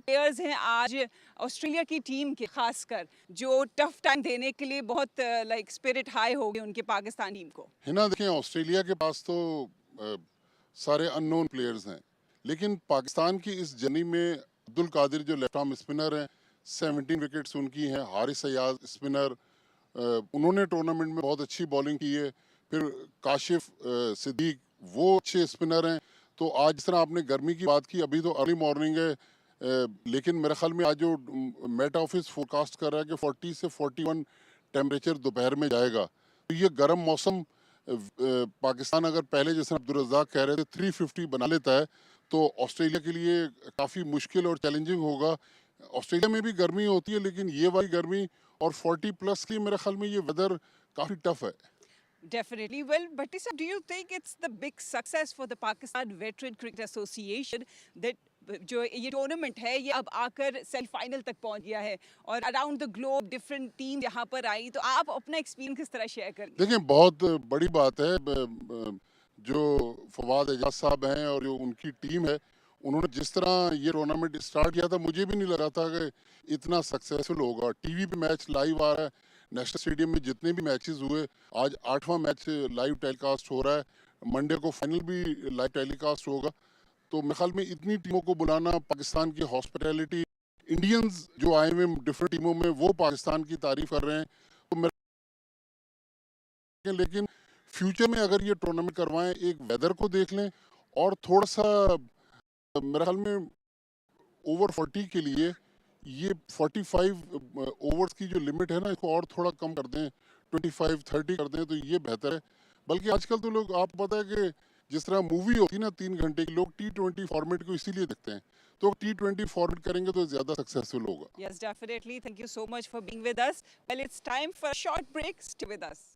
Players हैं आज Australia की टीम के, खासकर जो टफ टाइम देने के लिए बहुत लाइक स्पिरिट हाई हो गई उनके पाकिस्तान टीम को? है ना, देखिए ऑस्ट्रेलिया के पास तो सारे अननोन प्लेयर्स हैं, लेकिन पाकिस्तान की इस जर्नी में अब्दुल कादिर जो लेफ्ट आर्म स्पिनर हैं, 17 विकेट्स उनकी हैं। हारिस अयाज स्पिनर, उन्होंने टूर्नामेंट में बहुत अच्छी बॉलिंग की है। फिर काशिफ सिद्दीक, वो अच्छे स्पिनर हैं। तो आज जिस तरह आपने गर्मी की बात की, अभी तो अर्ली मॉर्निंग है, लेकिन मेरे ख्याल में आज जो मेट ऑफिस फोरकास्ट कर रहा है कि 40 से 41 टेम्परेचर दोपहर में जाएगा। तो ये गर्म मौसम पाकिस्तान अगर पहले जैसे अब्दुल रज़ाक कह रहे थे 350 बना लेता है तो ऑस्ट्रेलिया के लिए काफ़ी मुश्किल और चैलेंजिंग होगा। ऑस्ट्रेलिया में भी गर्मी होती है, लेकिन ये वाली गर्मी और 40 प्लस की मेरे ख्याल में ये वेदर काफ़ी टफ है। Definitely. Well, Bhatti sir, do you think it's the big success for the Pakistan Veteran Cricket Association that जो ये टूर्नामेंट है ये अब आकर सेमीफाइनल तक पहुंच गया है और around the globe different team यहाँ पर आई, तो आप अपना एक्सपीरियंस किस तरह शेयर करेंगे? देखिए, बहुत बड़ी बात है। जो फवाद एजाज साहब हैं और जो उनकी टीम है, उन्होंने जिस तरह ये टूर्नामेंट स्टार्ट किया था, मुझे भी नहीं लगा था कि इतना सक्सेसफुल होगा। टीवी पे मैच लाइव आ रहा है, नेशनल स्टेडियम में जितने भी मैचेस हुए, आज 8वां मैच लाइव टेलीकास्ट हो रहा है। मंडे को फाइनल भी लाइव टेलीकास्ट होगा। तो मेरे ख्याल में इतनी टीमों को बुलाना, पाकिस्तान की हॉस्पिटैलिटी, इंडियंस जो आए हुए डिफरेंट टीमों में वो पाकिस्तान की तारीफ कर रहे हैं। तो मेरे लेकिन फ्यूचर में अगर ये टूर्नामेंट करवाएं, एक वेदर को देख लें और थोड़ा सा मेरे ख्याल में ओवर 40 के लिए ये 45 ओवर्स की जो लिमिट है ना, इसको और थोड़ा कम कर दें, 25-30 कर दें तो ये बेहतर है। बल्कि आजकल तो लोग, आपको पता है कि जिस तरह मूवी होती है ना 3 घंटे की, लोग T20 फॉर्मेट को इसीलिए देखते हैं। तो T20 फॉर्मेट करेंगे तो ज़्यादा सक्सेसफुल होगा। Yes, definitely. Thank you so much for being with us. Well, it's time for a short break. Stay with us.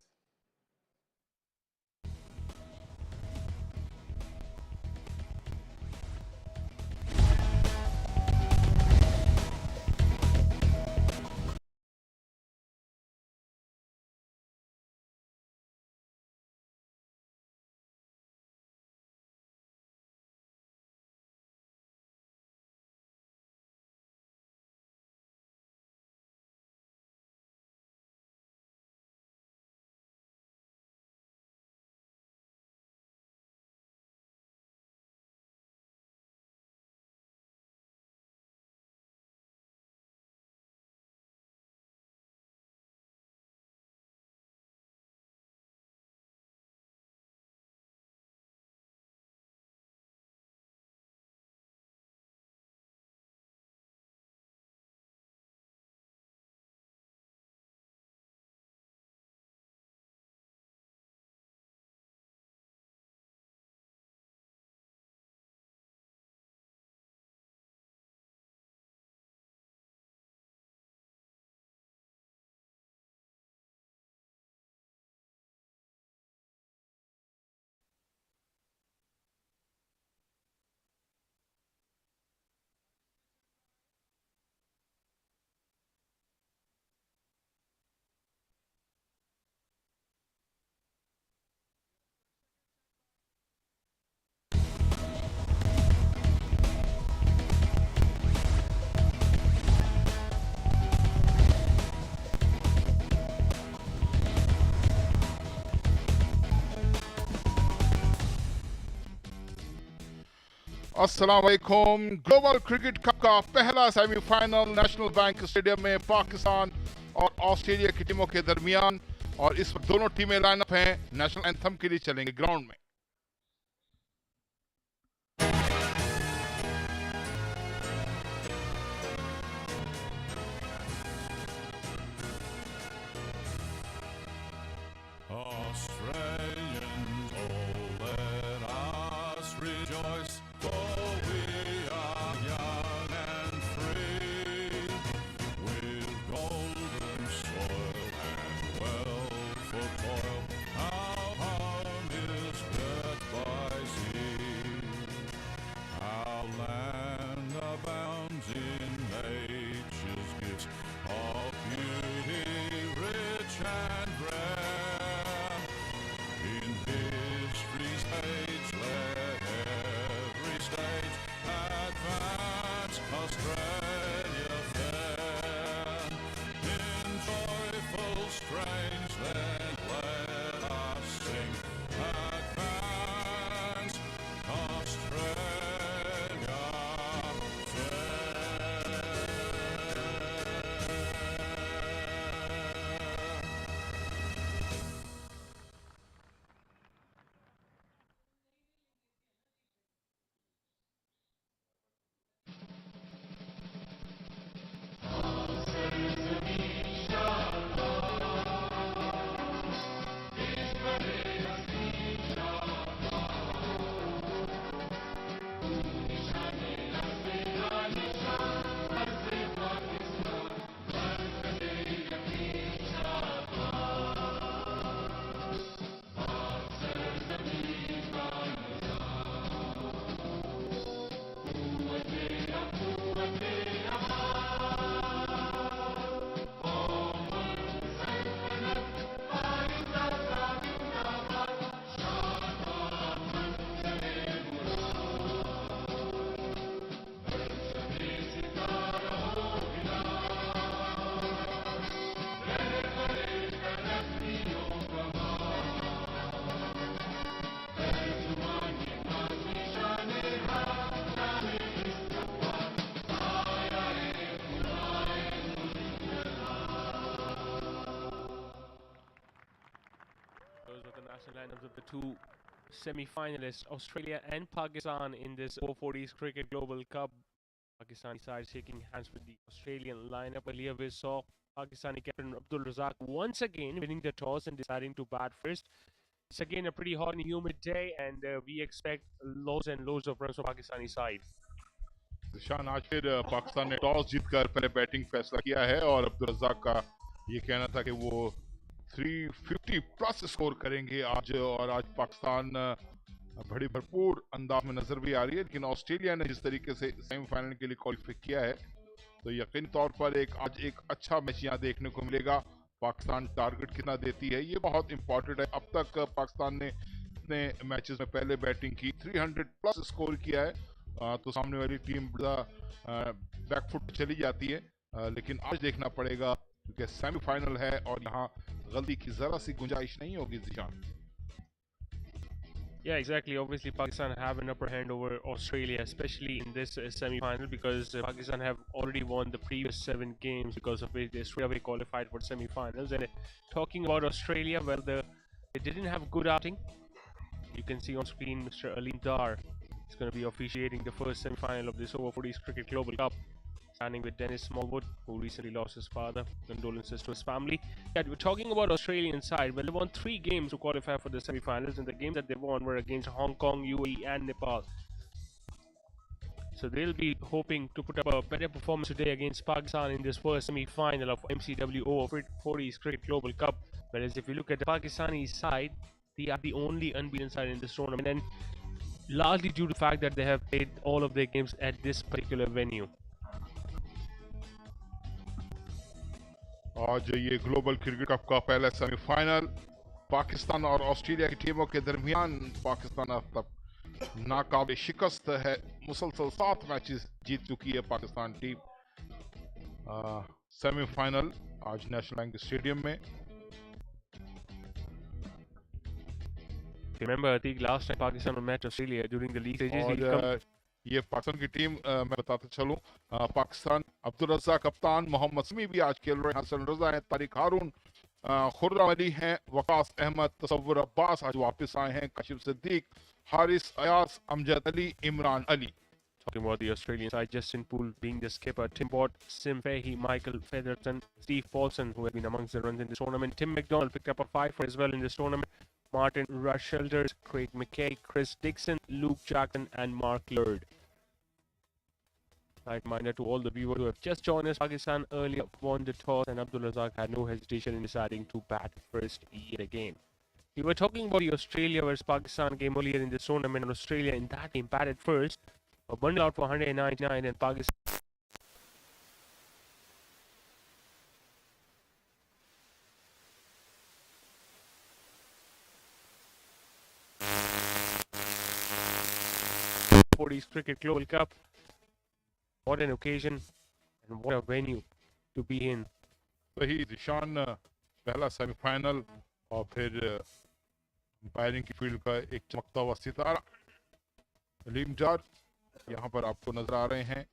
अस्सलाम वालेकुम। ग्लोबल क्रिकेट कप का पहला सेमीफाइनल नेशनल बैंक स्टेडियम में पाकिस्तान और ऑस्ट्रेलिया की टीमों के दरमियान, और इस वक्त दोनों टीमें लाइनअप हैं, नेशनल एंथम के लिए चलेंगे ग्राउंड में। Australians, oh let us rejoice, for we are young and free, with golden soil and wealth for toil, our home is built by sea. Our land abounds in nature's gifts of beauty, rich and rare. In history's page let two semi-finalists, Australia and Pakistan, in this over 40s Cricket Global Cup. Pakistani side shaking hands with the Australian lineup. Earlier we saw Pakistani captain Abdul Razzaq once again winning the toss and deciding to bat first. It's again a pretty hot and humid day, and we expect loads and loads of runs from Pakistani side. निशान आज फिर पाकिस्तान ने toss जीतकर पहले batting फैसला किया है और अब्दुल रज़ाक का ये कहना था कि वो 350 प्लस स्कोर करेंगे आज, और आज पाकिस्तान बड़ी भरपूर अंदाज में नजर भी आ रही है। लेकिन ऑस्ट्रेलिया ने जिस तरीके से सेमीफाइनल के लिए क्वालिफाई किया है तो यकीनी तौर पर आज एक अच्छा मैच यहाँ देखने को मिलेगा। पाकिस्तान टारगेट कितना देती है ये बहुत इंपॉर्टेंट है। अब तक पाकिस्तान ने इतने मैचेस में पहले बैटिंग की 300 प्लस स्कोर किया है, तो सामने वाली टीम बड़ा बैकफुट चली जाती है। लेकिन आज देखना पड़ेगा क्योंकि सेमीफाइनल है और यहाँ गलती की जरा सी गुंजाइश नहीं होगी Zeeshan. Yeah, exactly. Obviously, Pakistan have an upper hand over Australia, especially in this semi-final, because Pakistan have already won the previous 7 games, because of which they straight away qualified for semi-finals. And talking about Australia, well, they didn't have good outing. You can see on screen Mr. Aleem Dar is going to be officiating the first semi-final of this over 40s Cricket Global Cup, standing with Dennis Smallwood, who recently lost his father. Condolences to his family. Yeah, we're talking about Australian side. Well, they won 3 games to qualify for the semi-finals, and the games that they won were against Hong Kong, UAE, and Nepal. So they'll be hoping to put up a better performance today against Pakistan in this first semi-final of MCW over 40s Cricket Global Cup. Whereas if you look at the Pakistani side, they are the only unbeaten side in this tournament, and largely due to the fact that they have played all of their games at this particular venue. आज ये global cricket cup का पहला semifinal Pakistan और Australia की टीमों के दरमियान। पाकिस्तान अब तक नाकाबिल शिकस्त है, मुसलसल 7 मैचेस जीत चुकी है पाकिस्तान टीम। सेमीफाइनल आज नेशनल बैंक स्टेडियम में। Remember, I think last time Pakistan met Australia during the league stages. और ये पाकिस्तान की टीम मैं बताते चलूं, पाकिस्तान अब्दुल रज़्ज़ाक कप्तान, मोहम्मद समी भी आज खेल रहे हैं, हसन रजा है, तारिक हारून, खुर्रम अली हैं, वकास अहमद, तसव्वुर अब्बास आज वापस आए हैं, Kashif Siddique, Haris Ayaz, Amjad Ali, Imran Ali. Talking about the Australian side, Justin Poole being the skipper, Tim Bott, Sim Fahey, Michael Featherton, Steve Paulson, who have been amongst the runs in this tournament. Tim McDonald picked up a 5 as well in this tournament. Martin Rushfelders, Craig McKay, Chris Dixon, Luke Jackson, and Mark Lurd. Right, reminder to all the viewers who have just joined us, Pakistan earlier won the toss and Abdul Razzaq had no hesitation in deciding to bat first yet again. We were talking about the Australia vs Pakistan game earlier in this tournament, and Australia in that game batted first, a bundle out for 199, and Pakistan for this Cricket Global Cup. What an occasion and what a venue to be in. वही जिशान, पहला semifinal और फिर umpiring की field का एक चमकता हुआ सितारा अलीम डार यहाँ पर आपको नजर आ रहे हैं।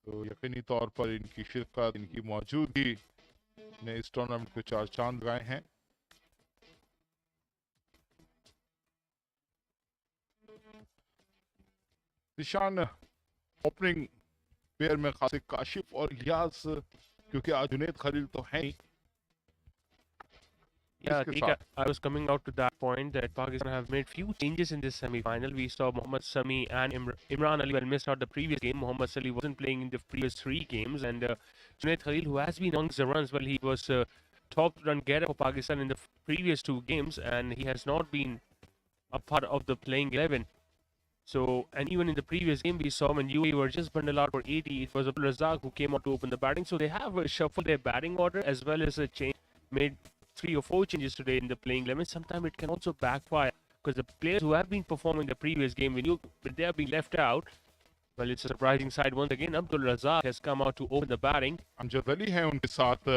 तो यकीनी तौर पर इनकी शिरकत, इनकी मौजूदगी ने इस टूर्नामेंट को 4 चांद लगाए हैं। निशान ओपनिंग पेयर में खास काशिफ और इलियास, क्योंकि आज जुनैद खलील तो हैं ही। Yeah, I was coming out to that point that Pakistan have made few changes in this semi-final. We saw Mohammad Sami and Imran Ali missed out the previous game. Mohammad Sali wasn't playing in the previous 3 games, and Junaid Khalil, who has been amongst the runs, well, he was top run getter for Pakistan in the previous 2 games, and he has not been a part of the playing 11. So, and even in the previous game, we saw when UAE were just bundled out for 80, it was Abdul Razzaq who came out to open the batting. So they have shuffled their batting order as well as a change, made 3 or 4 changes today in the playing 11. Sometimes it can also backfire because the players who have been performing the previous game, when they have been left out, well, it's a surprising side once again. Abdul Razzaq has come out to open the batting. Amjad Ali हैं उनके साथ,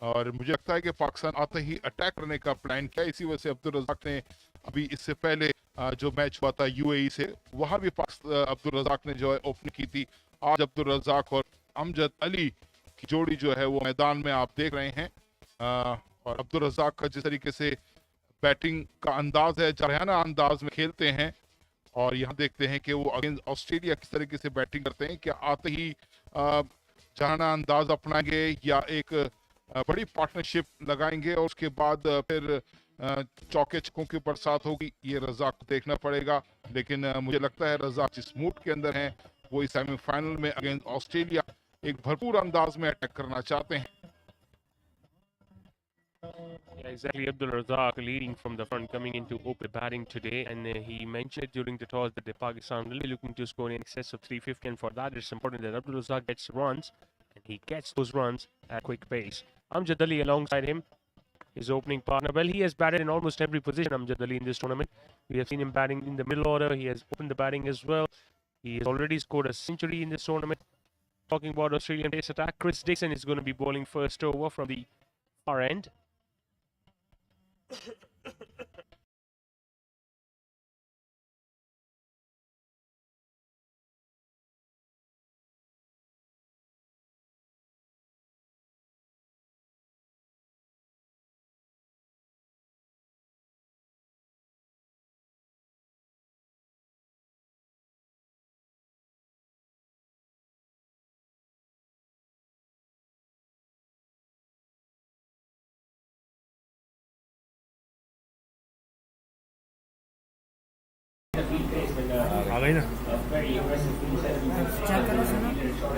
और मुझे लगता है कि पाकिस्तान आते ही attack करने का प्लान किया। इसी वजह से अब्दुल रज़ाक ने अभी इससे पहले जो मैच हुआ था यूएई से, वहां भी अब्दुल रज़ाक ने जो है ओपनिंग की थी। आज अब्दुल रज़ाक और अमजद अली की जोड़ी जो है वो मैदान में आप देख रहे हैं, और अब्दुल रज़ाक का जिस तरीके से बैटिंग का अंदाज है, जारहाना अंदाज में खेलते हैं। और यहाँ देखते हैं कि वो अगेंस्ट ऑस्ट्रेलिया किस तरीके से बैटिंग करते हैं, क्या आते ही जारहाना अंदाज अपनाएंगे या एक बड़ी पार्टनरशिप लगाएंगे और उसके बाद फिर चौके छक्कों की बरसात होगी, ये रज़ाक को देखना पड़ेगा। लेकिन मुझे लगता है रज़ाक जिस मूड के अंदर हैं वो इस सेमीफाइनल में अगेंस्ट ऑस्ट्रेलिया एक भरपूर अंदाज में अटैक करना चाहते हैं। Yeah, exactly. Abdul Razzaq leading from the front, coming into open batting today, and he mentioned during the toss that the Pakistan really looking to score in excess of 350, and for that it's important that Abdul Razzaq gets runs, and he gets those runs at quick pace. Amjad Ali alongside him, his opening partner. Well, he has batted in almost every position, Amjad Ali, in this tournament. We have seen him batting in the middle order. He has opened the batting as well. He has already scored a century in this tournament. Talking about Australian pace attack, Chris Dixon is going to be bowling first over from the far end. आ गई ना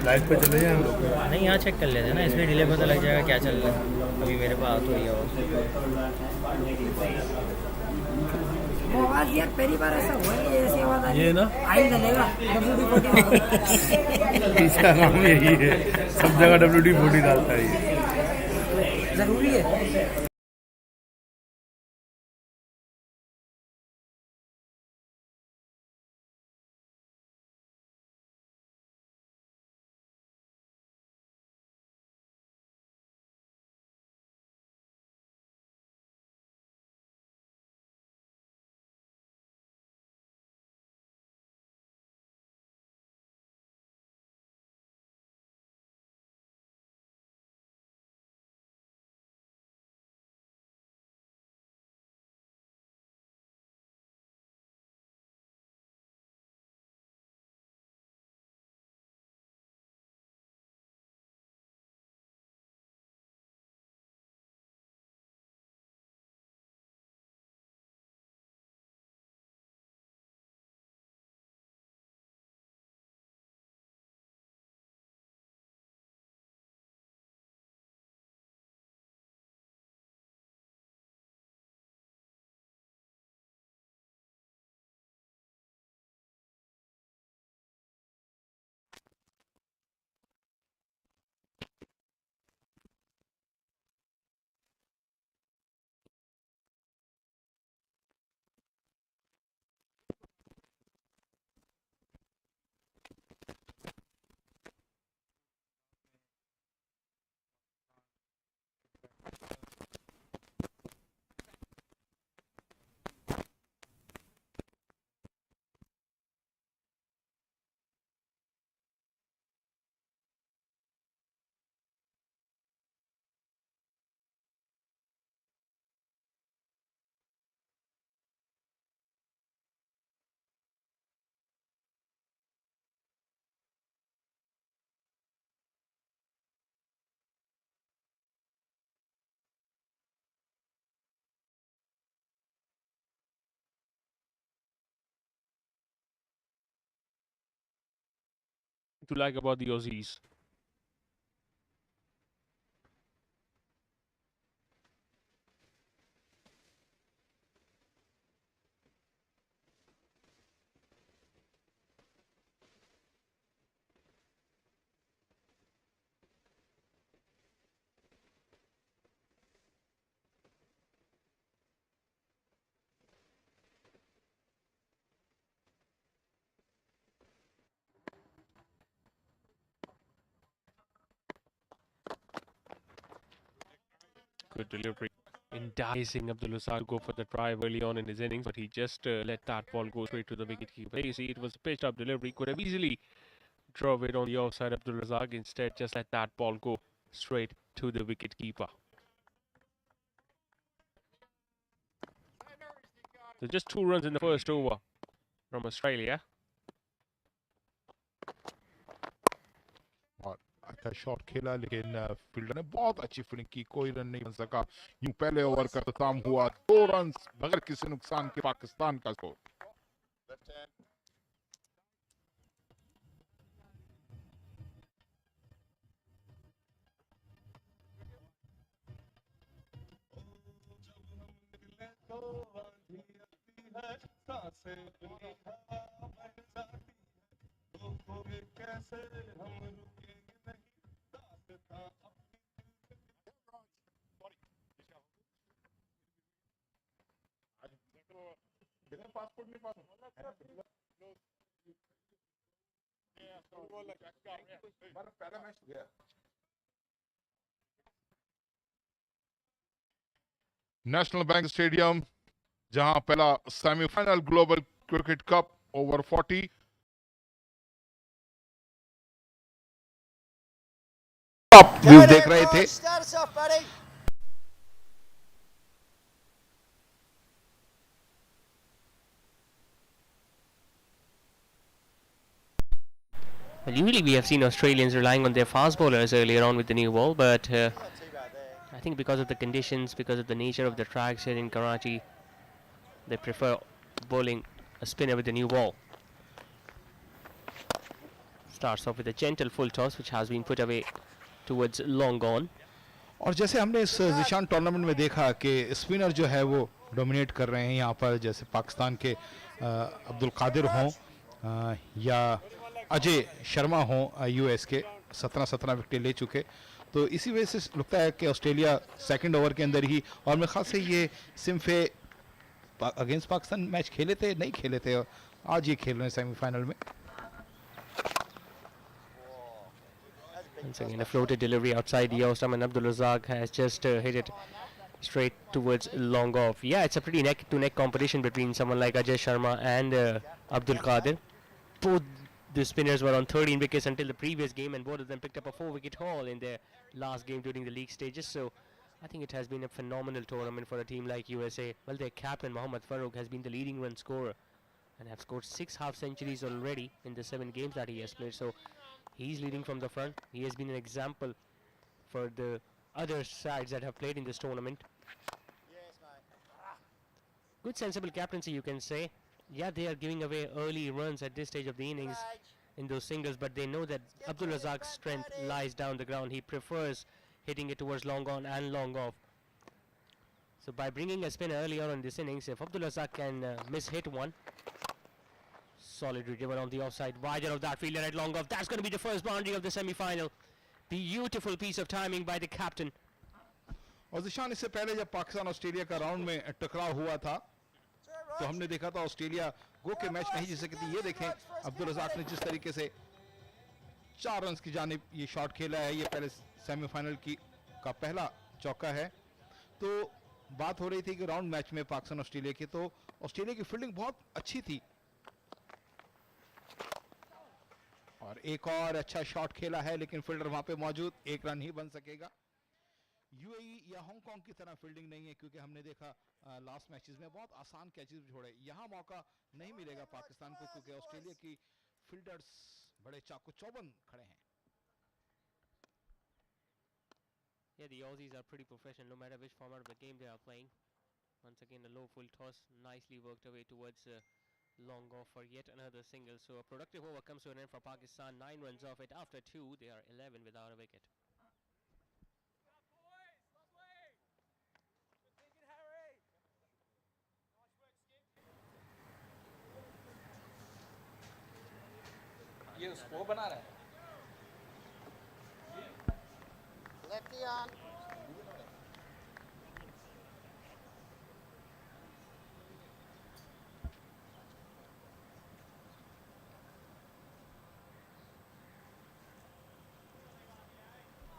live पे चले जाए हम लोग। नहीं यहाँ check कर लेते हैं ना, इसमें डिले पता लग जाएगा क्या चल रहा है। अभी मेरे पास तो ये वो आवाज यार पहली बार ऐसा हुआ है, ऐसी आवाज आ रही है। ये ना आई चलेगा WD-40 इसका काम यही है, सब जगह WD-40 डालता है ये। जरूरी है। To like about the Aussies. Good delivery. Enticing Abdul Razzaq go for the drive early on in his innings, but he just let that ball go straight to the wicketkeeper. You see, it was a pitched up delivery. Could have easily drove it on the offside. Abdul Razzaq instead just let that ball go straight to the wicketkeeper. So just 2 runs in the first over from Australia. और अच्छा shot खेला, लेकिन fielder ने बहुत अच्छी fielding की, कोई run नहीं बन सका। यूं पहले ओवर का इख्तिताम हुआ, 2 रन बगैर किसी नुकसान के पाकिस्तान का स्कोर। नेशनल बैंक स्टेडियम, जहां पहला semifinal global cricket cup over 40 view देख रहे थे। Well, usually we have seen Australians relying on their fast bowlers earlier on with the new ball, but I think because of the conditions, because of the nature of the tracks here in Karachi, they prefer bowling a spinner with the new ball. Starts off with a gentle full toss, which has been put away towards long on. और जैसे हमने इस Zeeshan tournament में देखा कि spinner जो है वो डोमिनेट कर रहे हैं यहाँ पर, जैसे पाकिस्तान के अब्दुल कादिर हों या अजय शर्मा हों यूएस के, 17 विकेट ले चुके। तो इसी वजह से लगता है कि ऑस्ट्रेलिया सेकंड ओवर के अंदर ही, और मेरे ख्याल से ये सिम्फे अगेंस्ट पाकिस्तान मैच खेले थे, नहीं खेले थे, आज ये खेल रहे हैं सेमीफाइनल में। Once again, a floated delivery outside the off-stump, and Abdul Razzaq has just hit it straight towards long off. Yeah, it's a pretty neck-to-neck competition between someone like Ajay Sharma and Abdul Qadir. Both the spinners were on 13 wickets until the previous game, and both of them picked up a 4-wicket haul in their last game during the league stages. So I think it has been a phenomenal tournament for a team like USA. Well, their captain Mohammad Farooq has been the leading run scorer and have scored 6 half-centuries already in the 7 games that he has played. So he's leading from the front. He has been an example for the other sides that have played in this tournament. Good sensible captaincy, you can say. Yeah, they are giving away early runs at this stage of the innings in those singles, but they know that Abdul Razzaq's strength lies down the ground. He prefers hitting it towards long on and long off. So by bringing a spin early on in this innings, if Abdul Razzaq can miss-hit one, solid retrieval on the offside, wider of that fielder at long off. That's going to be the first boundary of the semi-final. Beautiful piece of timing by the captain. और जिशान, इससे पहले जब Pakistan Australia का round में टकराव हुआ था तो हमने देखा था ऑस्ट्रेलिया गो के मैच नहीं जीत सकी थी। ये देखें अब्दुल रज़ाक ने जिस तरीके से 4 रन की जानिब ये शॉट खेला है, ये पहले सेमीफाइनल का पहला चौका है। तो बात हो रही थी कि राउंड मैच में पाकिस्तान ऑस्ट्रेलिया की, तो ऑस्ट्रेलिया की फील्डिंग बहुत अच्छी थी और एक और अच्छा शॉट खेला है, लेकिन फील्डर वहां पे मौजूद, 1 रन ही बन सकेगा। यूएई या हांगकांग की तरह फील्डिंग नहीं है, क्योंकि हमने देखा लास्ट मैचेस में बहुत आसान कैचेस छोड़े। यहाँ मौका नहीं मिलेगा पाकिस्तान को, क्योंकि ऑस्ट्रेलिया की फील्डर्स बड़े चाकू चौबंद खड़े हैं। Yeah, the Aussies are pretty professional no matter which format of the game they are playing. Once again, a low full toss, nicely worked away towards long off for yet another single. So a productive over comes to an end for Pakistan. 9 runs off it. After 2, they are 11 without a wicket. ये उसको बना रहा है। Lefty on.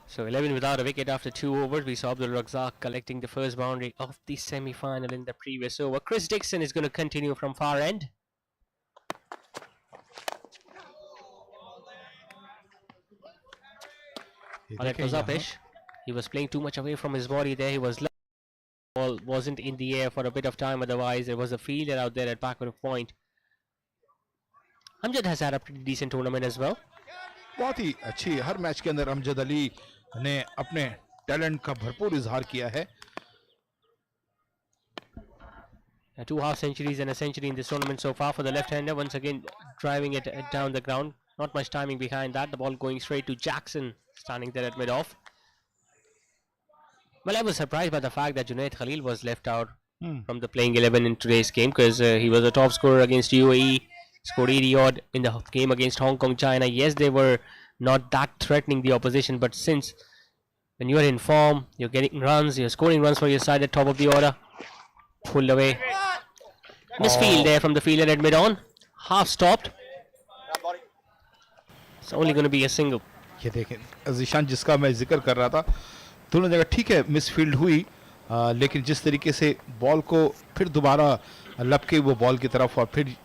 So 11 without a wicket after 2 overs. We saw Abdul Razzaq collecting the first boundary of the semi-final in the previous over. Chris Dixon is going to continue from far end. That was uppish. He was playing too much away from his body there. He was ball wasn't in the air for a bit of time. Otherwise, there was a fielder out there at backward of point. Amjad has had a pretty decent tournament as well. बहुत ही अच्छी हर match के अंदर अमजद अली ने अपने talent का भरपूर इजहार किया है. 2 half centuries and a century in this tournament so far for the left-hander. Once again driving it down the ground. Not much timing behind that. The ball going straight to Jackson, standing there at mid-off. Well, I was surprised by the fact that Junaid Khalil was left out from the playing 11 in today's game, because he was a top scorer against UAE, scored 80 odd in the game against Hong Kong, China. Yes, they were not that threatening the opposition, but since when you are in form, you're getting runs, you're scoring runs for your side at top of the order. Pulled away. Misfield there from the fielder at mid-on. Half stopped. It's only going to be a single. ये देखें ज़िशान जिसका मैं जिक्र कर रहा था, दोनों जगह ठीक है मिसफील्ड हुई, लेकिन जिस तरीके से बॉल को फिर दोबारा लपके वो बॉल की तरफ और फिर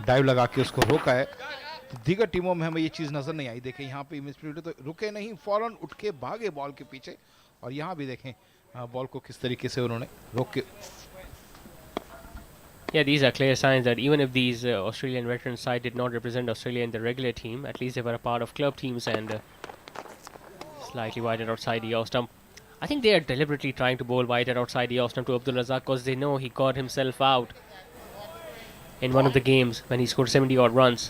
डाइव लगा के उसको रोका है, तो दीगर टीमों में हमें ये चीज़ नज़र नहीं आई. देखें यहाँ पे मिसफील्ड तो रुके नहीं, फौरन उठ के भागे बॉल के पीछे, और यहाँ भी देखें बॉल को किस तरीके से उन्होंने रोक के. Yeah, these are clear signs that even if these Australian veteran side did not represent Australia in the regular team, at least they were a part of club teams and slightly wider outside the off stump. I think they are deliberately trying to bowl wider outside the off stump to Abdul Razzaq, because they know he got himself out in one of the games when he scored 70 odd runs.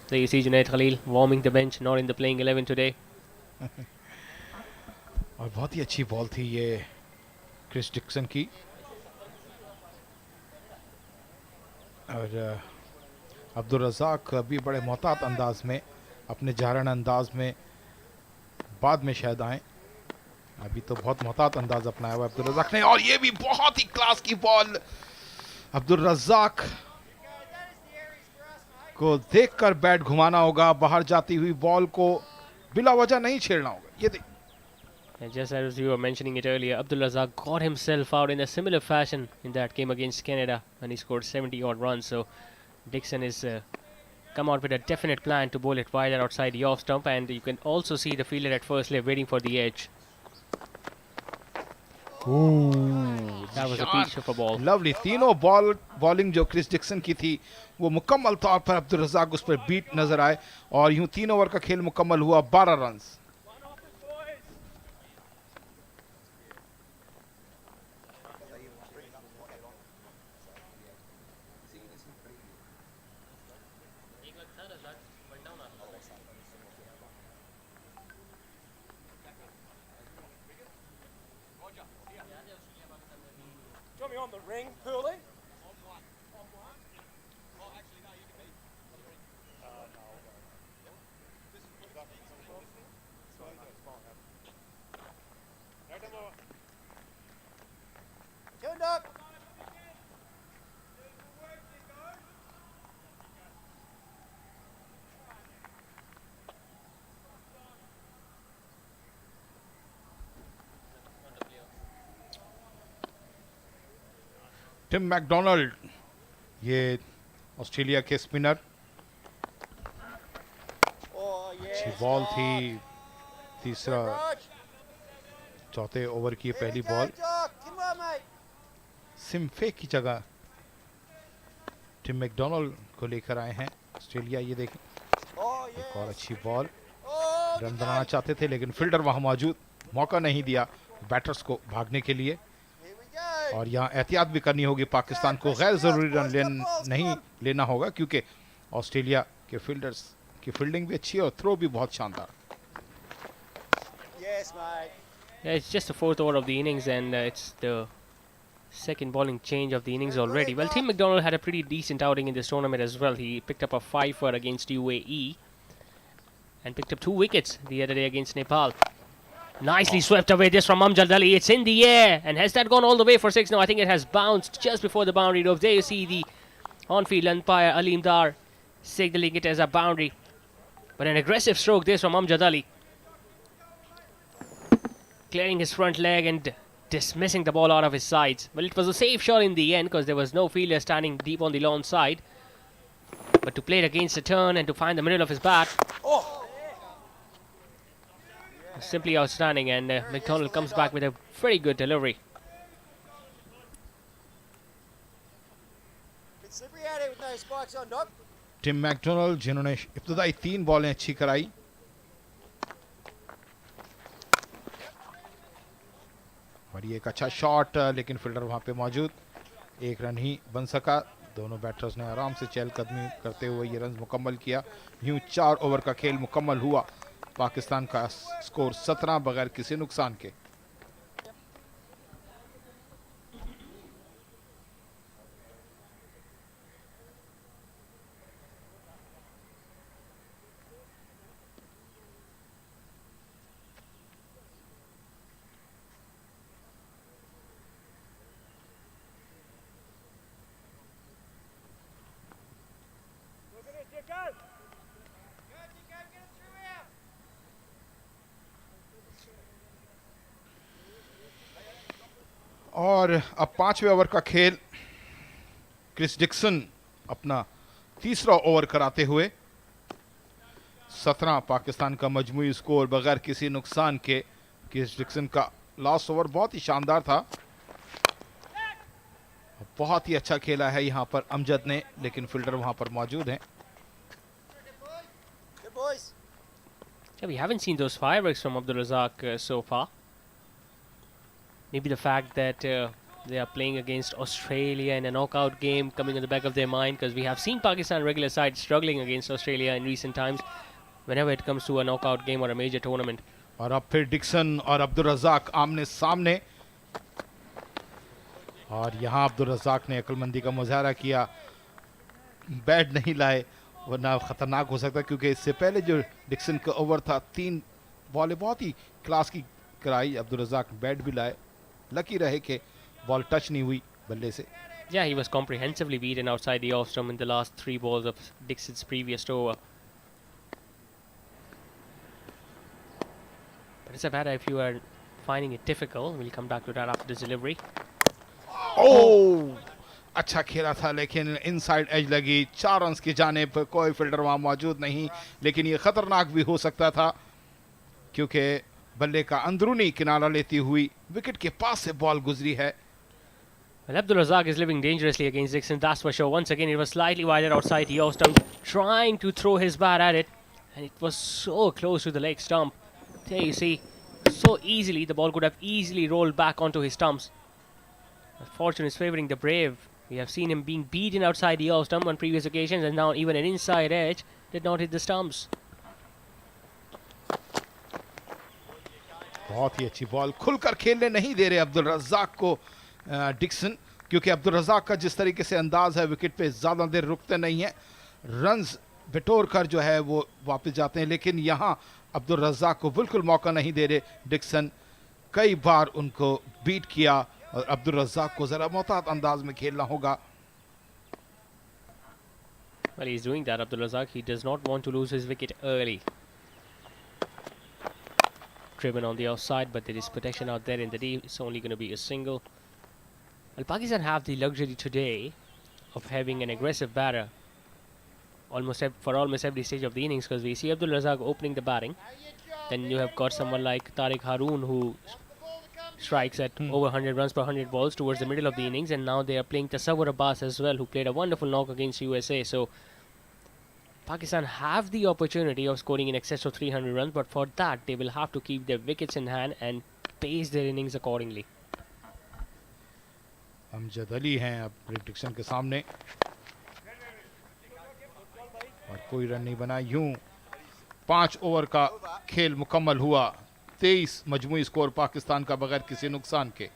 There you see Junaid Khalil warming the bench, not in the playing 11 today. और बहुत ही अच्छी ball थी ये Chris Dixon की, और अब्दुल रज़ाक अभी बड़े मोहतात अंदाज में, अपने जारन अंदाज में बाद में शायद आए, अभी तो बहुत मोहतात अंदाज अपनाया हुआ अब्दुल रज़ाक ने. और ये भी बहुत ही क्लास की बॉल. अब्दुल रज़ाक को देखकर बैट घुमाना होगा, बाहर जाती हुई बॉल को बिला वजह नहीं छेड़ना होगा. ये देख, And just as you were mentioning it earlier, Abdul Razzaq got himself out in a similar fashion in that game against Canada when he scored 70 odd runs. So Dixon is come out with a definite plan to bowl it wider outside the off stump, and you can also see the fielder at first slip waiting for the edge. That was a peach of a ball. Lovely. तीनों bowling जो Chris Dixon की थी वो मुकम्मल तौर पर अब्दुल रज़ाक उस पर बीट नजर आए, और यूं 3 ओवर का खेल मुकम्मल हुआ 12 run. On the ring, Pooley. Tim McDonald, ये ऑस्ट्रेलिया के स्पिनर. अच्छी बॉल थी. तीसरा चौथे ओवर की पहली बॉल. सिम्फे की जगह टिम मैकडोनाल्ड को लेकर आए हैं ऑस्ट्रेलिया. ये देखें एक और अच्छी बॉल. रन बनाना चाहते थे लेकिन फील्डर वहां मौजूद, मौका नहीं दिया बैटर्स को भागने के लिए, और यहाँ एहतियात भी करनी होगी पाकिस्तान को. गैर ज़रूरी रन नहीं लेना होगा, क्योंकि ऑस्ट्रेलिया के फील्डर्स की फील्डिंग भी अच्छी है और थ्रो भी बहुत शानदार. Yeah, it's just the 4th over of the innings, and it's the second bowling change of the innings already. Well, Tim McDonald had a pretty decent outing in this tournament as well. He picked up a 5 against UAE and picked up 2 wickets the other day against Nepal. Nicely swept away this from Amjad Ali. It's in the air, and has that gone all the way for 6? No, I think it has bounced just before the boundary rope. There you see the on-field umpire Aleem Dar signaling it as a boundary, but an aggressive stroke this from Amjad Ali, clearing his front leg and dismissing the ball out of his sides. Well, it was a safe shot in the end because there was no fielder standing deep on the lawn side, but to play it against the turn and to find the middle of his bat, simply outstanding. And McDonald comes back with a very good delivery. Tim McDonald जिन्होंने इब्तदाई 3 बॉलें अच्छी कराई। और ये एक अच्छा shot, लेकिन fielder वहां पे मौजूद, 1 रन ही बन सका। दोनों बैटर्स ने आराम से चहलकदमी करते हुए ये रन मुकम्मल किया। यूं 4 ओवर का खेल मुकम्मल हुआ। पाकिस्तान का स्कोर 17 बगैर किसी नुकसान के। और अब 5वें ओवर का खेल। क्रिस डिक्सन अपना तीसरा ओवर कराते हुए 17 पाकिस्तान का मजमूई स्कोर बगैर किसी नुकसान के। क्रिस डिक्सन का लास्ट ओवर बहुत ही शानदार था, बहुत ही अच्छा खेला है यहां पर अमजद ने, लेकिन फील्डर वहां पर मौजूद हैं। We haven't seen those fireworks from Abdul Razzaq so far. Maybe the fact that they are playing against Australia in a knockout game coming in the back of their mind, because we have seen Pakistan regular side struggling against Australia in recent times whenever it comes to a knockout game or a major tournament. और अब फिर Dixon और अब्दुल रज़ाक आमने सामने, और यहाँ अब्दुल रज़ाक ने अक्लमंदी का मुजाहरा किया, बैट नहीं लाए वरना खतरनाक हो सकता, क्योंकि इससे पहले जो डिक्सन का ओवर था 3 बॉलें बहुत ही क्लास की कराई। अब्दुल रज़ाक बैट भी लाए, लकी रहे कि बॉल टच नहीं हुई बल्ले से। Yeah, he was comprehensively beaten outside the off stump in the last 3 balls of Dixon's previous over. But it's a matter if you are finding it difficult. We'll come back to that after this delivery. ओह, अच्छा खेला था लेकिन inside as लगी। 4 run की जाने पर कोई fielder वहां मौजूद नहीं, लेकिन ये खतरनाक भी हो सकता था क्योंकि बल्ले का अंदरूनी किनारा लेती हुई विकेट के पास से बॉल गुजरी है। Well, Abdul Razzaq is living dangerously against Dixon, that's for sure. Once again, it was slightly wider outside the off stump, trying to throw his bat at it, and it was so close to the leg stump. There you see, so easily, the ball could have easily rolled back onto his stumps. Fortune is favouring the brave. We have seen him being beaten outside the off stump on previous occasions, and now even an inside edge did not hit the stumps. बहुत ही अच्छी ball, खुलकर खेलने नहीं दे रहे अब्दुल रज़ाक को Dixon, क्योंकि अब्दुल रज़ाक का जिस तरीके से अंदाज है विकेट पे ज़्यादा देर रुकते नहीं है, रन्स बिटोर कर जो है वो वापस जाते हैं, लेकिन यहाँ अब्दुल रज़ाक को बिल्कुल मौका नहीं दे रहे डिक्सन। कई बार उनको बीट किया और अब्दुल रज़ाक को ज़रा मोहतात अंदाज में खेलना होगा। Well, he's doing that, Abdul Razzaq. He does not want to lose his wicket early. Driven on the outside, but there is protection out there in the deep. It's only going to be a single. Well, Pakistan have the luxury today of having an aggressive batter for almost every stage of the innings, because we see Abdul Razzaq opening the batting. Then you have got someone like Tariq Haroon who strikes at over 100 runs per 100 balls towards the middle of the innings, and now they are playing Tasawwur Abbas as well, who played a wonderful knock against USA. So Pakistan have the opportunity of scoring in excess of 300 runs, but for that they will have to keep their wickets in hand and pace their innings accordingly. Amjad Ali हैं अब Dixon के सामने और कोई run नहीं बना। यूं 5 over का खेल मुकम्मल हुआ। 23 मजमूई स्कोर पाकिस्तान का बगैर किसी नुकसान के।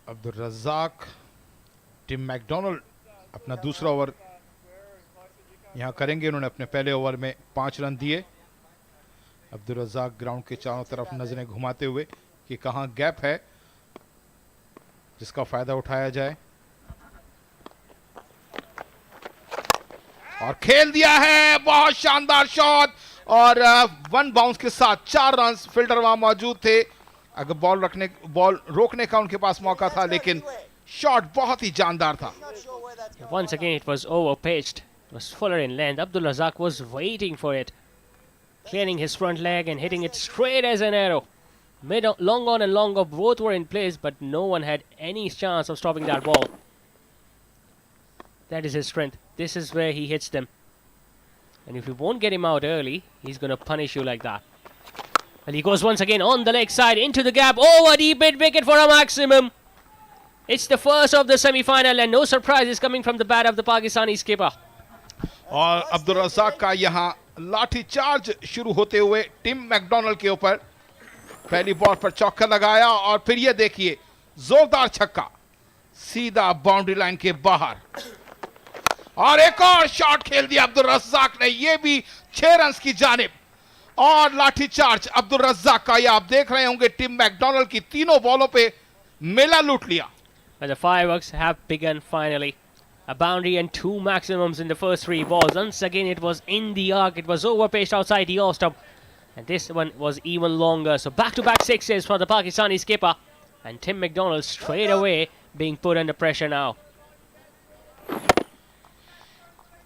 अब्दुल रज़ाक, टिम मैकडोनल्ड अपना दूसरा ओवर यहां करेंगे। उन्होंने अपने पहले ओवर में 5 रन दिए। अब्दुल रज़ाक ग्राउंड के चारों तरफ नजरें घुमाते हुए कि कहां गैप है जिसका फायदा उठाया जाए। और खेल दिया है, बहुत शानदार शॉट और वन बाउंस के साथ 4 रन। फील्डर वहां मौजूद थे, अगर बॉल रोकने का उनके पास मौका था, लेकिन शॉट बहुत ही जानदार था। Once again it was overpitched. It was fuller in length. Abdul Razzaq was waiting for it, clearing his front leg and hitting it straight as an arrow. Long on and long off, both were in place, but no one had any chance of stopping that ball. That is his strength. This is where he hits them. And if you won't get him out early, he's going to punish you like that. And he goes once again on the leg side, into the gap, over deep mid wicket for a maximum. It's the first of the semi-final and no surprises coming from the bat of the Pakistani skipper. और अब्दुल रज़ाक का यहाँ लाठी charge शुरू होते हुए Tim McDonald के ऊपर पहली बॉल पर चौका लगाया और फिर ये देखिए जोरदार छक्का सीधा बाउंड्री लाइन के बाहर और एक और शॉट खेल दिया अब्दुल रज़ाक ने, ये भी 6 रन की जानिब और लाठी चार्ज अब्दुल रज़ाक का। ये आप देख रहे होंगे टिम मैकडोनल्ड की तीनों बॉलों पे मेला लूट लिया। And the fireworks have begun finally. A boundary and 2 maximums in the first 3 balls. Once again it was in the arc, it was overpitched outside the off stump. And this one was even longer. So back-to-back sixes for the Pakistani skipper. And Tim McDonald straight away being put under pressure now.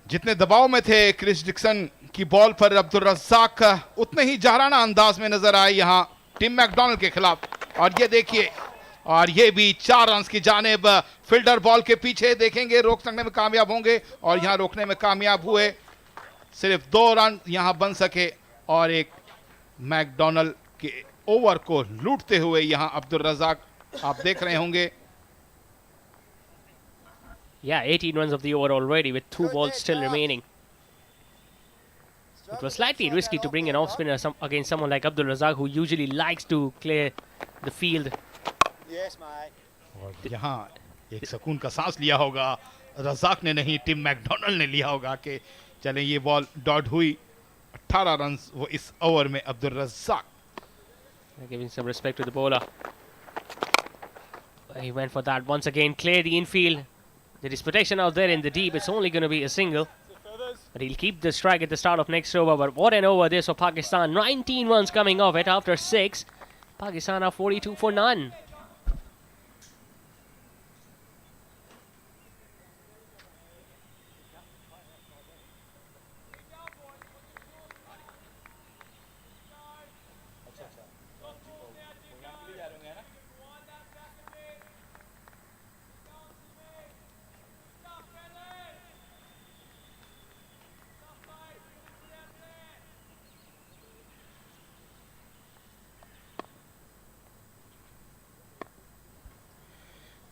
जितने दबाव में थे Chris Dixon की ball पर अब्दुल रज़ाक उतने ही जहराना अंदाज में नजर आए यहाँ टिम मैकडोनल्ड के खिलाफ। और ये देखिए, और ये भी 4 रन की जानिब। फील्डर बॉल के पीछे देखेंगे रोक सकने में कामयाब होंगे और यहाँ रोकने में कामयाब हुए। सिर्फ 2 रन यहाँ बन सके और एक मैकडोनल्ड के ओवर को लूटते हुए यहाँ अब्दुल रज़ाक आप देख रहे होंगे। Yeah, 18 runs of the over already with 2 balls still remaining. It was slightly risky to bring an off spinner against someone like Abdul Razzaq, who usually likes to clear the field. और यहाँ एक सुकून का सांस लिया होगा रज़ाक ने, नहीं टिम मैकडोनल्ड ने लिया होगा कि चलें ये बॉल डॉट हुई। 18 रन वो इस ओवर में Abdul Razzaq. Giving some respect to the bowler. He went for that once again, clear the infield. There is protection out there in the deep. It's only going to be a single. But he'll keep the strike at the start of next over. But what an over this for Pakistan. 19 runs coming off it after 6. Pakistan are 42 for none.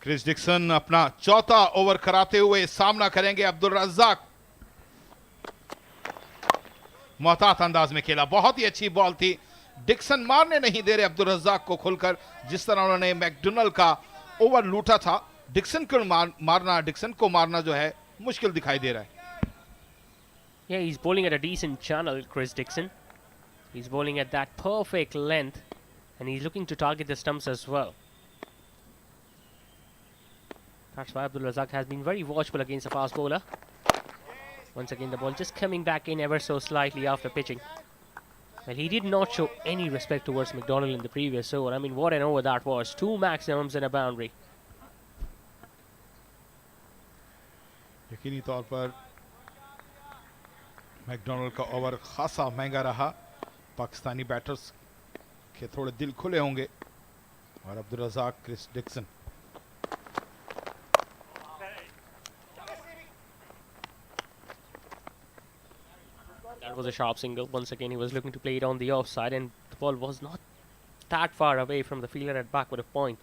Chris Dixon अपना चौथा over कराते हुए सामना करेंगे अब्दुल रज़ाक। मोहतात अंदाज में खेला, बहुत ही अच्छी बॉल थी। डिक्सन मारने नहीं दे रहे अब्दुल रज़ाक को खुलकर, जिस तरह उन्होंने मैकडोनल्ड का ओवर लूटा था। डिक्सन को मारना जो है मुश्किल दिखाई दे रहा है। Yeah, he's bowling at a decent channel, Chris Dixon. He's bowling at that perfect length and he's looking to target the stumps as well. That's why Abdul Razzaq has been very watchful against a fast bowler. Once again, the ball just coming back in ever so slightly after pitching. Well, he did not show any respect towards McDonald in the previous over. I mean, what an over that was. 2 maximums and a boundary. यकीनी तौर पर McDonald का over खासा महंगा रहा। Pakistani batters के थोड़े दिल खुले होंगे। और Abdul Razzaq, Chris Dixon. That was a sharp single. Once again, he was looking to play it on the offside, and the ball was not that far away from the fielder at back with a point.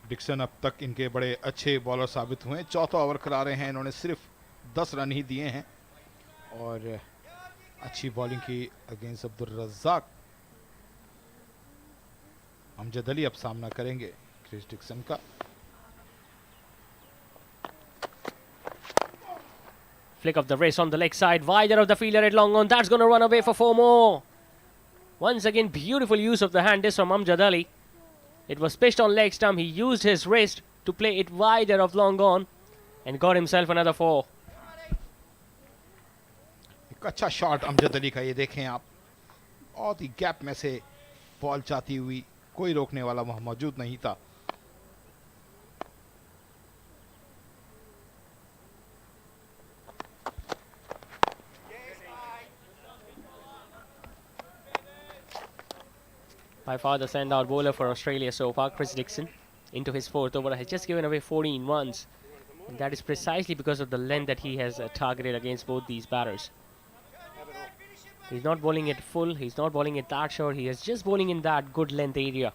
Dixon अब तक इनके बड़े अच्छे bowler साबित हुए। चौथा over करा रहे हैं इन्होंने, सिर्फ 10 रन ही दिए हैं और अच्छी बॉलिंग की अगेंस्ट अब्दुल रज़ाक। अमजद अली अब सामना करेंगे क्रिस डिक्सन का। Flick of the wrist on the leg side, wider of the fielder at long on. That's going to run away for 4 more. Once again, beautiful use of the hand. This from Amjad Ali. It was pitched on leg stump. He used his wrist to play it wider of long on and got himself another 4. एक अच्छा shot Amjad Ali का, ये देखें आप, बहुत ही gap में से ball जाती हुई, कोई रोकने वाला वहां मौजूद नहीं था. By far the standout bowler for Australia so far, Chris Dixon, into his 4th over, has just given away 14 runs. And that is precisely because of the length that he has targeted against both these batters. He's not bowling it full, he's not bowling it that short, he is just bowling in that good length area.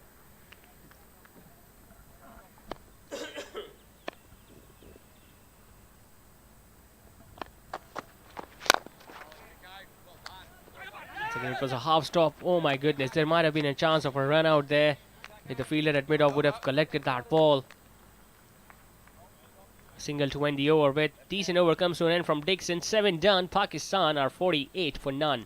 It was a half stop. Oh my goodness, there might have been a chance of a run out there if the fielder at mid-off would have collected that ball. Single to end the over with. Decent over comes to an end from Dixon. 7 done. Pakistan are 48 for none.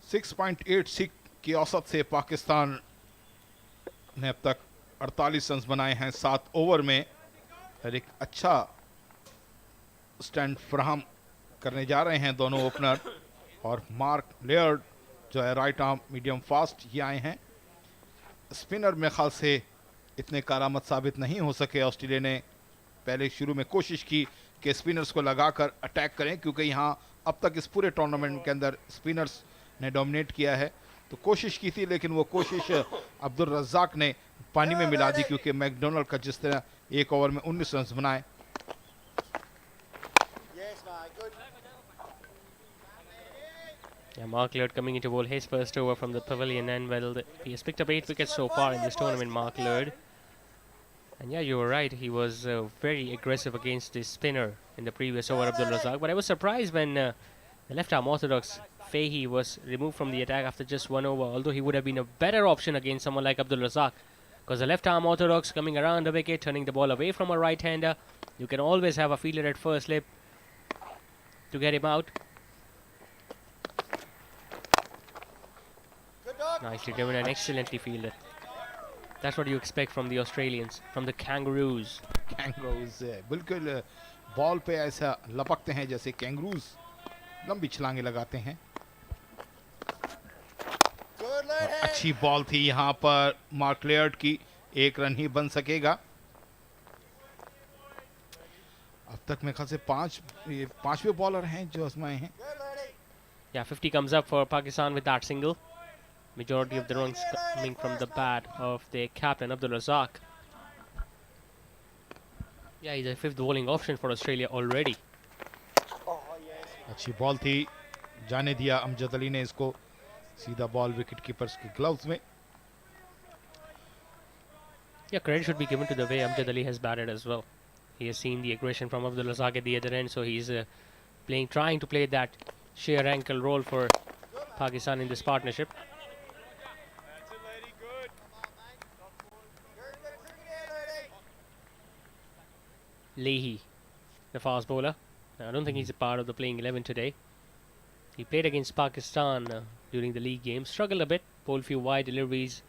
Six 6.86 की औसत से पाकिस्तान ने अब तक 48 run बनाए हैं 7 over में, और एक अच्छा स्टैंड फराहम करने जा रहे हैं दोनों ओपनर. और मार्क लेयर्ड जो है राइट आर्म मीडियम फास्ट ये आए हैं. स्पिनर में ख्याल से इतने कारामद साबित नहीं हो सके. ऑस्ट्रेलिया ने पहले शुरू में कोशिश की कि स्पिनर्स को लगाकर अटैक करें, क्योंकि यहाँ अब तक इस पूरे टूर्नामेंट के अंदर स्पिनर्स ने डोमिनेट किया है. तो कोशिश की थी, लेकिन वो कोशिश अब्दुल रज़ाक ने पानी में मिला दी, क्योंकि मैकडोनल्ड का जिस तरह एक ओवर में 19 रन बनाए. Yeah, Mark Laird coming into bowl his first over from the pavilion, and well, he has picked up 8 wickets so far in this tournament, Mark Laird. And yeah, you were right, he was very aggressive against the spinner in the previous over, Abdul Razzaq. But I was surprised when the left-arm orthodox Fahey was removed from the attack after just 1 over, although he would have been a better option against someone like Abdul Razzaq. Because the left-arm orthodox coming around the wicket, turning the ball away from a right-hander, you can always have a fielder at first slip to get him out. Nicely driven and excellently fielded. That's what you expect from the Australians, from the Kangaroos. Kangaroos बिल्कुल ball पे ऐसा लपकते हैं जैसे kangaroos लंबी छलांगे लगाते हैं. और अच्छी बॉल थी यहाँ पर मार्क लेयर्ड की, 1 रन ही बन सकेगा. अब तक मेरे ख्याल से पांचवें बॉलर हैं जो आजमाए हैं. Yeah, 50 comes up for Pakistan with that single. Majority of the runs coming from the bat of their captain Abdul Razzaq. Yeah, he's a 5th bowling option for Australia already. अच्छी ball थी, जाने दिया अमजद अली ने इसको, सीधा ball wicket keepers के gloves में. Yeah, credit should be given to the way Amjad Ali has batted as well. He has seen the aggression from Abdul Razzaq at the other end, so he's trying to play that sheer ankle role for Pakistan in this partnership. Leahy, the fast bowler. I don't think he's a part of the playing 11 today. He played against Pakistan during the league game. Struggled a bit, bowled few wide deliveries.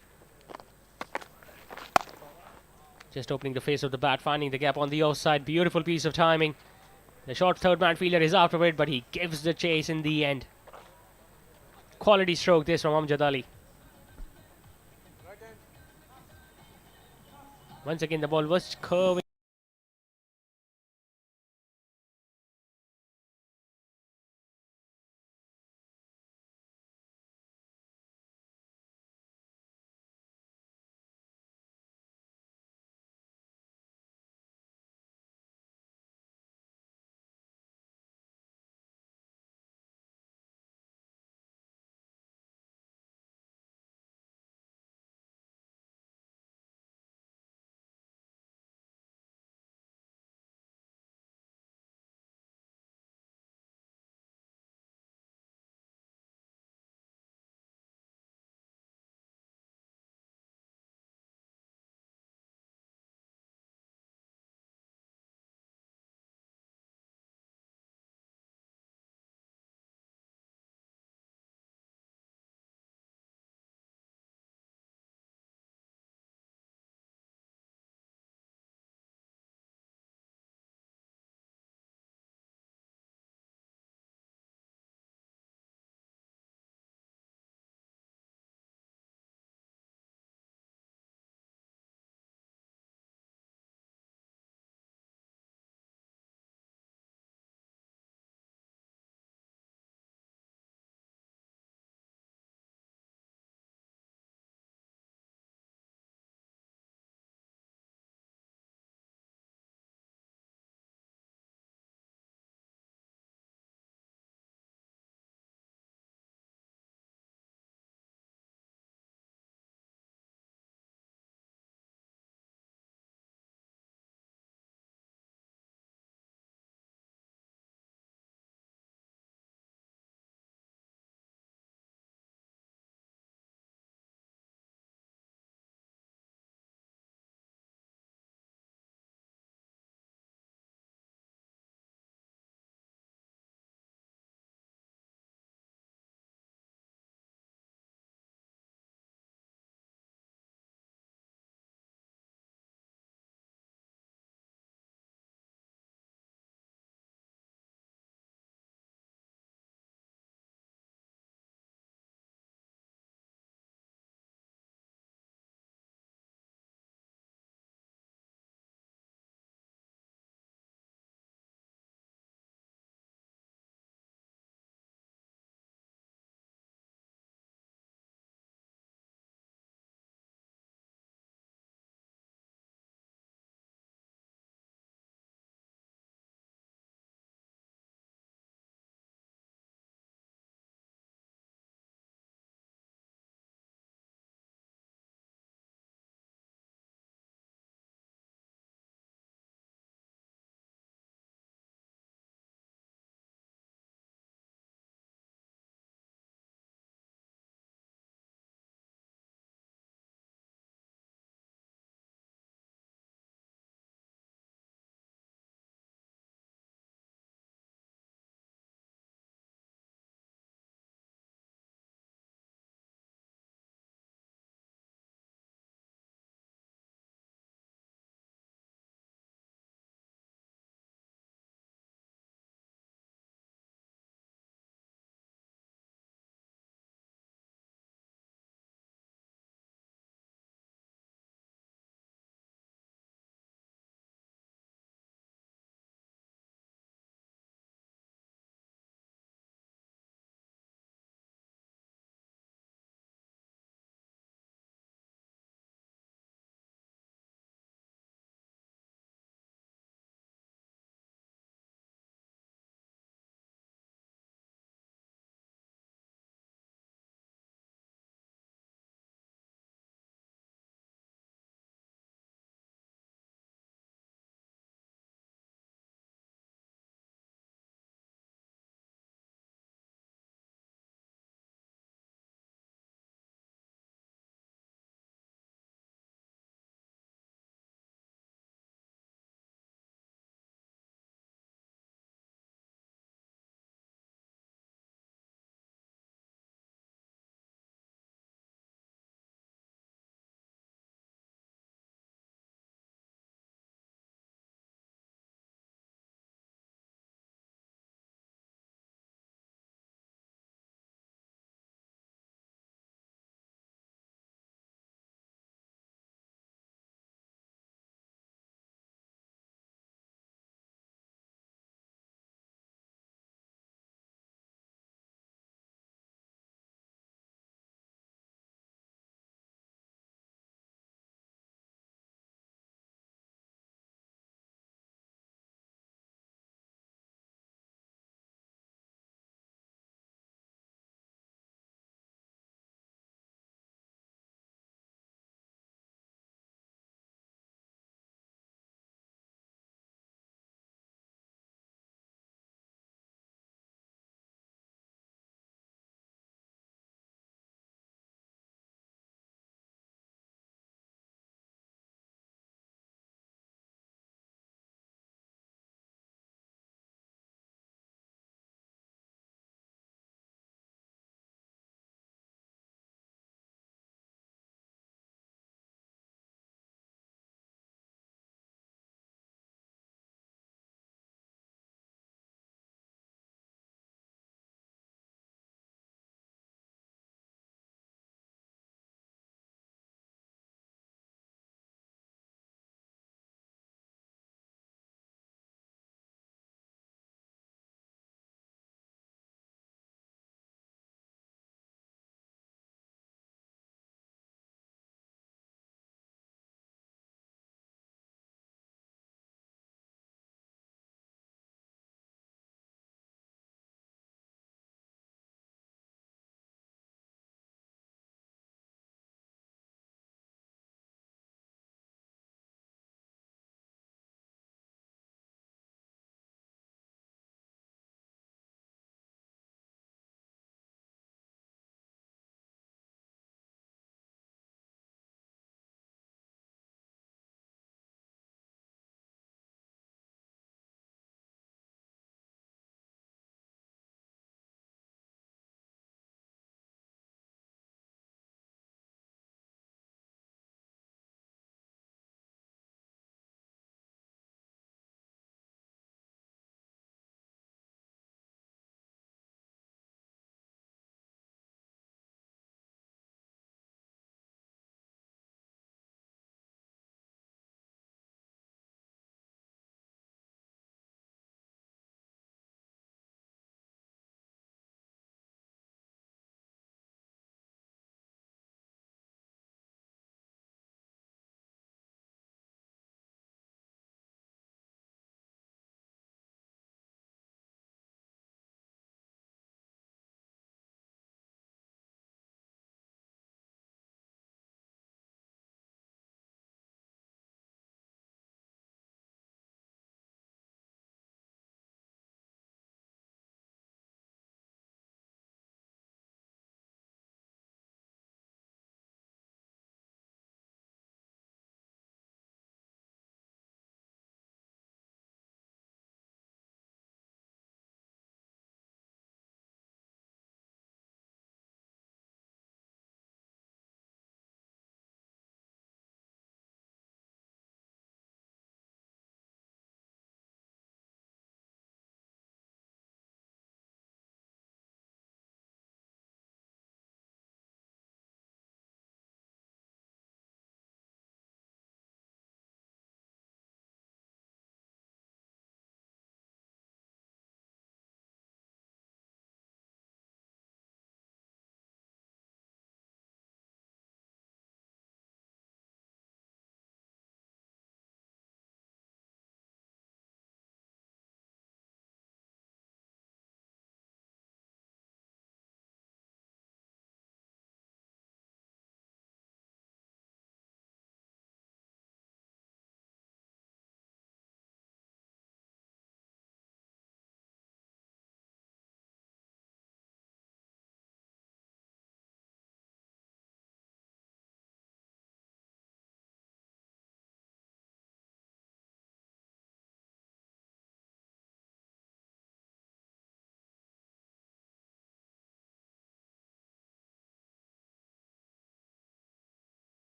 Just opening the face of the bat, finding the gap on the offside. Beautiful piece of timing. The short third man fielder is after it, but he gives the chase in the end. Quality stroke this from Amjad Ali. Once again, the ball was curving.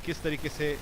किस तरीके से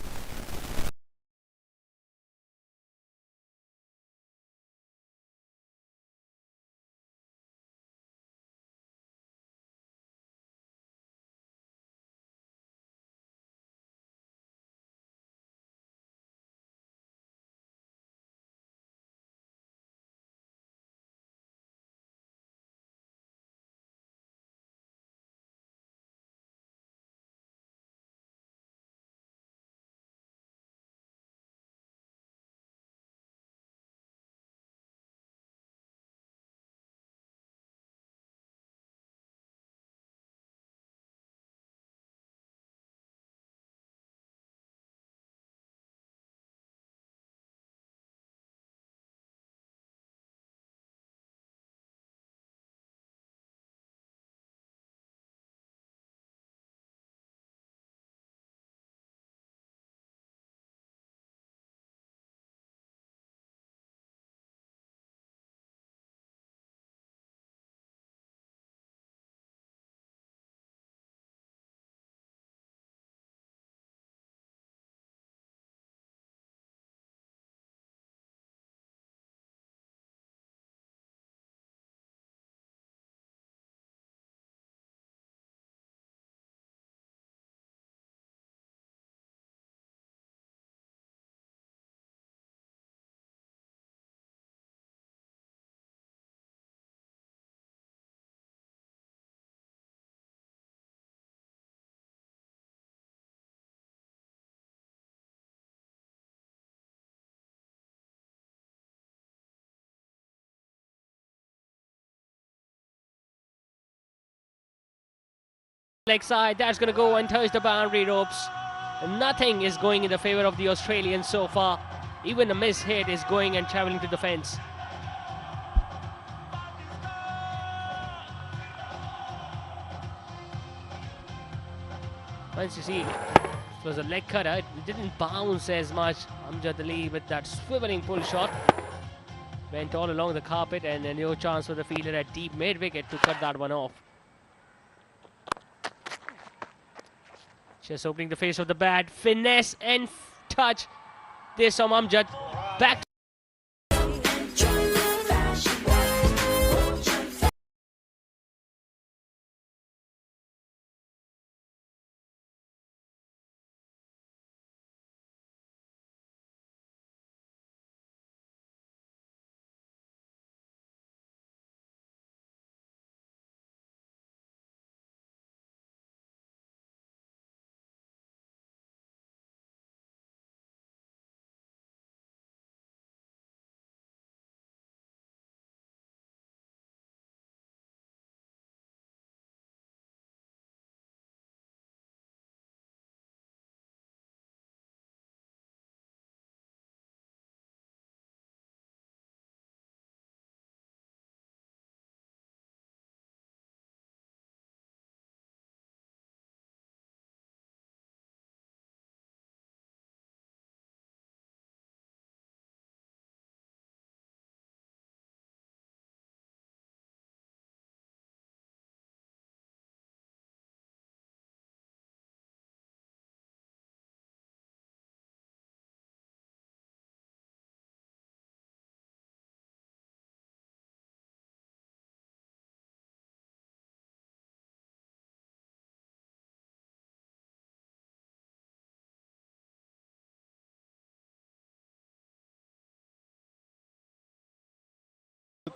leg side, that's going to go and touch the boundary ropes. Nothing is going in the favor of the Australians so far. Even a miss hit is going and travelling to the fence. Once you see, it was a leg cutter. It didn't bounce as much. Amjad Ali with that swiveling pull shot. Went all along the carpet, and then no chance for the fielder at deep mid wicket to cut that one off. Just opening the face of the bat, finesse and touch. There's some Amjad back.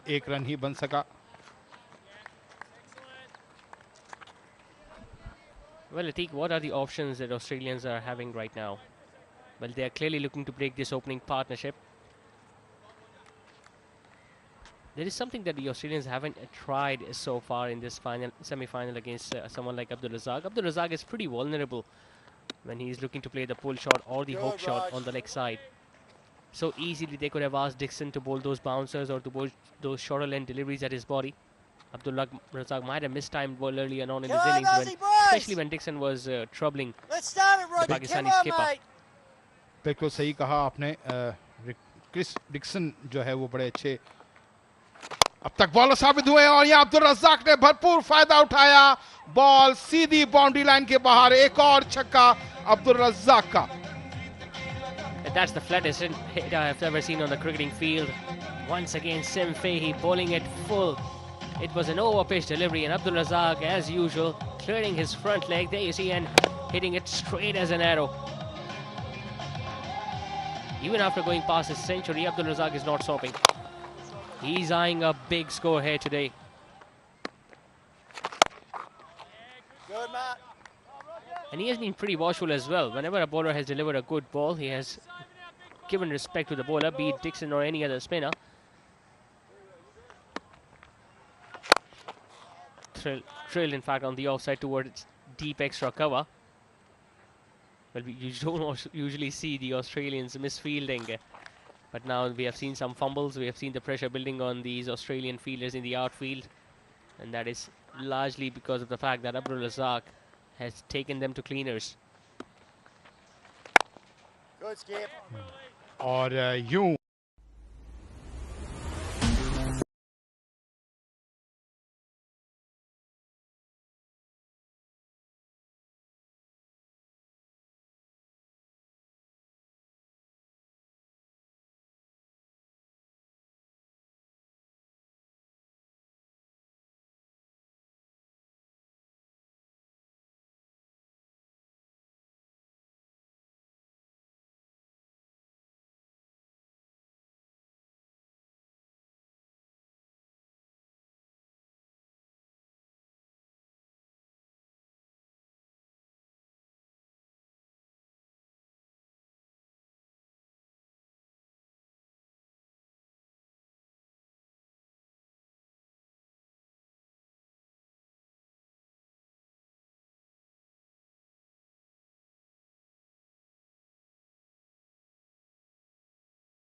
एक run ही बन सका. Well, Atik, what are the options that Australians are having right now? Well, they are clearly looking to break this opening partnership. There is something that the Australians haven't tried so far in this semi-final against someone like Abdul Razzaq. Abdul Razzaq is pretty vulnerable when he is looking to play the pull shot or the hook shot on the leg side. So easily they could have asked Dixon to bowl those bouncers or to bowl those shorter length deliveries at his body. Abdul Razzaq might have mistimed ball early on in his innings, especially when Dixon was troubling the Pakistani skipper. बिल्कुल सही कहा आपने. Chris Dixon जो है वो बड़े अच्छे अब तक बॉलर साबित हुए हैं और यहाँ अब्दुल रज़ाक ने भरपूर फायदा उठाया. बॉल सीधी बाउंड्री लाइन के बाहर, एक और छक्का अब्दुल रज़ाक का। And that's the flattest hit I have ever seen on the cricketing field. Once again, Sim Fahy bowling it full. It was an over-pitch delivery, and Abdul Razzaq, as usual, clearing his front leg. There you see, and hitting it straight as an arrow. Even after going past his century, Abdul Razzaq is not stopping. He's eyeing a big score here today. Good, Matt. And he has been pretty watchful as well. Whenever a bowler has delivered a good ball, he has given respect to the bowler, be it Dixon or any other spinner. Trill, in fact, on the offside towards deep extra cover. Well, you don't usually see the Australians misfielding, but now we have seen some fumbles. We have seen the pressure building on these Australian fielders in the outfield, and that is largely because of the fact that Abdul Razzaq has taken them to cleaners. Good, Skip. और यूं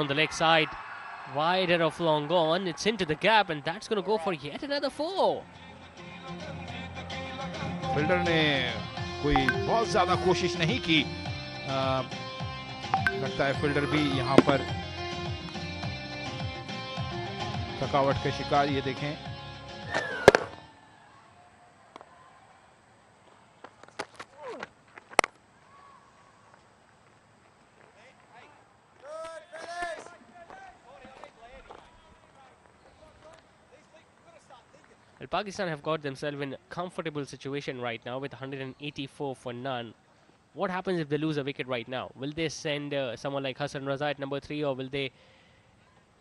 On the leg side, wider of long gone. It's into the gap, and that's going to go for yet another 4. Fielder ने कोई बहुत ज्यादा कोशिश नहीं की। लगता है फील्डर भी यहाँ पर थकावट के शिकार। ये देखें, Well, Pakistan have got themselves in a comfortable situation right now with 184 for none. What happens if they lose a wicket right now? Will they send someone like Hassan Raza at number 3, or will they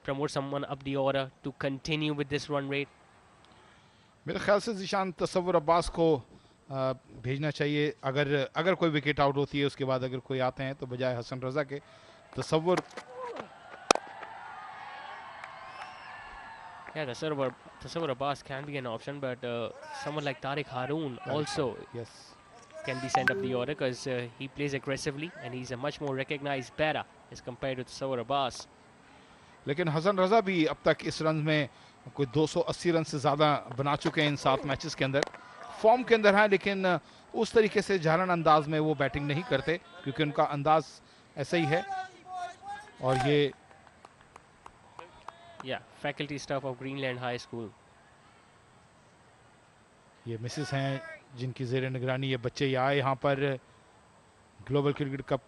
promote someone up the order to continue with this run rate? मेरे ख्याल से जिशान तसव्वुर अब्बास को भेजना चाहिए। अगर कोई wicket out होती है उसके बाद अगर कोई आते हैं तो बजाय हसन रजा के तसव्वुर। Yeah, Tasawwur Abbas can be an option, but someone like Tariq Haroon also can be sent up the order, because he plays aggressively and he's a much more recognized batter as compared to Tasawwur Abbas. लेकिन हसन रजा भी अब तक इस run में कोई 280 run से ज़्यादा बना चुके हैं इन 7 मैचेस के अंदर। फॉर्म के अंदर हैं, लेकिन उस तरीके से झारन अंदाज में वो बैटिंग नहीं करते, क्योंकि उनका अंदाज ऐसा ही है। और ये faculty staff of Greenland High School. ये मिसेस हैं जिनकी ज़ेर निगरानी ये बच्चे ये आए यहाँ पर ग्लोबल क्रिकेट कप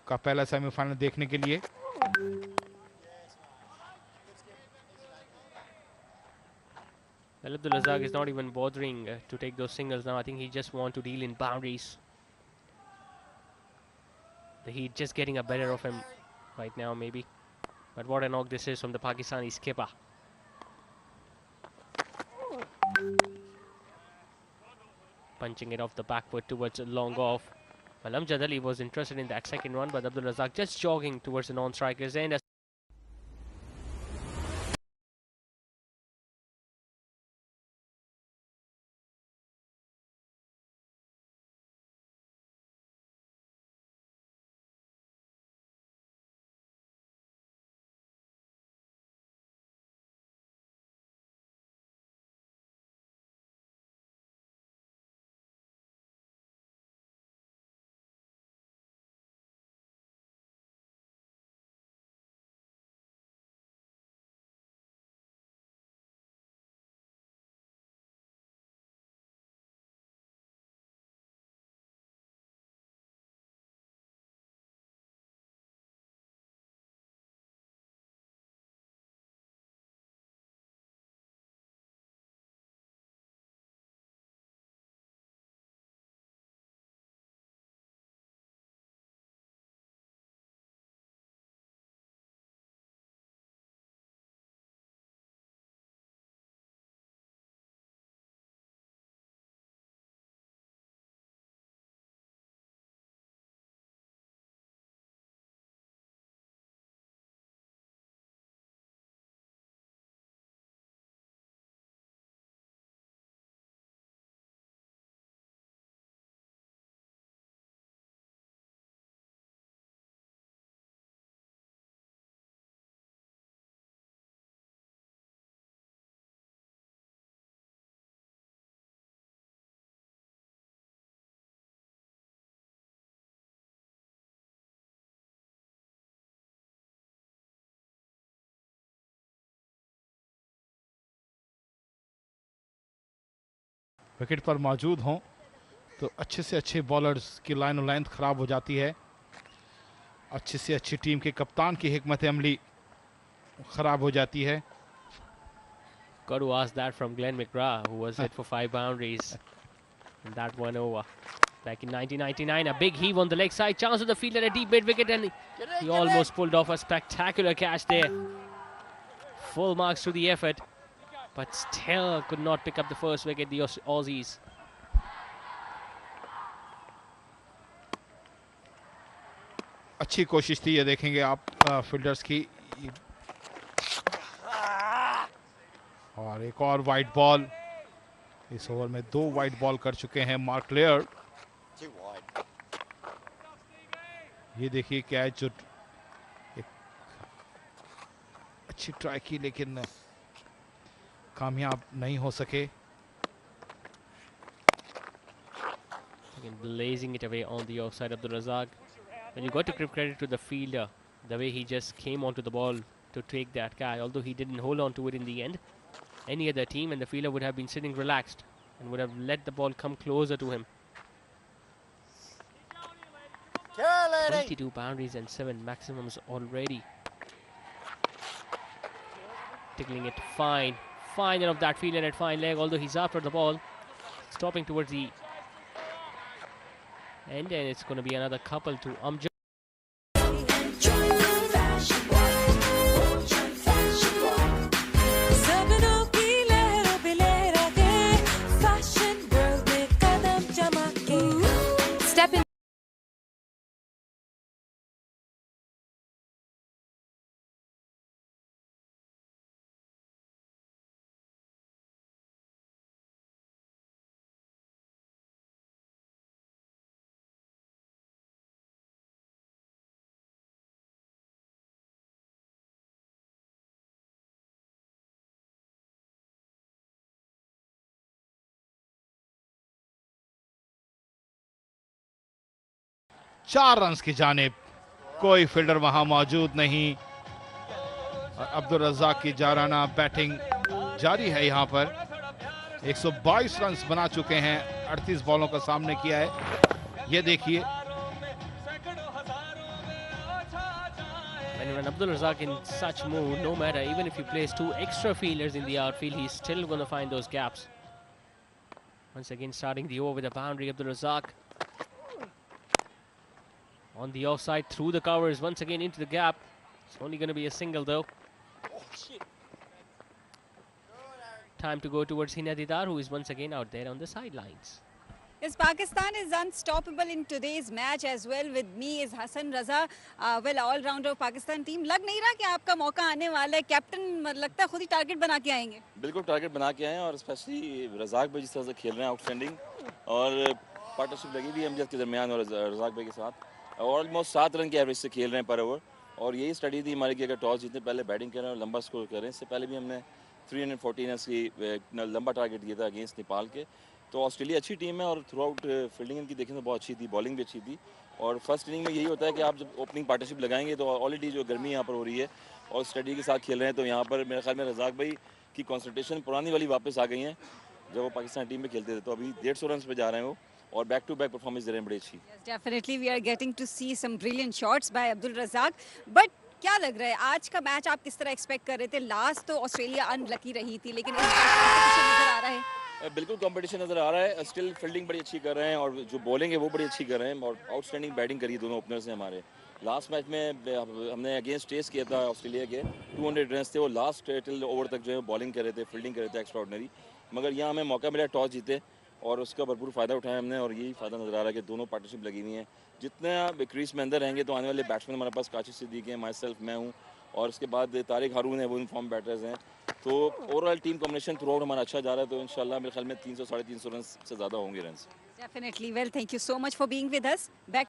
का पहला सेमीफाइनल देखने के लिए। Well, Abdul Razzaq is not even bothering to take those singles now. I think he just wants to deal in boundaries. The Heat just getting a better of him right now, maybe. But what a knock this is from the Pakistani skipper. Punching it off the back foot towards a long off. Well, Amjad Ali was interested in that second one, but Abdul Razzaq just jogging towards the non-strikers end. Wicket पर मौजूद हों तो अच्छे से अच्छे bowlers की line और length खराब हो जाती है, अच्छी से अच्छी टीम के कप्तान की हिकमत अमली खराब हो जाती है। Got to ask that from Glenn McGrath, who was hit for 5 boundaries in that one over. Back in 1999, a big heave on the leg side, chance of the fielder, a deep mid wicket, and he almost pulled off a spectacular catch there. Full marks to the effort, but still could not pick up the first wicket, the Aussies. अच्छी कोशिश थी, ये देखेंगे आप fielders की, और एक और वाइड बॉल। इस ओवर में 2 वाइड बॉल कर चुके हैं मार्क लेयर। ये देखिए कैच जो एक अच्छी ट्राई की लेकिन कामयाब नहीं हो सके। Again, blazing it away on the offside of the Razzaq. And you got to give credit to the fielder, the way he just came onto the ball to take that catch, although he didn't hold on to it in the end. Any other team and the fielder would have been sitting relaxed and would have let the ball come closer to him. 22 boundaries and 7 maximums already. Tickling it fine. Fine of that fielder at fine leg, although he's after the ball. Stopping towards the end, and it's going to be another couple to Amjad. Step in. चार runs की जानिब, कोई fielder वहां मौजूद नहीं। और अब्दुल रज़ाक की जाराना batting जारी है। यहां पर 122 रन्स बना चुके हैं, 38 बॉलों का सामने किया है। ये देखिए, When Abdul Razzaq in such mood, no matter, even if he plays 2 extra fielders in the outfield, he's still going to find those gaps. Once again, starting the over with a boundary, Abdul Razzaq. On the offside, through the covers, once again into the gap. It's only going to be a single though. Time to go towards Hina Didar, who is once again out there on the sidelines. Yes, Pakistan is unstoppable in today's match as well. With me is Hassan Raza, well all-rounder of Pakistan team. लग नहीं रहा कि आपका मौका आने वाला है, captain लगता है खुद ही टारगेट बना के आएंगे। बिल्कुल टारगेट बना के आए हैं, और स्पेशली रज़ाक भाई जिस तरह से खेल रहे हैं आउटस्टैंडिंग, और पार्टनरशिप लगी हुई है अमजद के दरमियान और रज़ाक भाई के साथ। ऑलमोस्ट 7 रन के एवरेज से खेल रहे हैं पर ओवर, और यही स्टडी थी हमारी कि अगर टॉस जीतने पहले बैटिंग करें और लंबा स्कोर करें। इससे पहले भी हमने 314 रन की लंबा टारगेट दिया था अगेंस्ट नेपाल के। तो ऑस्ट्रेलिया अच्छी टीम है, और थ्रू आउट फील्डिंग इनकी देखें तो बहुत अच्छी थी, बॉलिंग भी अच्छी थी। और फर्स्ट इनिंग में यही होता है कि आप जब ओपनिंग पार्टनरशिप लगाएंगे तो ऑलरेडी जो गर्मी यहाँ पर हो रही है और स्टडी के साथ खेल रहे हैं, तो यहाँ पर मेरे ख्याल में रज़ाक भाई की कॉन्सनट्रेशन पुरानी वाली वापस आ गई हैं जब वो पाकिस्तान टीम में खेलते थे। तो अभी 150 रन पे जा रहे हैं वो, और बैक टू बैक परफॉर्मेंस दे रहे हैं बड़ी अच्छी। Definitely we are getting to see some brilliant shots by Abdul Razzaq. But क्या लग रहा है आज का मैच आप किस तरह एक्सपेक्ट कर रहे थे? लास्ट तो ऑस्ट्रेलिया अनलकी रही थी, लेकिन इस बार कंपटीशन नजर आ रहा है। बिल्कुल कंपटीशन नज़र आ रहा है। स्टिल फील्डिंग बड़ी अच्छी कर रहे हैं, और जो बॉलिंग है वो बड़ी अच्छी कर रहे हैं, और आउटस्टैंडिंग बैटिंग करी दोनों ओपनर्स ने हमारे। लास्ट मैच में हमने अगेंस्ट टेस्ट किया था ऑस्ट्रेलिया के, 200 रन थे वो, लास्ट टिल ओवर तक जो है बॉलिंग कर रहे थे, फील्डिंग कर रहे थे एक्स्ट्रा ऑर्डिनरी। मगर यहाँ हमें मौका मिला, टॉस जीते और उसका भरपूर फ़ायदा उठाया हमने, और यही फ़ायदा नज़र आ रहा है कि दोनों पार्टनरशिप लगी हुई हैं। जितने क्रीज में अंदर रहेंगे तो आने वाले बैट्समैन हमारे पास काशिफ सिद्दीकी हैं, माई सेल्फ मैं हूँ, और उसके बाद तारिक हारून है, वो इनफॉर्म बैटर्स हैं। तो overall team combination through out हमारा अच्छा जा रहा है। तो इंशाल्लाह मेरे ख्याल में 300 साढ़े 300 रन से ज़्यादा होंगे run. Definitely. Well, thank you so much for being with us. Back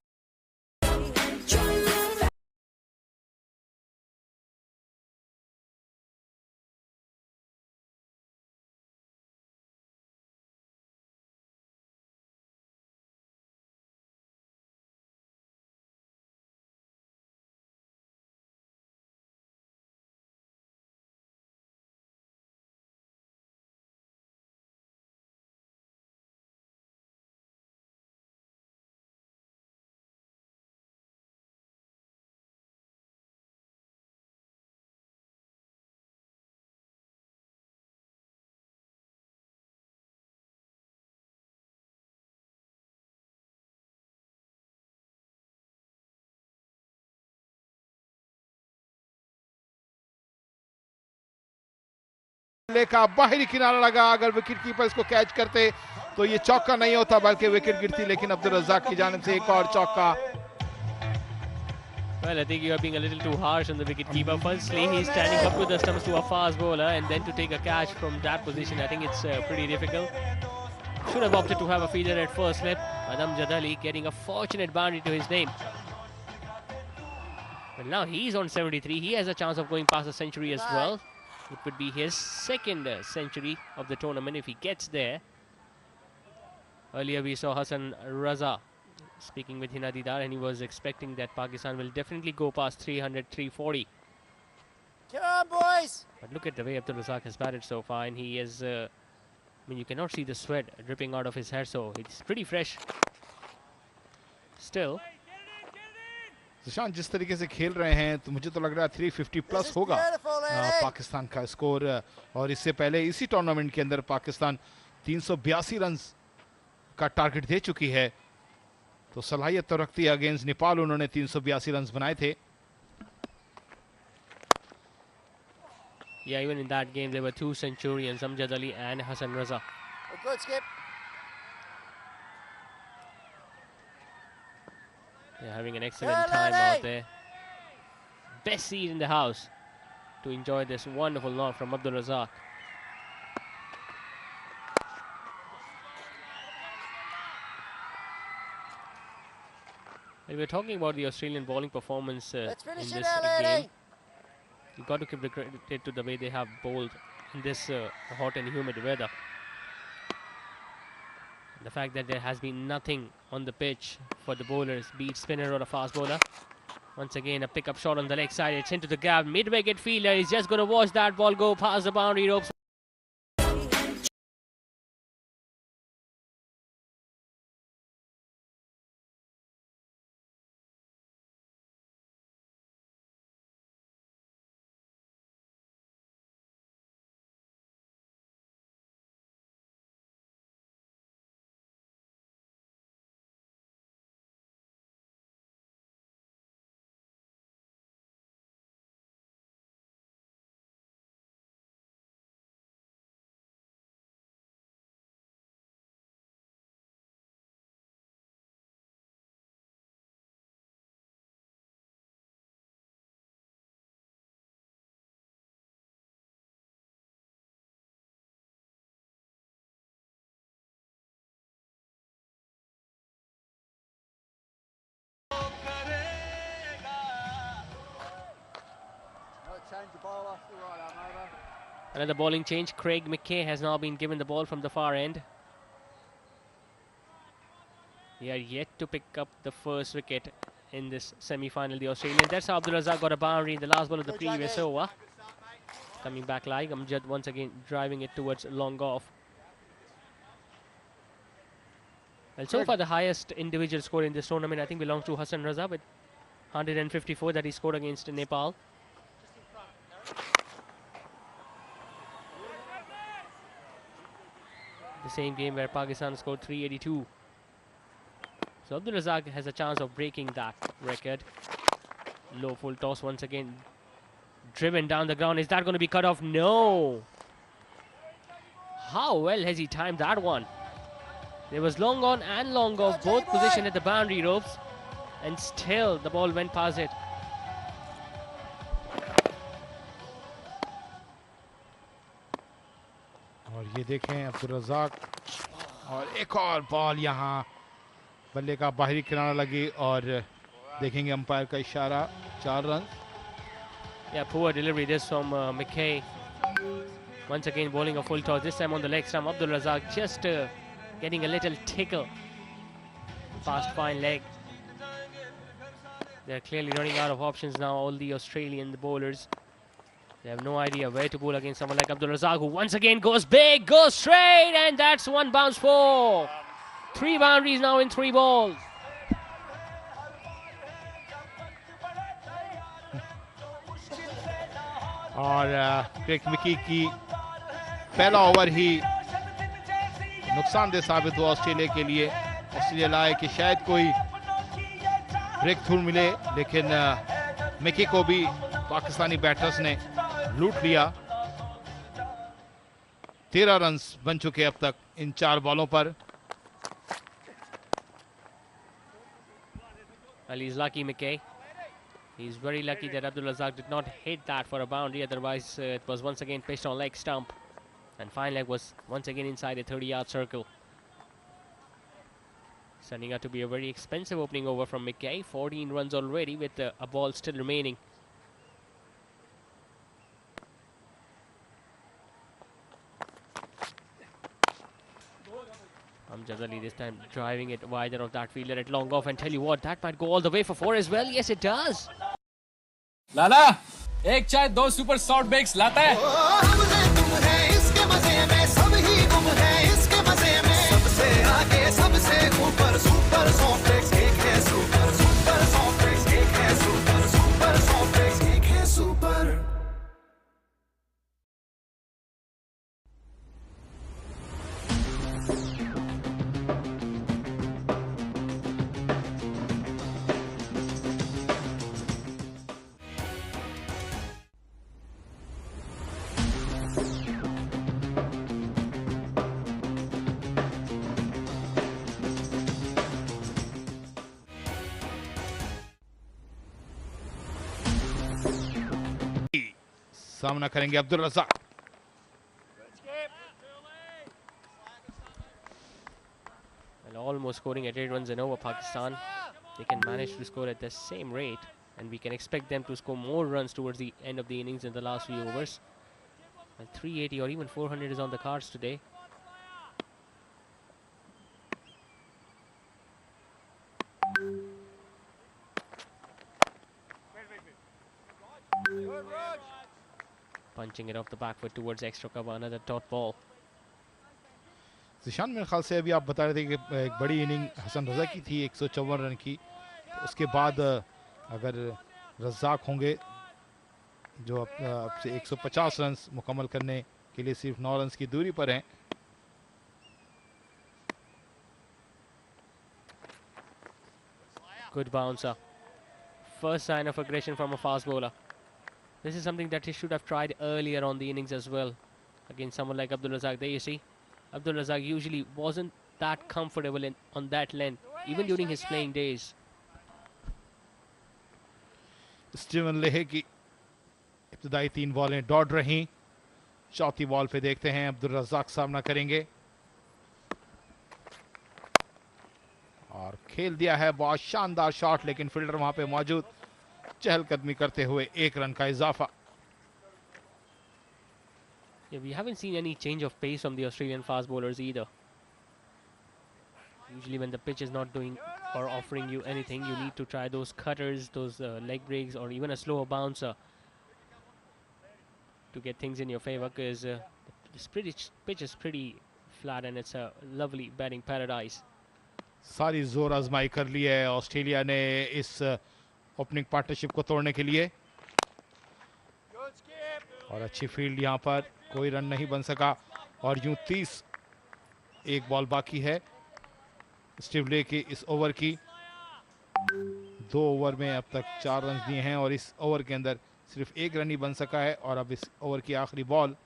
बल्ले का बाहरी किनारा लगा, अगर विकेट कीपर इसको कैच करते तो ये चौका नहीं होता बल्कि विकेट गिरती, लेकिन अब्दुल रज़ाक की जानिब से एक और चौका। Well, I think you are being a little too harsh on the wicketkeeper. Firstly, he's standing up to the stumps to a fast bowler, and then to take a catch from that position, I think it's pretty difficult. Should have opted to have a feeder at first slip. Adam Jadali getting a fortunate boundary to his name. Well, now he's on 73. He has a chance of going past a century as well. It would be his second century of the tournament if he gets there. Earlier we saw Hassan Raza speaking with Hina Didar, and he was expecting that Pakistan will definitely go past 300, 340. Come on, boys! But look at the way Abdul Razzaq has batted so far, and he is, I mean, you cannot see the sweat dripping out of his hair, so it's pretty fresh. Still. Sushant जिस तरीके से खेल रहे हैं तो मुझे तो लग रहा है 350 प्लस होगा पाकिस्तान का स्कोर, और इससे पहले इसी टूर्नामेंट के अंदर पाकिस्तान 382 रन का टारगेट दे चुकी है, तो सलाहियत तो रखती है। अगेंस्ट नेपाल उन्होंने 382 रन बनाए थे। Yeah, even in that game there were two centurions, Amjad Ali and Hassan Raza. Good skip. They're having an excellent time out there. Best seat in the house to enjoy this wonderful knock from Abdul Razzaq. We're talking about the Australian bowling performance in this game. You've got to give the credit to the way they have bowled in this hot and humid weather. The fact that there has been nothing on the pitch for the bowlers, be it spinner or a fast bowler. Once again, a pickup shot on the leg side. It's into the gap. Mid-wicket fielder is just going to watch that ball go past the boundary ropes. Another bowling change. Craig McKay has now been given the ball from the far end. He are yet to pick up the first wicket in this semi-final, the Australian. That's how Abdul Razzaq got a boundary in the last ball of the previous over. Coming back like Amjad once again driving it towards long off. Well, so far the highest individual score in this tournament I think belongs to Hassan Raza with 154 that he scored against Nepal. The same game where Pakistan scored 382. So Abdul Razzaq has a chance of breaking that record. Low full toss once again. Driven down the ground. Is that going to be cut off? No. How well has he timed that one? There was long on and long off, both positioned at the boundary ropes, and still the ball went past it. और ये देखें अब्दुल रज़ाक, और एक और ball यहाँ बल्ले का बाहरी किनारा लगी, और देखेंगे अंपायर का इशारा, 4 run. Yeah, poor delivery this from McKay. Once again bowling a full toss, this time on the leg stump. Abdul Razzaq just getting a little tickle past fine leg. They're clearly running out of options now, all the Australian bowlers. They have no idea where to bowl against someone like Abdul Razzaq, who once again goes big, goes straight, and that's one bounce 4. 3 boundaries now in 3 balls. और Craig Mickey की पहला over ही नुकसानदेह साबित हुआ Australia के लिए। Australia लाए कि शायद कोई ब्रेक थ्रू मिले, लेकिन मिकी को भी पाकिस्तानी बैटर्स ने लूट लिया। 13 रन बन चुके अब तक इन 4 बॉलों पर। Well, he's lucky, McKay. He's very lucky that Abdul Razzaq did not hit that for a boundary. Otherwise, it was once again pitched on leg stump. And fine leg was once again inside a 30-yard circle. Turning out to be a very expensive opening over from McKay. 14 runs already with a ball still remaining. Amjad Ali this time driving it wider of that fielder at long off, and tell you what, that might go all the way for 4 as well. Yes, it does. लाला एक चाय 2 super soft bakes लाता है। सामना करेंगे Abdul Razzaq. And almost scoring at 8 runs and over Pakistan. They can manage to score at the same rate, and we can expect them to score more runs towards the end of the innings in the last few overs. And 380 or even 400 is on the cards today. Punching it off the back foot towards extra cover, another dot ball. Zeeshan मेरे ख्याल से अभी आप बता रहे थे कि एक बड़ी इनिंग हसन रज़ा की थी 154 रन की। तो उसके बाद अगर रज़ाक होंगे जो अब से 150 रन मुकम्मल करने के लिए सिर्फ 9 रन की दूरी पर हैं। Good bouncer. First sign of aggression from a fast bowler. This is something that he should have tried earlier on the innings as well. Against someone like Abdul Razzaq. There you see. Abdul Razzaq usually wasn't that comfortable on that length, even during his playing days. Steven लेहे की इब्तिदाई 3 बॉलें dot रहीं। चौथी ball पे देखते हैं अब्दुल रज़ाक सामना करेंगे और खेल दिया है बहुत शानदार शॉट, लेकिन फील्डर वहां पे मौजूद चहलकदमी करते हुए 1 रन का इजाफा। Yeah, we haven't seen any change of pace from the Australian fast bowlers either. Usually when the pitch is not doing or offering you anything, you need to try those cutters, those leg breaks, or even a slower bouncer to get things in your favor, because this pitch is pretty flat and it's a lovely batting paradise. सारी जोर आजमाई कर ली है Australia ने इस opening partnership को तोड़ने के लिए, और अच्छी फील्ड यहां पर, कोई रन नहीं बन सका। और यूं 30 एक बॉल बाकी है स्टीव ले की इस ओवर की। 2 ओवर में अब तक 4 रन दिए हैं और इस ओवर के अंदर सिर्फ 1 रन ही बन सका है। और अब इस ओवर की आखिरी ball.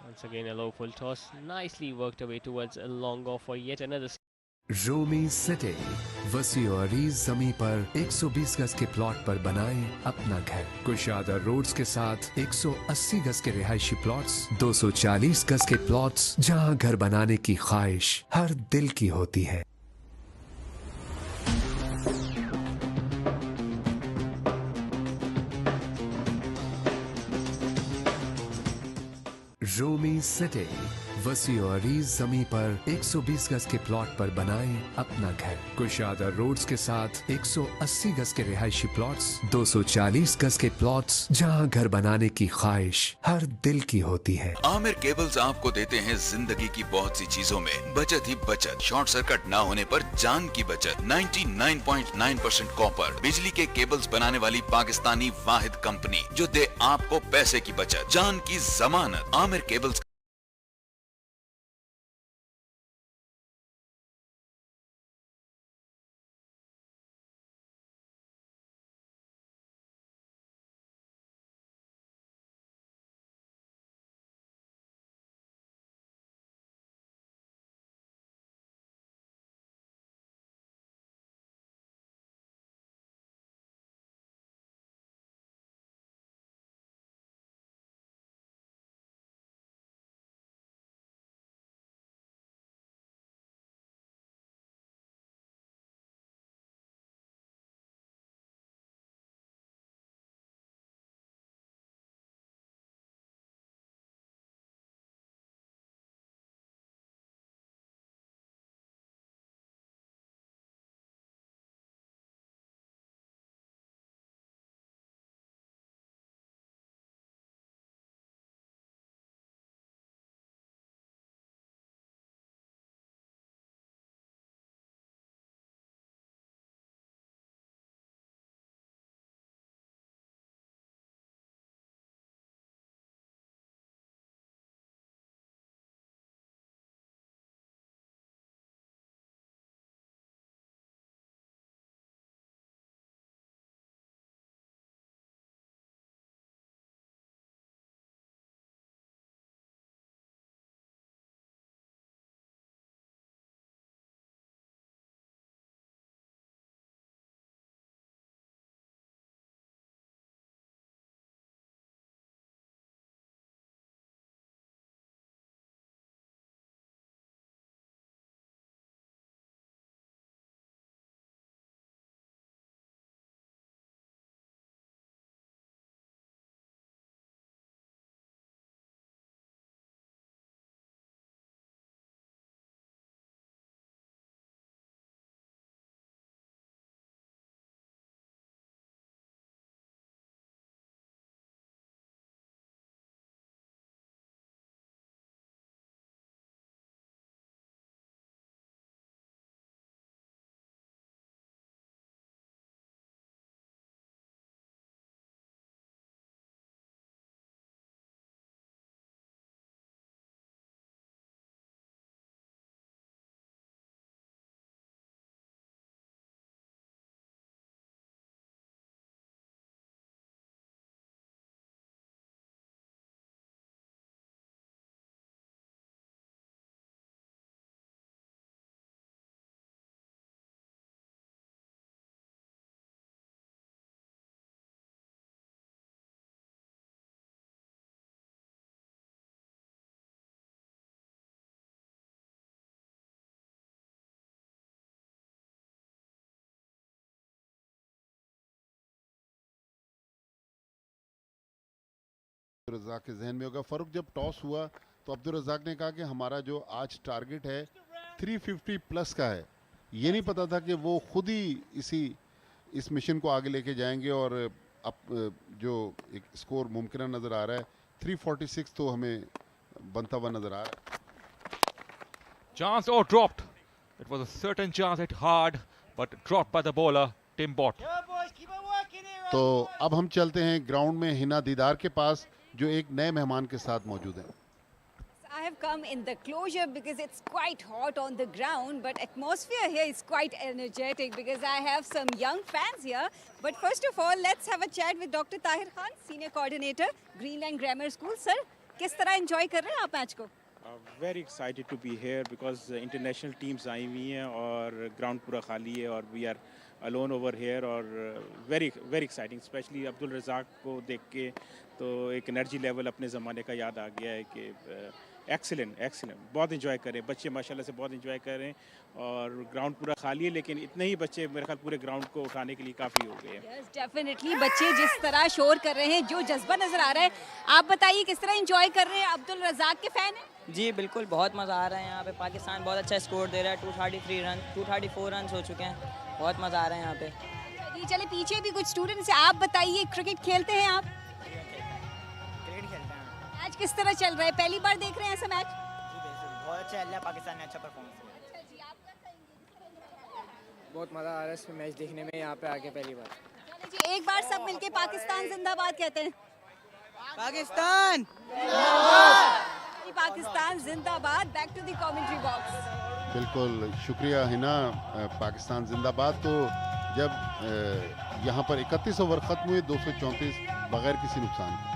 Once again a low full toss, nicely worked away towards a long off for yet another. रोमी सिटी वसी और अरीज जमी पर 120 गज के प्लॉट पर बनाएं अपना घर। कुशादा रोड्स के साथ 180 गज के रिहायशी प्लॉट्स, 240 गज के प्लॉट्स, जहां घर बनाने की ख्वाहिश हर दिल की होती है। रोमी सिटी वसी और अरीज जमी पर 120 गज के प्लॉट पर बनाएं अपना घर। कुशादा रोड्स के साथ 180 गज के रिहायशी प्लॉट्स, 240 गज के प्लॉट्स, जहां घर बनाने की ख्वाहिश हर दिल की होती है। आमिर केबल्स आपको देते हैं जिंदगी की बहुत सी चीजों में बचत ही बचत। शॉर्ट सर्किट ना होने पर जान की बचत। 99.9% कॉपर बिजली के केबल्स बनाने वाली पाकिस्तानी वाहिद कंपनी जो दे आपको पैसे की बचत, जान की जमानत। आमिर केबल्स। रज़ाक के जहन में होगा। फ़ारूक, जब टॉस हुआ तो अब्दुल रज़ाक ने कहा कि हमारा जो आज टारगेट है 350 प्लस का है। ये नहीं पता था कि वो खुद ही इस मिशन को आगे लेके जाएंगे और अब जो एक स्कोर मुमकिन नज़र आ रहा है 346 तो हमें बनता हुआ नज़र आ रहा है। Chance or dropped. It was a certain chance, hit hard, but dropped by the bowler, Tim Bott. तो अब हम चलते हैं ग्राउंड में हिना दीदार के पास, जो एक नए मेहमान के साथ मौजूद हैं। I have come in the closure because it's quite hot on the ground, but atmosphere here is quite energetic because I have some young fans here. But first of all, let's have a chat with Dr. Tahir Khan, Senior Coordinator, Greenland Grammar School. Sir, किस तरह enjoy कर रहे हैं आप match को? Very excited to be here because international teams आई हुई हैं और ground पूरा खाली है और we are alone over here और very exciting, especially Abdul Razzaq को देख के तो एक एनर्जी लेवल अपने ज़माने का याद आ गया है कि एक्सीलेंट बहुत इंजॉय करें बच्चे, माशाल्लाह से बहुत इंजॉय कर रहे हैं और ग्राउंड पूरा खाली है, लेकिन इतने ही बच्चे मेरे ख्याल पूरे ग्राउंड को उठाने के लिए काफ़ी हो गए हैं। Yes, डेफिनेटली बच्चे जिस तरह शोर कर रहे हैं, जो जज्बा नज़र आ रहा है, आप बताइए किस तरह इंजॉय कर रहे हैं? अब्दुल रज़ाक के फ़ैन हैं? जी बिल्कुल, बहुत मज़ा आ रहा है यहाँ पे। पाकिस्तान बहुत अच्छा स्कोर दे रहा है, 234 रन हो चुके हैं, बहुत मज़ा आ रहा है यहाँ पे। जी चले, पीछे भी कुछ स्टूडेंट्स हैं, आप बताइए क्रिकेट खेलते हैं आप? क्रिकेट खेलते हैं। मैच किस तरह चल रहा है? पहली बार देख रहे हैं ऐसा मैच? बहुत अच्छा चल रहा है, पाकिस्तान ने अच्छा परफॉर्मेंस किया। बहुत मज़ा आ रहा है इसमें मैच देखने में, यहाँ पे आके पहली बार। जी एक बार सब मिलके पाकिस्तान जिंदाबाद कहते हैं। पाकिस्तान पाकिस्तान जिंदाबाद। Back to the commentary box. बिल्कुल, शुक्रिया हिना। पाकिस्तान जिंदाबाद। तो जब यहाँ पर 31 ओवर ख़त्म हुए, 234 बगैर किसी नुकसान के।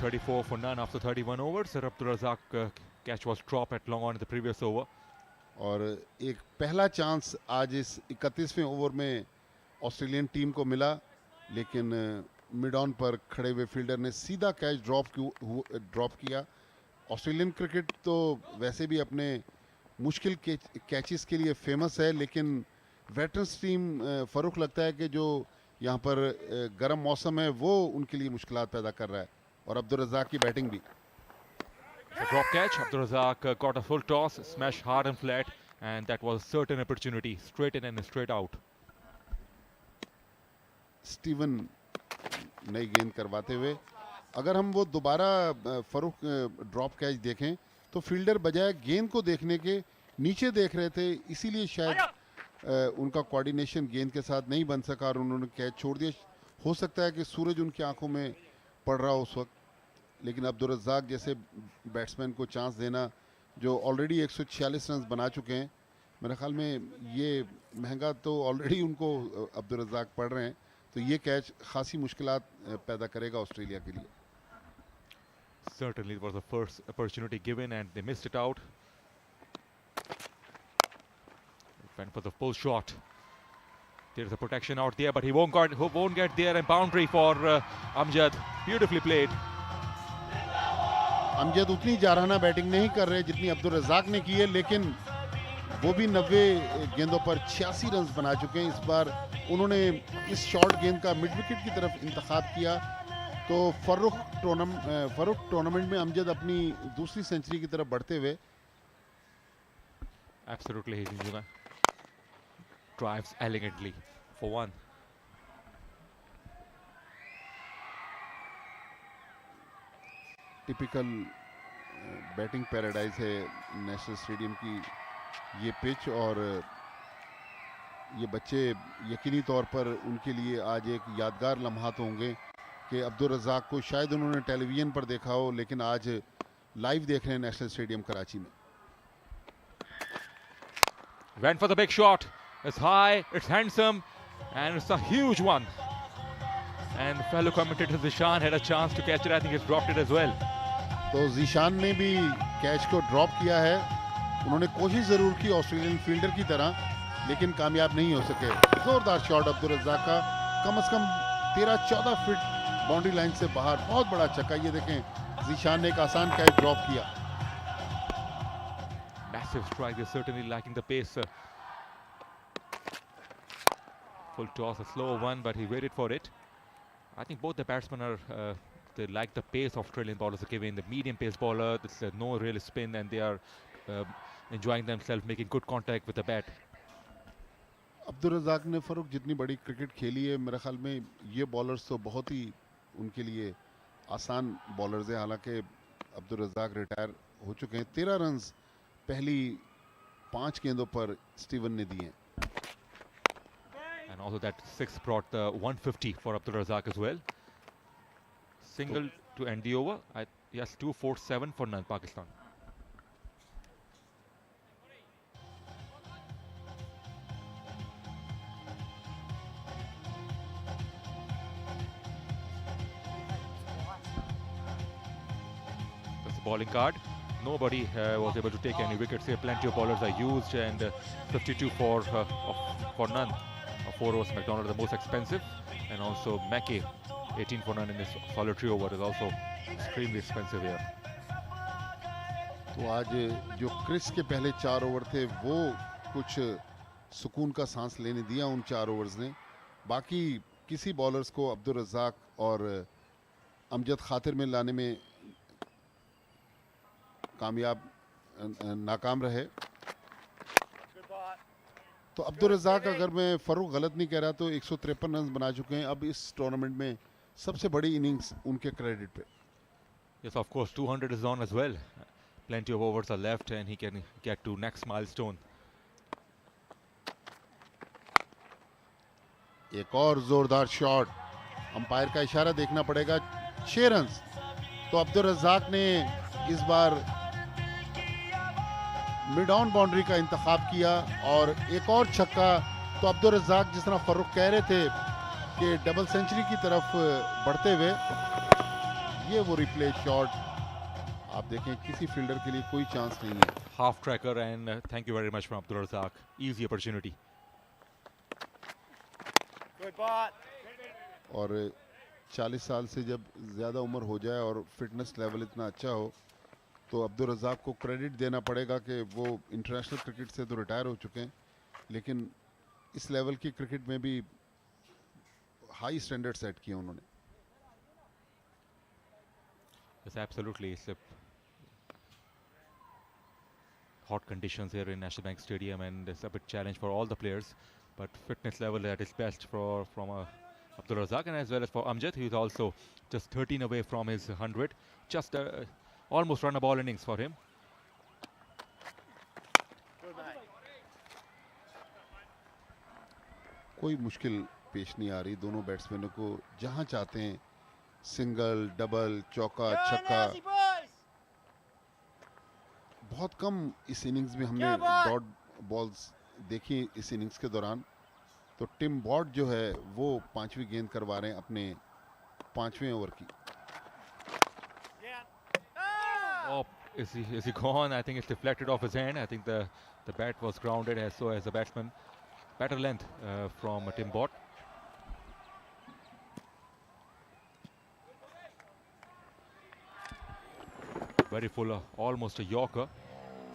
.234 for none after 31 overs. Sir Abdul Razzaq catch was dropped at long on in the previous over. और एक पहला चांस आज इस 31वें ओवर में ऑस्ट्रेलियन टीम को मिला, लेकिन मिड ऑन पर खड़े हुए फील्डर ने सीधा कैच ड्रॉप किया। ऑस्ट्रेलियन क्रिकेट तो वैसे भी अपने मुश्किल कैचेस के लिए फेमस है, लेकिन वेटरन्स टीम फ़ारूक लगता है कि जो यहाँ पर गर्म मौसम है वो उनके लिए मुश्किलात पैदा कर रहा है। और अब्दुल रज़ाक की बैटिंग भी। A drop catch. Abdul Razzaq got a full toss, smashed hard and flat, and that was a certain opportunity. Straight in and straight out. Steven नई गेंद करवाते हुए, अगर हम वो दोबारा फ़ारूक ड्रॉप कैच देखें तो फील्डर बजाय गेंद को देखने के नीचे देख रहे थे, इसीलिए शायद उनका कोऑर्डिनेशन गेंद के साथ नहीं बन सका और उन्होंने कैच छोड़ दिया। हो सकता है कि सूरज उनकी आंखों में पड़ रहा उस वक्त, लेकिन अब्दुल रज़ाक जैसे बैट्समैन को चांस देना जो ऑलरेडी 146 रन बना चुके हैं, मेरे ख्याल में ये महंगा तो ऑलरेडी उनको अब्दुल रज़ाक पड़ रहे हैं, तो ये कैच खासी मुश्किलात पैदा करेगा ऑस्ट्रेलिया के लिए। Certainly it was the first opportunity given and they missed it out. Went for the full shot. There's a protection out there, but he won't get there, and boundary for Amjad. Beautifully played. Amjad उतनी जारहाना batting नहीं कर रहे जितनी अब्दुल रज़ाक ने की है, लेकिन वो भी 90 गेंदों पर 86 रन बना चुके हैं। इस बार उन्होंने इस शॉर्ट गेंद का मिड विकेट की तरफ इंतखाब किया, तो फ़ारूक टूर्नामेंट में अमजद अपनी दूसरी सेंचुरी की तरफ बढ़ते हुए। Absolutely, he's drives elegantly for one. Typical batting paradise है नेशनल स्टेडियम की ये पिच, और ये बच्चे यकीनी तौर पर उनके लिए आज एक यादगार लम्हा तो होंगे कि अब्दुल रज़ाक को शायद उन्होंने टेलीविज़न पर देखा हो, लेकिन आज लाइव देख रहे हैं नेशनल स्टेडियम कराची में। Went for the big shot. It's high, it's handsome, and it's a huge one. And fellow commentator Zishan had a chance to catch it. I think he's dropped it as well. तो ज़ीशान ने भी catch को drop किया है। उन्होंने कोशिश ज़रूर की ऑस्ट्रेलियन फील्डर की तरह, लेकिन कामयाब नहीं हो सके। ज़ोरदार शॉट अब्दुल रज़ाक का, कम से कम 13-14 फीट बाउंड्री लाइन से बाहर, बहुत बड़ा छक्का। ये देखें जीशान ने एक आसान कैच ड्रॉप किया। Massive strike, they're certainly lacking the pace. Full toss, a slow one, but he waited for it. I think both the batsmen are, they like the pace of Australian bowlers are giving. The medium pace bowler, there's no real spin, and they are enjoying themselves, making good contact with the bat. Abdul Razzaq ने फ़ारूक जितनी बड़ी cricket खेली है, मेरे ख्याल में ये बॉलर्स तो बहुत ही उनके लिए आसान बॉलर्स हैं। हालांकि अब्दुल रज़ाक रिटायर हो चुके हैं। 13 रन्स पहली 5 गेंदों पर स्टीवन ने दिए। And also that 6 brought the 150 for Abdul Razzaq as well. Single to end the over. Yes, 247 for none, Pakistan. That's the bowling card. Nobody was able to take any wickets here. Plenty of bowlers are used, and 52 for none. 4 overs McDonald, the most expensive, and also Mackey, 18 for none in this solitary over, is also extremely expensive here. तो आज जो Chris के पहले 4 over the, वो कुछ सुकून का सांस लेने दिया उन 4 ओवर्स ने। बाकी किसी बॉलर्स को अब्दुल रज़ाक और अमजद खातिर में लाने में नाकाम रहे। तो अब्दुल रज़ाक, अगर मैं फ़ारूक गलत नहीं कह रहा, तो 153 रन बना चुके हैं अब इस टूर्नामेंट में। सबसे बड़ी इनिंग्स उनके क्रेडिट पे। Yes, of course, 200 is on as well. Plenty of overs are left, and he can get to next milestone. एक और जोरदार शॉट, अंपायर का इशारा देखना पड़ेगा। 6 रन। तो अब्दुल रज़ाक ने इस बार मिड ऑन बाउंड्री का इंतखाब किया और एक और छक्का। तो अब्दुल रज़ाक, जिस तरह फ़ारूक कह रहे थे कि डबल सेंचुरी की तरफ बढ़ते हुए, ये वो रिप्ले शॉट आप देखें, किसी फील्डर के लिए कोई चांस नहीं है। Half tracker, and thank you very much from Abdul Razzaq. Easy opportunity. और 40 साल से जब ज़्यादा उम्र हो जाए और फिटनेस लेवल इतना अच्छा हो, तो अब्दुल रज़ाक को क्रेडिट देना पड़ेगा कि वो इंटरनेशनल क्रिकेट से तो रिटायर हो चुके हैं, लेकिन इस लेवल की क्रिकेट में भी हाई स्टैंडर्ड सेट किए उन्होंने। Yes, absolutely. It's hot conditions here in National Bank Stadium, and it's a bit challenge for all the players. But fitness level at its best from Abdul Razzaq, and as well as for Amjad, who's also just 13 away from his 100. Just almost run a ball innings for him. कोई मुश्किल पेश नहीं आ रही दोनों बैट्समैनों को। जहां चाहते हैं सिंगल, डबल, चौका, छक्का। बहुत कम इस इनिंग्स में हमने डॉट बॉल्स देखी इस इनिंग्स के दौरान। तो टिम बॉट जो है वो 5वीं गेंद करवा रहे हैं अपने 5वें ओवर की। Oh, is he gone? I think it's deflected off his hand. I think the bat was grounded, as so as the batsman. Better length from Tim Bott. Very full, almost a Yorker.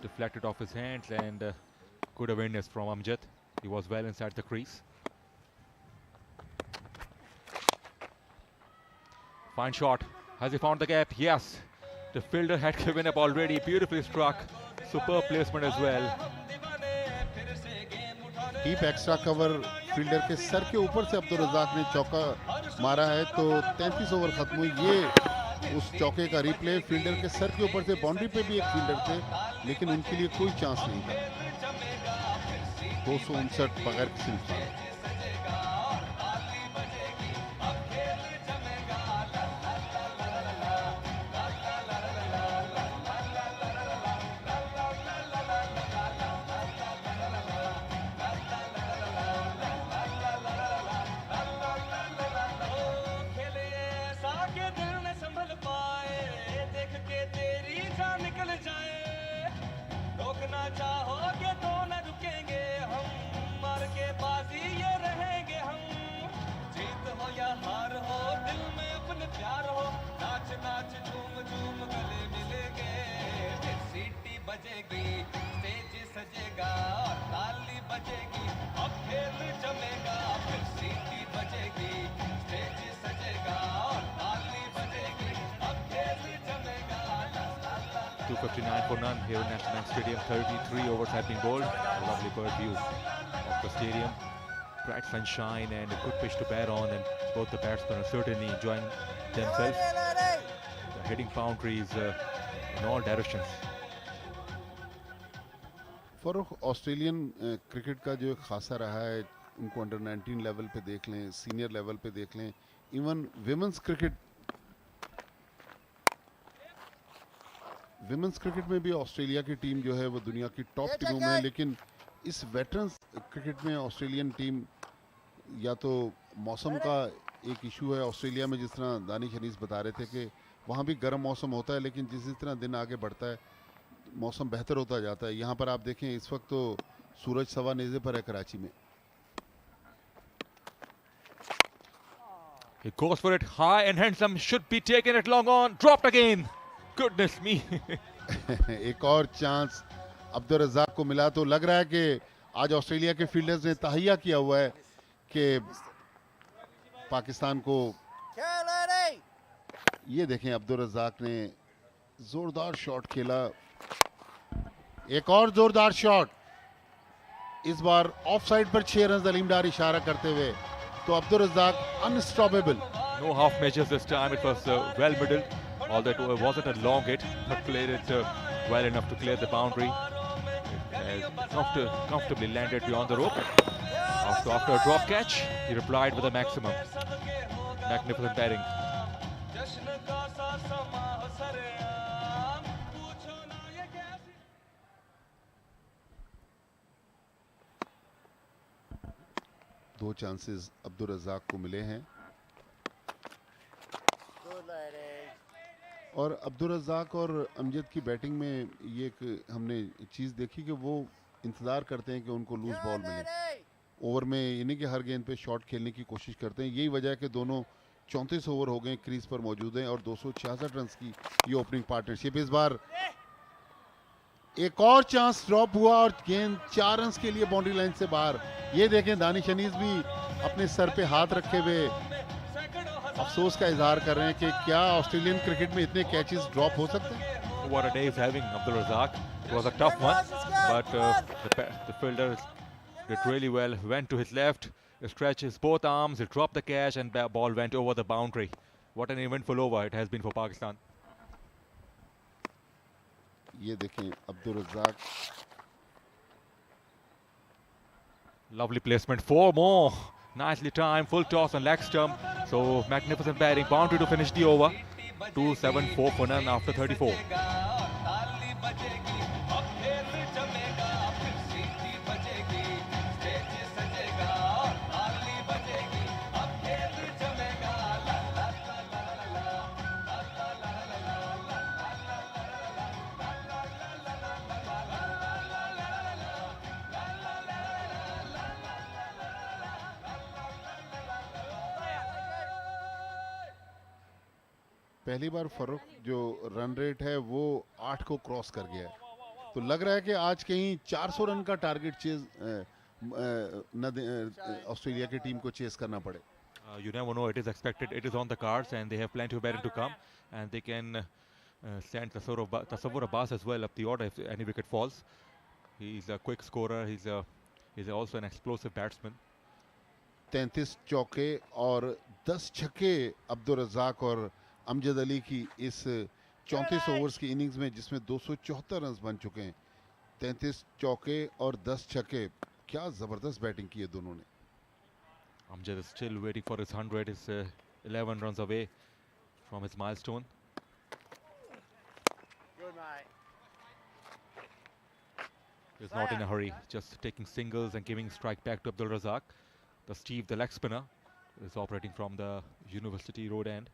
Deflected off his hands, and good awareness from Amjad. He was well inside the crease. Fine shot. Has he found the gap? Yes. The fielder had given up already. Beautifully struck. Superb placement as well. Deep extra cover fielder के sir के ऊपर से अब्दुल रज़ाक ने चौका मारा है। तो 33 over खत्म हुई। ये उस चौके का रिप्ले, फील्डर के सर के ऊपर से बाउंड्री पे भी एक फील्डर थे, लेकिन उनके लिए कोई चांस नहीं था। 259 बगैर किसी नुकसान। के दिल न संभल पाए, देख के तेरी जान निकल जाए। 2:59 for none here in National Bank Stadium. 33 overs have been bowled. A lovely bird view of the stadium. Bright sunshine and a good pitch to bat on, and both the batsmen are certainly enjoying themselves. They're hitting boundaries in all directions. Farrukh, Australian cricket का जो खासा रहा है, उनको under 19 level पे देख लें, senior level पे देख लें, इवन विमेंस क्रिकेट में भी ऑस्ट्रेलिया की टीम जो है वो दुनिया की टॉप टीमों में है। लेकिन इस वेटरन्स क्रिकेट में ऑस्ट्रेलियन टीम, या तो मौसम का एक इशू है ऑस्ट्रेलिया में, जिस तरह दानिश हनीस बता रहे थे कि वहाँ भी गर्म मौसम होता है, लेकिन जिस तरह दिन आगे बढ़ता है मौसम बेहतर होता जाता है। यहाँ पर आप देखें इस वक्त तो सूरज सवा नेज़े पर है कराची में। He goes for it high and handsome, should be taken it long on, dropped again. Goodness me. एक और चांस अब्दुल रज़ाक को मिला, तो लग रहा है कि आज ऑस्ट्रेलिया के फील्डर्स ने तहैया किया हुआ है कि पाकिस्तान को। ये देखें अब्दुल रज़ाक ने जोरदार शॉट खेला, एक और जोरदार शॉट, इस बार ऑफ साइड पर 6 रन अलीम डार इशारा करते हुए। तो Abdul Razzaq unstoppable. No half measures this time. It was well middle, although it wasn't a long hit, but played it well enough to clear the boundary. It has comfortably landed beyond the rope. After a drop catch, he replied with a maximum. Magnificent batting. दो chances Abdul Razzaq को मिले हैं, और अब्दुल रज़ाक और अमजद की batting में ये एक हमने चीज़ देखी कि वो इंतज़ार करते हैं कि उनको लूज बॉल मिले। ओवर में यानी कि हर गेंद पे शॉट खेलने की कोशिश करते हैं। यही वजह है कि दोनों 34 ओवर हो गए, क्रीज पर मौजूद हैं और 266 रन की ये ओपनिंग पार्टनरशिप। इस बार एक और चांस ड्रॉप हुआ और गेंद 4 रन के लिए बाउंड्री लाइन से बाहर। ये देखें दानिश हनीस भी अपने सर पे हाथ रखे हुए अफसोस का इजहार कर रहे हैं कि क्या ऑस्ट्रेलियन क्रिकेट में इतने कैचेस ड्रॉप हो सकते हैं। What a day is having Abdul Razzaq. It was a tough one, but the fielder did really well. Went to his left, stretches both arms, he dropped the catch, and the ball went over the boundary. What an eventful over it has been for Pakistan. ये देखें Abdul Razzaq, lovely placement, 4 more, nicely timed, full toss on leg stump. So magnificent batting, boundary to finish the over. 274 for none after 34. पहली बार फरुख जो run rate है वो 8 को cross कर गया है, तो लग रहा है कि आज कहीं 400 रन का टारगेट चेज ऑस्ट्रेलिया की टीम को चेस करना पड़े। You never know, it is expected, it is on the cards, and they have plenty of batting to come, and they can send Tasawwur Abbas as well up the order if any wicket falls. He's a quick scorer, he's also an explosive batsman. 33 चौके और 10 छक्के अब्दुल रज़ाक और अमजद अली की इस 34 overs की innings में, जिसमें 274 run बन चुके हैं। 33 चौके और 10 छक्के, क्या ज़बरदस्त बैटिंग की है दोनों ने। Amjad is still waiting for his 100, is 11 runs away from his milestone. He's not in a hurry, just taking singles and giving strike back to Abdul Razzaq. The Steve, the leg spinner, is operating from the University Road end.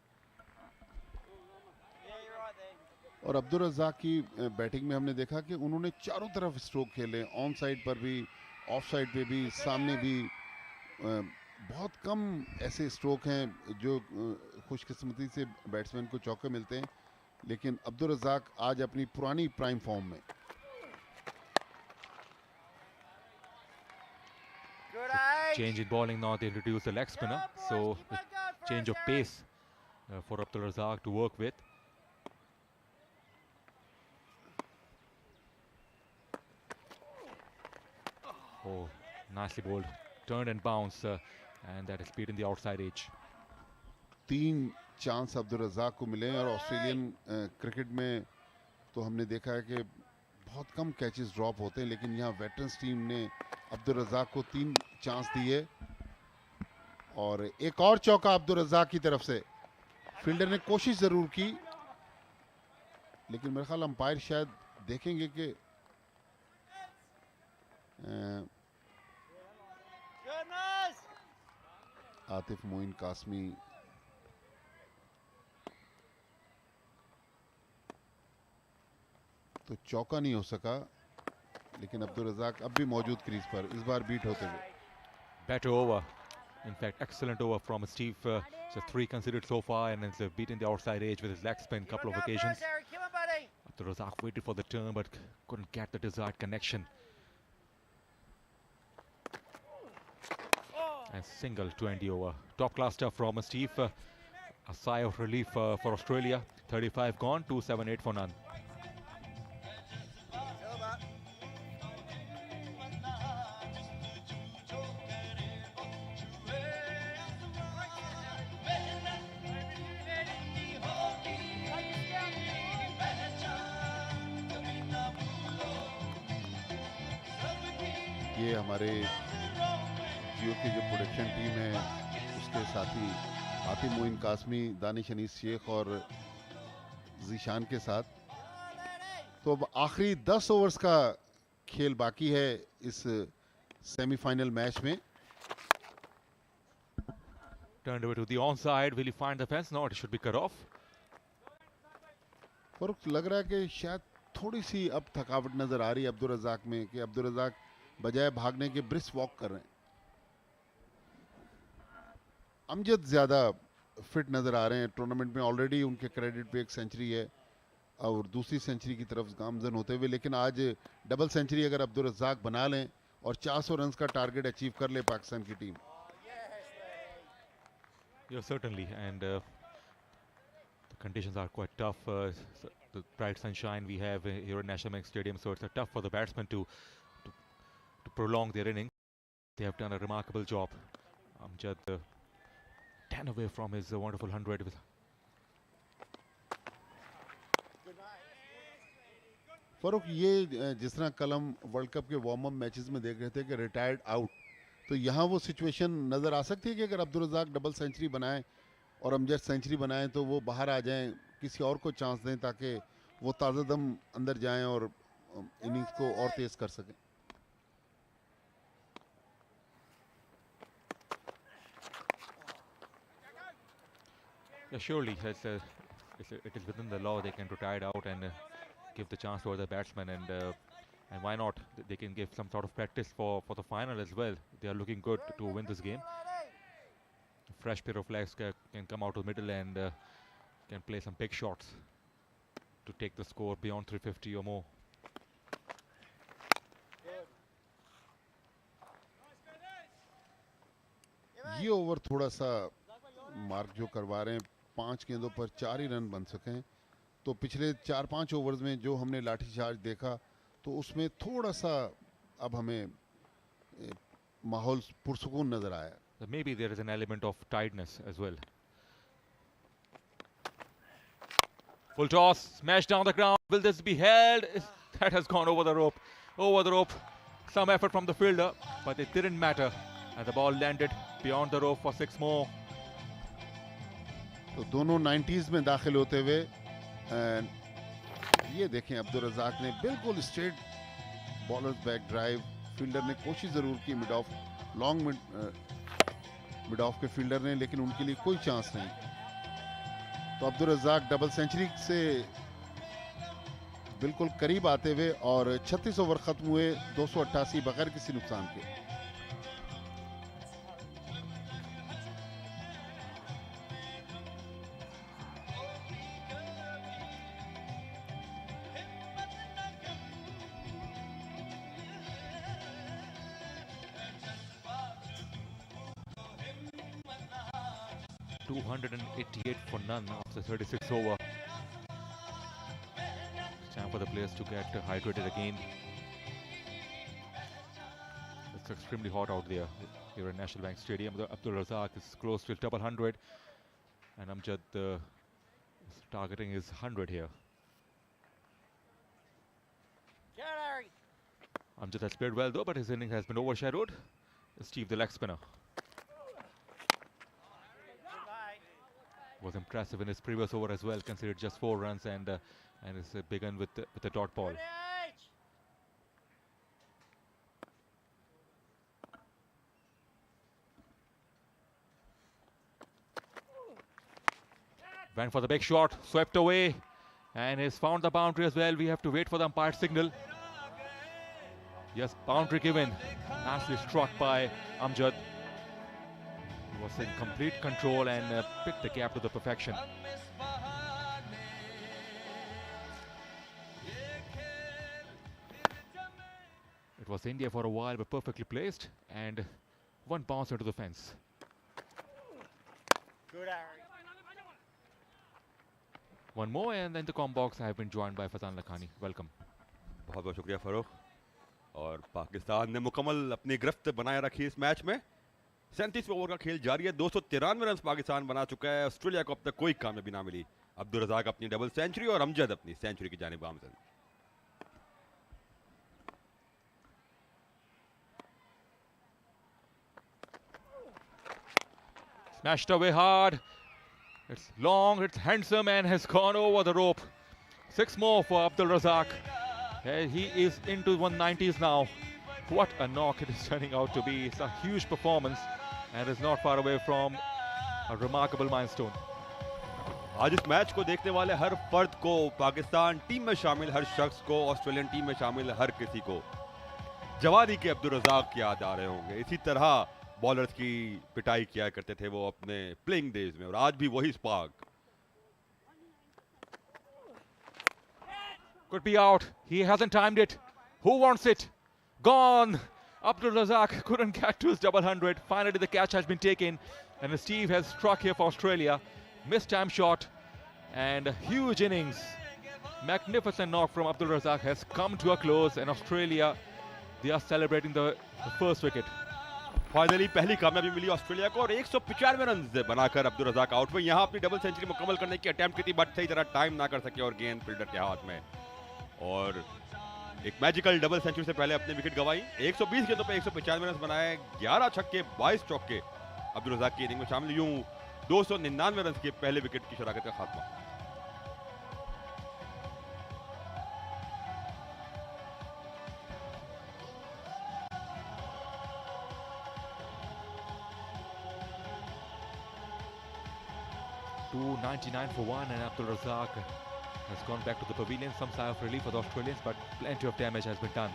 और अब्दुल रज़ाक की batting में हमने देखा कि उन्होंने चारों तरफ stroke खेले, ऑन साइड पर भी, ऑफ साइड पे भी, सामने भी। बहुत कम ऐसे स्ट्रोक हैं जो खुशकिस्मती से बैट्समैन को चौके मिलते हैं, लेकिन अब्दुल रज़ाक आज अपनी पुरानी प्राइम फॉर्म में। Change in bowling now, they introduce the leg spinner, so change of pace for Abdul Razzaq to work with. Oh, nicely bowled. Turned and bounce, and that is beaten the outside edge. 3 chance Abdul Razzaq को मिले हैं और Australian cricket में तो हमने देखा है कि बहुत कम कैचेस ड्रॉप होते हैं, लेकिन यहाँ वेटरन्स टीम ने अब्दुल रज़ाक को 3 चांस दिए और एक और चौका अब्दुल रज़ाक की तरफ से। फील्डर ने कोशिश ज़रूर की, लेकिन मेरे ख्याल अंपायर शायद देखेंगे कि आतिफ मोइन कासमी तो चौका नहीं हो सका, लेकिन अब्दुल रज़ाक अब भी मौजूद क्रीज पर, इस बार बीट होते हुए। Better over. In fact, excellent over from Steve. So 3 considered so far, and it's beaten the outside edge with his leg spin couple of occasions. Abdul Razzaq waited for the turn but couldn't get the desired connection. And single to end the over. Top class stuff from Steve. A sigh of relief for Australia. 35 gone, 278 for none. ये हमारे जियो की जो production team है उसके साथी आतिफ मोइन कासमी, दानिश अनीस शेख और जीशान के साथ। तो अब आखिरी 10 ओवर्स का खेल बाकी है इस सेमीफाइनल मैच में। Turned over to the onside. Will he find the fence? No, it should be cut off. और लग रहा है कि शायद थोड़ी सी अब थकावट नजर आ रही है अब्दुल रज़ाक में, कि अब्दुल रज़ाक बजाय भागने के ब्रिस्क वॉक कर रहे हैं। अमजद ज़्यादा फिट नज़र आ रहे हैं। टूर्नामेंट में ऑलरेडी उनके क्रेडिट पे 1 सेंचुरी है और दूसरी सेंचुरी की तरफ गामजन होते हुए, लेकिन आज डबल सेंचुरी अगर अब्दुल रज़ाक बना लें और 400 रन का टारगेट अचीव कर ले पाकिस्तान की team. Yeah, certainly, and the conditions are quite tough. The bright sunshine we have here at National Bank Stadium, so it's tough for the batsmen to prolong their innings. They have done a remarkable job. Amjad 10 away from his wonderful 100. Farooq, ये जिस तरह कल हम world cup के warm up matches में देख रहे थे कि रिटायर्ड आउट, तो यहाँ वो सिचुएशन नज़र आ सकती है कि अगर अब्दुल रज़ाक डबल सेंचुरी बनाए और अमजद सेंचुरी बनाए तो वो बाहर आ जाएं, किसी और को चांस दें ताकि वो ताज़ा दम अंदर जाएं और इनिंग्स को और तेज़ कर सकें। Yeah, surely it is within the law. They can retire out and give the chance to other batsmen, and why not? They can give some sort of practice for the final as well. They are looking good to win this game. A fresh pair of legs can come out of the middle and can play some big shots to take the score beyond 350 or more. ये over थोड़ा सा mark जो करवा रहे हैं, 5 गेंदों पर 4 ही run बन सके हैं, तो पिछले 4-5 ओवर्स में जो हमने लाठीचार्ज देखा तो उसमें थोड़ा सा अब हमें माहौल पुरसुकून नजर आया। Maybe there is an element of tiredness as well. Full toss, smash down the ground. Will this be held? That has gone over the rope. Over the rope. Some effort from the fielder, but it didn't matter. And the ball landed beyond the rope for 6 more. तो दोनों 90s में दाखिल होते हुए ये देखें अब्दुल रज़ाक ने बिल्कुल straight bowlers back drive, fielder ने कोशिश ज़रूर की mid of, long mid of के फील्डर ने, लेकिन उनके लिए कोई चांस नहीं। तो अब्दुल रज़ाक डबल सेंचुरी से बिल्कुल करीब आते हुए और 36 ओवर खत्म हुए 288 बगैर किसी नुकसान के। $288 for none after 36 over. It's time for the players to get hydrated again. extremely hot out there here in National Bank Stadium. Abdul Razzaq is close to double 100, and Amjad is targeting his 100 here. Amjad has played well though, but his inning has been overshadowed. Steve, the leg spinner, was impressive in his previous over as well, considered just 4 runs, and it's begun with the dot ball. Went for the big shot, swept away, and has found the boundary as well. We have to wait for the umpire's signal. Yes, boundary given. Nicely struck by Amjad. He was in complete control and picked the gap to the perfection. It was India for a while, but perfectly placed, and one bounce into the fence. Good, Harry. One more, and then the com box. I have been joined by Fazan Lakhani. Welcome. बहुत बहुत शुक्रिया फरूख। और पाकिस्तान ने मुकम्मल अपनी गिरफ्त बनाए रखी इस मैच में। 37 ओवर का खेल जारी है। 293 रन पाकिस्तान बना चुका है। ऑस्ट्रेलिया को अब तक कोई कामयाबी ना मिली। अब्दुल रज़ाक अपनी डबल सेंचुरी और अमजद अपनी सेंचुरी की जानिब गामजन। Smashed away hard. It's long, it's handsome, and has gone over the rope. 6 more for Abdul Razzaq. He is into 190s now. What a knock it is turning out to be. It's a huge performance and is not far away from a remarkable milestone. आज इस match को देखने वाले हर फर्द को, Pakistan team में शामिल हर शख्स को, ऑस्ट्रेलियन टीम में शामिल हर किसी को जवानी के अब्दुल रज़ाक याद आ रहे होंगे। इसी तरह बॉलर्स की पिटाई किया करते थे वो अपने प्लेइंग डेज में, और आज भी वही spark. Could be out. He hasn't timed it. Who wants it? Gone. Abdul Razzaq couldn't get to his double 100. Finally, the catch has been taken, and Steve has struck here for Australia. Missed time shot, and a huge innings. Magnificent knock from Abdul Razzaq has come to a close, and Australia, they are celebrating the first wicket. Finally पहली कामयाबी मिली Australia को, और 195 run बनाकर Abdul Razzaq out में। यहाँ अपनी double century मुकम्मल करने की अटेम्प्ट की थी, बट सही तरह टाइम ना कर सके और गेंद फील्डर के हाथ में, और एक मैजिकल डबल सेंचुरी से पहले अपने विकेट गंवाई। 120 गेंदों पे 195 रन बनाए, 11 छक्के 22 चौके अब्दुल रज़ाक की इनिंग में शामिल। यूं 299 रन के पहले विकेट की शराकत का खात्मा। $2.99 for one, and Abdul Razzaq has gone back to the pavilion. Some sigh of relief for the Australians, but plenty of damage has been done.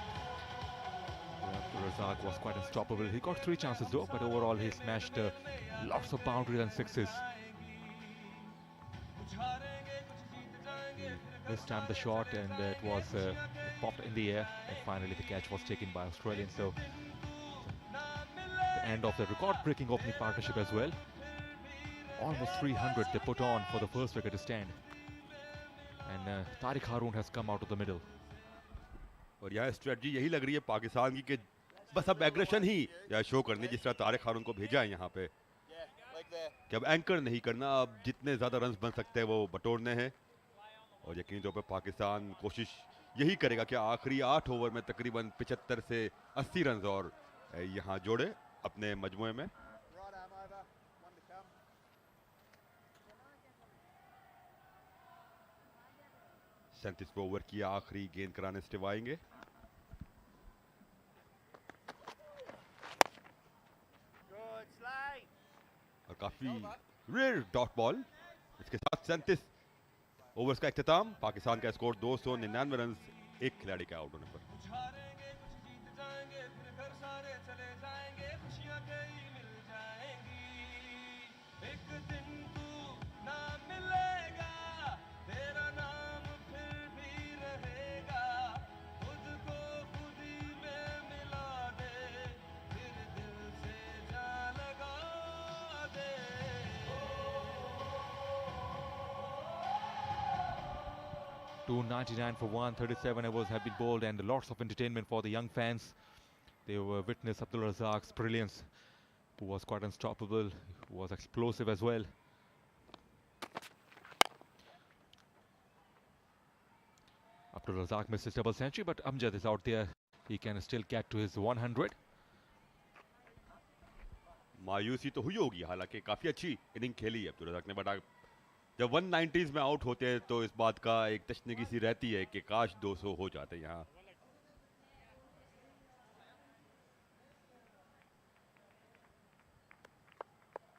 Abdul Razzaq was quite unstoppable. He got 3 chances though, but overall he smashed lots of boundaries and sixes. He mistimed the shot, and it was popped in the air, and finally the catch was taken by Australians. So the end of the record-breaking opening partnership as well. Almost 300 they put on for the first wicket to stand, and Tariq Haroon has come out of the middle. और यह strategy यही लग रही है पाकिस्तान की कि बस अब एग्रेशन ही या शो करनी, जिस तरह तारिक हारून को भेजा है यहाँ पे कि अब एंकर नहीं करना, अब जितने ज़्यादा रन्स बन सकते हैं वो बटोरने हैं, और यकीनी तौर पर पाकिस्तान कोशिश यही करेगा कि आखिरी 8 ओवर में तकरीबन 75 से 80 रन और यहाँ जोड़े अपने मजमुए में। 37 ओवर की आखिरी गेंद कराने स्टीव आएंगे। और काफी रेयर डॉट बॉल, इसके साथ 37 ओवर्स का इख्तिताम। पाकिस्तान का स्कोर 299 रन एक खिलाड़ी के आउट होने पर। $2.99 for one, 37 overs have been bowled, and lots of entertainment for the young fans. They witnessed Abdul Razzaq's brilliance, who was quite unstoppable, who was explosive as well. Abdul Razzaq missed his double century, but Amjad is out there. He can still get to his 100. मायूसी तो हुई होगी, हालांकि काफ़ी अच्छी inning खेली है अब्दुल रज़ाक ने, बट जब 190s में आउट होते हैं तो इस बात का एक तशनगी सी रहती है कि काश 200 हो जाते यहाँ।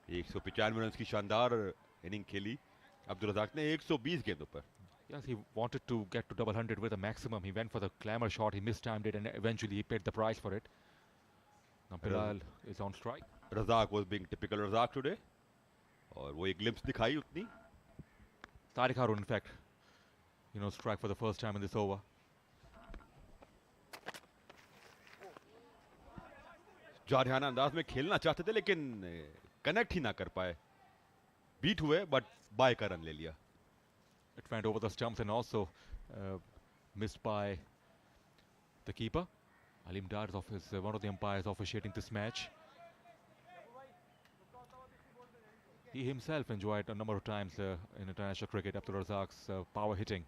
एक 195 रन की शानदार इनिंग खेली अब्दुल रज़ाक ने 120 गेंदों पर। Yes, he wanted to get to double 100 with a maximum. He went for the glamour shot. He mistimed it, and eventually he paid the price for it. Now Bilal is on strike. Razzaq was being typical Razzaq today, और वो एक glimpse दिखाई उतनी। Tariq Harun, in fact, strike for the first time in this over. जारहाना अंदाज में खेलना चाहते थे लेकिन कनेक्ट ही ना कर पाए। बीट हुए बट बाय का रन ले लिया। It went over the stumps and also missed by the keeper. Alim Dar is one of the umpires officiating this match. He himself enjoyed a number of times in international cricket Abdul Razzaq's power hitting,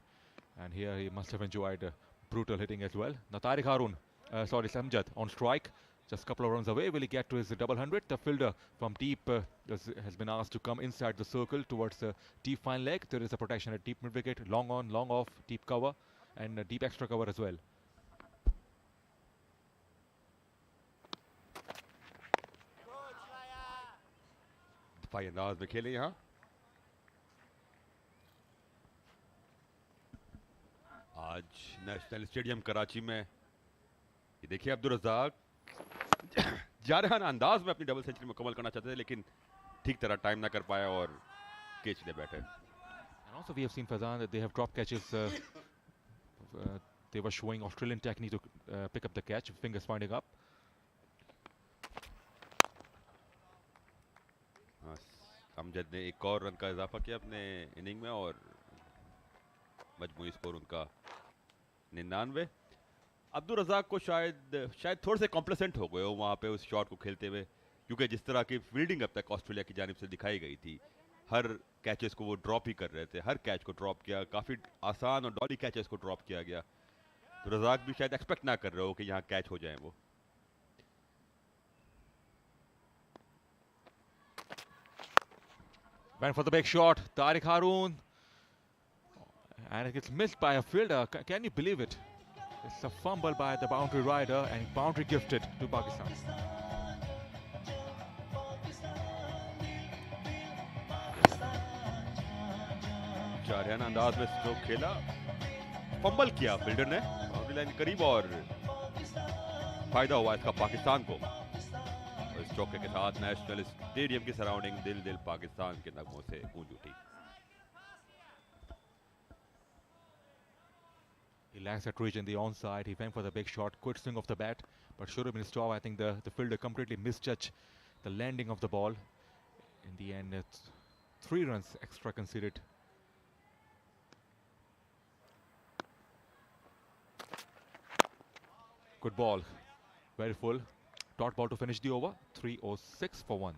and here he must have enjoyed brutal hitting as well. Now Tariq Harun, Samjad on strike, just a couple of runs away. Will he get to his double 100? The fielder from deep has been asked to come inside the circle towards the deep fine leg. There is a protection at deep mid wicket, long on, long off, deep cover, and deep extra cover as well. दफाई अंदाज में खेले यहाँ। आज national stadium Karachi में ये देखिए अब्दुल रज़ाक जारहाना अंदाज में अपनी डबल सेंचुरी मुकम्मल करना चाहते थे लेकिन ठीक तरह टाइम ना कर पाया और कैच ले बैठे। And also we have seen Fazan that they have drop catches. They were showing Australian technique to pick up the catch, fingers winding up. Amjad ने एक और रन का इजाफा किया अपने इनिंग में और मजमूई स्कोर उनका 99। अब्दुल रज़ाक को शायद थोड़े से कॉम्प्लेसेंट हो गए हो वहाँ पे उस शॉट को खेलते हुए, क्योंकि जिस तरह की फील्डिंग अब तक ऑस्ट्रेलिया की जानिब से दिखाई गई थी, हर कैचेस को वो ड्रॉप ही कर रहे थे, हर कैच को ड्रॉप किया, काफ़ी आसान और डॉली कैचेस को ड्रॉप किया गया। तो रज़ाक भी शायद एक्सपेक्ट ना कर रहे हो कि यहाँ कैच हो जाए वो। Went for the big shot, Tariq Harun, and it gets missed by a fielder. Can you believe it? It's a fumble by the boundary rider and boundary gifted to Pakistan. जारहाना अंदाज में stroke खेला, fumble किया fielder ने boundary line करीब और फायदा हुआ इसका पाकिस्तान को। और इस चौके के साथ नेशनल स्टेडियम की सराउंडिंग दिल दिल पाकिस्तान के नगमों से गूंज उठी। He lacks that reach in the onside. He went for the big shot, quick swing of the bat, but should have been stopped. I think the fielder completely misjudged the landing of the ball. In the end, it's 3 runs extra conceded. Good ball, very full. Dot ball to finish the over. 306 for 1.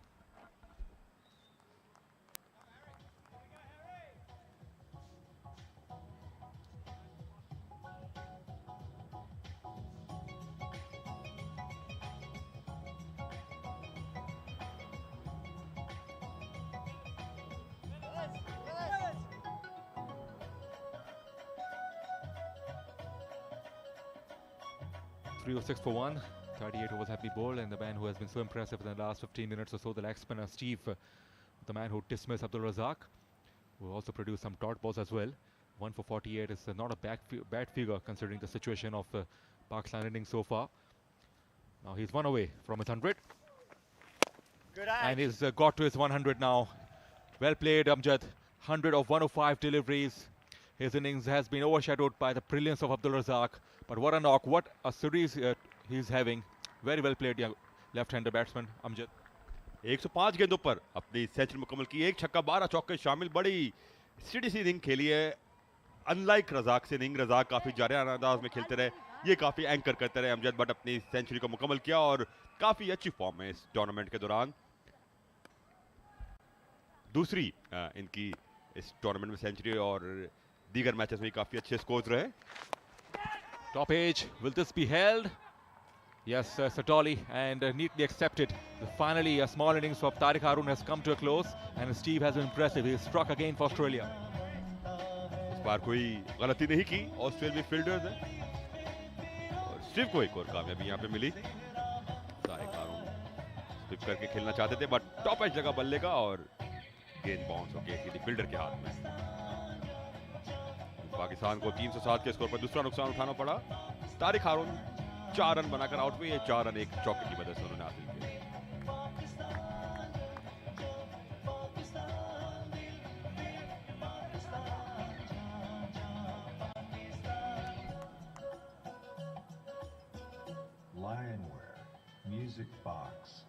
.306 for 1. 38 overs have been bowled, and the man who has been so impressive in the last 15 minutes or so, the leg spinner Steve, the man who dismissed Abdul Razzaq, who also produced some dot balls as well. 1 for 48 is not a bad figure considering the situation of Pakistan innings so far. Now he's 1 away from his 100. And he's got to his 100 now. Well played, Amjad. 100 of 105 deliveries. His innings has been overshadowed by the brilliance of Abdul Razzaq. But what a knock, what a series he's having. Very well played, young left-hander batsman Amjad. 105 गेंदों पर अपनी century मुकम्मल की, 1 छक्का 12 चौके शामिल, बड़ी सीधी सी inning खेली है। अनलाइक रज़ाक से इनिंग, रज़ाक काफ़ी जारहाना अंदाज में खेलते रहे, ये काफ़ी एंकर करते रहे अमजद, बट अपनी सेंचुरी को मुकम्मल किया और काफ़ी अच्छी फॉर्म है इस टूर्नामेंट के दौरान। दूसरी इनकी इस टूर्नामेंट में सेंचुरी और दीगर मैचेस में काफ़ी अच्छे स्कोर्स रहे। Top age, will this be held? Yes, Satoli, and neatly accepted. Finally, a small innings of Tariq Harun has come to a close, and Steve has been impressive. He struck again for Australia. इस बार कोई गलती नहीं की ऑस्ट्रेलियाई fielders ने, और Steve को एक और कामयाबी यहाँ पे मिली। तारिक हारून स्विप करके खेलना चाहते थे, बट टॉप एज जगह बल्ले का और गेंद बाउंस होके किसी फील्डर के हाथ में। पाकिस्तान को 307 के स्कोर पर दूसरा नुकसान उठाना पड़ा। तारिक हारून 4 रन बनाकर आउट हुए। 4 रन एक चौके की मदद से उन्होंने हासिल किए। Lionware, Music Box.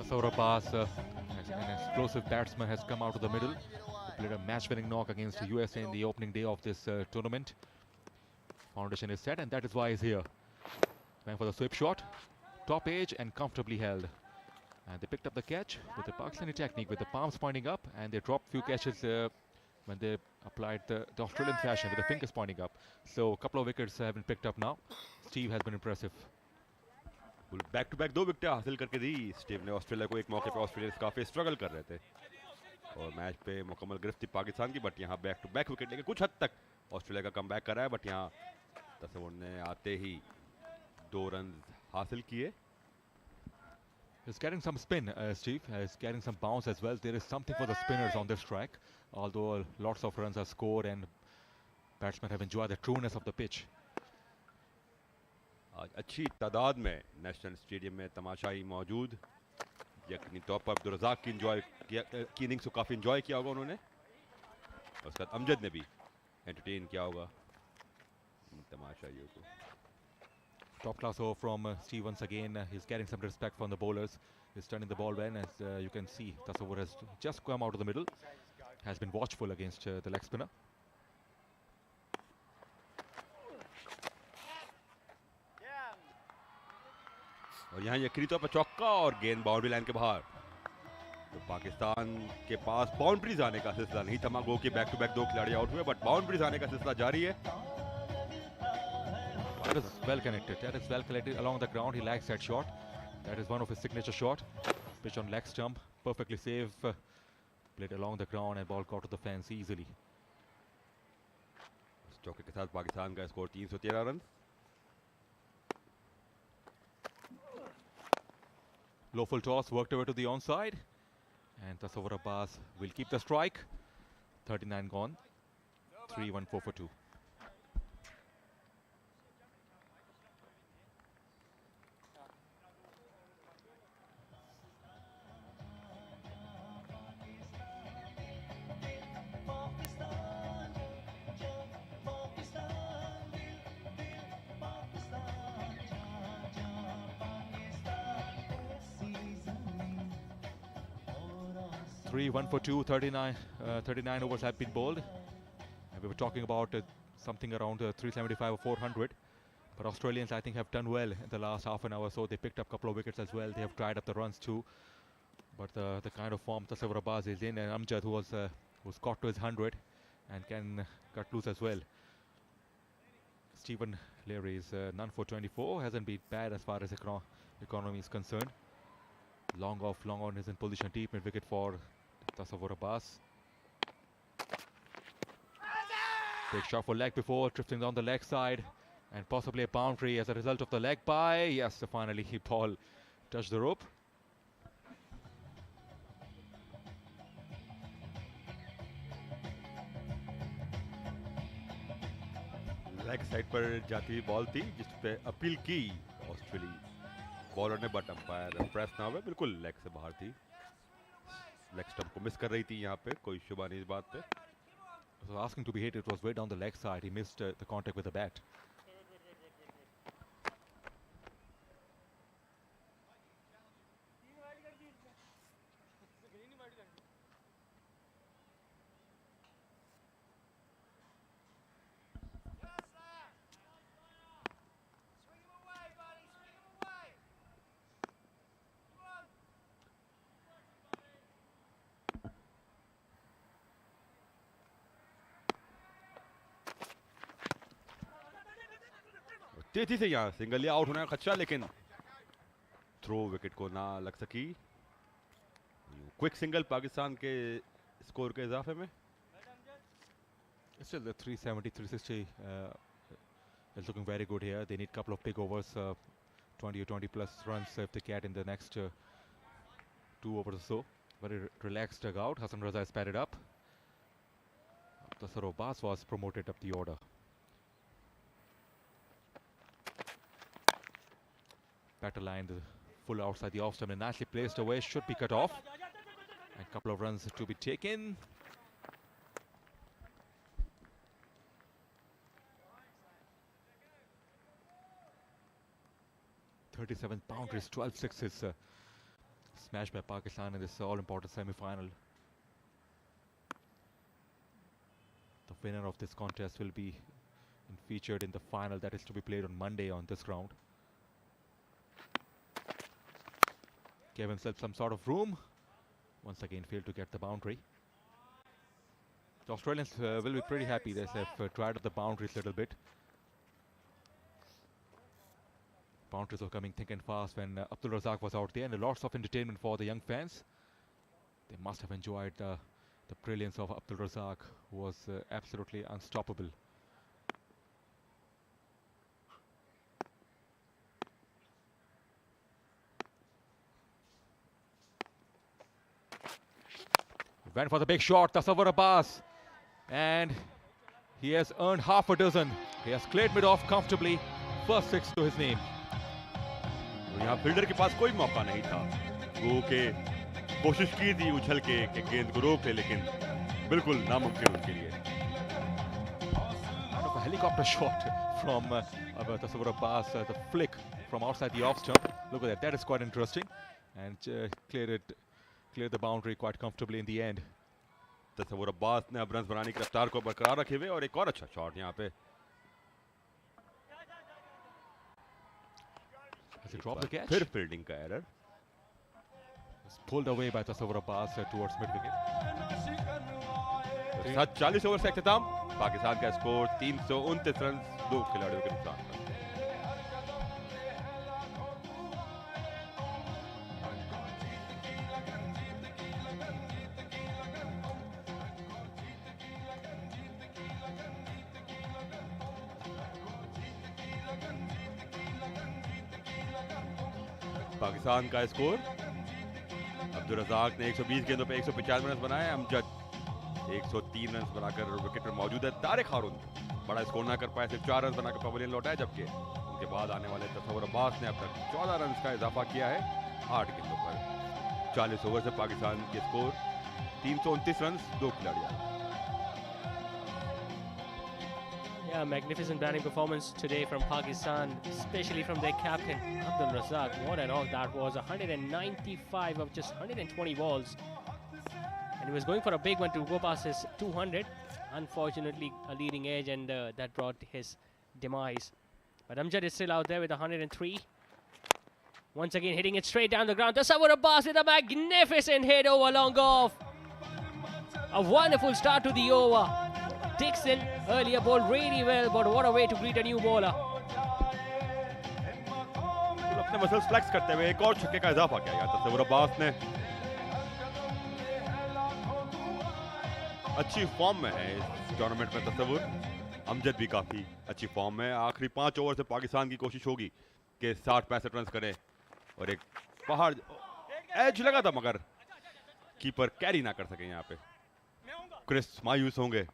Saurabh Abbas, an explosive batsman, has come out of the middle. He played a match-winning knock against the USA in the opening day of this tournament. Foundation is set, and that is why he's here. Going for the sweep shot, top edge and comfortably held. And they picked up the catch with the Pakistani technique, with the palms pointing up, and they dropped few catches when they applied the Australian fashion with the fingers pointing up. So a couple of wickets have been picked up now. Steve has been impressive. Back to back 2 विकेटें हासिल करके दी Steve ने Australia को। एक मौके पर Australians काफ़ी struggle कर रहे थे और मैच पे मुकम्मल गिरफ्त थी पाकिस्तान की, बट यहाँ बैक टू बैक विकेट लेके कुछ हद तक ऑस्ट्रेलिया का कमबैक कर रहा है। बट यहाँ तस्वुर ने आते ही 2 रन हासिल किए। He's getting some spin, Steve. He's getting some bounce as well. There is something for the spinners on this track, although lots of runs are scored and batsmen have enjoyed the trueness of the pitch. आज अच्छी तादाद में national stadium में तमाशाई मौजूद। यकीनी तौर पर अब्दुल रज़ाक की इनिंग्स को काफ़ी इंजॉय किया होगा उन्होंने, और उसके बाद अमजद ने भी एंटरटेन किया होगा तमाशाइयों को। Top class over from Steve once again. He's getting some respect from the bowlers. He's turning the ball well, as you can see. Tasawwur has just come out of the middle. Has been watchful against the leg spinner. और यहाँ यकीनी तौर पर चौका और गेंद boundary line के बाहर। तो पाकिस्तान के पास बाउंड्रीज आने का सिलसिला नहीं थमा। गो के बैक टू बैक 2 खिलाड़ी आउट हुए, बट बाउंड्रीज आने का सिलसिला जारी है। That is well connected. That is well connected along the ground. He likes that shot. That is one of his signature shot. Pitch on leg stump, perfectly safe. Played along the ground and ball got to the fence easily. इस चौके के साथ पाकिस्तान का score 313 run. Low full toss worked over to the onside, and Tasawwur Abbas will keep the strike. 39 gone. 3-1-4 for 2. Three, 1 for 2, 39 overs have been bowled. And we were talking about something around 375 or 400. But Australians, I think, have done well in the last half an hour or so. They picked up a couple of wickets as well. They have dried up the runs too. But the kind of form Tasawwur Abbas is in, and Amjad, who's got to his 100 and can cut loose as well. Stephen Leary is none for 24. Hasn't been bad as far as economy is concerned. Long off, long on is in position, deep mid wicket for Tasawwur Abbas. Big shot for leg before, drifting down the leg side, and possibly a boundary as a result of the leg bye. Yes, finally ball touched the rope. Leg side पर जाती हुई ball थी जिस पे appeal की Australia bowler ने, but umpire press ना हुए, बिल्कुल लेग से बाहर थी, लेग स्टंप को मिस कर रही थी यहाँ पे, कोई शुबा नहीं इस बात पे. So asking to be hit, it was way down the leg side. He missed the contact with the bat. तेजी से यहाँ सिंगल या आउट होने का खदशा, लेकिन थ्रो विकेट को ना लग सकी. क्विक सिंगल पाकिस्तान के स्कोर के इजाफे में. Still the 370, 360 is looking very good here. They need a couple of big overs, 20 or 20 plus runs if they get in the next 2 overs or so. Very relaxed dugout. Hassan Raza has padded up. Tasar Abbas was promoted up the order. Batter line, the full outside the off stump and nicely placed away, should be cut off. And a couple of runs to be taken. .37 boundaries, 12 sixes smashed by Pakistan in this all-important semi-final. The winner of this contest will be featured in the final that is to be played on Monday on this ground. Gave himself some sort of room. Once again failed to get the boundary. The Australians will be pretty happy. They have tried out the boundaries a little bit. Boundaries were coming thick and fast when Abdul Razzaq was out there, and lots of entertainment for the young fans. They must have enjoyed the brilliance of Abdul Razzaq, who was absolutely unstoppable. Went for the big shot, Tasawwur Abbas, and he has earned half a dozen. He has cleared mid off comfortably. First 6 to his name. यहाँ fielder के पास कोई मौका नहीं था, वो के कोशिश की थी उछल के कि गेंद को रोक ले, लेकिन बिल्कुल नामुमकिन उनके लिए. A helicopter shot from Tasawwur Abbas, the flick from outside the off stump. Look at that, that is quite interesting, and cleared the boundary quite comfortably in the end. तस्वुर अब्बास ने अब रन्स बनाने की रफ्तार को बरकरार रखे हुए, और एक और अच्छा शॉट यहाँ पे. Has he dropped the catch? फिर फील्डिंग का error. Was pulled away by Tasawwur Abbas towards mid wicket. 40 over से इख्तिताम. पाकिस्तान का स्कोर 329 रन, 2 खिलाड़ियों के नुकसान पर. पाकिस्तान का स्कोर, अब्दुल रज़ाक ने 120 गेंदों पे 195 रन बनाए. अमजद 103 रन बनाकर विकेट पर मौजूद है. तारिक हारून बड़ा स्कोर ना कर पाए, सिर्फ 4 रन बनाकर पवेलियन लौटाए, जबकि उनके बाद आने वाले तस्वुर अब्बास ने अब तक 14 रन का इजाफा किया है 8 गेंदों पर. 40 ओवर से पाकिस्तान के score 329 run, 2 खिलाड़ियां. Yeah, magnificent batting performance today from Pakistan, especially from their captain, Abdul Razzaq. What an all that was, 195 of just 120 balls. And he was going for a big one to go past his 200. Unfortunately, a leading edge, and that brought his demise. But Amjad is still out there with 103. Once again, hitting it straight down the ground. Tasawwur Abbas with a magnificent hit over long off. A wonderful start to the over. Dixon earlier bowled really well, but what a way to greet a new bowler. अपने muscles flex करते हुए एक और छक्के का इजाफा किया गया तस्वुर अब्बास ने. अच्छी फॉर्म में है इस टूर्नामेंट में तस्वुर. अमजद भी काफी अच्छी फॉर्म में. आखिरी 5 ओवर से पाकिस्तान की कोशिश होगी कि 60-65 रन करें, और एक बाहर एज लगा था, मगर कीपर कैरी ना कर सके. यहाँ पे क्रिस मायूस होंगे.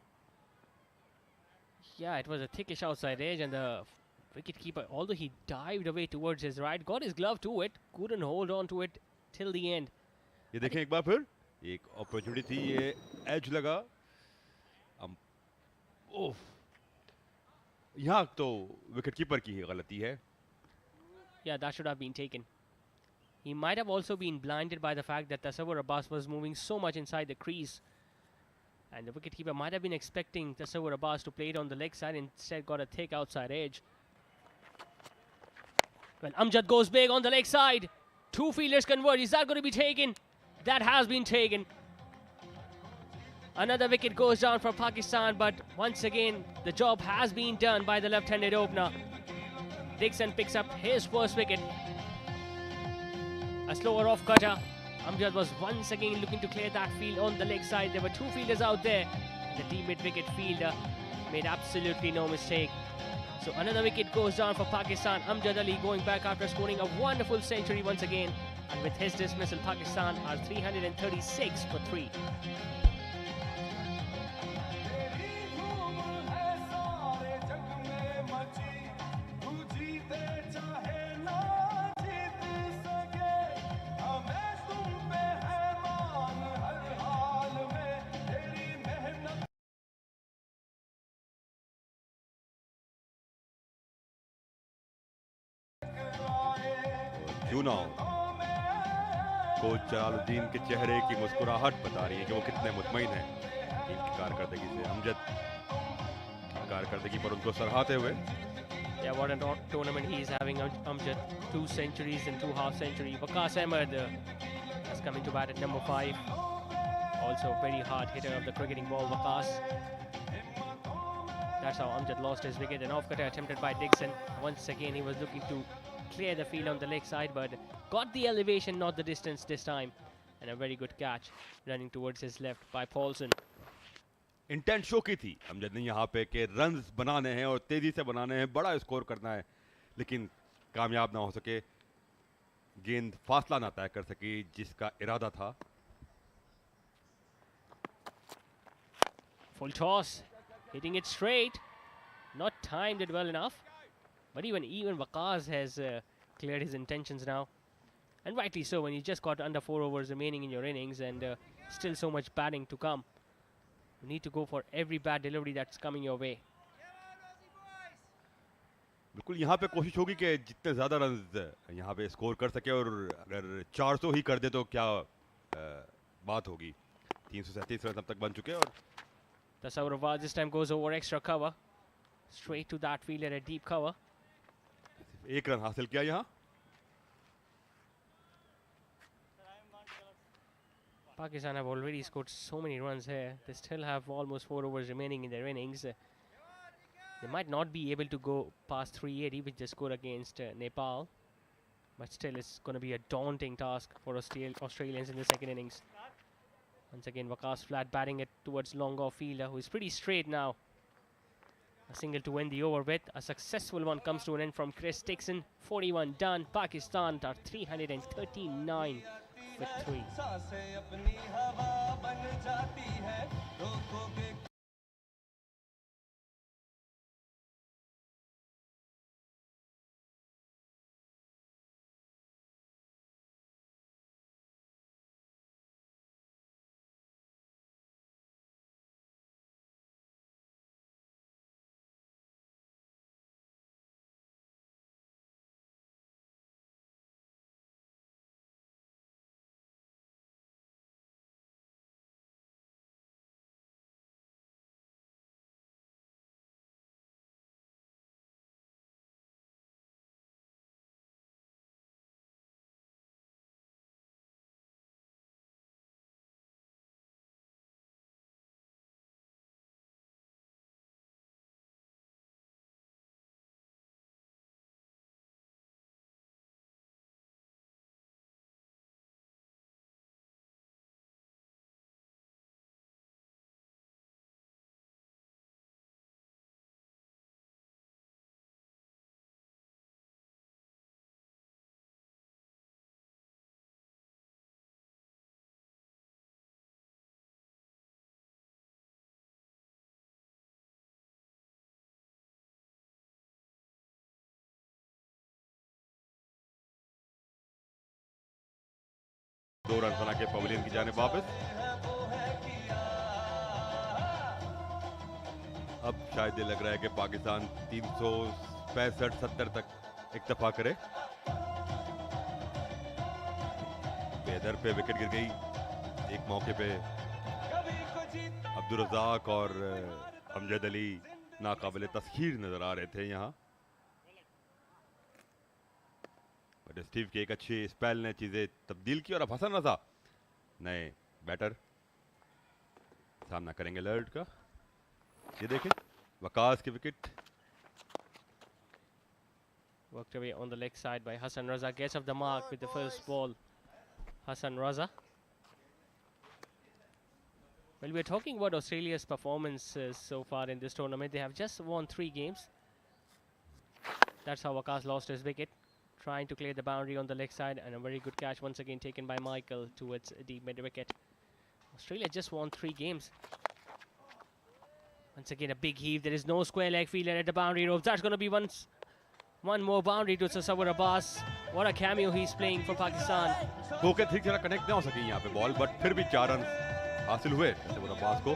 Yeah, it was a thickish outside edge, and the Wicketkeeper, although he dived away towards his right, got his glove to it, couldn't hold on to it till the end. ये देखें एक बार फिर, एक opportunity थी, ये as लगा, ओह, यहाँ तो विकेटकीपर की ही गलती है. Yeah, that should have been taken. He might have also been blinded by the fact that Tasawwur Abbas was moving so much inside the crease. And the wicketkeeper might have been expecting Tasawwur Abbas to play it on the leg side, instead got a thick outside edge. Well, Amjad goes big on the leg side. Two fielders converge. Is that going to be taken? That has been taken. Another wicket goes down for Pakistan, but once again, the job has been done by the left-handed opener. Dixon picks up his first wicket. A slower off cutter. Amjad was once again looking to clear that field on the leg side. There were two fielders out there. The team mid-wicket fielder made absolutely no mistake. So another wicket goes down for Pakistan. Amjad Ali going back after scoring a wonderful century once again. And with his dismissal, Pakistan are 336 for 3. क्यों ना हो, coach Jalaluddin के चेहरे की मुस्कुराहट बता रही है कि वो कितने मुतमईन हैं टीम की कारकर्दगी से. अमजद की कारकर्दगी पर उनको सराहते हुए. Yeah, what a tournament he is having, Amjad. 2 centuries and 2 half century. Waqas Ahmed has come into bat at number 5. Also a very hard hitter of the cricketing ball, Waqas. That's how Amjad lost his wicket. An off-cutter attempted by Dixon. Once again, he was looking to clear the field on the leg side, but got the elevation, not the distance this time. And a very good catch running towards his left by Paulson. Intent show की थी अमजद ने यहाँ पे कि runs बनाने हैं और तेजी से बनाने हैं, बड़ा स्कोर करना है, लेकिन कामयाब ना हो सके. गेंद फासला ना तय कर सकी जिसका इरादा था. Full toss, hitting it straight, not timed it well enough. But even Waqas has cleared his intentions now. And rightly so, when you just got under 4 overs remaining in your innings and still so much batting to come. You need to go for every bat delivery that's coming your way. बिल्कुल यहाँ पे कोशिश होगी कि जितने ज़्यादा runs यहाँ पे स्कोर कर सके, और अगर 400 ही कर दे तो क्या बात होगी. 337 रन अब तक बन चुके हैं. और Tasawwur Abbas this time goes over extra cover. Straight to that field at a deep cover. 1 run हासिल किया यहाँ. Pakistan have already scored so many runs here. They still have almost 4 overs remaining in their innings. They might not be able to go past 380 with the score against Nepal. But still, it's going to be a daunting task for Australians in the second innings. Once again, Waqas flat batting it towards long off fielder, who is pretty straight now. A single to win the over with. A successful one comes to an end from Chris Dixon. 41 done. Pakistan are 339 with 3. 2 run बना के pavilion की जानिब वापस। अब शायद ये लग रहा है कि पाकिस्तान 365-70 तक इक्तफा करे। बेदर पे विकेट गिर गई। एक मौके पे अब्दुल रज़ाक और अमजद अली नाकाबिले तस्खीर नजर आ रहे थे यहाँ, बट स्टीव के एक अच्छे स्पेल ने चीजें तब्दील की और अब हसन रजा नए बैटर सामना करेंगे लर्ड का। ये देखें वकास की wicket. Worked away on the leg side by Hassan Raza, gets off the mark with the first ball. Hassan Raza. Well, we're talking about Australia's performances so far in this tournament. They have just won 3 games. That's how Waqas lost his wicket, trying to clear the boundary on the leg side, and a very good catch once again taken by Michael towards deep mid wicket. Australia just won 3 games. Once again a big heave. There is no square leg fielder at the boundary ropes. That's going to be one more boundary to Tasawwur Abbas. What a cameo he's playing for Pakistan. Okay ठीक तरह connect ना हो सकी यहाँ पे ball, but फिर भी 4 run हासिल हुए तस्वुर अब्बास को।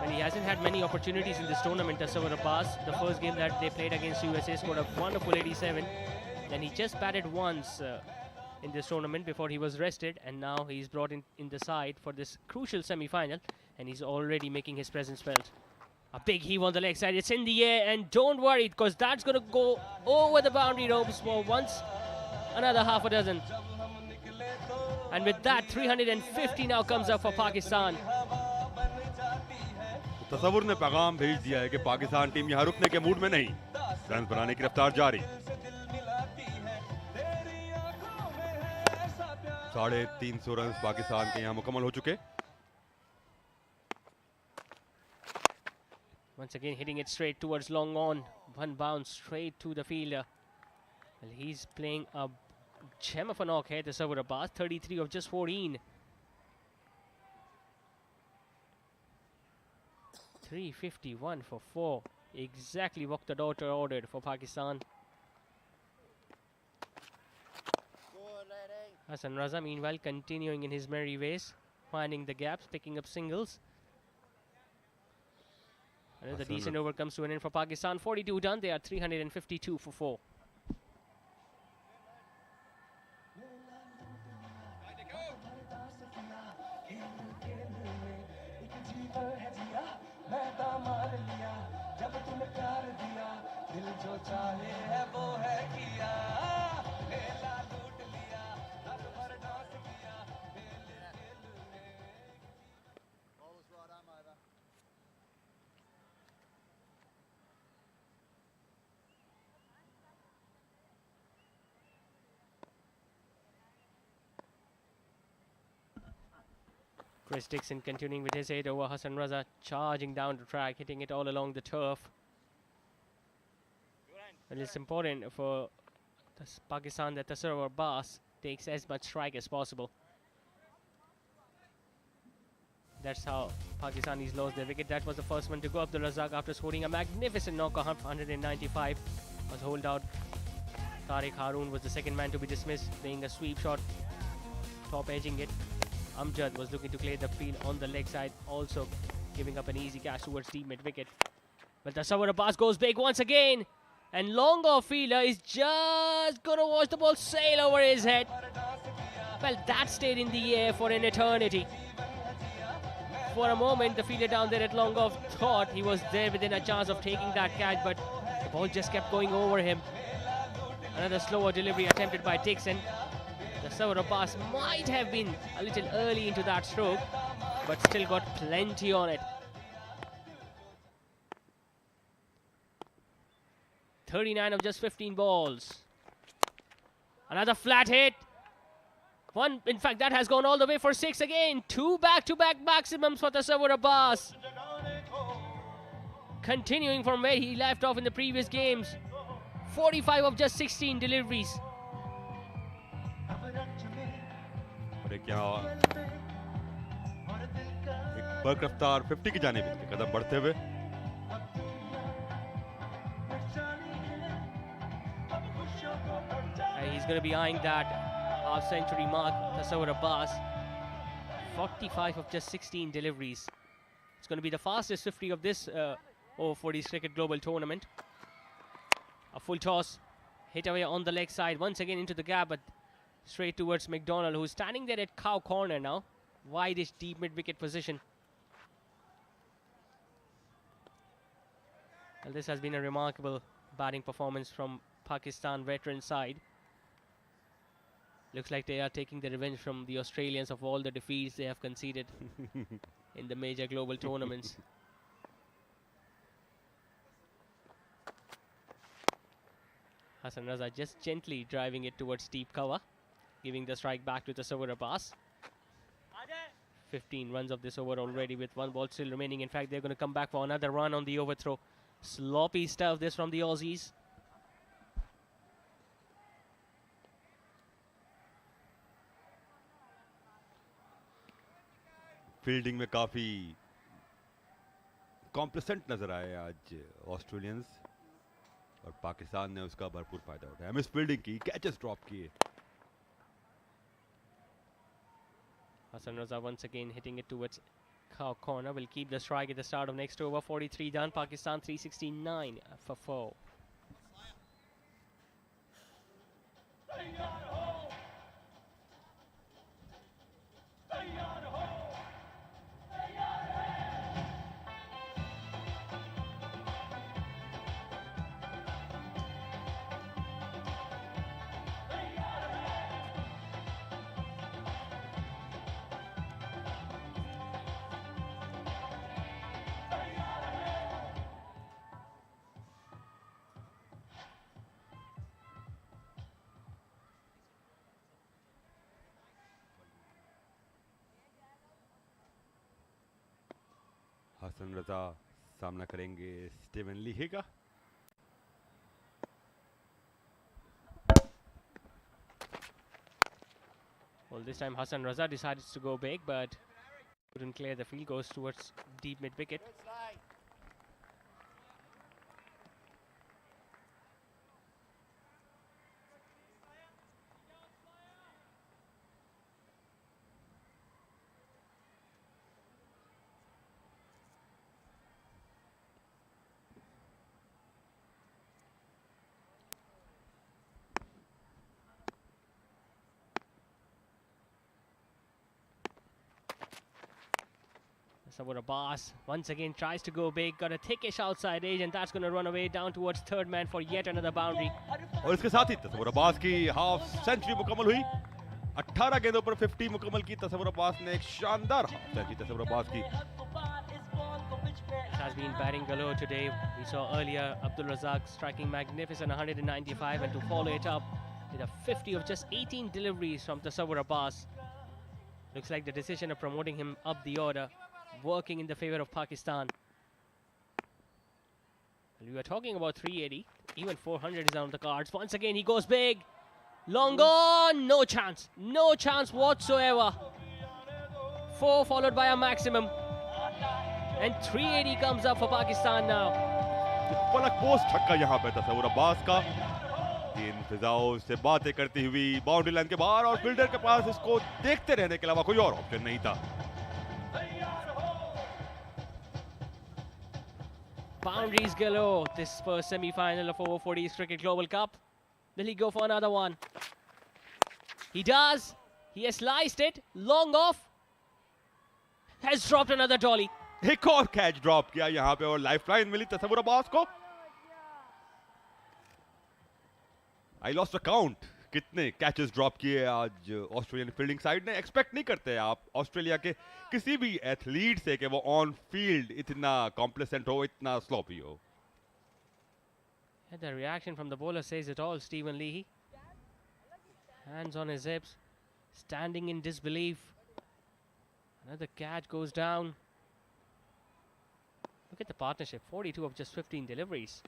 Well, he hasn't had many opportunities in this tournament, Tasawwur Abbas. The first game that they played against USA scored a wonderful 87. Then he just batted once in this tournament before he was rested, and now he's brought in the side for this crucial semi-final, and he's already making his presence felt. A big heave on the leg side. It's in the air, and don't worry, because that's going to go over the boundary ropes for once, another half a dozen. And with that, 350 now comes up for Pakistan. तस्वुर ने पैगाम भेज दिया है कि Pakistan team यहाँ रुकने के मूड में नहीं, रन बनाने की रफ्तार जारी। 350 रन पाकिस्तान के यहाँ मुकम्मल हो चुके। Once again hitting it straight towards long on. One bounce straight to the fielder. Well, he's playing a gem of a knock here, Tasawwur Abbas. 33 of just 14. 351 for 4. Exactly what the doctor ordered for Pakistan. Hassan Raza meanwhile continuing in his merry ways, finding the gaps, picking up singles. Another decent over comes to an end for Pakistan. 42 done. They are 352 for 4. Chris Dixon continuing with his 8 over. Hassan Raza charging down the track, hitting it all along the turf. And it's important for Pakistan that Tasawwur Abbas takes as much strike as possible. That's how Pakistanis lost their wicket. That was the first one to go up. The Razzaq, after scoring a magnificent knock of 195, was holed out. Tariq Haroon was the second man to be dismissed, playing a sweep shot, top edging it. Amjad was looking to clear the field on the leg side, also giving up an easy catch towards deep mid wicket. But Tasawwur Abbas goes big once again, and long off fielder is just gonna watch the ball sail over his head. Well, that stayed in the air for an eternity. For a moment, the fielder down there at long off thought he was there within a chance of taking that catch, but the ball just kept going over him. Another slower delivery attempted by Dixon. Tasawwur Abbas might have been a little early into that stroke, but still got plenty on it. 39 of just 15 balls. Another flat hit. One, in fact, that has gone all the way for 6 again. 2 back-to-back maximums for Tasawwur Abbas. Continuing from where he left off in the previous games. 45 of just 16 deliveries. और एक यहाँ एक बर्क रफ्तार 50 की जाने में कदम बढ़ते हुए going to be eyeing that half-century mark. Tasawwur Abbas, 45 of just 16 deliveries. It's going to be the fastest 50 of this over-40s cricket global tournament. A full toss, hit away on the leg side, once again into the gap, but straight towards McDonald, who's standing there at cow corner now. Wide-ish deep mid-wicket position. Well, this has been a remarkable batting performance from Pakistan veteran side. Looks like they are taking the revenge from the Australians of all the defeats they have conceded in the major global tournaments. Hassan Raza just gently driving it towards deep cover, giving the strike back to Tasawwur Abbas. 15 runs of this over already with one ball still remaining. In fact, they're going to come back for another run on the overthrow. Sloppy stuff this from the Aussies. Fielding में काफी complacent नजर आए आज Australians और पाकिस्तान ने उसका भरपूर फायदा उठाया. मिस फील्डिंग की, कैचेस ड्रॉप किए. Hassan Raza once again hitting it towards cow corner. Will keep the strike at the start of next over. 43 done. Pakistan 369 for 4. Hasan Raza सामना करेंगे स्टीवन लीही का. Well, this time Hassan Raza decides to go big, but couldn't clear the field. Goes towards deep mid wicket. Tasawwur Abbas once again tries to go big, got a thickish outside edge, and that's going to run away down towards third man for yet another boundary. और इसके साथ ही तसव्वुर अब्बास की half century मुकम्मल हुई. 18 गेंदों पर 50 मुकम्मल की तसव्वुर अब्बास ने. एक शानदार हाफ सेंचुरी तसव्वुर अब्बास की. Has been batting galore today. We saw earlier Abdul Razzaq striking magnificent 195, and to follow it up with a 50 of just 18 deliveries from Tasawwur Abbas. Looks like the decision of promoting him up the order working in the favor of Pakistan. We were talking about 380, even 400 is on the cards. Once again he goes big, long on, no chance whatsoever. 4 followed by a maximum, and 380 comes up for Pakistan now. Palak post छक्का यहाँ पे तसव्वुर अब्बास का. तीन फिजाओं से बातें करती हुई boundary line के बाहर, और फील्डर के पास इसको देखते रहने के अलावा कोई और ऑप्शन नहीं था. Boundaries galore this first semi-final of over 40s Cricket Global Cup. Will he go for another one? He does. He has sliced it. Long off. Has dropped another dolly. एक और कैच ड्रॉप किया यहाँ पे, और lifeline मिली तसव्वुर अब्बास को. I lost a count कितने catches drop किए आज ऑस्ट्रेलियन फील्डिंग साइड ने. एक्सपेक्ट नहीं करते आप ऑस्ट्रेलिया के किसी भी एथलीट से कि वो ऑन फील्ड इतना कॉम्प्लेसेंट हो, इतना स्लॉपी हो. And the reaction from the bowler says it all. Stephen Leahy, hands on his hips, standing in disbelief. Another catch goes down. Look at the partnership, 42 of just 15 deliveries.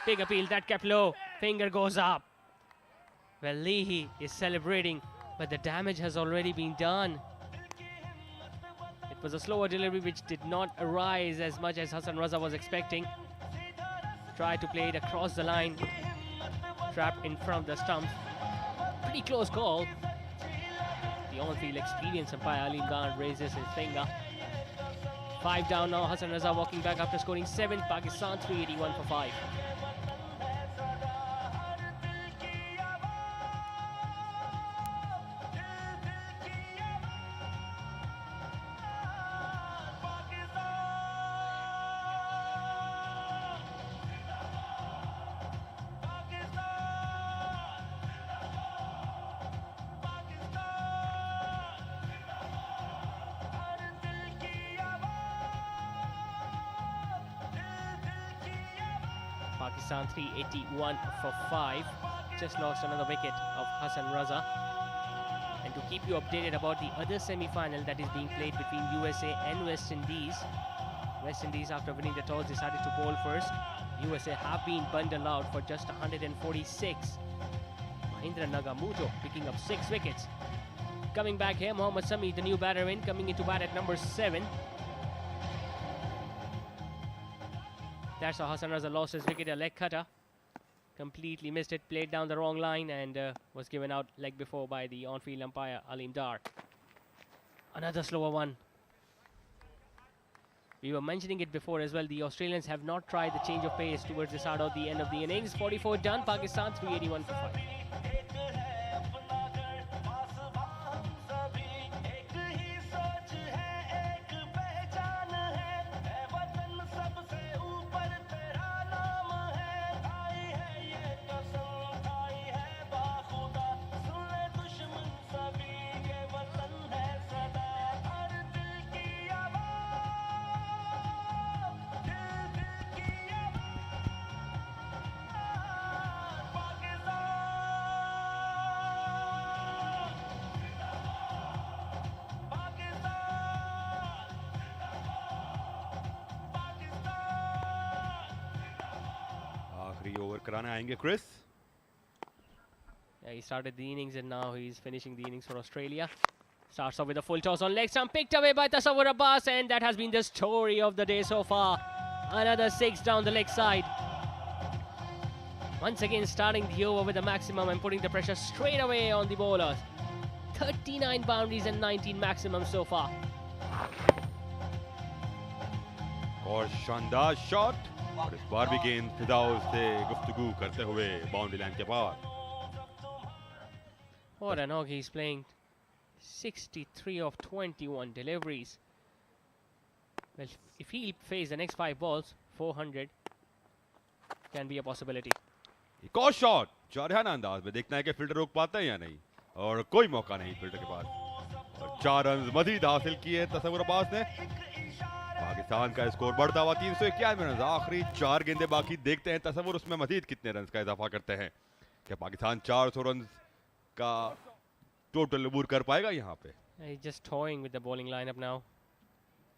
Big appeal, that kept low. Finger goes up. Well, Leahy is celebrating, but the damage has already been done. It was a slower delivery which did not arise as much as Hassan Raza was expecting. Tried to play it across the line. trapped in front of the stumps. Pretty close call. The on-field experience umpire Ali Imran raises his finger. 5 down now. Hassan Raza walking back after scoring 7. Pakistan 381 for 5. Pakistan 381 for 5. Just lost another wicket of Hassan Raza. And to keep you updated about the other semi-final that is being played between USA and West Indies. West Indies, after winning the toss, decided to bowl first. USA have been bundled out for just 146. Mahindra Nagamuto picking up 6 wickets. Coming back here, Mohammad Sami, the new batter in, coming into bat at number 7. That's how Hassan Raza lost his wicket, a leg cutter. Completely missed it, played down the wrong line and was given out leg before by the on-field umpire Alim Dar. Another slower one. We were mentioning it before as well, the Australians have not tried the change of pace towards the start of the end of the innings. 44 done, Pakistan 381 for 5. Over कराने आएंगे Chris. Yeah, he started the innings and now he's finishing the innings for Australia. Starts off with a full toss on leg stump, picked away by Tasawwur Abbas, and that has been the story of the day so far. Another 6 down the leg side. Once again starting the over with the maximum and putting the pressure straight away on the bowlers. 39 boundaries and 19 maximum so far. और शानदार shot और इस बार भी गेंद फिजाओं से गुफ्तगू करते हुए बाउंड्री लाइन के पार. What an og he's playing. 63 of 21 deliveries. Well, if he face the next 5 balls, 400 can be a possibility. एक और शॉट जारहाना अंदाज में, देखना है कि फील्डर रोक पाता है या नहीं, और कोई मौका नहीं फील्डर के पास. और 4 रन मजीद हासिल किए तसव्वुर अब्बास ने. पाकिस्तान का स्कोर बढ़ता हुआ 391 रन. आखिरी 4 गेंदें बाकी, देखते हैं तसव्वुर उसमें मजीद कितने रन का इजाफा करते हैं. क्या पाकिस्तान 400 रन का टोटल अबूर कर पाएगा यहाँ पे? He's just toying with the bowling lineup now,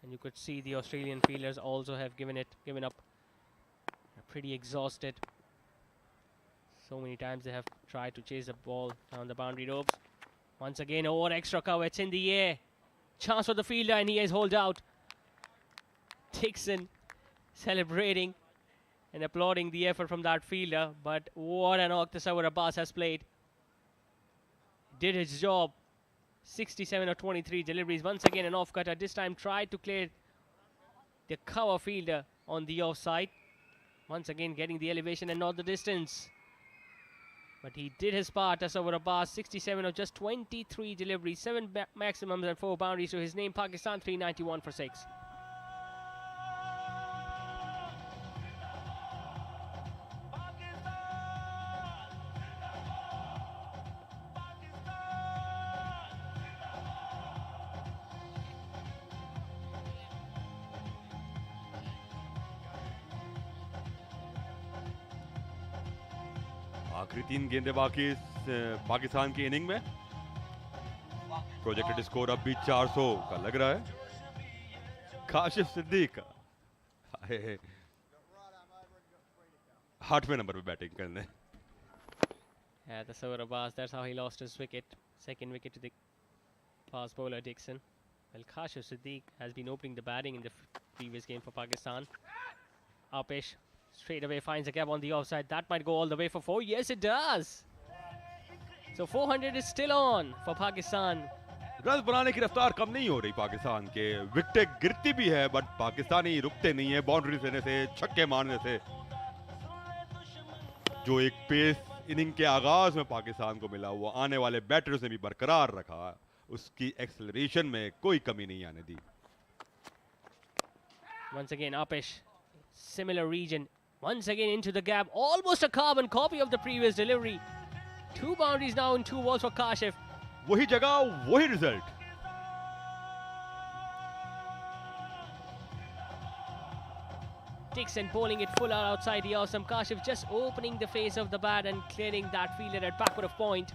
and you could see the Australian fielders also have given up. They're pretty exhausted. So many times they have tried to chase the ball down the boundary ropes. Once again, over extra cover, it's in the air. Chance for the fielder, and he is hauled out. Dixon celebrating and applauding the effort from that fielder, but what an knock Tasawwur Abbas has played. Did his job. 67 of 23 deliveries. Once again an off cutter. This time tried to clear the cover fielder on the offside. Once again getting the elevation and not the distance. But he did his part. Tasawwur Abbas, 67 of just 23 deliveries. 7 maximums and 4 boundaries to his name. Pakistan 391 for 6. आखिरी 3 गेंदें बाकी पाकिस्तान की inning में. Projected score अब भी 400 का लग रहा है. काशिफ सिद्दीक 8वें नंबर पे बैटिंग करने. Yeah, Tasawwur Abbas, that's how he lost his wicket. Second wicket to the fast bowler Dixon. Well, Kashif Siddiq has been opening the batting in the previous game for Pakistan. Upish Straight away finds a gap on the offside. That might go all the way for 4. Yes, it does. So 400 is still on for Pakistan. Run बनाने की रफ्तार कम नहीं हो रही पाकिस्तान के. विकेटें गिरती भी है बट पाकिस्तानी रुकते नहीं है. बाउंड्री देने से, छक्के मारने से, जो एक पेस इनिंग के आगाज में पाकिस्तान को मिला वो आने वाले बैटर्स ने भी बरकरार रखा. उसकी एक्सेलरेशन में कोई कमी नहीं आने दी. Once again, Apish, similar region. Once again into the gap. Almost a carbon copy of the previous delivery. 2 boundaries now and 2 balls for Kashif. वही जगह, वही result. Dixon bowling it full out outside the awesome. Kashif just opening the face of the bat and clearing that fielder at backward of point.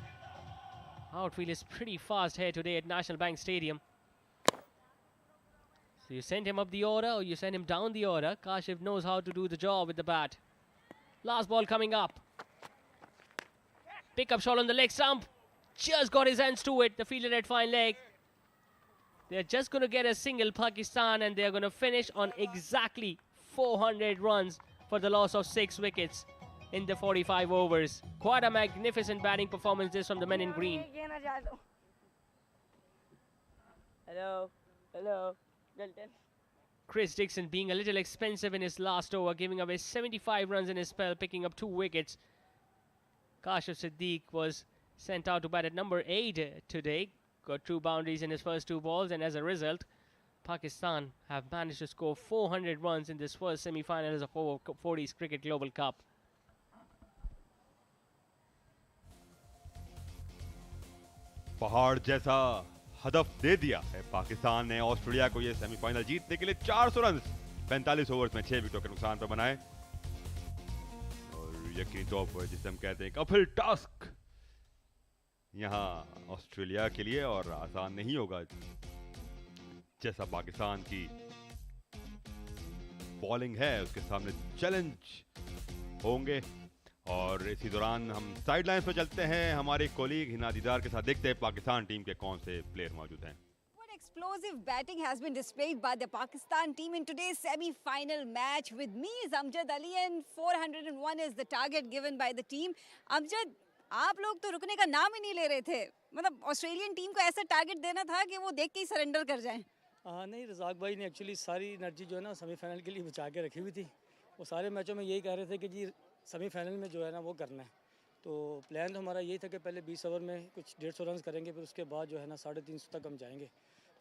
Outfield is pretty fast here today at National Bank Stadium. So you send him up the order or you send him down the order. Kashif knows how to do the job with the bat. Last ball coming up. Pick up shot on the leg stump. Just got his hands to it. The fielder at fine leg. They're just going to get a single, Pakistan, and they're going to finish on exactly 400 runs for the loss of 6 wickets in the 45 overs. Quite a magnificent batting performance this from the men in green. Hello. Hello. Chris Dixon being a little expensive in his last over, giving away 75 runs in his spell, picking up 2 wickets. Kashif Siddique was sent out to bat at number 8 today. Got 2 boundaries in his first 2 balls, and as a result, Pakistan have managed to score 400 runs in this first semi-final of over 40s Cricket Global Cup. पहाड़ जैसा हदफ दे दिया है पाकिस्तान ने Australia को. ये semifinal जीतने के लिए 400 रन 45 ओवर्स में 6 विकेटों के नुकसान पर बनाए. और यकीनी तौर पर जिसे हम कहते हैं एक अपहिल टास्क यहाँ ऑस्ट्रेलिया के लिए, और आसान नहीं होगा जैसा पाकिस्तान की बॉलिंग है उसके सामने चैलेंज होंगे. और इसी दौरान हम साइड लाइन्स पर चलते हैं हमारे कोलीग हिना दीदार के साथ. देखते हैं पाकिस्तान टीम के कौन से प्लेयर मौजूद हैं. What explosive batting has been displayed by the Pakistan team in today's semi-final match. With me is Amjad Ali, and 401 is the target given by the team. Amjad, आप लोग तो रुकने का नाम ही नहीं ले रहे थे. मतलब ऑस्ट्रेलियन टीम को ऐसा टारगेट देना था कि वो देख के ही सरेंडर कर जाएं. नहीं, रज़ाक भाई ने एक्चुअली सारी एनर्जी जो है ना सेमीफाइनल के लिए बचा के रखी हुई थी. वो सारे मैचों में यही कह रहे थे कि जी सेमीफाइनल में जो है ना वो करना है. तो प्लान तो हमारा यही था कि पहले 20 ओवर में कुछ 150 रन करेंगे, फिर उसके बाद जो है ना 350 तक हम जाएंगे.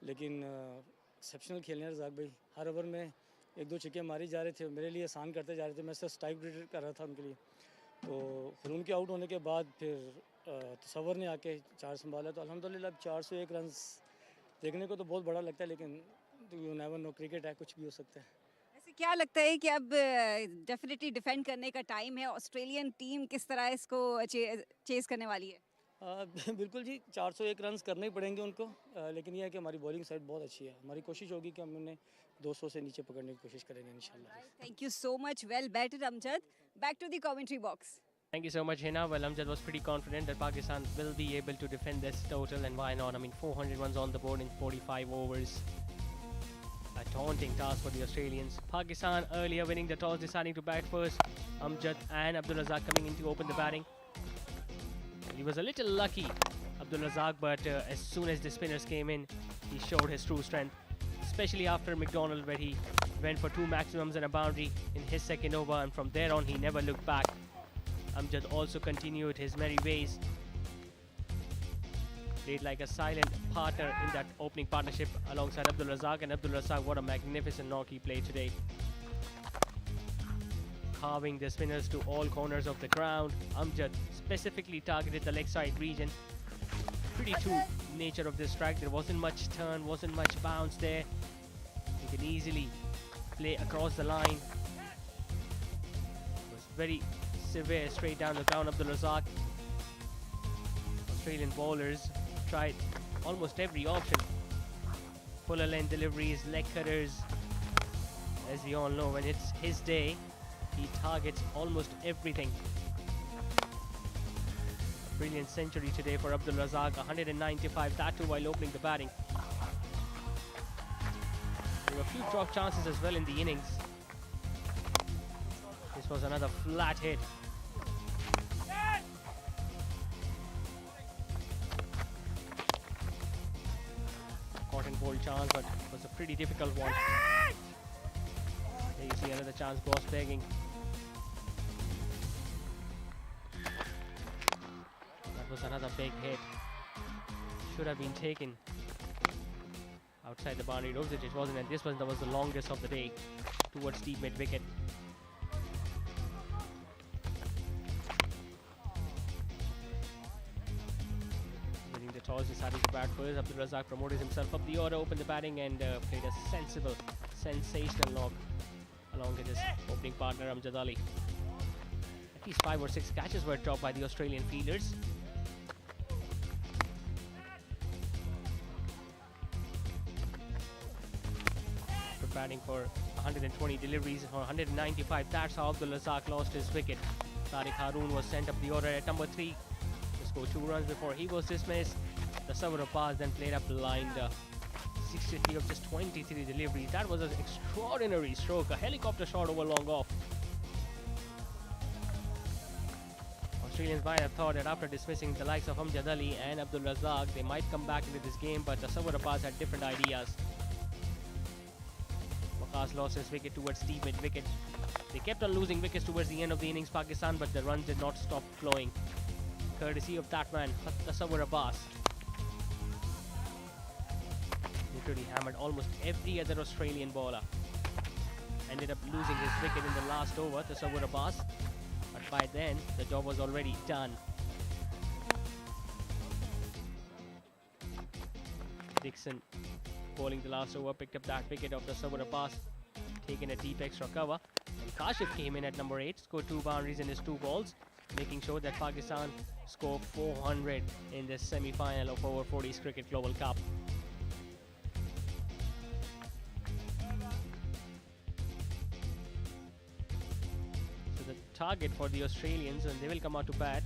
लेकिन एक्सेप्शनल खेलने रज़ाक भाई. हर ओवर में 1-2 छक्के मारी जा रहे थे, मेरे लिए आसान करते जा रहे थे. मैं सिर्फ स्ट्राइक रेट कर रहा था उनके लिए. तो फिर उनके आउट होने के बाद फिर तसव्वुर ने आके 4 संभाला. तो अल्हम्दुलिल्लाह 401 रन देखने को तो बहुत बड़ा लगता है, लेकिन यू नेवर नो, क्रिकेट है, कुछ भी हो सकता है. ऐसे क्या लगता है कि अब डेफिनेटली डिफेंड करने का टाइम है. ऑस्ट्रेलियन टीम किस तरह इसको चेस करने वाली है? बिल्कुल जी, 401 रन करने ही पड़ेंगे उनको. लेकिन यह है कि हमारी बॉलिंग साइड बहुत अच्छी है. हमारी कोशिश होगी कि हम उन्हें 200 से नीचे पकड़ने की कोशिश करेंगे इंशाल्लाह. Thank you so much. Well batted, Amjad. Back to the commentary box. Thank you so much, Hina. Well, Amjad was pretty confident that Pakistan will be able to defend this total, and why not? I mean, 400 runs on the board in 45 overs. A daunting task for the Australians. Pakistan earlier winning the toss, deciding to bat first. Amjad and Abdul Razzaq coming in to open the batting. He was a little lucky, Abdul Razzaq, but as soon as the spinners came in, he showed his true strength. Especially after McDonald, where he went for 2 maximums and a boundary in his second over, and from there on he never looked back. Amjad also continued his merry ways. Played like a silent partner in that opening partnership alongside Abdul Razzaq, and Abdul Razzaq, what a magnificent knock he played today. Carving the spinners to all corners of the ground. Amjad specifically targeted the leg side region. Pretty true nature of this strike. There wasn't much turn, wasn't much bounce there. He can easily play across the line. It was very severe straight down the ground. Abdul Razzaq. Australian bowlers tried almost every option. Fuller length deliveries, leg cutters. As we all know, when it's his day, he targets almost everything. A brilliant century today for Abdul Razzaq, 195, that too while opening the batting. There were a few drop chances as well in the innings. His This was another flat hit. Caught and bold chance, but it was a pretty difficult one. There you see another chance, boss begging. That was another big hit. Should have been taken outside the boundary ropes, which it wasn't, and this was the longest of the day towards deep mid wicket. Winning the toss, deciding to bat first. Abdul Razzaq promoted himself up the order, opened the batting, and played a sensible, sensational knock along with his opening partner Amjad Ali. At least 5 or 6 catches were dropped by the Australian fielders. After batting for 120 deliveries for 195, that's how Abdul Razzaq lost his wicket. Tariq Haroon was sent up the order at number 3 to score 2 runs before he was dismissed. The Tasawwur Abbas then played a blinder. 63 of just 23 deliveries. That was an extraordinary stroke, a helicopter shot over long off. Australians might have thought that after dismissing the likes of Amjad Ali and Abdul Razzaq, they might come back into this game, but the Tasawwur Abbas had different ideas. Waqas lost his wicket towards deep mid wicket. They kept on losing wickets towards the end of the innings, Pakistan, but the runs did not stop flowing. Courtesy of that man, Tasawwur Abbas. Literally hammered almost every other Australian bowler. Ended up losing his wicket in the last over, Tasawwur Abbas. But by then, the job was already done. Dixon, bowling the last over, picked up that wicket of Tasawwur Abbas, taking a deep extra cover. And Kashif came in at number 8, scored 2 boundaries in his 2 balls, making sure that Pakistan scored 400 in the semi-final of over 40s Cricket Global Cup. Target for the Australians, and they will come out to bat.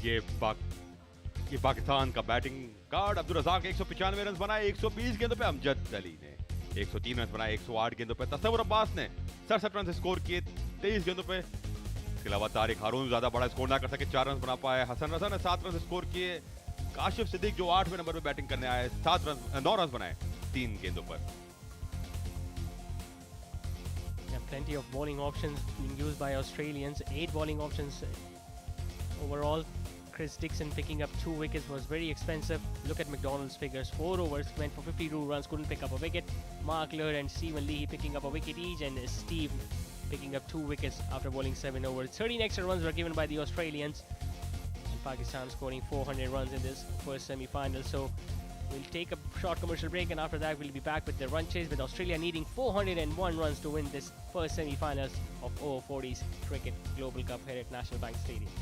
ये पाकिस्तान का batting card Abdul Razzaq 195 run बनाए 120 गेंदों पे अमजद अली ने 103 run बनाए 108 गेंदों पे तसव्वुर अब्बास ने 67 रन से स्कोर किए 23 गेंदों पे। इसके अलावा तारिक हारून ज्यादा बड़ा स्कोर ना कर सके 4 रन बना पाए। हसन रजा ने 7 रन से स्कोर किए। काशिफ सिद्दीक जो 8वें नंबर पे बैटिंग करने आए 9 रन बनाए 3 गेंदों पर। Plenty of bowling options being used by Australians. 8 bowling options overall. Chris Dixon picking up 2 wickets was very expensive. Look at McDonald's figures. 4 overs, went for 52 runs, couldn't pick up a wicket. Mark Lure and Stephen Lee picking up a wicket each, and Steve picking up 2 wickets after bowling 7 overs. 13 extra runs were given by the Australians. And Pakistan scoring 400 runs in this first semi-final. So we'll take a short commercial break, and after that we'll be back with the run chase, with Australia needing 401 runs to win this first semi-finals of over 40s Cricket Global Cup here at National Bank Stadium.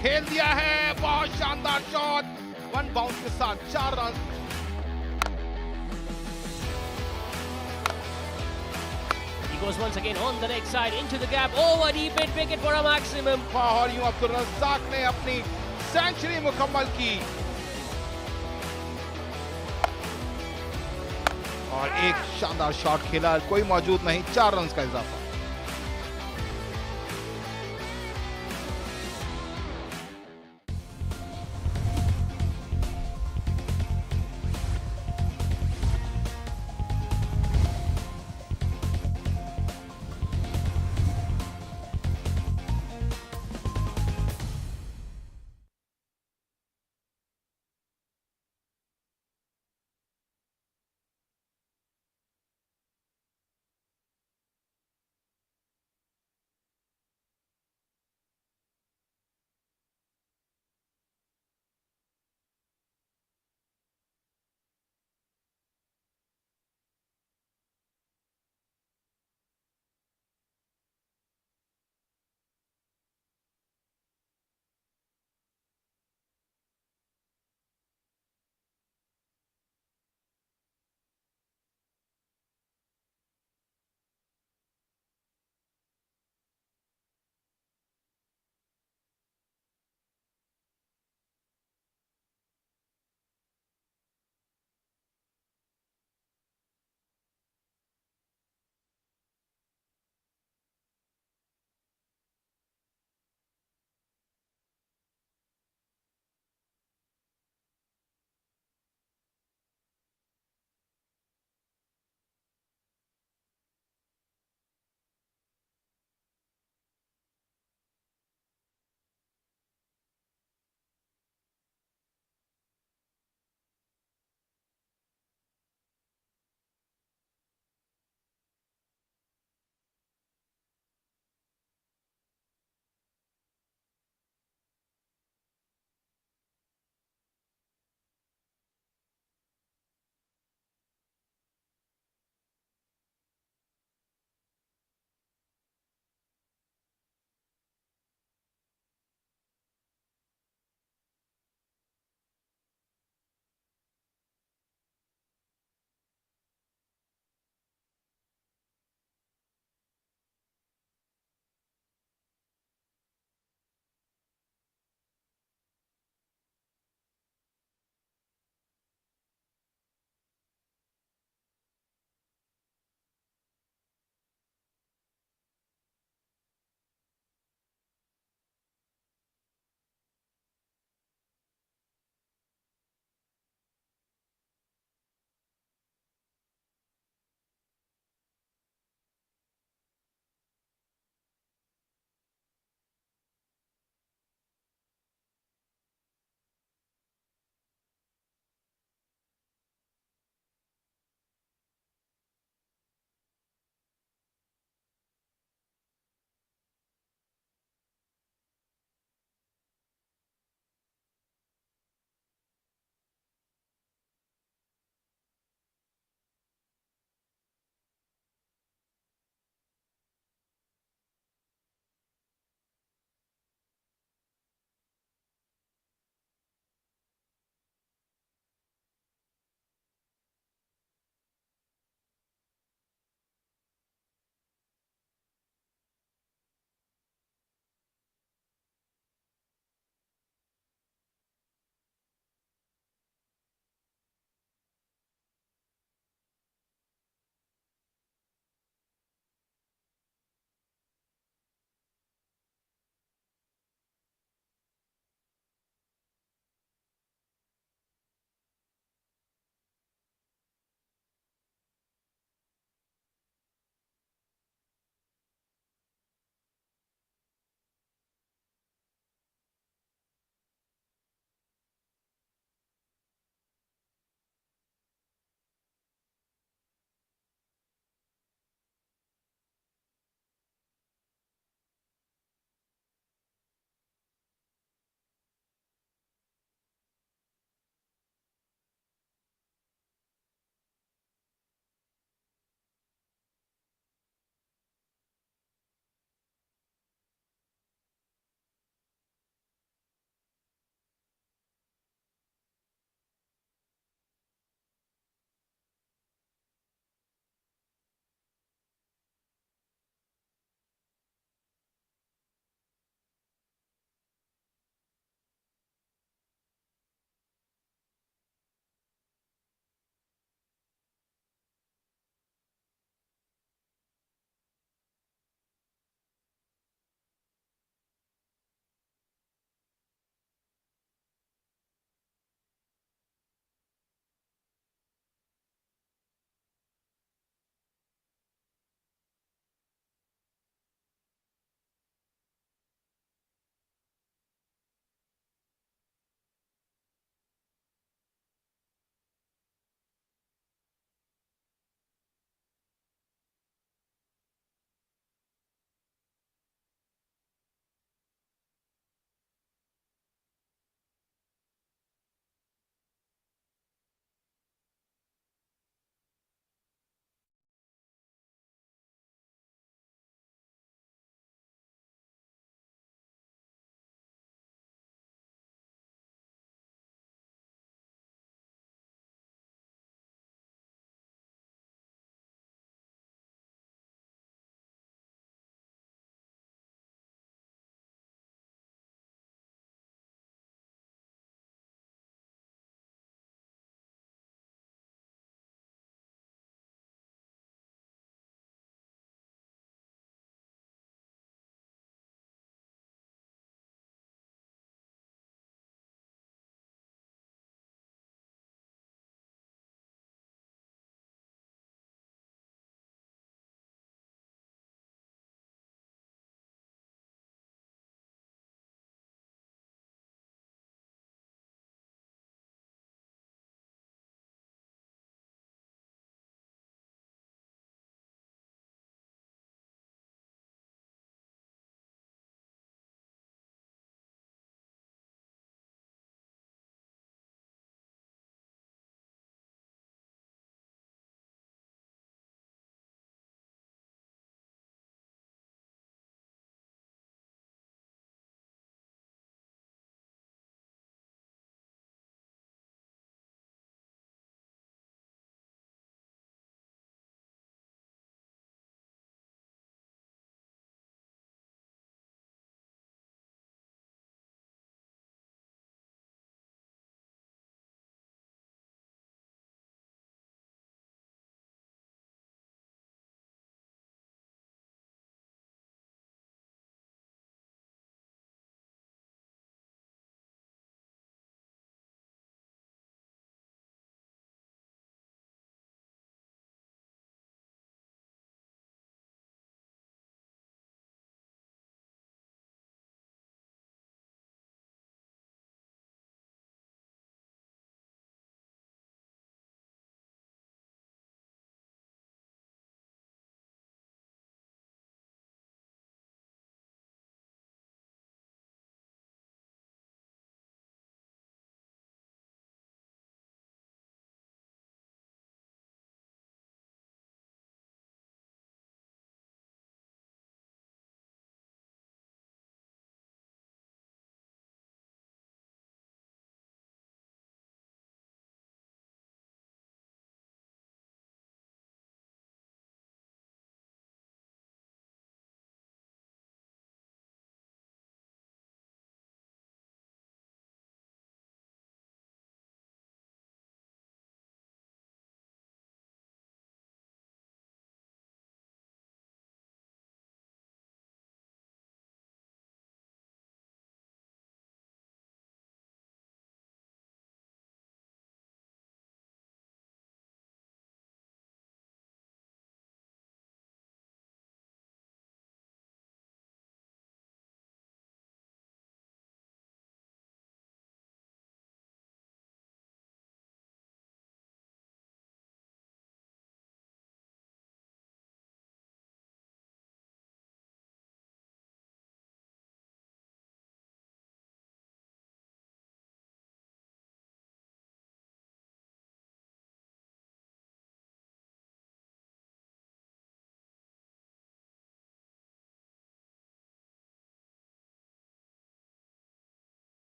खेल दिया है, बहुत शानदार shot, 1 bounce के साथ 4 run. He goes once again on the leg side into the gap, over deep mid wicket for a maximum. और यूं अब्दुल रज़ाक ने अपनी सेंचुरी मुकम्मल की और एक शानदार शॉट खेला, कोई मौजूद नहीं, 4 रन का इजाफा।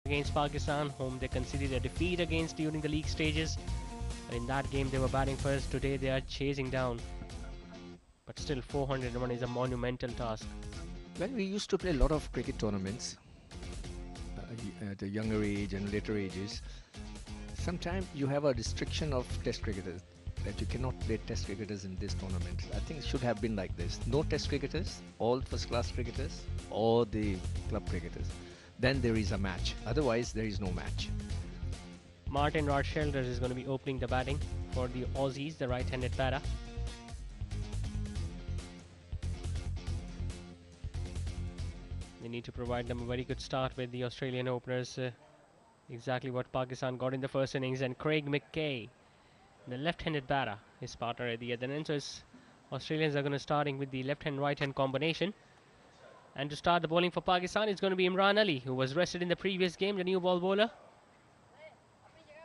against Pakistan, whom they conceded a defeat against during the league stages. But in that game, they were batting first. Today, they are chasing down. But still, 401 is a monumental task. Well, we used to play a lot of cricket tournaments at a younger age and later ages. Sometimes you have a restriction of test cricketers, that you cannot play test cricketers in this tournament. I think it should have been like this. No test cricketers, all first class cricketers, or the club cricketers. Then there is a match. Otherwise, there is no match. Martin Rochelder is going to be opening the batting for the Aussies, the right-handed batter. They need to provide them a very good start with the Australian openers. Exactly what Pakistan got in the first innings. And Craig McKay, the left-handed batter, his partner at the other end. So Australians are going to starting with the left-hand, right-hand combination. And to start the bowling for Pakistan, it's going to be Imran Ali, who was rested in the previous game, the new ball bowler.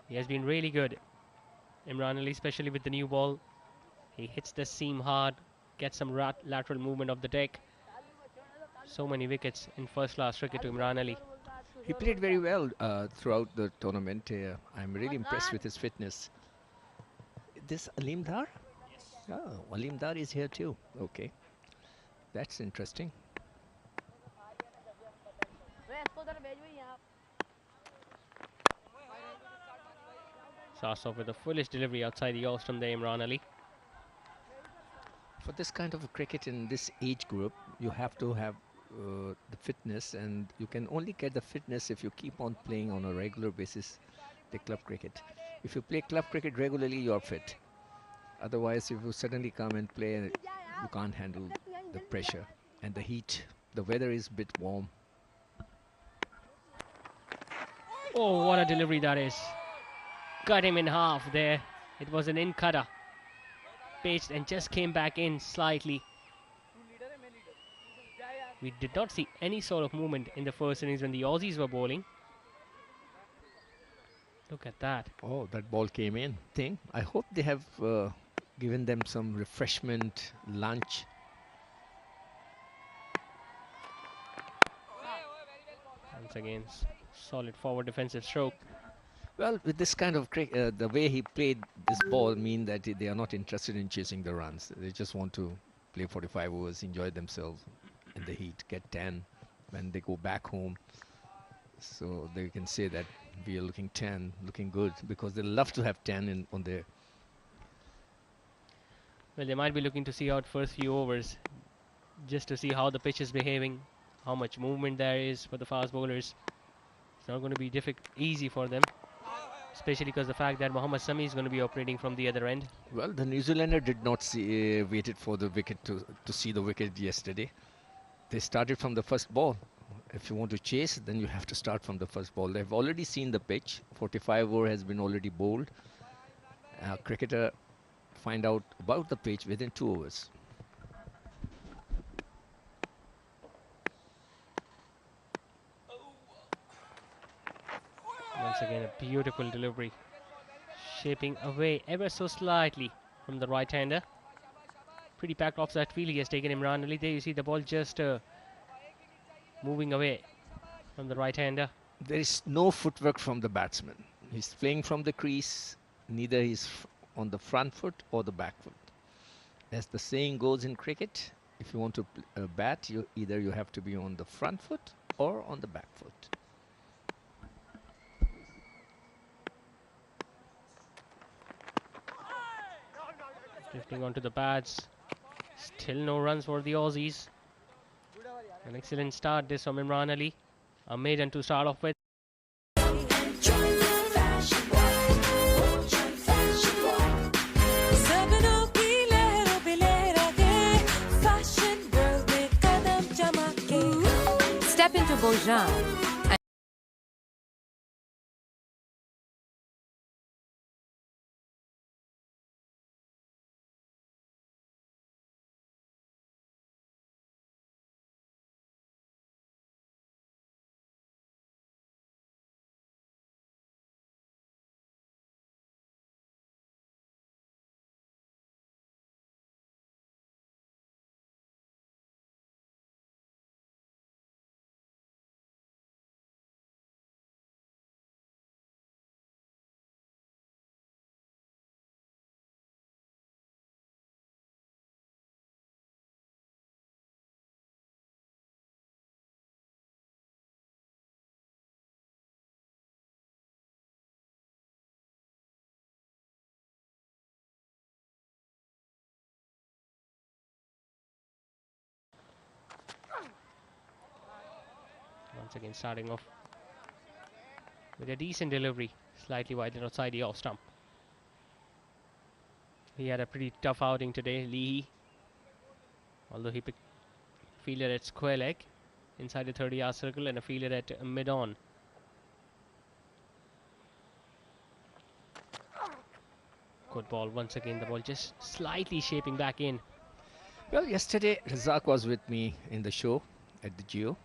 He has been really good. Imran Ali, especially with the new ball. He hits the seam hard, gets some lateral movement of the deck. So many wickets in first-class cricket to Imran Ali. He played very well throughout the tournament. I'm really impressed with his fitness. This Aleem Dar? Oh, Aleem Dar is here too. Okay. That's interesting. Starts off with a foolish delivery outside the Ostrom there, Imran Ali. For this kind of cricket in this age group, you have to have the fitness, and you can only get the fitness if you keep on playing on a regular basis the club cricket. If you play club cricket regularly, you are fit. Otherwise, if you suddenly come and play, you can't handle the pressure and the heat. The weather is a bit warm. Oh, what a delivery that is. Cut him in half there. It was an in cutter. Pitched and just came back in slightly. We did not see any sort of movement in the first innings when the Aussies were bowling. Look at that. Oh, that ball came in. I hope they have given them some refreshment, lunch. Once again, solid forward defensive stroke. Well, with this kind of cricket, the way he played this ball mean that they are not interested in chasing the runs. They just want to play 45 overs, enjoy themselves in the heat, get 10 when they go back home. So they can say that we are looking 10, looking good, because they love to have 10 on their. Well, they might be looking to see out first few overs, just to see how the pitch is behaving, how much movement there is for the fast bowlers. It's not going to be easy for them, especially because the fact that Mohammad Sami is going to be operating from the other end. Well, the New Zealander did not see, waited for the wicket to see the wicket yesterday. They started from the first ball. If you want to chase, then you have to start from the first ball. They've already seen the pitch. 45 over has been already bowled. Cricketer find out about the pitch within 2 overs. Once again, a beautiful delivery. Shaping away ever so slightly from the right-hander. Pretty packed off that field. He has taken Imran Ali. There you see the ball just moving away from the right-hander. There is no footwork from the batsman. He's playing from the crease. Neither he's on the front foot or the back foot. As the saying goes in cricket, if you want to bat, either you have to be on the front foot or on the back foot. Drifting onto the pads. Still no runs for the Aussies. An excellent start this from Imran Ali. A maiden to start off with. Step into Bojan Once again starting off with a decent delivery, slightly wide and outside the off stump. He had a pretty tough outing today, Leahy. Although he picked fielder at square leg inside the 30-yard circle and a fielder at mid-on. Good ball once again, the ball just slightly shaping back in. Well, yesterday Razzaq was with me in the show at the Geo,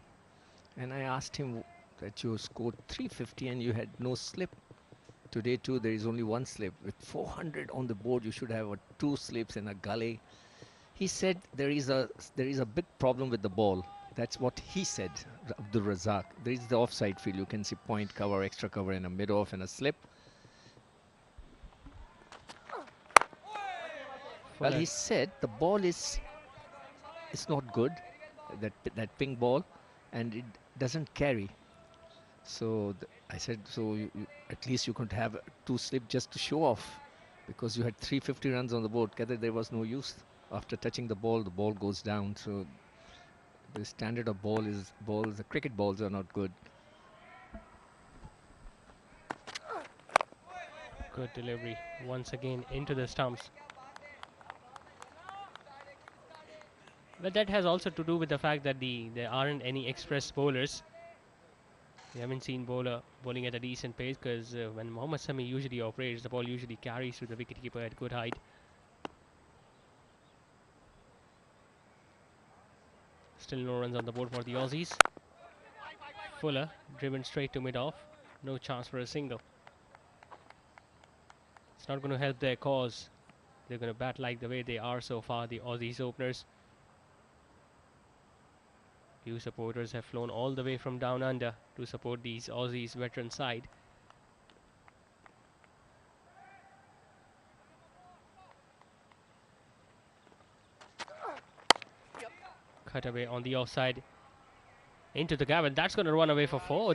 and I asked him that you scored 350 and you had no slip. Today too there is only one slip. With 400 on the board you should have 2 slips and a gully. He said there is a big problem with the ball. That's what he said, Abdul Razzaq. There is the offside field. You can see point cover, extra cover and a mid-off and a slip. Well, he said the ball is not good, that pink ball, and it doesn't carry. So I said, so at least you could have 2 slip just to show off, because you had 350 runs on the board. There was no use. After touching the ball goes down. So the standard of the cricket balls are not good. Good delivery once again into the stumps. But that has also to do with the fact that there aren't any express bowlers. We haven't seen bowling at a decent pace, because when Mohammad Sami usually operates, the ball usually carries to the wicketkeeper at good height. Still no runs on the board for the Aussies. Fuller driven straight to mid-off. No chance for a single. It's not going to help their cause. They're going to bat like the way they are so far, the Aussies openers. Few supporters have flown all the way from down under to support these Aussies veteran side. Cut away on the offside into the gap, and that's going to run away for 4.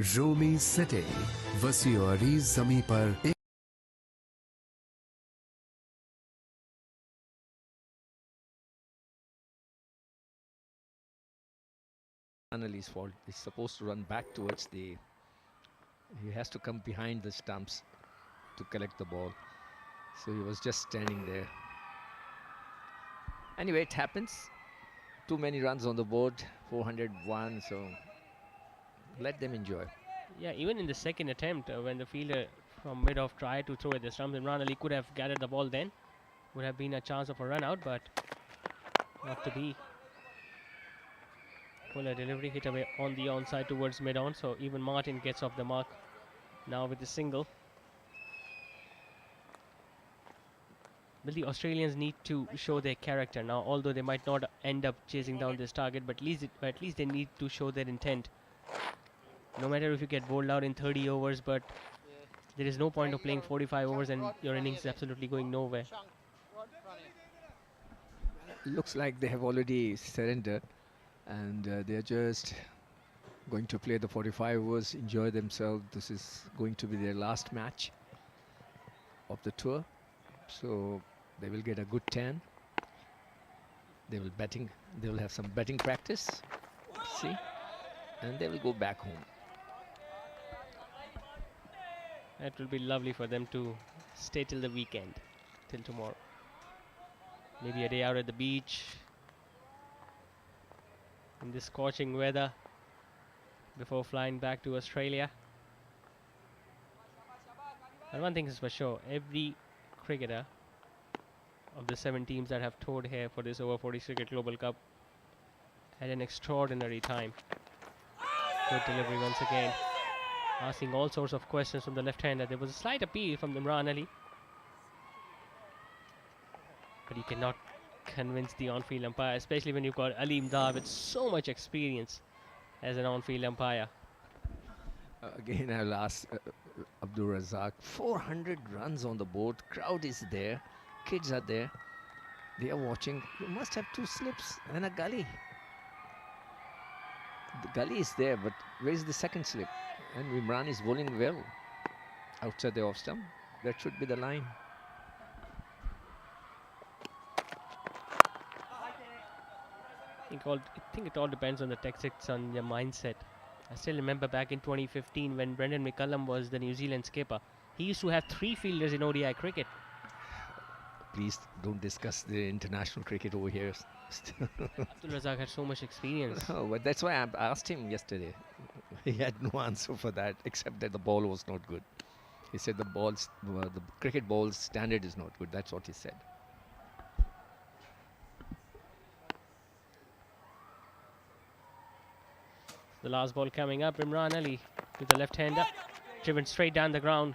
रोमी सिटी वसी और जमी पर Analy's fault. He's supposed to run back towards he has to come behind the stumps to collect the ball. So he was just standing there. Anyway, it happens. Too many runs on the board, 401, so let them enjoy. Yeah, even in the second attempt, when the fielder from mid-off tried to throw at the stumps, Imran Ali could have gathered the ball then. Would have been a chance of a run out, but not to be. Fuller delivery hit away on the onside towards mid-on, so even Martin gets off the mark now with a single. Well, the Australians need to show their character now, although they might not end up chasing down this target, but at least they need to show their intent. No matter if you get bowled out in 30 overs, but there is no point of playing 45 overs and your innings is absolutely going nowhere. Looks like they have already surrendered, and they're just going to play the 45 overs, enjoy themselves. This is going to be their last match of the tour, so they will get a good tan. They will have some betting practice, see, and they will go back home. It will be lovely for them to stay till the weekend, till tomorrow. Maybe a day out at the beach in this scorching weather before flying back to Australia. And one thing is for sure, every cricketer of the 7 teams that have toured here for this over 40 Cricket Global Cup had an extraordinary time. Good delivery once again, asking all sorts of questions from the left-hander. There was a slight appeal from Imran Ali, but you cannot convince the on-field umpire, especially when you've got Ali Imdad with so much experience as an on-field umpire. Again, I'll ask Abdul Razzaq. 400 runs on the board, crowd is there, kids are there, they are watching. You must have 2 slips and a gully. The gully is there, but where is the second slip? And Imran is bowling well outside the off stump. That should be the line. I think it all depends on the tactics, on your mindset. I still remember back in 2015 when Brendan McCullum was the New Zealand skipper. He used to have 3 fielders in ODI cricket. Please don't discuss the international cricket over here. Abdul Razzaq had so much experience. Oh, but that's why I asked him yesterday. He had no answer for that, except that the ball was not good. He said the cricket ball's standard is not good. That's what he said. The last ball coming up, Imran Ali with the left-hander, driven straight down the ground.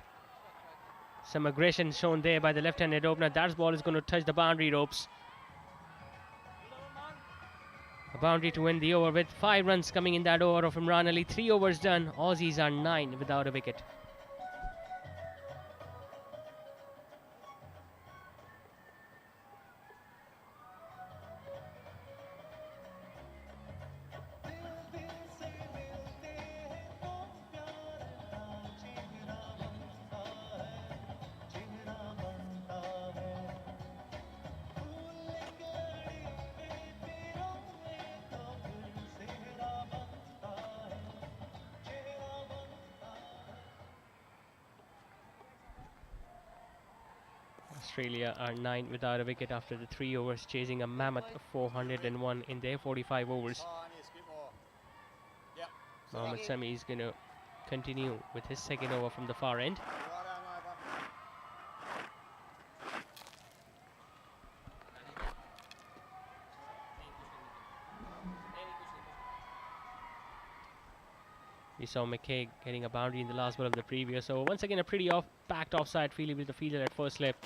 Some aggression shown there by the left-handed opener. That ball is going to touch the boundary ropes. A boundary to end the over with 5 runs coming in that over of Imran Ali. 3 overs done. Aussies are 9 without a wicket. Australia are 9 without a wicket after the 3 overs, chasing a mammoth 401 in their 45 overs. Mohammad Sami is going to continue with his second over from the far end. We saw McKay getting a boundary in the last ball of the previous over. Once again, a pretty packed offside fielding with the fielder at first slip.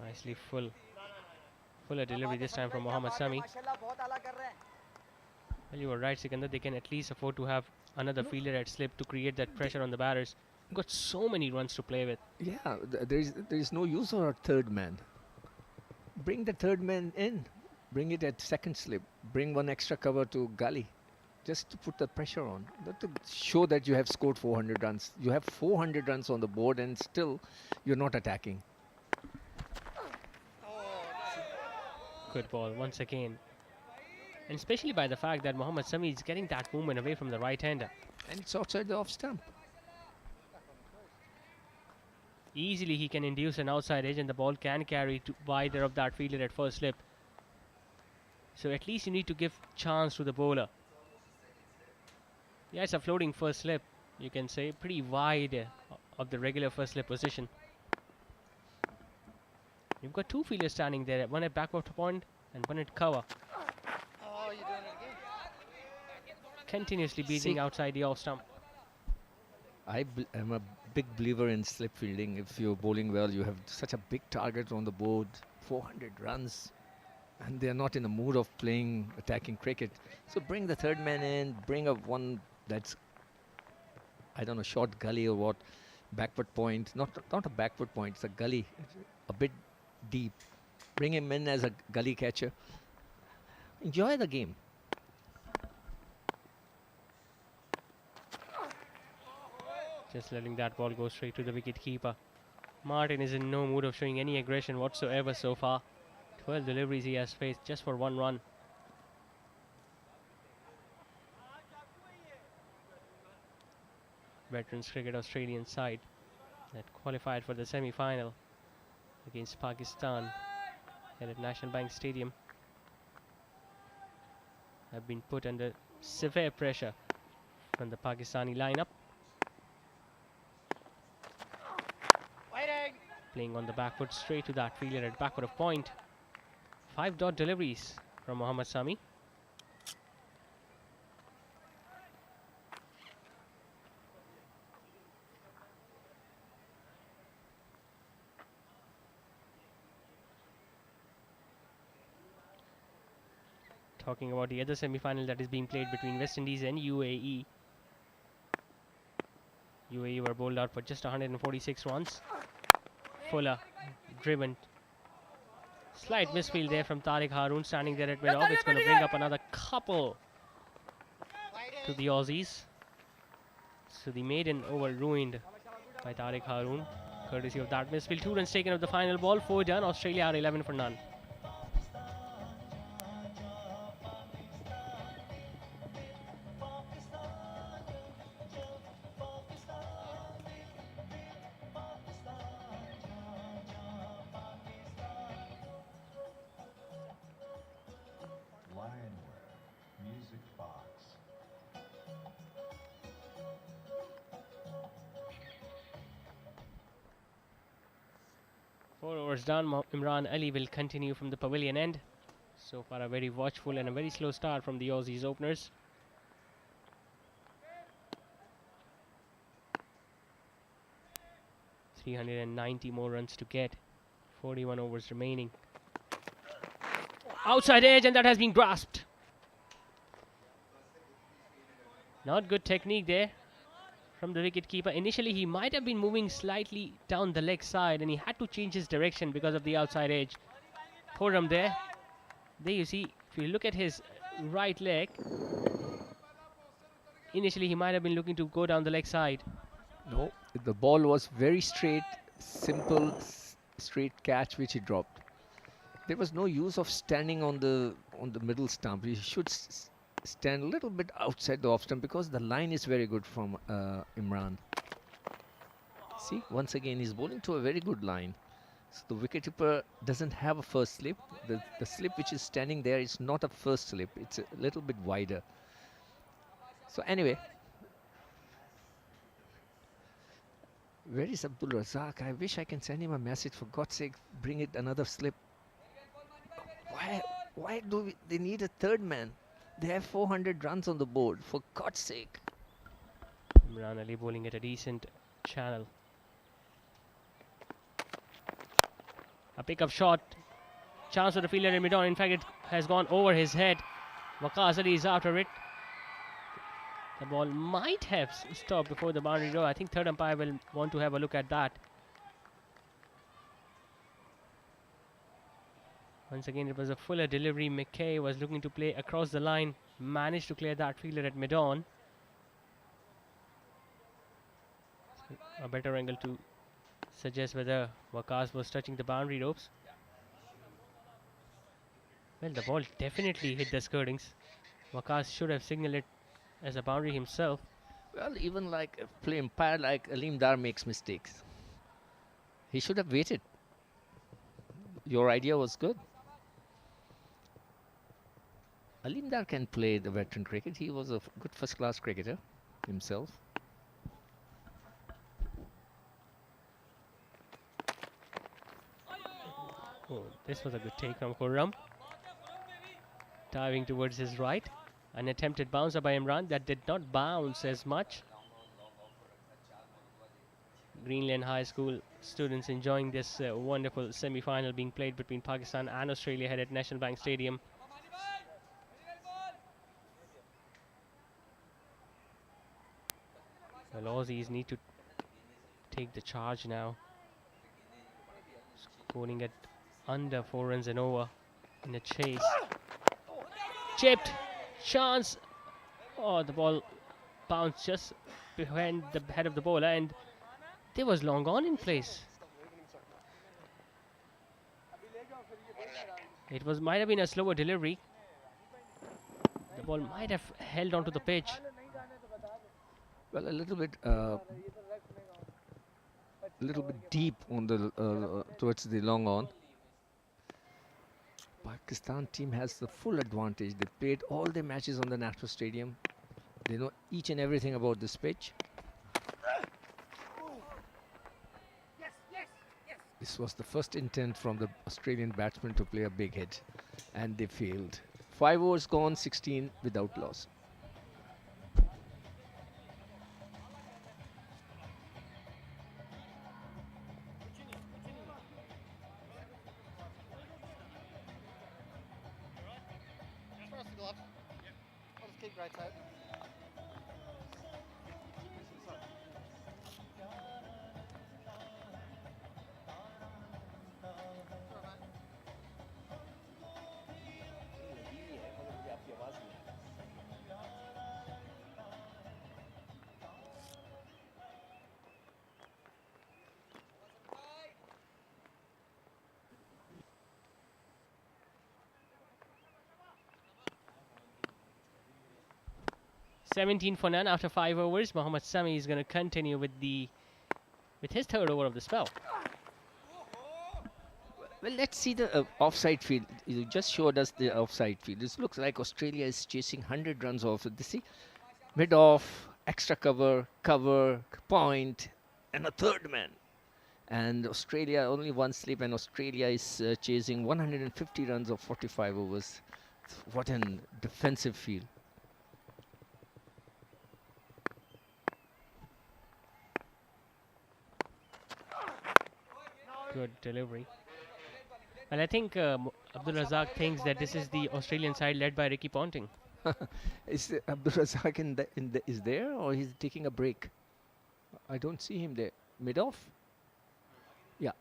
Nicely fuller delivery this time from Mohammad Sami. Well, you were right, Sikandar. They can at least afford to have another fielder at slip to create that pressure on the batters. Got so many runs to play with. Yeah, there is no use for a third man. Bring the third man in. Bring it at second slip. Bring one extra cover to gully. Just to put the pressure on. Not to show that you have scored 400 runs. You have 400 runs on the board and still you're not attacking. Good ball once again. And especially by the fact that Mohammad Sami is getting that movement away from the right-hander. And it's outside the off stump. Easily he can induce an outside edge and the ball can carry to wider of that fielder at first slip. So at least you need to give chance to the bowler. Yeah, it's a floating first slip, you can say, pretty wide of the regular first slip position. You've got 2 fielders standing there, one at backward point and one at cover. Continuously beating outside the off stump. I am a big believer in slip fielding. If you're bowling well, you have such a big target on the board, 400 runs. And they're not in the mood of playing attacking cricket. So bring the third man in, bring a one that's, I don't know, short gully or what, backward point. Not a backward point, it's a gully, a bit deep. Bring him in as a gully catcher. Enjoy the game. Just letting that ball go straight to the wicket keeper. Martin is in no mood of showing any aggression whatsoever so far. 12 deliveries he has faced just for 1 run. Veterans Cricket Australian side that qualified for the semi-final against Pakistan here at National Bank Stadium have been put under severe pressure from the Pakistani lineup. Playing on the back foot straight to that fielder at backward of point. 5 dot deliveries from Mohammad Sami. Talking about the other semi-final that is being played between West Indies and UAE. UAE were bowled out for just 146 runs. Fuller driven. Slight misfield there from Tariq Haroon standing there at mid-off. It's going to bring up another couple to the Aussies. So the maiden over ruined by Tariq Haroon, courtesy of that misfield. 2 runs taken of the final ball, 4 done. Australia are 11 for none. 4 overs done. Imran Ali will continue from the pavilion end. So far, a very watchful and a very slow start from the Aussies openers. .390 more runs to get. 41 overs remaining. Outside edge, and that has been grasped. Not good technique there from the wicketkeeper. Initially, he might have been moving slightly down the leg side, and he had to change his direction because of the outside edge. Khurram there. There you see, if you look at his right leg, initially he might have been looking to go down the leg side. No, the ball was very straight, simple, straight catch which he dropped. There was no use of standing on the middle stump. He should stand a little bit outside the off stump because the line is very good from Imran. See, once again he's bowling to a very good line. So the wicketkeeper doesn't have a first slip. The slip which is standing there is not a first slip. It's a little bit wider. So anyway, where is Abdul Razzaq? I wish I can send him a message. For God's sake, bring it another slip. Why do they need a third man? They have 400 runs on the board. For God's sake. Imran Ali bowling at a decent channel. A pickup shot. Chance for the fielder in mid-on. In fact, it has gone over his head. Waqas Ali is after it. The ball might have stopped before the boundary row. I think third umpire will want to have a look at that. Once again, it was a fuller delivery. McKay was looking to play across the line. Managed to clear that fielder at mid-on. So a better angle to suggest whether Waqas was touching the boundary ropes. Well, the ball definitely hit the skirtings. Waqas should have signaled it as a boundary himself. Well, even like a play umpire like Aleem Dar makes mistakes. He should have waited. Your idea was good. Aleem Dar can play the veteran cricket. He was a good first-class cricketer himself. Oh, this was a good take from Khurram. Diving towards his right. An attempted bouncer by Imran that did not bounce as much. Greenland High School students enjoying this wonderful semi-final being played between Pakistan and Australia here at National Bank Stadium. Well, Aussies need to take the charge now. Scoring at under 4 runs and over in a chase. Chipped. Chance. Oh, the ball bounced just behind the head of the bowler, and they was long on in place. It might have been a slower delivery. The ball might have held onto the pitch. Well, a little bit deep on the towards the long on. Pakistan team has the full advantage. They played all their matches on the National Stadium. They know each and everything about this pitch. This was the first intent from the Australian batsman to play a big hit, and they failed. 5 overs gone, 16 without loss. $17 for none after 5 overs. Mohammad Sami is going to continue with his third over of the spell. Well, let's see the offside field. You just showed us the offside field. This looks like Australia is chasing 100 runs off. This see, mid-off, extra cover, point, and a third man. And Australia only one slip, and Australia is chasing 150 runs of 45 overs. What an defensive field. Good delivery. And I think Abdul Razzaq thinks that this is the Australian side led by Ricky Ponting. Is Abdul Razzaq is there, or he's taking a break? I don't see him there. Mid-off? Yeah.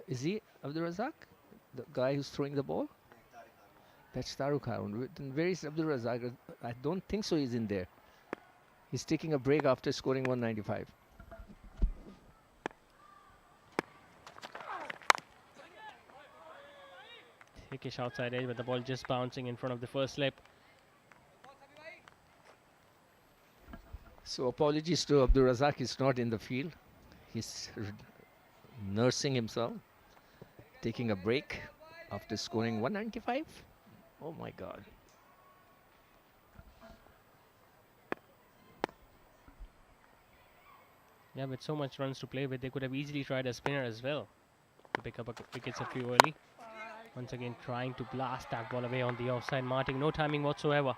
Is he Abdul Razzaq? The guy who's throwing the ball? That's Tariq Harun. Then where is Abdul Razzaq? I don't think so he's in there. He's taking a break after scoring 195. Hickish outside edge, but the ball just bouncing in front of the first slip. So apologies to Abdul Razzaq, he's not in the field. He's nursing himself, taking a break after scoring 195. Oh my God. Yeah, with so much runs to play with, they could have easily tried a spinner as well to pick up wickets a few early. Once again, trying to blast that ball away on the offside marking. No timing whatsoever.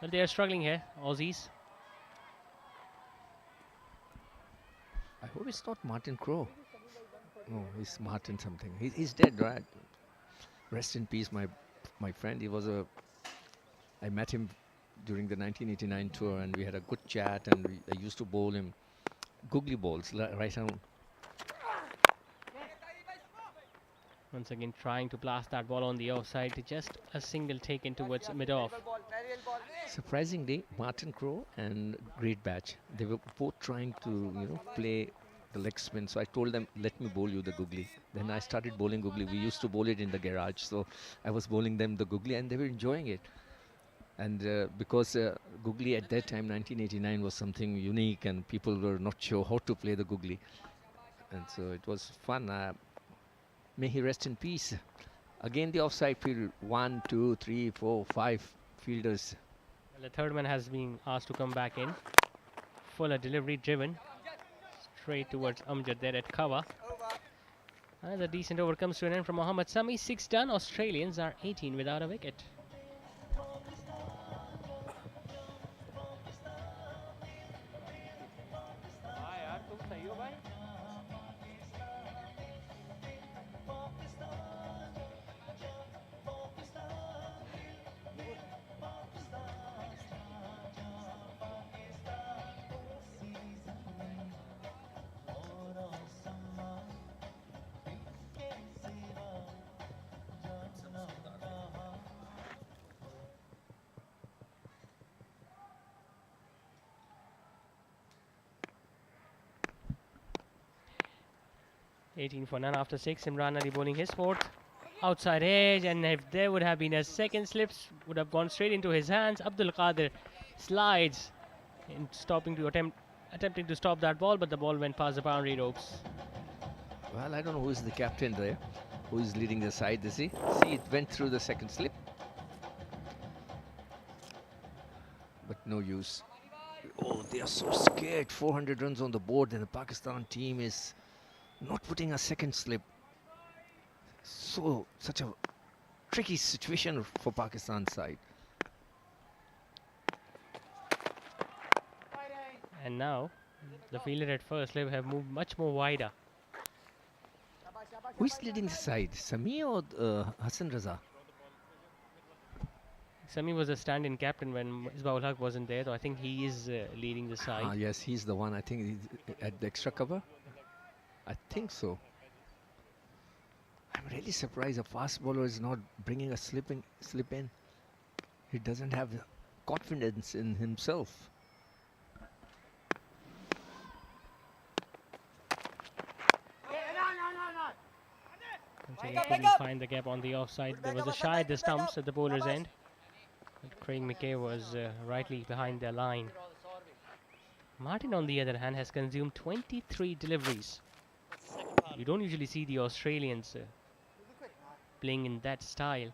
Well, they are struggling here, Aussies. I hope it's not Martin Crowe. No, he's Martin something. He's dead, right? Rest in peace, my friend. I met him during the 1989 tour, and we had a good chat, and I used to bowl him googly balls right on. Once again, trying to blast that ball on the offside. Just a single taken towards mid-off. Surprisingly, Martin Crowe and Great Batch, they were both trying to, play the leg spin. So I told them, let me bowl you the googly. Then I started bowling googly. We used to bowl it in the garage. So I was bowling them the googly, and they were enjoying it. And because googly at that time, 1989, was something unique, and people were not sure how to play the googly. And so it was fun. May he rest in peace. Again, the offside field. 1, 2, 3, 4, 5 fielders. Well, the third man has been asked to come back in. Fuller delivery driven straight towards Amjad there at cover. Another decent over comes to an end from Mohammad Sami. 6 done. Australians are 18 without a wicket. For none after 6. Imran Ali bowling his fourth. Outside edge, and if there would have been a second slip, would have gone straight into his hands. Abdul Qadir slides in attempting to stop that ball, but the ball went past the boundary ropes. Well, I don't know who is the captain there, who is leading the side. See, it went through the second slip, but no use. Oh, they are so scared. 400 runs on the board, and the Pakistan team is not putting a second slip. Such a tricky situation for Pakistan side. And now the fielder at first slip have moved much more wider. Who is leading the side, Sami or Hassan Raza? Sami was a stand-in captain when Isbaul Haq wasn't there, so I think he is leading the side. Yes, he's the one. I think he's at the extra cover. I think so. I'm really surprised a fast bowler is not bringing a slip in. He doesn't have confidence in himself. He couldn't find the gap on the offside. There was a shy at the stumps at the bowler's end. But Craig McKay was rightly behind their line. Martin, on the other hand, has consumed 23 deliveries. You don't usually see the Australians playing in that style.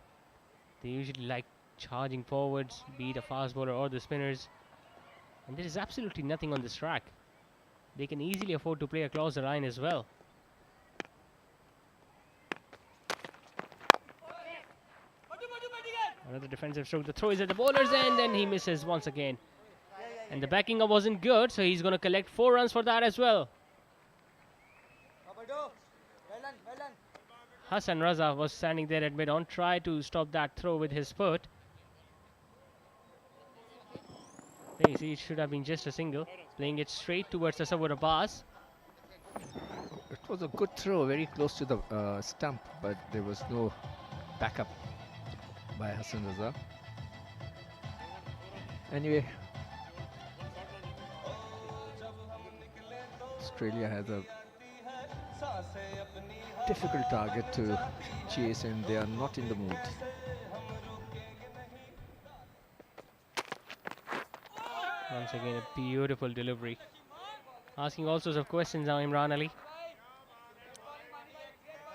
They usually like charging forwards, be it a fast bowler or the spinners. And there is absolutely nothing on this track. They can easily afford to play across the line as well. Another defensive stroke. The throw is at the bowler's end and he misses once again. And the backing up wasn't good, so he's going to collect 4 runs for that as well. Hassan Raza was standing there at mid-on, tried to stop that throw with his foot. There you see, it should have been just a single. Playing it straight towards the Tasawwur Abbas. It was a good throw, very close to the stump, but there was no backup by Hassan Raza. Anyway, Australia has a difficult target to chase and they are not in the mood. Once again, a beautiful delivery. Asking all sorts of questions now, Imran Ali.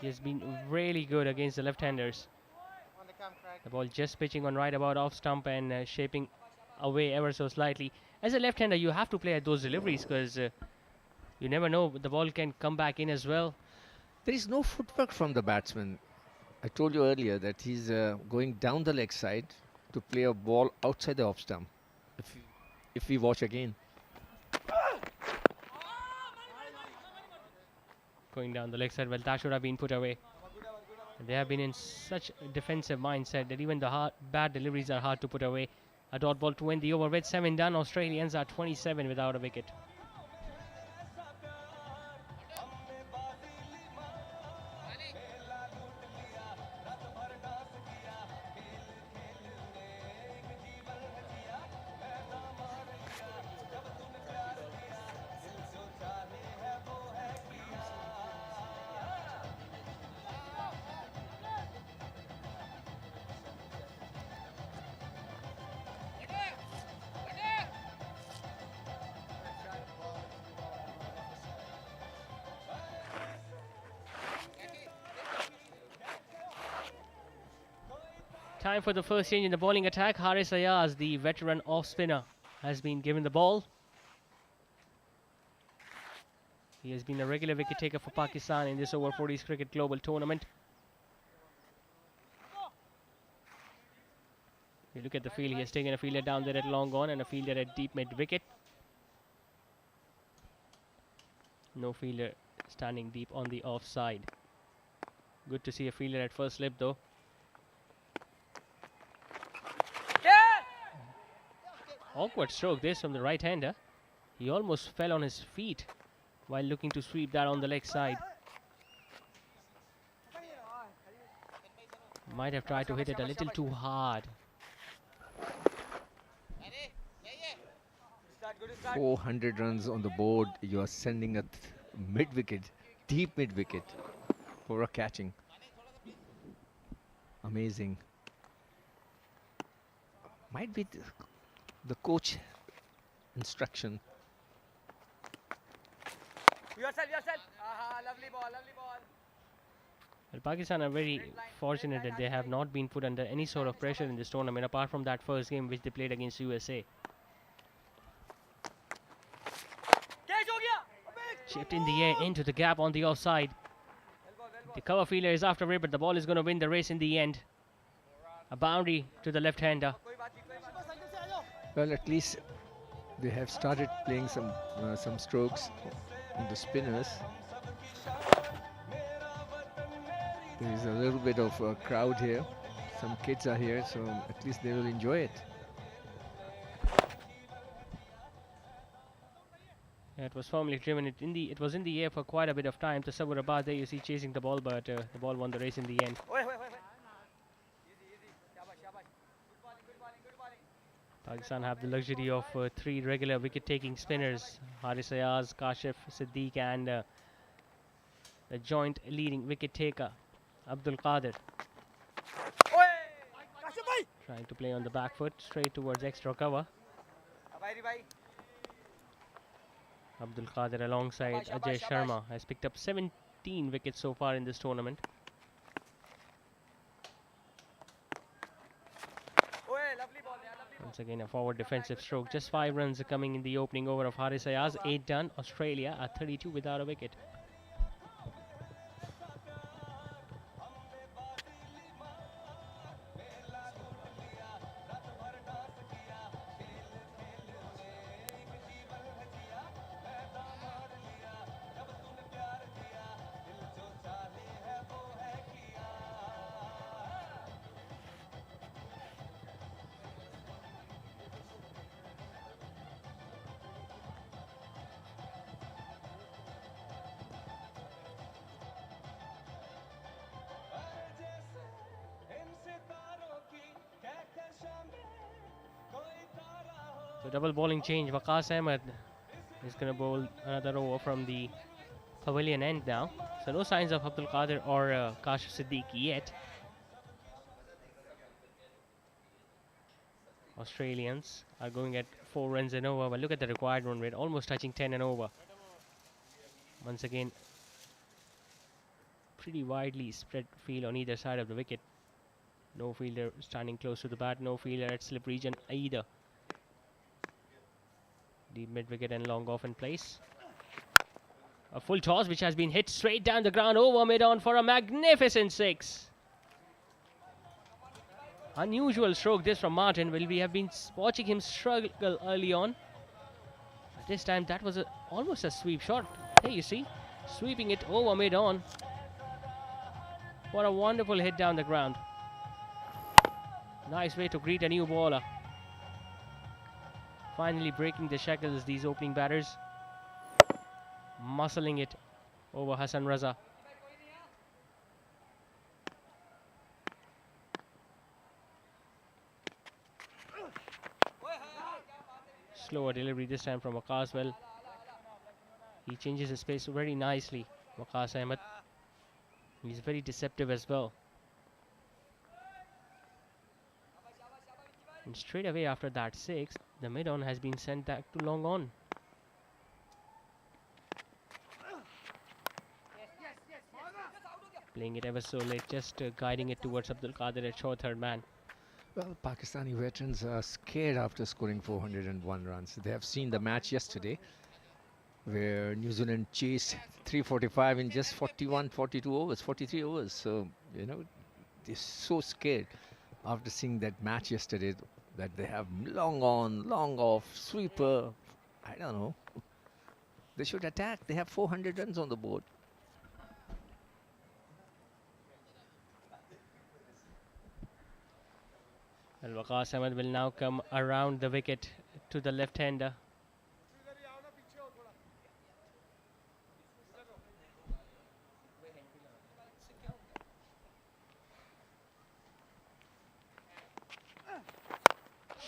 He has been really good against the left-handers. The ball just pitching on right about off stump and shaping away ever so slightly. As a left-hander, you have to play at those deliveries because you never know, the ball can come back in as well. There is no footwork from the batsman. I told you earlier that he's going down the leg side to play a ball outside the off stump. If we watch again. Going down the leg side, well, that should have been put away. They have been in such a defensive mindset that even the bad deliveries are hard to put away. A dot ball to end the over with 7 done. Australians are 27 without a wicket. Time for the first change in the bowling attack. Haris Ayaz, the veteran off spinner, has been given the ball. He has been a regular wicket taker for Pakistan in this over 40s cricket global tournament. You look at the field, he has taken a fielder down there at long on and a fielder at deep mid wicket. No fielder standing deep on the offside. Good to see a fielder at first slip though. Awkward stroke this from the right-hander. He almost fell on his feet while looking to sweep that on the leg side. Might have tried to hit it a little too hard. 400 runs on the board. You are sending a mid-wicket, deep mid-wicket for a catching. Amazing. Might be the coach instruction. Yourself. Lovely ball. Well, Pakistan are very fortunate that they have not been put under any sort of pressure in this tournament apart from that first game which they played against USA. Chipped in the air into the gap on the offside. The cover fielder is after it, but the ball is going to win the race in the end. A boundary to the left-hander. Well, at least they have started playing some strokes on the spinners. There is a little bit of a crowd here. Some kids are here, so at least they will enjoy it. Yeah, it was firmly driven. It was in the air for quite a bit of time. Tasawwur Abbas there you see chasing the ball, but the ball won the race in the end. Pakistan have the luxury of 3 regular wicket-taking spinners: Haris Ayaz, Kashif Siddique, and the joint leading wicket-taker Abdul Qadir. Trying to play on the back foot, straight towards extra cover. Abdul Qadir alongside Ajay Sharma has picked up 17 wickets so far in this tournament. Once again a forward defensive stroke. Just 5 runs are coming in the opening over of Haris Ayaz. 8 done. Australia are 32 without a wicket. So double bowling change. Waqas Ahmed is going to bowl another over from the pavilion end now. So no signs of Abdul Qadir or Kashif Siddiqui yet. Australians are going at 4 runs and over, but look at the required run rate, almost touching 10 and over. Once again, pretty widely spread field on either side of the wicket. No fielder standing close to the bat, no fielder at slip region either. Deep mid wicket and long off in place. A full toss which has been hit straight down the ground over mid on for a magnificent 6. Unusual stroke this from Martin. We have been watching him struggle early on. But this time that was almost a sweep shot. There you see, sweeping it over mid on. What a wonderful hit down the ground. Nice way to greet a new bowler. Finally breaking the shackles, these opening batters. Muscling it over Hassan Raza. Slower delivery this time from Waqas. Well, he changes his pace very nicely, Waqas Ahmed. He's very deceptive as well. And straight away after that 6, the mid-on has been sent back to long on. Playing it ever so late, just guiding it towards Abdul Qadir at short third man. Well, Pakistani veterans are scared after scoring 401 runs. They have seen the match yesterday where New Zealand chased 345 in just 41, 42 overs, 43 overs. So, you know, they're so scared after seeing that match yesterday that they have long on, long off, sweeper. I don't know. They should attack. They have 400 runs on the board. Well, Waqas Ahmed will now come around the wicket to the left-hander.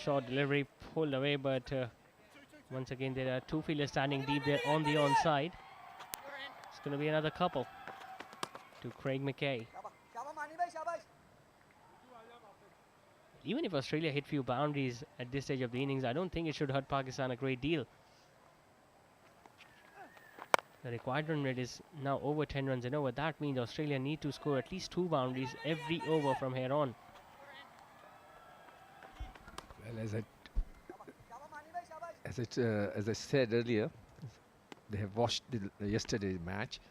Short delivery pulled away, but once again there are 2 fielders standing deep there on the onside. It's going to be another couple to Craig McKay. Even if Australia hit few boundaries at this stage of the innings, I don't think it should hurt Pakistan a great deal. The required run rate is now over 10 runs and over. That means Australia need to score at least 2 boundaries every over from here on. Well, as I said earlier, they have watched yesterday's match.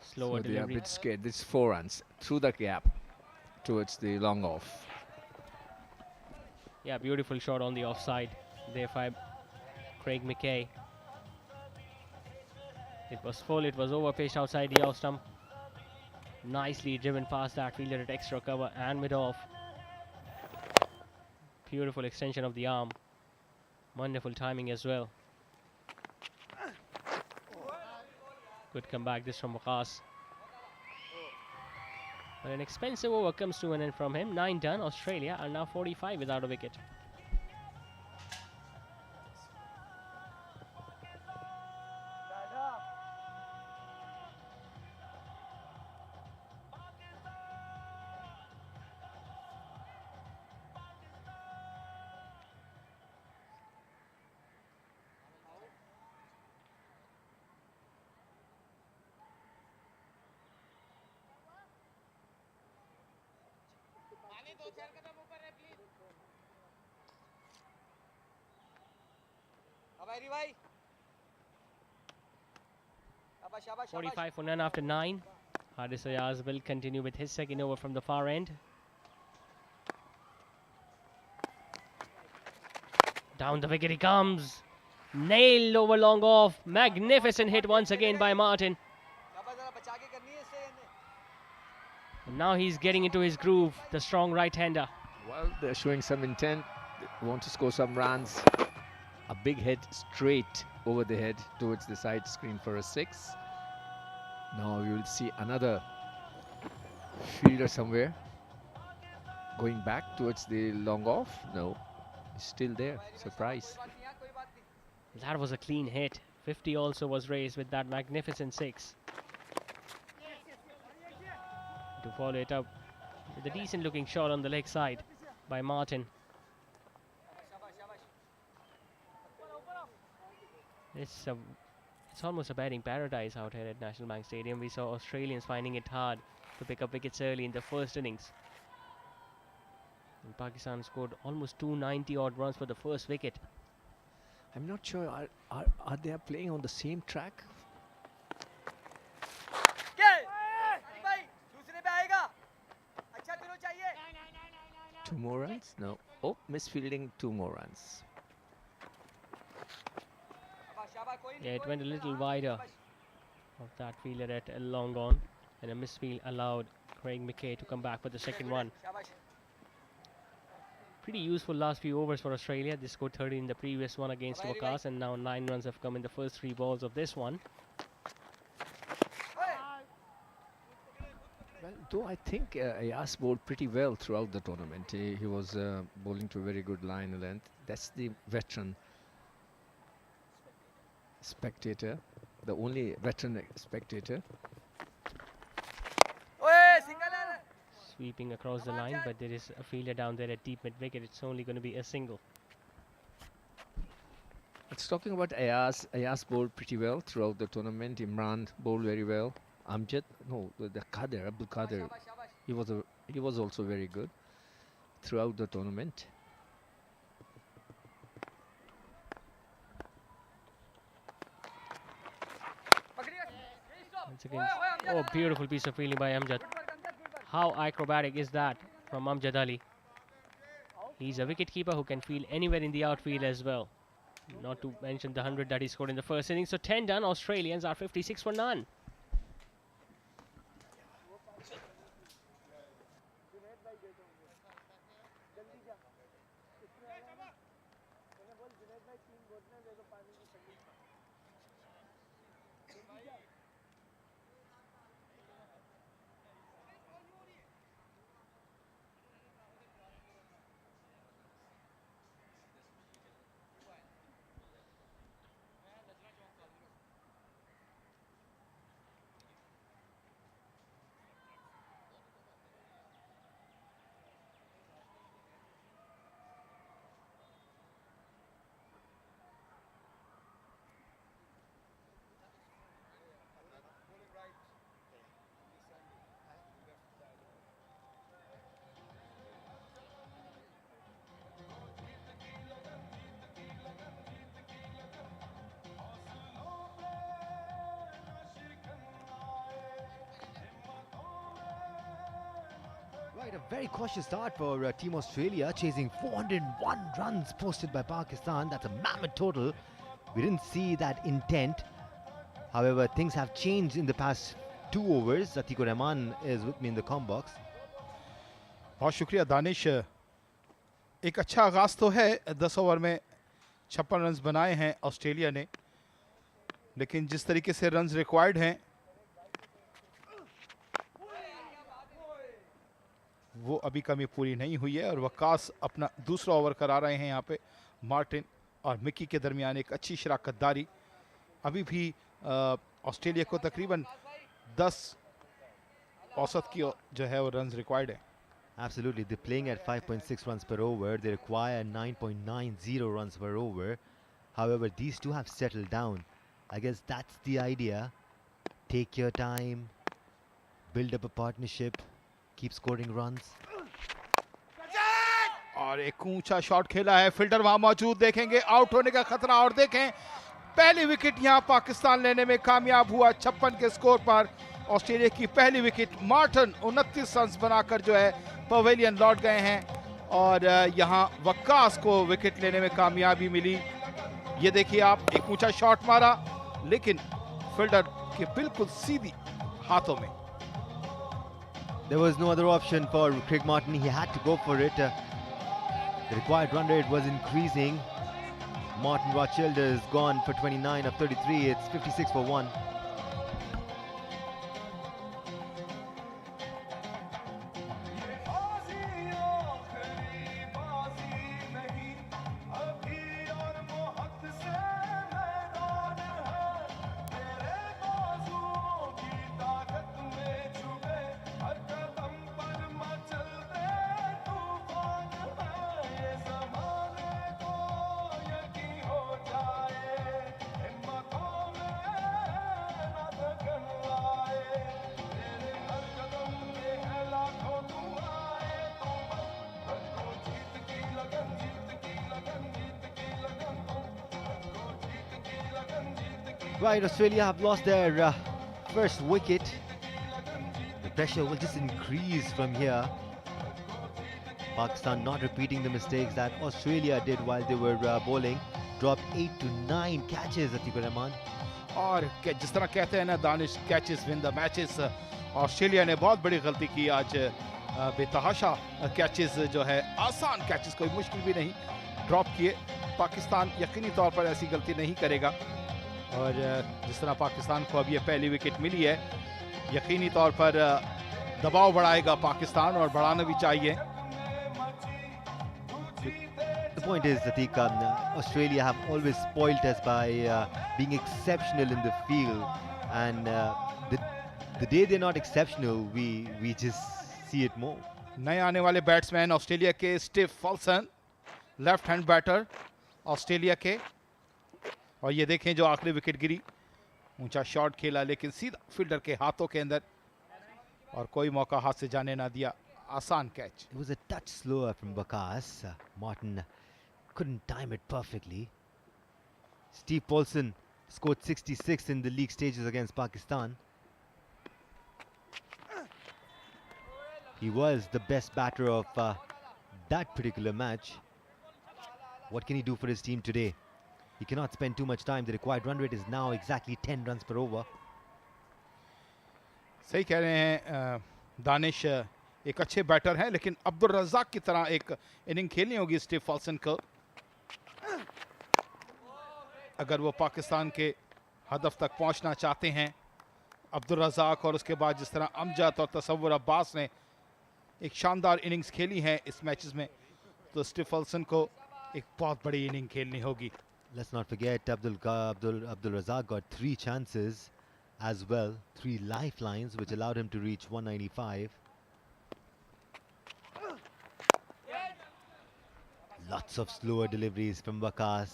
Slower so they are a delivery. bit scared. This 4 runs through the gap towards the long off. Yeah, beautiful shot on the offside there by Craig McKay. It was full, it was over, pitched outside the off stump. Nicely driven past that fielder at extra cover and mid off. Beautiful extension of the arm. Wonderful timing as well. Good comeback this from Waqas. But an expensive over comes to an end from him. 9 done. Australia are now 45 without a wicket. भाई भाई 45 for none after 9. Haris Ayaz will continue with his second over from the far end. Down the wicket he comes. Nailed over long off. Magnificent hit once again by Martin. And now he's getting into his groove, the strong right-hander. Well, they're showing some intent. They want to score some runs. A big hit straight over the head towards the side screen for a 6. Now you will see another fielder somewhere going back towards the long off. No, still there. Surprise. That was a clean hit. 50 also was raised with that magnificent 6. To follow it up with a decent looking shot on the leg side by Martin. It's almost a batting paradise out here at National Bank Stadium. We saw Australians finding it hard to pick up wickets early in the first innings. And Pakistan scored almost 290 odd runs for the first wicket. I'm not sure. Are they playing on the same track? 2 more runs? No. Oh, misfielding, 2 more runs. Yeah, it went a little wider of that fielder at long on, and a misfield allowed Craig McKay to come back for the second one. Pretty useful last few overs for Australia. They scored 30 in the previous one against Wakas, and now 9 runs have come in the first 3 balls of this one. Well, though I think Ayaz bowled pretty well throughout the tournament. He was bowling to a very good line length. That's the veteran spectator, the only veteran spectator. Sweeping across the line, but there is a fielder down there at deep mid-wicket. It's only going to be a single. It's talking about Ayaz. Ayaz bowled pretty well throughout the tournament. Imran bowled very well. Amjad, no, the Qadir, Abdul Qadir, he was also very good throughout the tournament. Once again, oh, beautiful piece of fielding by Amjad. How acrobatic is that from Amjad Ali? He's a wicketkeeper who can field anywhere in the outfield as well. Not to mention the 100 that he scored in the first innings. So 10 done. Australians are 56 for none. Right, a very cautious start for Team Australia, chasing 401 runs posted by Pakistan. That's a mammoth total. We didn't see that intent. However, things have changed in the past 2 overs. Atikur Rahman is with me in the com box. बहुत शुक्रिया दानिश. एक अच्छा आगाज तो है. 10 over में 56 runs बनाए हैं ऑस्ट्रेलिया ने, लेकिन जिस तरीके से रन्स रिक्वायर्ड हैं वो अभी कमी पूरी नहीं हुई है और वकास अपना दूसरा ओवर करा रहे हैं. यहाँ पे मार्टिन और मिकी के दरमियान एक अच्छी शराकतदारी. अभी भी ऑस्ट्रेलिया को तकरीबन 10 औसत की जो है वो रन्स रिक्वायर्ड है. Absolutely, they're playing at 5.6 runs per over. They require 9.90 runs per over. However, these two have settled down. I guess that's the idea. Take your time, build up a partnership, keep scoring runs. और एक ऊंचा shot खेला है, fielder वहां मौजूद. देखेंगे out होने का खतरा. और देखें पहली विकेट यहां पाकिस्तान लेने में कामयाब हुआ 56 के स्कोर पर. ऑस्ट्रेलिया की पहली विकेट. मार्टिन 29 रन्स बनाकर जो है पवेलियन लौट गए हैं और यहां वक्कास को विकेट लेने में कामयाबी मिली. ये देखिए आप, एक ऊंचा शॉट मारा लेकिन फील्डर के बिल्कुल सीधी हाथों में. There was no other option for Craig Martin. He had to go for it. The required run rate was increasing. Martin Rothschild is gone for 29 of 33. It's 56 for 1. Right, Australia have lost their first wicket. The pressure will just increase from here. Pakistan not repeating the mistakes that Australia did while they were bowling. Dropped 8 to 9 catches, Atikur Rahman. और जिस तरह कहते हैं ना, Danish catches win the matches, Australia ने बहुत बड़ी गलती की आज। बेतहाशा कैचेस जो है, आसान कैचेस, कोई मुश्किल भी नहीं ड्रॉप किए। पाकिस्तान यकीनी तौर पर ऐसी गलती नहीं करेगा। और जिस तरह पाकिस्तान को अब ये पहली विकेट मिली है, यकीनी तौर पर दबाव बढ़ाएगा पाकिस्तान, और बढ़ाना भी चाहिए। The point is, Atiq, Australia have always spoilt us by being exceptional in the field, and the day they're not exceptional, we just see it more. नए आने वाले बैट्समैन ऑस्ट्रेलिया के Steve Folson, left hand batter Australia के, और ये देखें जो आखिरी विकेट गिरी, ऊंचा शॉट खेला लेकिन सीधा फील्डर के हाथों के अंदर, और कोई मौका हाथ से जाने ना दिया। आसान catch. It was a touch slower from Bakas. Martin couldn't time it perfectly. Steve Paulson scored 66 in the league stages against Pakistan. He was the best batter of that particular match. What can he do for his team today? He cannot spend too much time. The required run rate is now exactly 10 runs per over. सही कह रहे हैं दानिश, एक अच्छे batter हैं, लेकिन अब्दुल रज़ाक की तरह एक इनिंग खेलनी होगी स्टीव फॉल्सन को, अगर वो पाकिस्तान के हदफ तक पहुंचना चाहते हैं। अब्दुल रज़ाक और उसके बाद जिस तरह अमजद और तसव्वुर अब्बास ने एक शानदार इनिंग्स खेली है इस मैचेस में, तो स्टीव फॉल्सन को एक बहुत बड़ी इनिंग खेलनी होगी। Let's not forget Abdul Razzaq got 3 chances as well, 3 lifelines which allowed him to reach 195. Lots of slower deliveries from Bakas.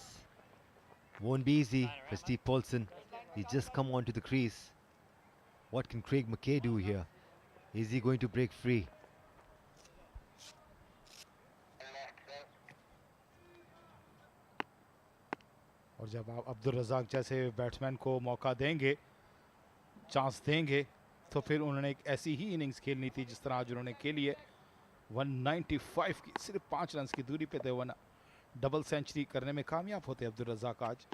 Won't be easy for Steve Paulson. He's just come onto the crease. What can Craig McKay do here? Is he going to break free? और जब आप अब्दुल रज़ाक जैसे batsman को मौका देंगे, chance देंगे, तो फिर उन्होंने एक ऐसी ही इनिंग्स खेलनी थी जिस तरह आज उन्होंने खेली है। 195 की सिर्फ 5 रन की दूरी पे थे, वरना डबल सेंचुरी करने में कामयाब होते अब्दुल रज़ाक आज।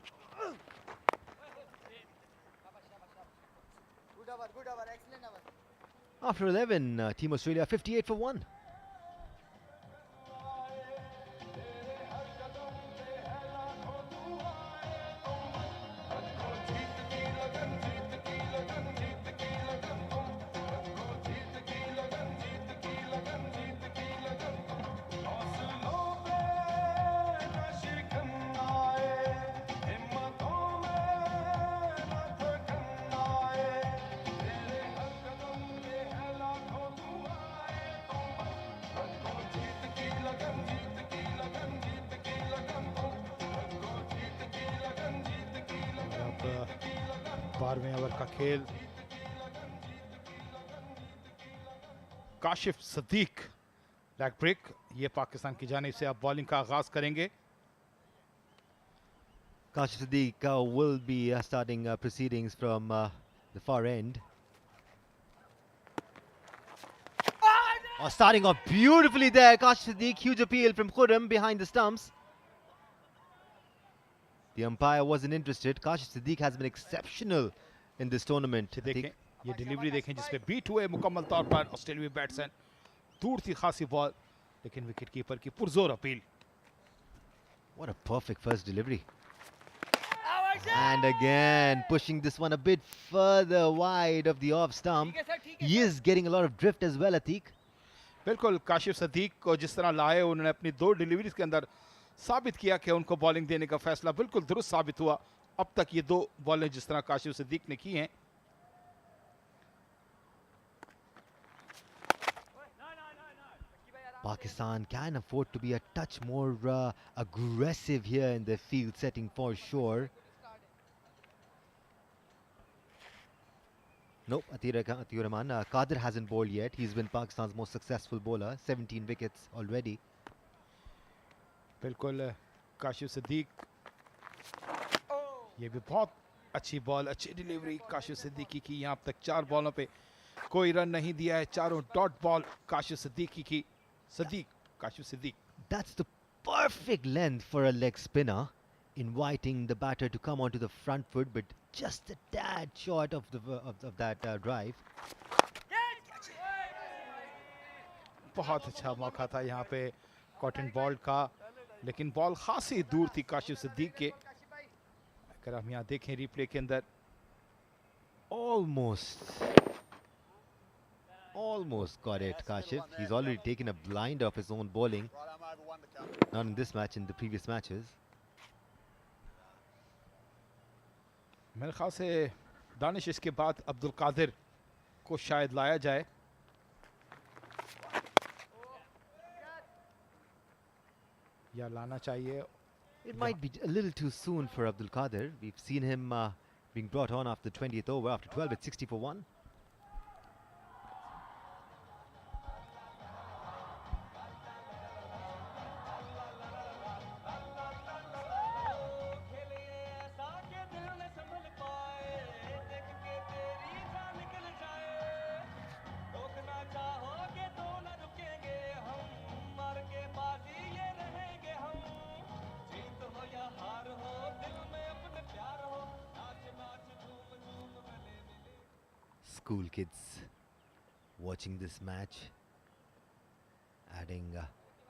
After 11, Team Australia 58 for 1. अब 12वें ओवर का खेल, काशिफ सदीक लेग ब्रेक, ये पाकिस्तान की जानिब से अब बॉलिंग का आगाज करेंगे। Kashif Siddique will be starting proceedings from the far end. Oh, starting off beautifully there, Kashif Siddique. Huge appeal from Khurram behind the stumps. The umpire wasn't interested. Kashif Siddique has been exceptional in this tournament. देखें, ये delivery देखें जिसपे beat हुए मुकम्मल तौर पर ऑस्ट्रेलियाई batsman. दूर थी खासी बॉल, लेकिन विकेट कीपर की पुरजोर appeal. What a perfect first delivery. And again, pushing this one a bit further wide of the off stump. He is getting a lot of drift as well, Atiq. बिल्कुल, काशिफ सदीक को जिस तरह लाए, उन्होंने अपनी 2 deliveries के अंदर साबित किया कि उनको बॉलिंग देने का फैसला बिल्कुल दुरुस्त साबित हुआ। अब तक ये 2 बॉलें जिस तरह काशिफ सदीक ने की हैं, Pakistan can afford to be a touch more aggressive here in the field setting for sure. Nope, Atiur Rahman. Qadir hasn't bowled yet. He's been Pakistan's most successful bowler. 17 wickets already. बिल्कुल काशिफ सदीक, ये भी बहुत अच्छी ball, अच्छी delivery Kashif Siddiqui की। यहाँ तक 4 बॉलों पे कोई रन नहीं दिया है, चारों डॉट बॉल काशिफ सिद्दीकी की। Kashif Siddique. That's the perfect length for a leg spinner, inviting the batter to come onto the front foot, but just a tad short of that drive. बहुत अच्छा मौका था यहाँ पे कॉटन बॉल का, लेकिन बॉल खासी दूर थी काशिफ सिद्दीक के। अगर हम यहाँ देखें रिप्ले के अंदर, Almost got it, Kashif. He's already taken a blind of his own bowling. Not in this match, in the previous matches. मेरे ख्याल से दानिश इसके बाद अब्दुल कादिर को शायद लाया जाए। या लाना चाहिए। It might be a little too soon for Abdul Qadir. We've seen him being brought on after the 20th over, after 12 at 60 for 1. School kids watching this match, adding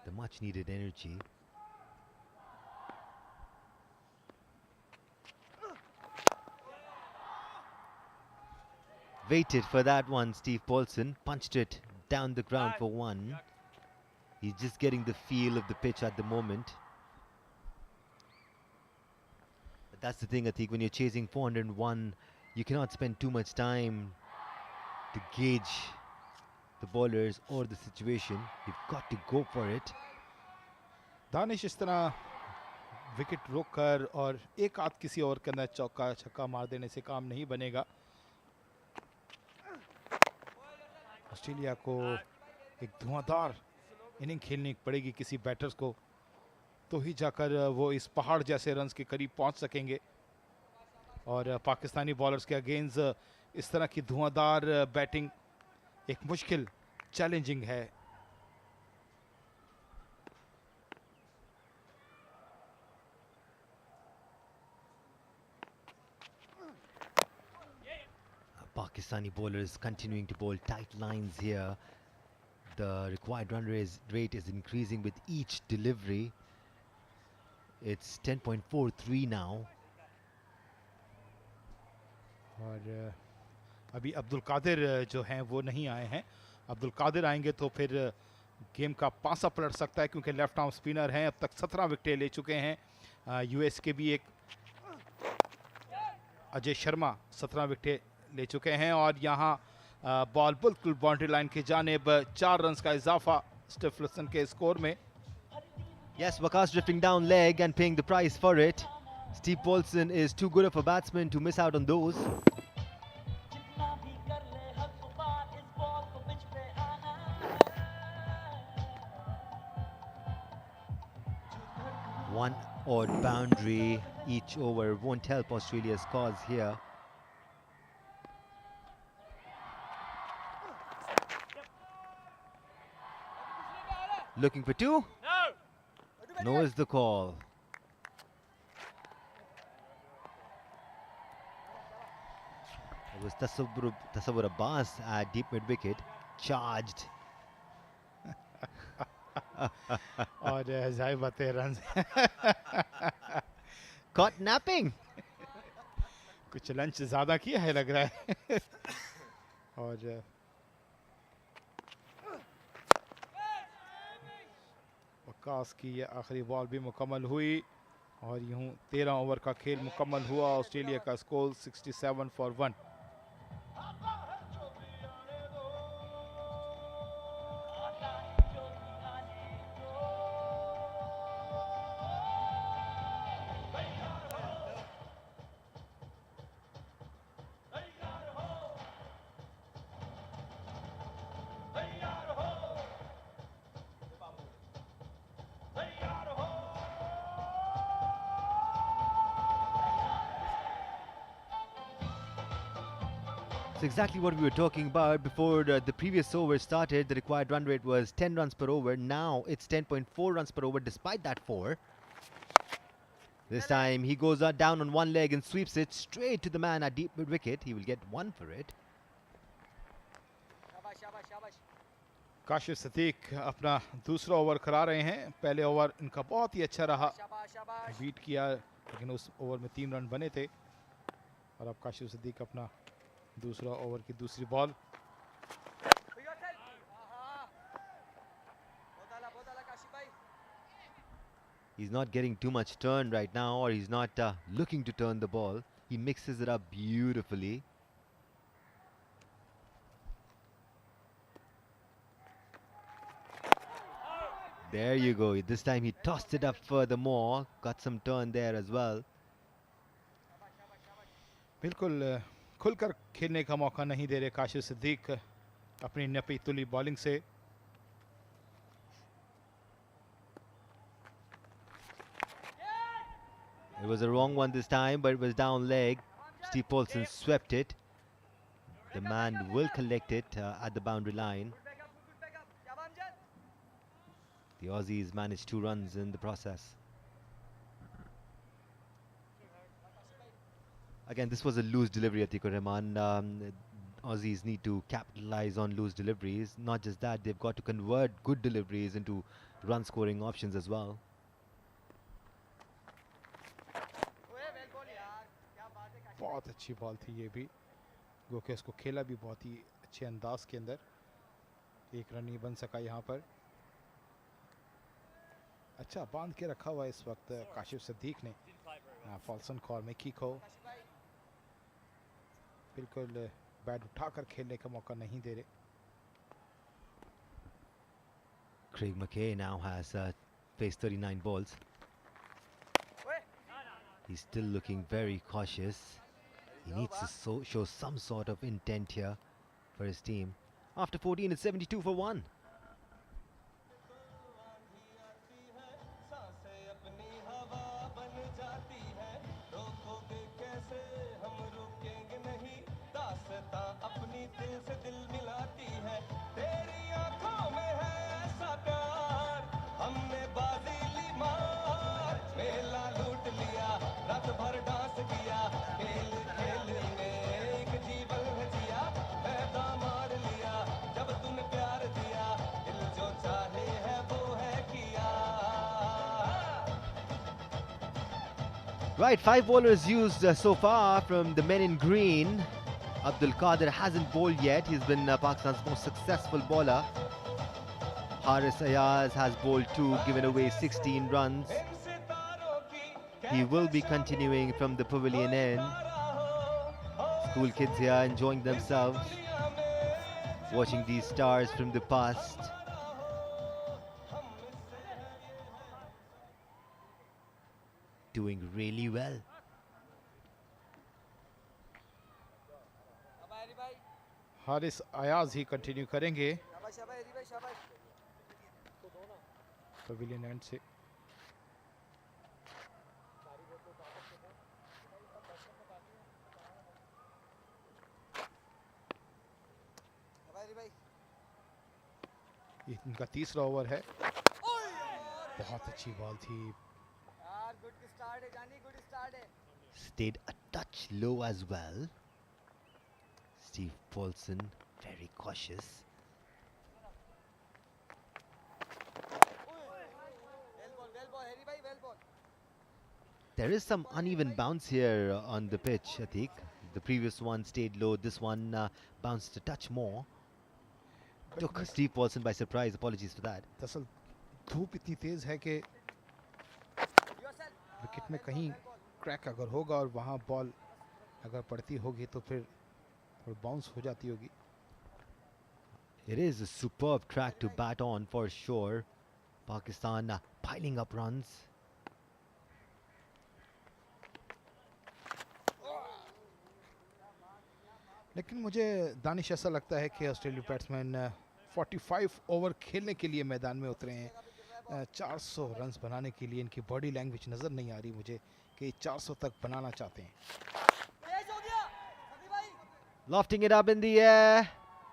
the much needed energy. Waited for that one, Steve Paulson punched it down the ground for 1. He's just getting the feel of the pitch at the moment. But that's the thing, I think, when you're chasing 401, you cannot spend too much time to gauge the bowlers or the situation. You've got to go for it. Danish इस तरह wicket रोककर और एक आध किसी और के अंदर चौका छक्का मार देने से काम नहीं बनेगा। ऑस्ट्रेलिया को एक धुआंधार इनिंग खेलनी पड़ेगी किसी बैटर्स को, तो ही जाकर वो इस पहाड़ जैसे रन्स के करीब पहुंच सकेंगे। और पाकिस्तानी बॉलर्स के अगेंस्ट इस तरह की धुआंधार बैटिंग एक मुश्किल, चैलेंजिंग है। Pakistani bowlers continuing to bowl tight lines here. The required run rate is increasing with each delivery. It's 10.43 now. और अभी अब्दुल कादिर जो हैं वो नहीं आए हैं। अब्दुल कादिर आएंगे तो फिर गेम का पासा पलट सकता है, क्योंकि लेफ्ट आर्म स्पिनर हैं। अब तक 17 विकेटें ले चुके हैं। यूएस के भी एक अजय शर्मा 17 विकेटें ले चुके हैं। और यहाँ बॉल बिल्कुल बाउंड्री लाइन की जानिब, 4 रन्स का इजाफा स्टीफलसन के स्कोर में। Yes, Waqas drifting down leg and paying the price for it. Steve Paulson is too good of a batsman to miss out on those. One odd boundary each over won't help Australia's cause here. Looking for 2? No is the call. It was Tasawwur Abbas at deep mid wicket, charged. और जाहिर बात है run Caught napping. कुछ lunch ज्यादा किया है लग रहा है। और वकास की ये आखिरी बॉल भी मुकम्मल हुई और यूं 13 ओवर का खेल मुकम्मल हुआ। ऑस्ट्रेलिया का score 67 for 1। So exactly what we were talking about before the previous over started. The required run rate was 10 runs per over. Now it's 10.4 runs per over despite that 4. This time he goes down on one leg and sweeps it straight to the man at deep mid wicket. He will get 1 for it. Kashif Sadiq अपना दूसरा over करा रहे हैं. पहले over इनका बहुत ही अच्छा रहा, बीट किया, लेकिन उस ओवर में 3 रन बने थे. और अब काशिफ सदीक अपना दूसरा ओवर की दूसरी ball. He's not getting too much turn right now, or he's not looking to turn the ball. He mixes it up beautifully. There you go. This time he tossed it up furthermore. Got some turn there as well. बिल्कुल खुलकर खेलने का मौका नहीं दे रहे काशिफ सदीक अपनी नपी तुली bowling से. It was a wrong one this time, but it was down leg. Steve Paulson swept it. The man will collect it at the boundary line. The Aussies managed 2 runs in the process. Again, this was a loose delivery, Atikur Rahman. Aussies need to capitalize on loose deliveries. Not just that, they've got to convert good deliveries into run scoring options as well. बहुत अच्छी ball थी ये भी. गोके उसको खेला भी बहुत ही अच्छे अंदाज के अंदर. 1 रन नहीं बन सका यहाँ पर. अच्छा बांध के रखा हुआ इस वक्त काशिफ सदीक ने. फॉल्सन कॉल में किक हो. बिल्कुल बैट उठाकर खेलने का मौका नहीं दे रहे. Craig McKay now has faced 39 balls. He's still looking very cautious. He needs to show some sort of intent here for his team. After 14, it's 72 for 1. Right, 5 bowlers used so far from the men in green. Abdul Qadir hasn't bowled yet. He's been Pakistan's most successful bowler. Haris Ayaz has bowled 2, given away 16 runs. He will be continuing from the pavilion end. School kids here enjoying themselves, watching these stars from the past. Doing really well. Haris Ayaz ही continue करेंगे pavilion end से. इनका तीसरा over है. बहुत अच्छी ball थी. Stayed a touch low as well. Steve Paulson very cautious. There is some uneven bounce here on the pitch, Atik. The previous one stayed low. This one bounced a touch more. Took Steve Paulson by surprise. Apologies for that. दरअसल धूप इतनी तेज है कि wicket में कहीं crack अगर होगा और वहाँ बॉल अगर पड़ती होगी तो फिर बाउंस हो जाती होगी. It is a superb track to bat on for sure. Pakistan piling up runs. लेकिन मुझे दानिश ऐसा लगता है कि ऑस्ट्रेलियाई बैट्समैन 45 ओवर खेलने के लिए मैदान में उतरे हैं. 400 रन्स बनाने के लिए इनकी बॉडी लैंग्वेज नज़र नहीं आ रही मुझे कि 400 तक बनाना चाहते हैं. Lofting it up in the air.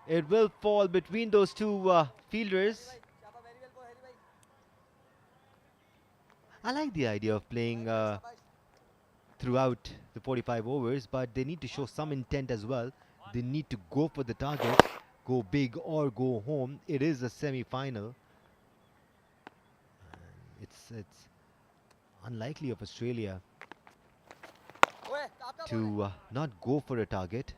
It will fall between those two fielders. I like the idea of playing throughout the 45 overs, but they need to show some intent as well. They need to go for the target, go big or go home. It is a semi-final. It's unlikely of Australia to not go for a target.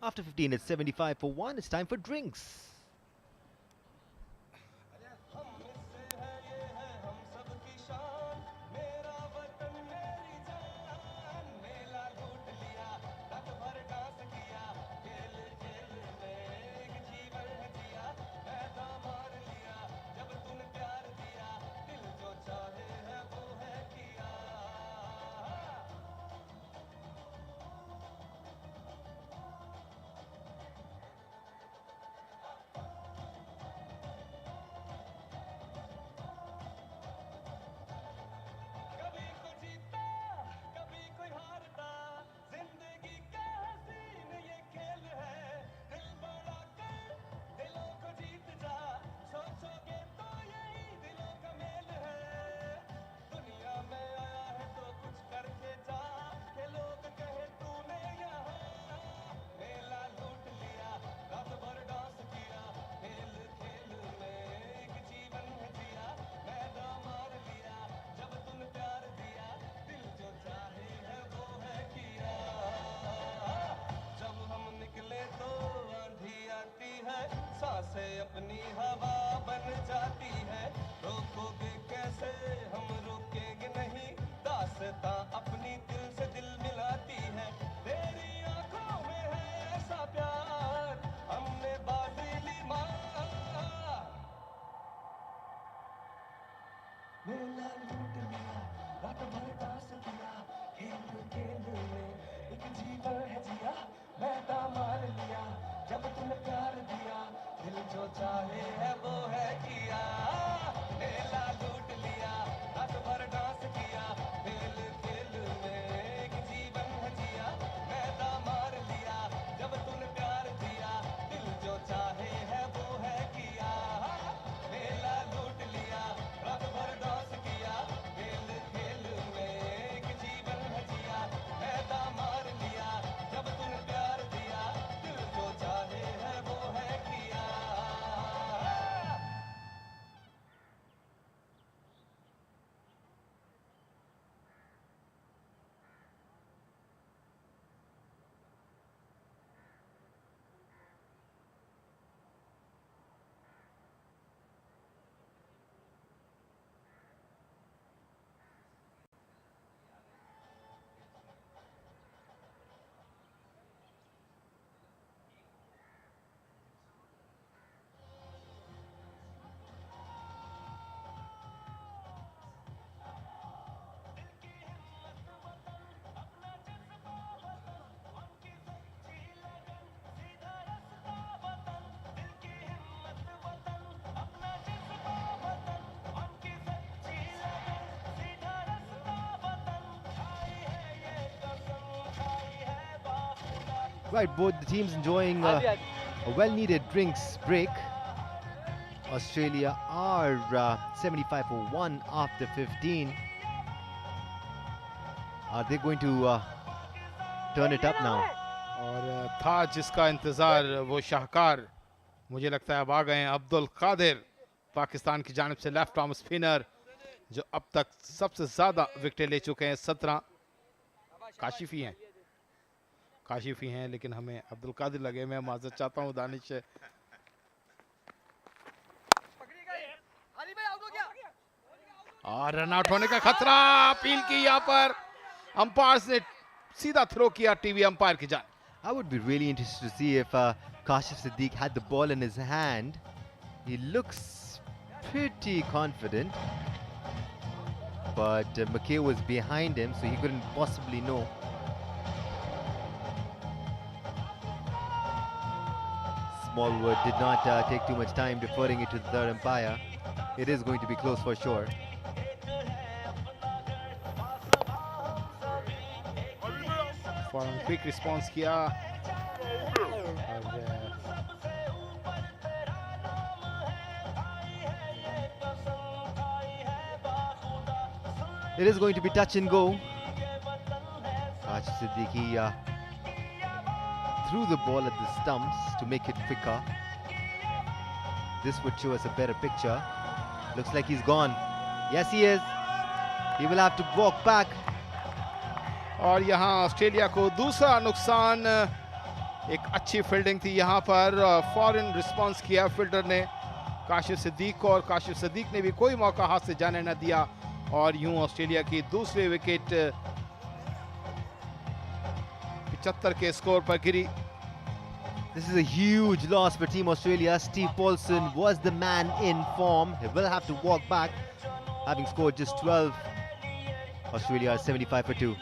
After 15, it's 75 for 1. It's time for drinks. अपनी हवा बन जाती है रोकोगे कैसे हम रोकेंगे नहीं दास्तां अपनी दिल से दिल मिलाती है तेरी आंखों में है ऐसा प्यार हमने बाजी ली मार मेला लूट लिया रात भर डांस किया खेल में एक जीवन है जिया मैदा मार लिया जब तूने प्यार दिया दिल जो चाहे है वो है किया मेला लूट लिया रात भर डांस किया खेल में एक जीवन है जिया मैदा मार लिया जब तूने प्यार दिया दिल जो चाहे है वो है किया मेला लूट लिया रात भर डांस किया खेल में एक जीवन है जिया मैदा मार लिया जब तूने प्यार दिया दिल जो चाहे है वो है किया Right, both the teams enjoying a well-needed drinks break. Australia are 75 for 1 after 15. Are they going to turn it up now? और था जिसका इंतज़ार वो शाहकार मुझे लगता है अब आ गए हैं अब्दुल कादिर पाकिस्तान की जानिब से लेफ्ट आर्म स्पिनर जो अब तक सबसे ज़्यादा विकेटें ले चुके हैं 17 काशिफी हैं लेकिन हमें अब्दुल कादिर लगे मैं माजरत चाहता हूँ दानिश से और रन आउट होने का खतरा अपील की यहाँ पर अंपायर्स ने सीधा थ्रो किया टीवी अंपायर की जान I would be really interested to see if Kashif Siddique had the ball in his hand. He looks pretty confident, but McKay was behind him, so he couldn't possibly know. Smallwood did not take too much time deferring it to the third umpire. It is going to be close for sure. फौरन quick response किया It is going to be touch and go. Raj Siddiqui threw the ball at the stumps to make it quicker. This would show us a better picture. Looks like he's gone. Yes, he is. He will have to walk back. और यहाँ Australia को दूसरा नुकसान. एक अच्छी fielding थी यहाँ पर. फौरन रिस्पांस किया फील्डर ने काशिफ सिद्दीक को, और काशिफ सिद्दीक ने भी कोई मौका हाथ से जाने न दिया, और यूं ऑस्ट्रेलिया की दूसरी विकेट 75 के स्कोर पर गिरी. This is a huge loss for Team Australia. Steve Paulson was the man in form. He will have to walk back, having scored just 12. Australia are 75 for 2.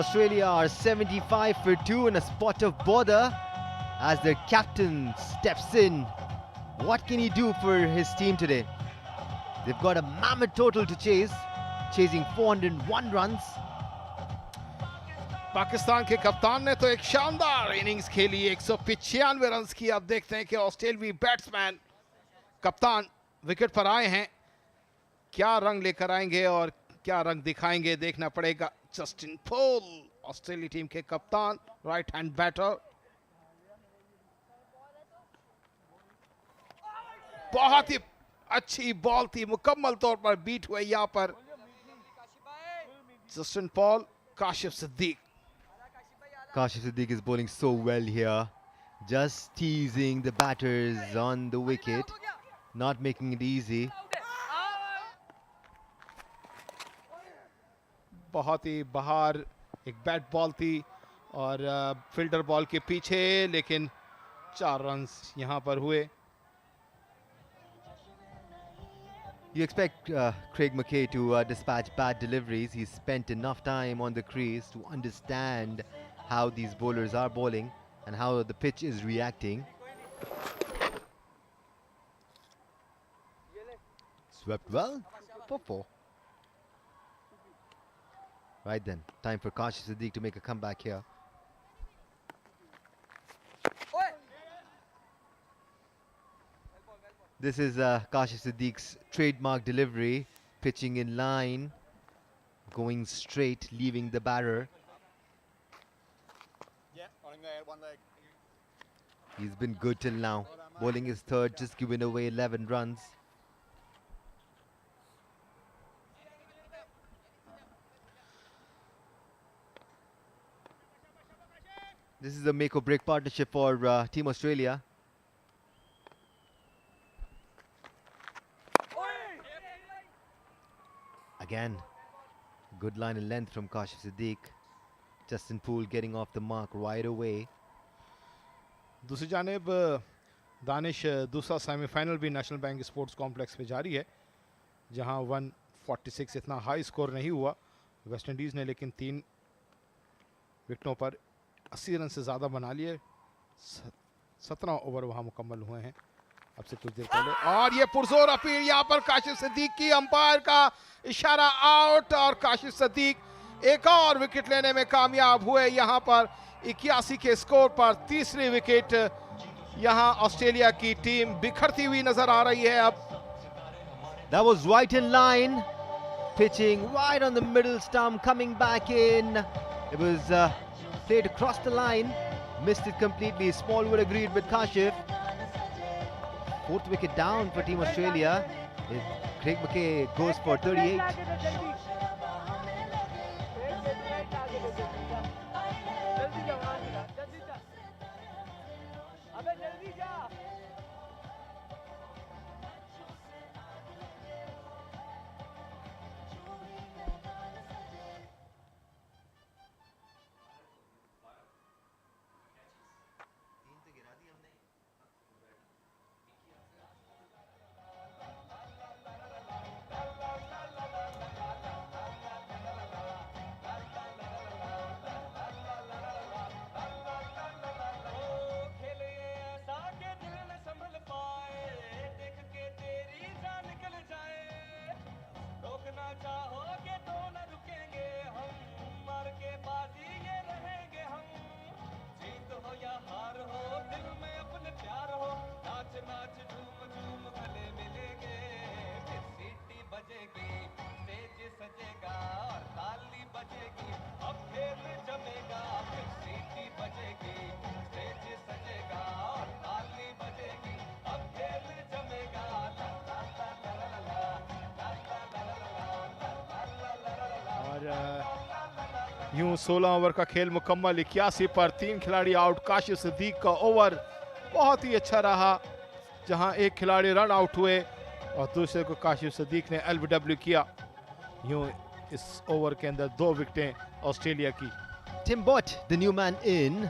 Australia are 75 for 2 in a spot of bother as their captain steps in. What can he do for his team today? They've got a mammoth total to chase, chasing 401 runs. Pakistan के कप्तान ने तो एक शानदार innings खेली, 195 runs की. अब देखते हैं कि ऑस्ट्रेलियाई बैट्समैन कप्तान विकेट पर आए हैं, क्या रंग लेकर आएंगे और क्या रंग दिखाएंगे, देखना पड़ेगा. जस्टिन पॉल ऑस्ट्रेलिया टीम के कप्तान, राइट हैंड बैटर. बहुत ही अच्छी बॉल थी, मुकम्मल तौर पर बीट हुए यहाँ पर Justin Paul. Kashif Siddiq. Kashif Siddiq is bowling so well here, just teasing the batters on the wicket, not making it easy. बहुत ही बाहर एक बैट बॉल थी और फील्डर बॉल के पीछे, लेकिन 4 रन्स यहाँ पर हुए. You expect Craig McKay to dispatch bad deliveries. He's spent enough time on the crease to understand how these bowlers are bowling and how the pitch is reacting. Swept well for 4. Right then, time for Kashif Siddiq to make a comeback here. This is Kashif Siddiq's trademark delivery, pitching in line, going straight, leaving the batter. He's been good till now. Bowling his third, just giving away 11 runs. This is a make or break partnership for Team Australia. Again, good line and length from Kashif Siddiq. Justin Poole getting off the mark right away. दूसरी जानिब दानिश दूसरा semifinal भी national bank sports complex में जारी है, जहां 146 इतना high score नहीं हुआ. वेस्ट इंडीज़ ने लेकिन 3 विकेटों पर 80 रन से ज़्यादा बना लिए. 17 ओवर वहां मुकम्मल हुए हैं अब से कुछ देर पहले. और ये पुरजोर अपील यहाँ पर काशिफ सिद्दीक की, अंपायर का इशारा आउट, और काशिफ सिद्दीक एक और विकेट लेने में कामयाब हुए. यहाँ पर 81 के स्कोर पर तीसरी विकेट. यहाँ ऑस्ट्रेलिया की टीम बिखरती हुई नजर आ रही है अब. That was right in line, pitching right on the middle stump, coming back in. It was played across the line, missed it completely. Smallwood agreed with Kashif. 4th wicket down for Team Australia. Craig McKay goes for 38. दिल में अपने प्यार हो नाच नाच झूम झूम गले मिलेंगे फिर सीटी बजेगी स्टेज सजेगा और ताली बजेगी अब खेल जमेगा फिर सीटी बजेगी स्टेज सजेगा और ताली बजेगी अब खेल जमेगा ला ला ला ला ला ला और यूं 16 ओवर का खेल मुकम्मल 81 पर 3 खिलाड़ी आउट। काशिफ सिद्दीक का ओवर बहुत ही अच्छा रहा जहां एक खिलाड़ी रन आउट हुए और दूसरे को काशिफ सिद्दीक ने एलबीडब्ल्यू किया। यूं इस ओवर के अंदर 2 विकेटें ऑस्ट्रेलिया की। Tim Bott, the new man in.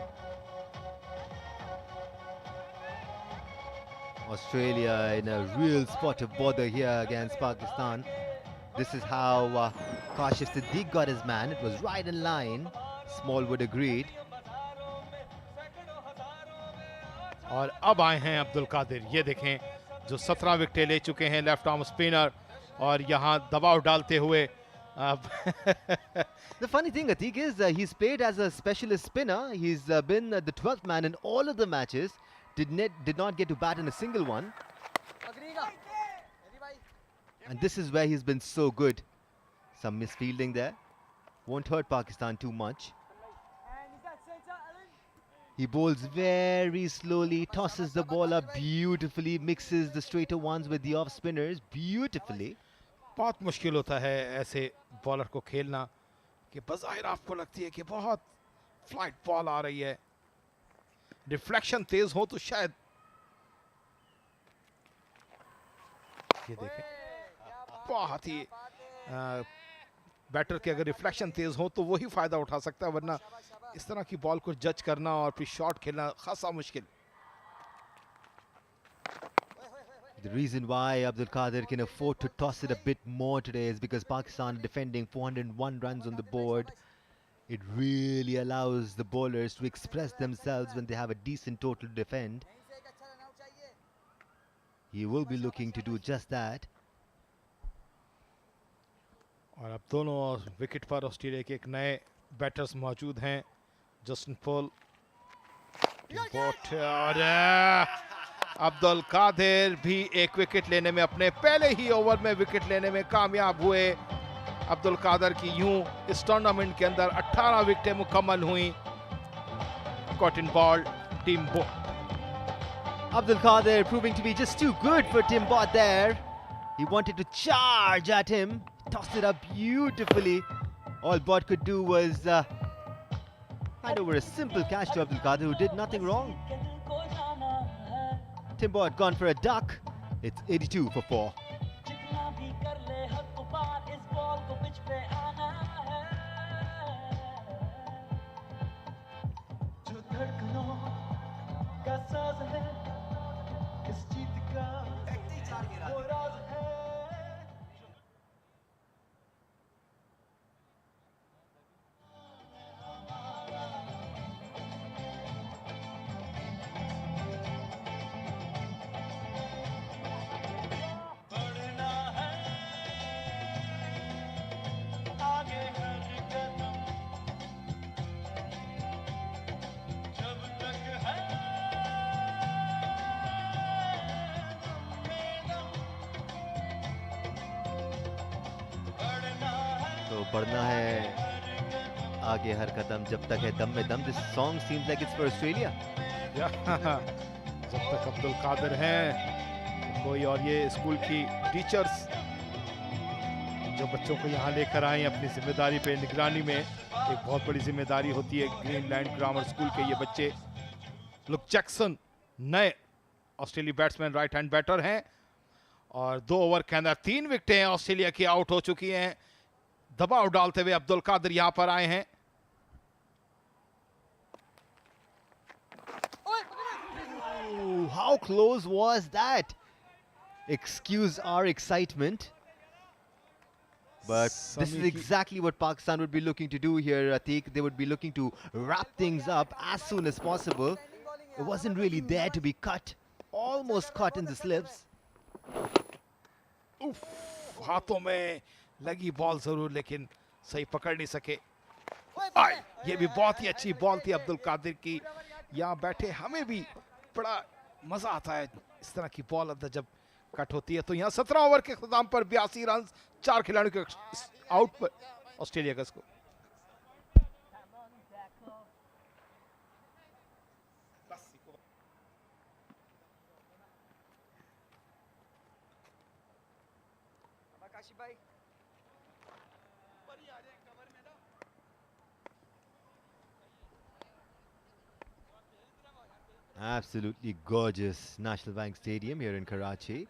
Australia in a real spot of bother here against Pakistan. This is how Kashif Siddique got his man. It was right in line. Smallwood agreed. और अब आए हैं अब्दुल कादिर, ये देखें जो 17 विकेटें ले चुके हैं लेफ्ट आर्म स्पिनर और यहाँ दबाव डालते हुए The funny thing, Atiq, is he's played as a specialist spinner. He's been the 12th man in all of the matches. Did not get to bat in a single one. And this is where he's been so good. Some misfielding there. Won't hurt Pakistan too much. He bowls very slowly, tosses the ball up beautifully, mixes the straighter ones with the off spinners beautifully. बहुत मुश्किल होता है ऐसे bowler को खेलना कि बज़ाहिर आपको लगती है कि बहुत फ्लाइट बॉल आ रही है, रिफ्लेक्शन तेज हो तो शायद। ये देखें बहुत ही बैटर के अगर रिफ्लेक्शन तेज हो तो वही फायदा उठा सकता है, वरना इस तरह की बॉल को जज करना और फिर शॉट खेलना खासा मुश्किल। The reason why Abdul Qadir can afford to toss it a bit more today is because Pakistan are defending 401 runs on the board. It really allows the bowlers to express themselves when they have a decent total to defend. He will be looking to do just that. और अब दोनों wicket पर Australia के एक नए batters मौजूद हैं, Justin पोल और अब्दुल कादिर भी एक विकेट लेने में अपने पहले ही ओवर में विकेट लेने में कामयाब हुए। अब्दुल कादिर की यूं इस टूर्नामेंट के अंदर 18 विकेटें मुकम्मल हुई। Cotton ball team ball. Abdul Qadir proving to be just too good for Tim Bott there. He wanted to charge at him, tossed it up beautifully. All Bott could do was hand over a simple catch to Abdul Qadir, who did nothing wrong. Tim Bott gone for a duck. It's 82 for 4. बढ़ना है आगे हर कदम जब तक है दम में दम. This song seems like it's for Australia. जब तक अब्दुल कादिर हैं कोई और ये स्कूल की टीचर्स जो बच्चों को यहाँ लेकर आए अपनी जिम्मेदारी पे निगरानी में, एक बहुत बड़ी जिम्मेदारी होती है. ग्रीनलैंड ग्रामर स्कूल के ये बच्चे. लुक जैक्सन नए Australia batsman right hand batter हैं और 2 ओवर के अंदर 3 विकेटें ऑस्ट्रेलिया की आउट हो चुकी हैं. दबाव डालते हुए अब्दुल कादिर यहां पर आए हैं. Ooh, how close was that? Excuse our excitement. But this is exactly what Pakistan would be looking to do here, Atiq. They would be looking to wrap things up as soon as possible. It wasn't really there to be cut. Almost caught in the slips. उफ, हाथों में लगी ball जरूर लेकिन सही पकड़ नहीं सके. ये भी बहुत ही अच्छी बॉल थी अब्दुल कादिर की. यहाँ बैठे हमें भी बड़ा मजा आता है इस तरह की बॉल अंदर जब कट होती है। तो यहाँ 17 ओवर के अख्ताम पर 82 रन, 4 खिलाड़ियों के आउट पर ऑस्ट्रेलिया का score. Absolutely gorgeous National Bank Stadium here in Karachi.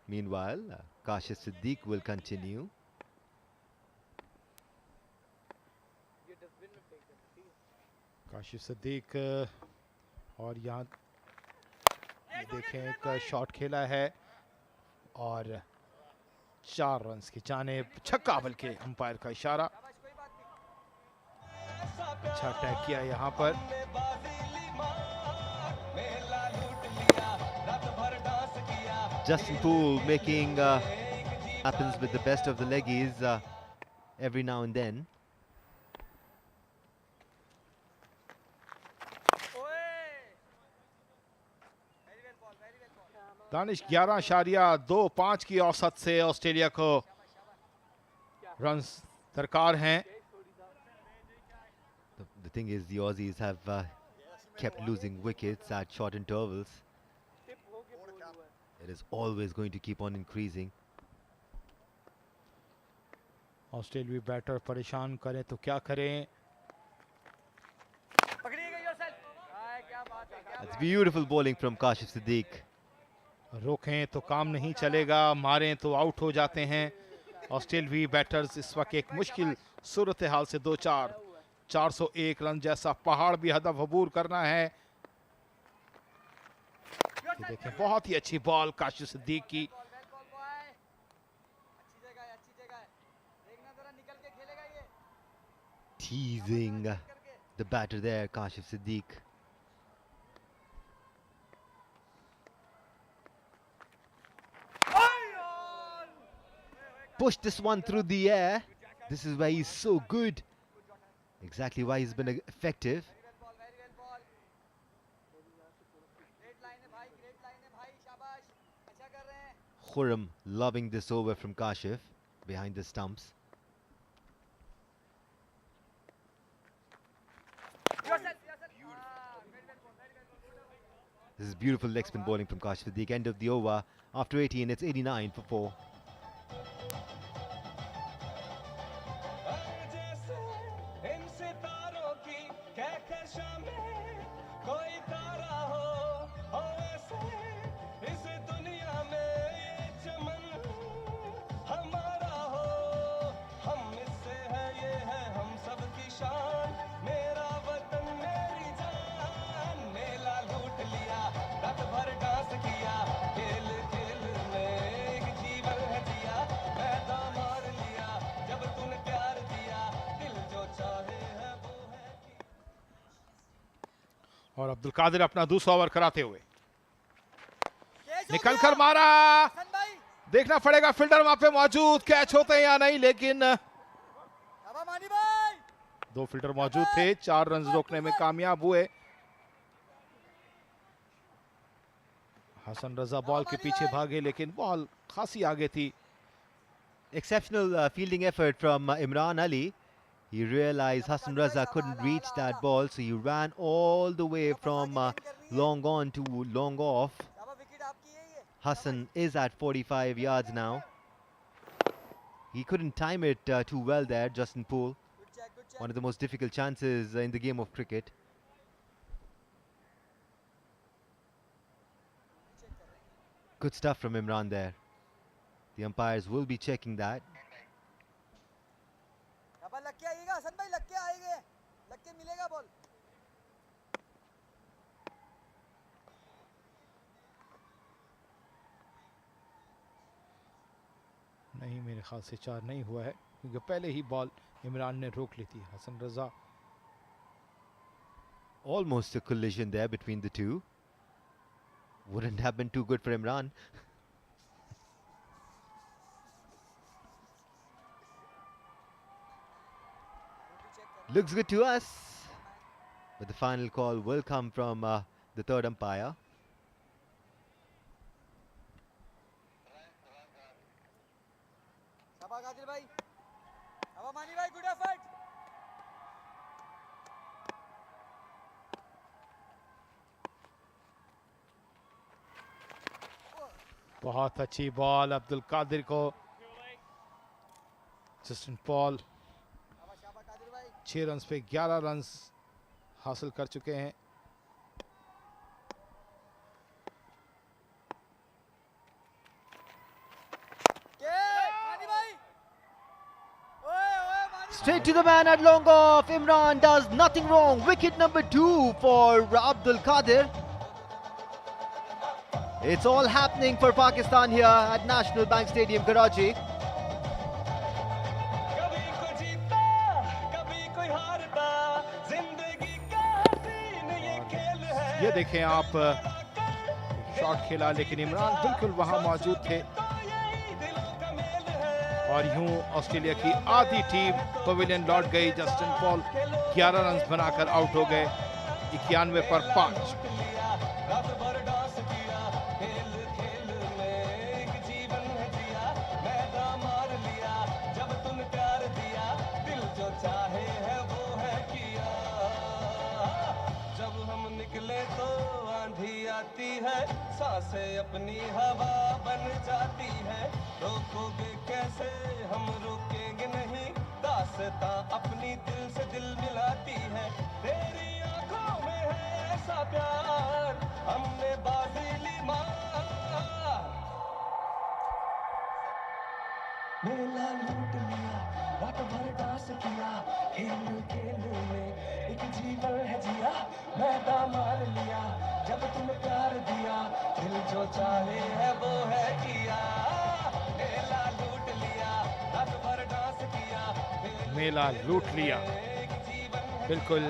Meanwhile, Kashif Siddique will continue. Kashif Siddique और यहाँ देखें एक शॉट खेला है और 4 रन्स की जानिब, छक्का बल्कि अंपायर का इशारा। अच्छा अटैक किया यहाँ पर। Justin Poole making happens with the best of the leggies every now and then. Danish 11.25 की औसत से ऑस्ट्रेलिया को रन्स दरकार हैं। The thing is, the Aussies have kept losing wickets at short intervals. It is always going to keep on increasing. ऑस्ट्रेलियाई batter परेशान करें तो क्या करें। That's beautiful bowling from Kashif Siddique. रोकें तो काम नहीं चलेगा, मारें तो आउट हो जाते हैं ऑस्ट्रेलियाई बैटर्स। इस वक्त एक मुश्किल सूरत हाल से 2-4, 401 रन जैसा पहाड़ भी हदफ अबूर करना है। ये देखें बहुत ही अच्छी बॉल काशिफ सिद्दीक की। Teasing the batter there, Kashif Siddique. Push this one through the air. This is why he's so good. Exactly why he's been effective. Khurram loving this over from Kashif behind the stumps. This is beautiful leg spin bowling from Kashif at the end of the over. After 18, it's 89 for 4. और अब्दुल कादिर अपना दूसरा over कराते हुए निकलकर मारा। देखना पड़ेगा fielder वहां पे मौजूद, कैच होते हैं या नहीं, लेकिन 2 फील्डर मौजूद थे, 4 रन रोकने में कामयाब हुए। हसन रजा बॉल के पीछे भागे लेकिन बॉल खासी आगे थी। Exceptional fielding effort from Imran Ali. He realized Hassan Raza couldn't reach that ball, so he ran all the way from long on to long off. Hassan is at 45 yards now. He couldn't time it too well there, Justin Poole. One of the most difficult chances in the game of cricket. Good stuff from Imran there. The umpires will be checking that. नहीं, मेरे ख्याल से 4 नहीं हुआ है क्योंकि पहले ही ball Imran ने रोक ली थी। Hasan Raza Almost a collision there between the two. Wouldn't have been too good for Imran. Looks good to us. But the final call will come from the third umpire. बहुत अच्छी बॉल अब्दुल कादिर को। जस्टिन पॉल 6 रन्स पे 11 runs हासिल कर चुके हैं। Straight to the man at long off. Imran does nothing wrong. Wicket number 2 for Abdul Qadir. It's all happening for Pakistan here at National Bank Stadium, Karachi. ये देखें आप, shot खेला लेकिन इमरान बिल्कुल वहां मौजूद थे। और यूं ऑस्ट्रेलिया की आधी टीम पवेलियन लौट गई। जस्टिन पॉल 11 रन बनाकर आउट हो गए 91 पर 5। आती है सांसें अपनी हवा बन जाती है, रोकोगे कैसे हम रोकेंगे नहीं, दास्तां अपनी दिल से दिल मिलाती है, तेरी आंखों में है ऐसा प्यार हमने बाजी ली मार। मेला लूट लिया रात भर डांस किया, खेल खेल में एक जीवन है जिया, मैदान मार लिया जब तुम प्यार दिया, दिल जो चाहे है वो है किया, मेला लूट लिया रात भर डांस किया, मेला लूट लिया। बिल्कुल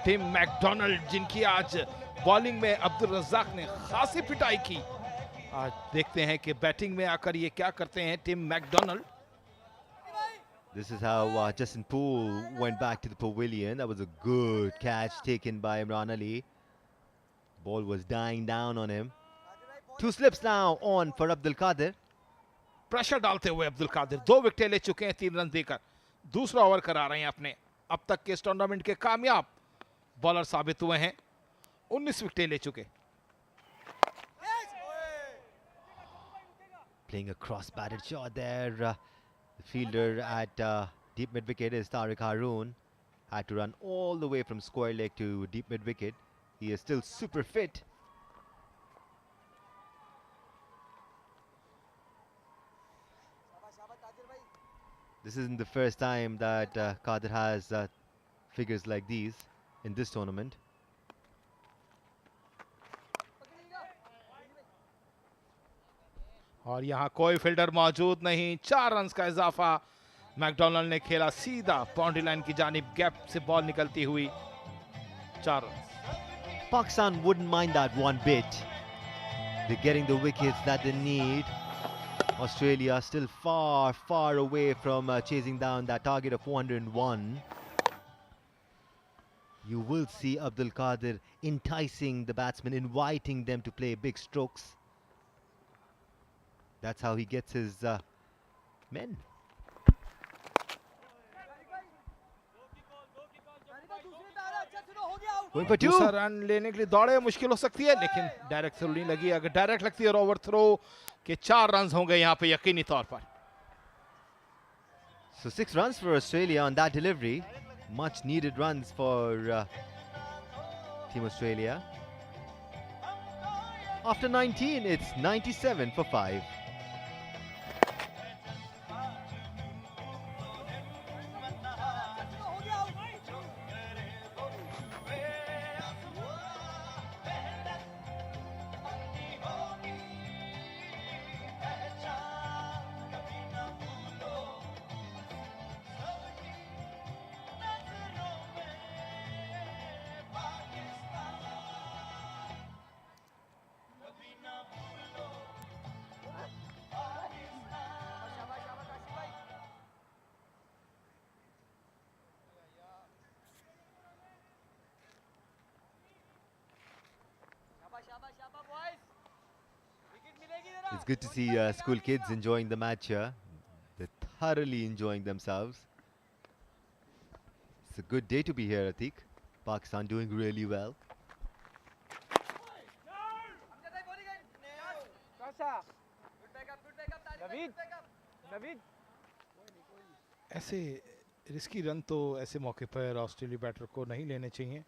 टिम मैकडोनाल्ड जिनकी आज बॉलिंग में अब्दुल रज़ाक ने खासी पिटाई की, आज देखते हैं कि बैटिंग में आकर ये क्या करते हैं Tim McDonald. This is how Justin Poole went back to the pavilion. That was a good catch taken by Imran Ali. Ball was dying down on him. 2 slips now on for Abdul Qadir. Pressure डालते हुए अब्दुल कादिर 2 विकेटें ले चुके हैं 3 run देकर, दूसरा over करा रहे हैं अपने। अब तक के इस टूर्नामेंट के कामयाब बॉलर साबित हुए हैं, 19 विकेटें ले चुके। Playing a cross-batted shot there. The fielder at deep mid-wicket is Tariq Haroon. Had to run all the way from square leg to deep mid-wicket. He is still super fit. This isn't the first time that Qadir has figures like these in this tournament. और यहाँ कोई fielder मौजूद नहीं, 4 run का इजाफा। McDonald ने खेला सीधा बाउंड्री लाइन की जानिब, गैप से बॉल निकलती हुई 4 run. Pakistan wouldn't mind that one bit. They're getting the wickets that they need. Australia still far, far away from chasing down that target of 401. You will see Abdul Qadir enticing the batsmen, inviting them to play big strokes. That's how he gets his men. Going for 2. दूसरा run लेने के लिए दौड़े, मुश्किल हो सकती है लेकिन डायरेक्ट थ्रो नहीं लगी। अगर डायरेक्ट लगती है और ओवर थ्रो के 4 रन होंगे यहाँ पे यकीनी तौर पर। So 6 runs for Australia on that delivery. Much needed runs for Team Australia. After 19, it's 97 for 5. good to see school kids enjoying the match here. They're thoroughly enjoying themselves. It's a good day to be here, Atik. Pakistan doing really well. ऐसे risky run तो ऐसे मौके पर Australia batter को नहीं लेने चाहिए.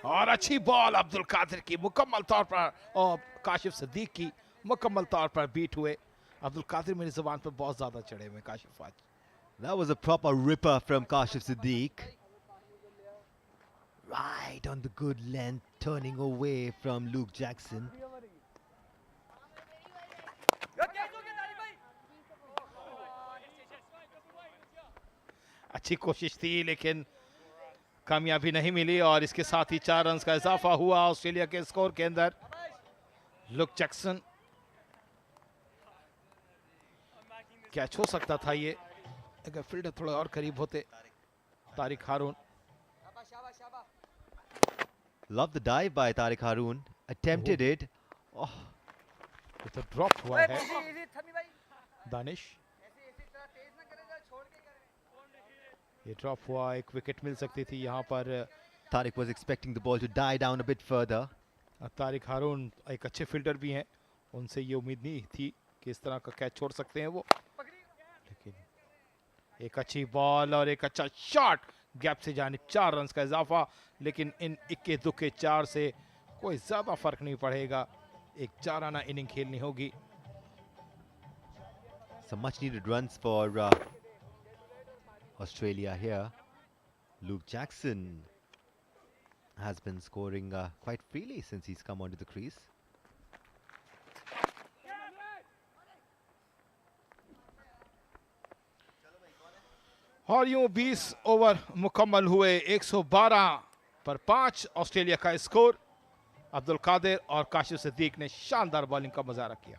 और अच्छी बॉल अब्दुल कादिर की मुकम्मल तौर पर और काशिफ सिद्दीक की मुकम्मल तौर पर बीट हुए. अब्दुल कादिर मेरी जुबान पर बहुत ज्यादा चढ़े हुए काशिफ आज. That was a proper ripper from Kashif Siddiq. Right on the good length, turning away from Luke Jackson. अच्छी कोशिश थी लेकिन कामयाबी नहीं मिली और इसके साथ ही 4 रन का इजाफा हुआ ऑस्ट्रेलिया के स्कोर के अंदर. लुक जैक्सन कैच हो सकता था ये अगर फील्डर थोड़ा और करीब होते. तारिक हारून. Love the dive by Tariq Haroon. Attempted it. Oh. ये तो ड्रॉप हुआ है. दानिश. ये ड्रॉप हुआ. एक विकेट मिल सकती थी यहाँ पर. Tariq was expecting the ball to die down a bit further. Tariq हारून एक अच्छे फील्डर भी हैं. उनसे ये उम्मीद नहीं थी कि इस तरह का कैच छोड़ सकते हैं वो. लेकिन एक अच्छी बॉल और एक अच्छा शॉट. गैप से जाने 4 रन का इजाफा. लेकिन इन इक्के दुक्के 4 से कोई ज्यादा फर्क नहीं पड़ेगा. एक 4 आना इनिंग खेलनी होगी. Some much needed runs for Australia here. Luke Jackson has been scoring quite freely since he's come onto the crease. और यूं 20 ओवर मुकम्मल हुए. 112 पर 5 ऑस्ट्रेलिया का स्कोर. अब्दुल कादिर और काशिफ सिद्दीक ने शानदार बॉलिंग का मुजाहरा किया.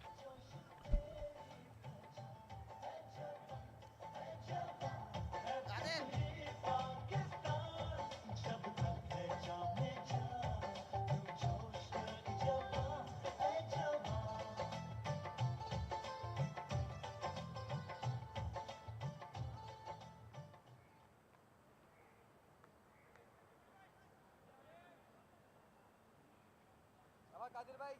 कादिर भाई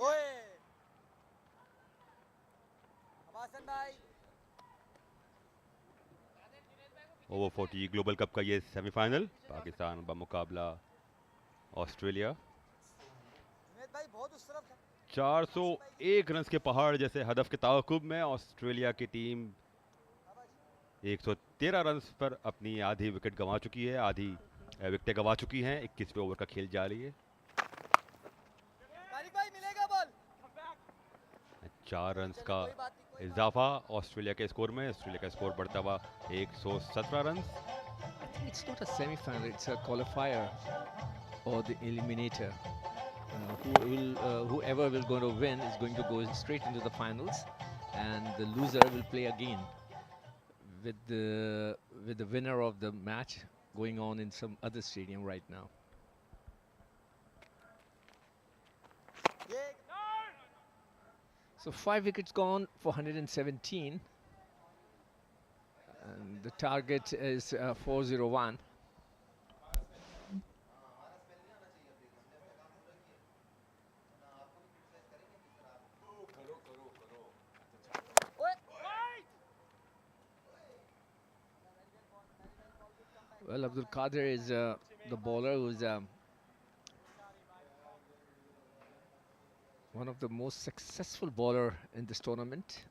ओए हमासन भाई. ओवर 40 ग्लोबल कप का ये सेमीफाइनल. पाकिस्तान बमुकाबला ऑस्ट्रेलिया. 401 रन के पहाड़ जैसे हदफ के ताकुब में ऑस्ट्रेलिया की टीम 113 रन पर अपनी आधी विकेट गंवा चुकी है. आधी विकेटें गंवा चुकी हैं. 21वें ओवर का खेल जारी है. 4 रन का इजाफा ऑस्ट्रेलिया के स्कोर में. ऑस्ट्रेलिया का स्कोर बढ़ता हुआ 117 run. I think it's not a semi-final, it's a qualifier or the eliminator. Whoever will going to win is going to go straight into the finals, and the loser will play again with the winner of the match going on in some other stadium right now. So 5 wickets gone for 117, and the target is 401. Well, Abdul Qadir is the bowler who's one of the most successful bowler in this tournament.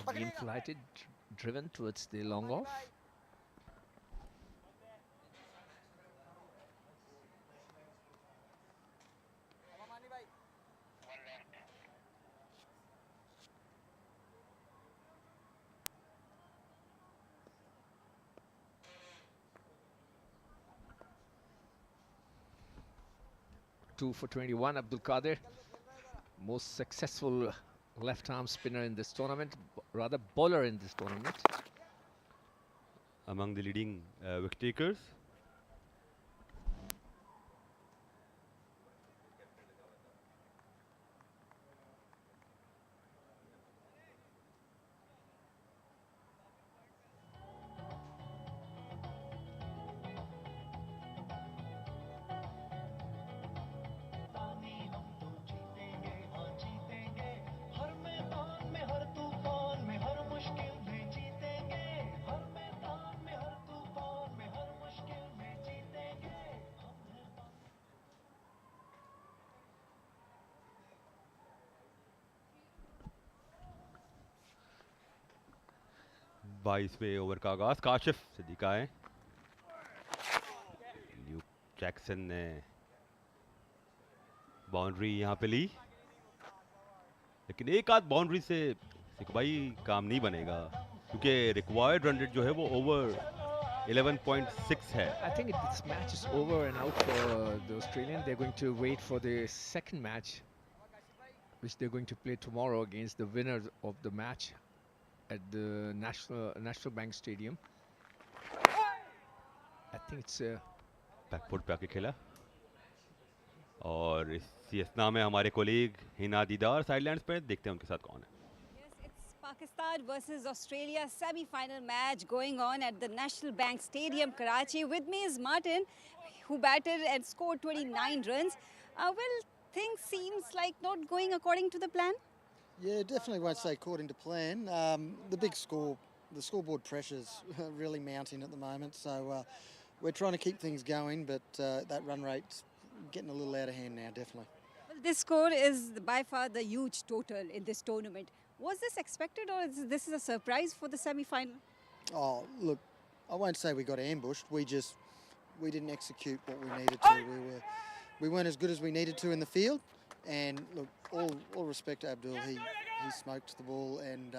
Again flighted, driven towards the long off. Two for 21, Abdul Qadir. most successful left-arm spinner in this tournament, rather bowler in this tournament. Among the leading wicket takers. बाईसवें over का आगाज काशिफ सिद्दीका है। Luke Jackson ने boundary यहां पे ली, लेकिन एक आध बाउंड्री से भाई काम नहीं बनेगा क्योंकि रिक्वायर्ड रन रेट जो है वो ओवर 11.6 है। I think this match is over and out for the Australian. They're going to wait for the second match, which they're going to play tomorrow against the winner of the match at the National Bank Stadium. I think it's backfoot पे आके खेला और इसी असना में हमारे colleague Hina दीदार sidelines पे, देखते हैं उनके साथ कौन है। Pakistan versus Australia semi-final match going on at the National Bank Stadium, Karachi. With me is Martin, who batted and scored 29 runs. Well, things seems like not going according to the plan. Yeah, definitely won't say according to plan. The big score, the scoreboard pressures really mounting at the moment. So we're trying to keep things going, but that run rate's getting a little out of hand now, definitely. Well, this score is by far the huge total in this tournament. Was this expected, or is this a surprise for the semi-final? Oh, look, I won't say we got ambushed. We didn't execute what we needed to. We weren't as good as we needed to in the field. And look, all respect to Abdul, he smoked the ball, and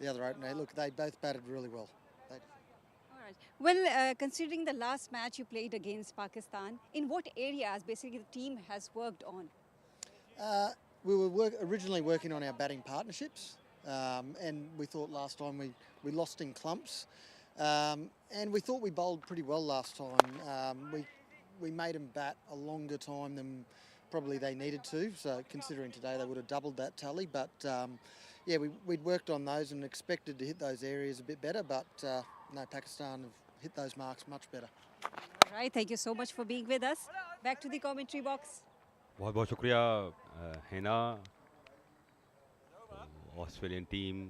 the other opener, look, they both batted really well. All right. Well, considering the last match you played against Pakistan, in what areas basically the team has worked on? We were originally working on our batting partnerships, and we thought last time we lost in clumps, and we thought we bowled pretty well last time. We made them bat a longer time than probably they needed to, so considering today they would have doubled that tally, but yeah, we'd worked on those and expected to hit those areas a bit better, but no, Pakistan have hit those marks much better. All right, thank you so much for being with us. Back to the commentary box. बहुत बहुत शुक्रिया Hina. Australian team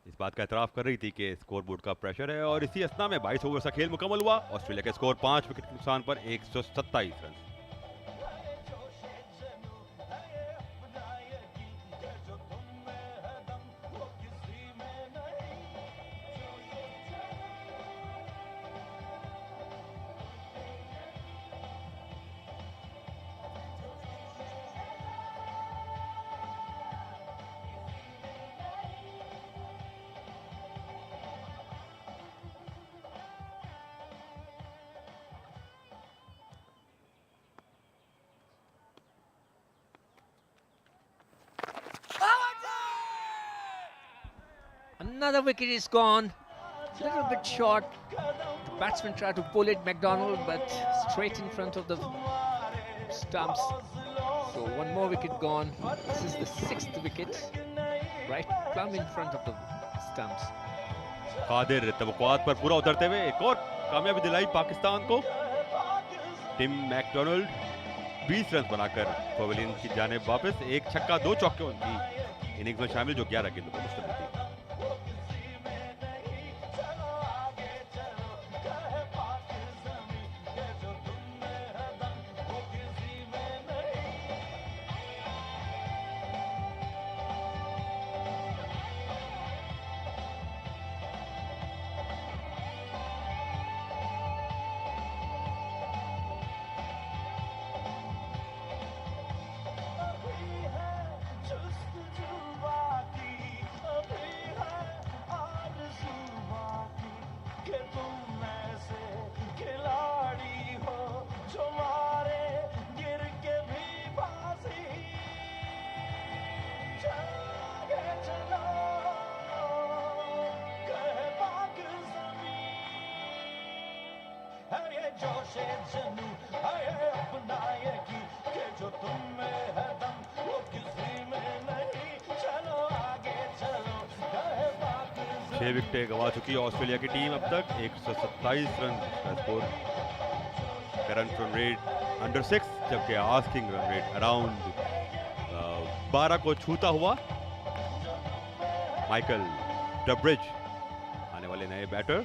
इस बात का एतराफ़ कर रही थी कि स्कोरबोर्ड का प्रेशर है और इसी असना में 22 ओवर का खेल मुकम्मल हुआ। ऑस्ट्रेलिया का स्कोर 5 विकेट के नुकसान पर 127 run. Another wicket is gone. Little bit short. The batsman tried to pull it, McDonald, but straight in front of the stumps. So one more wicket gone. This is the 6th wicket, right plumb in front of the stumps. Qadir तवक्कुआत पर पूरा उतरते हुए एक और कामयाबी दिलाई पाकिस्तान को। टिम मैकडोनाल्ड 20 रन बनाकर पवेलियन की जानिब वापस। एक छक्का 2 चौके उनकी इनिंग्स में शामिल, जो 11 गेंदों पर मुश्तमिल थी। जोशे जनू आए अपना यकी के जो तुम में है दम वो किसी में नहीं चलो आगे चलो कहे बात 6 विकेटें गंवा चुकी है ऑस्ट्रेलिया की टीम अब तक 127 रन का score. Current run rate under 6 जबकि आस्किंग रन रेट अराउंड 12 को छूता हुआ। माइकल डब्रिज आने वाले नए batter.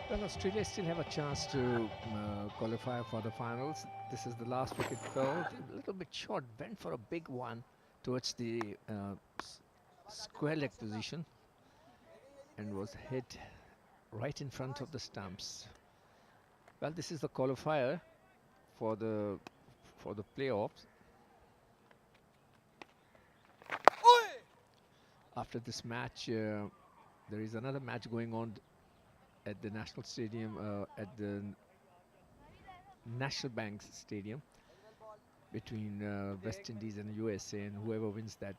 Well, Australia still have a chance to qualify for the finals. This is the last wicket fell. A little bit short, went for a big one towards the square leg position and was hit right in front of the stumps. Well, this is the qualifier for the playoffs. After this match, there is another match going on at the National Stadium, at the National Bank Stadium between West Indies and USA, and whoever wins that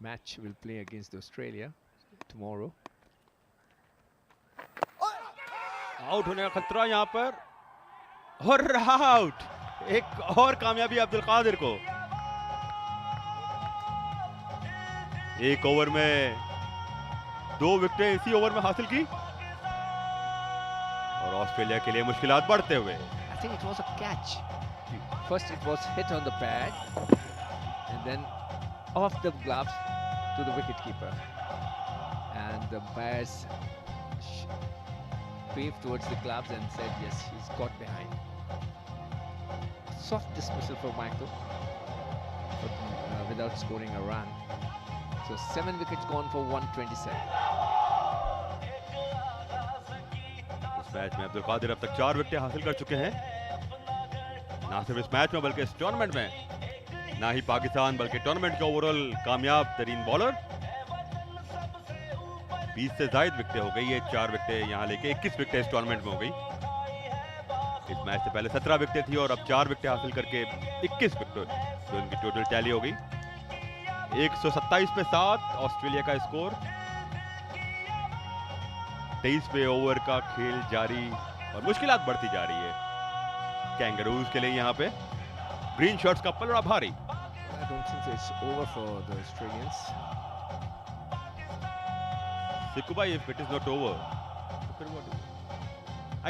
match will play against Australia tomorrow. Out होने का खतरा यहाँ पर और out. एक और कामयाबी अब्दुल कादिर को। एक ओवर में 2 विकेटें इसी ओवर में हासिल की और ऑस्ट्रेलिया के लिए मुश्किलात बढ़ते हुए। I think it was a catch. First it was hit on the pad and then off the gloves to the wicketkeeper, and the umpires waved towards the gloves and said yes, he's got behind. Soft dismissal for Michael, but without scoring a run. So 7 wickets gone for 127. इस match में अब्दुल कादिर अब तक 4 विकेटें हासिल कर चुके हैं। ना सिर्फ इस मैच में बल्कि इस टूर्नामेंट में, ना ही पाकिस्तान बल्कि टूर्नामेंट के ओवरऑल कामयाब तरीन बॉलर। 20 से ज्यादा विकेटें हो गई है, 4 विकेटें यहाँ लेके 21 विकेटें इस टूर्नामेंट में हो गई। इस मैच से पहले 17 विकेटें थी और अब 4 विकेटें हासिल करके 21 विकेट जो इनकी टोटल टैली हो गई। 127 पे 7 ऑस्ट्रेलिया का स्कोर। 23वें ओवर का खेल जारी और मुश्किलात बढ़ती जा रही है कैंगरूज के लिए। यहाँ पे ग्रीन शर्ट्स का पलड़ा भारी। I don't think it's over for the Australians. सिक्कू भाई, if it is not over, तो फिर what?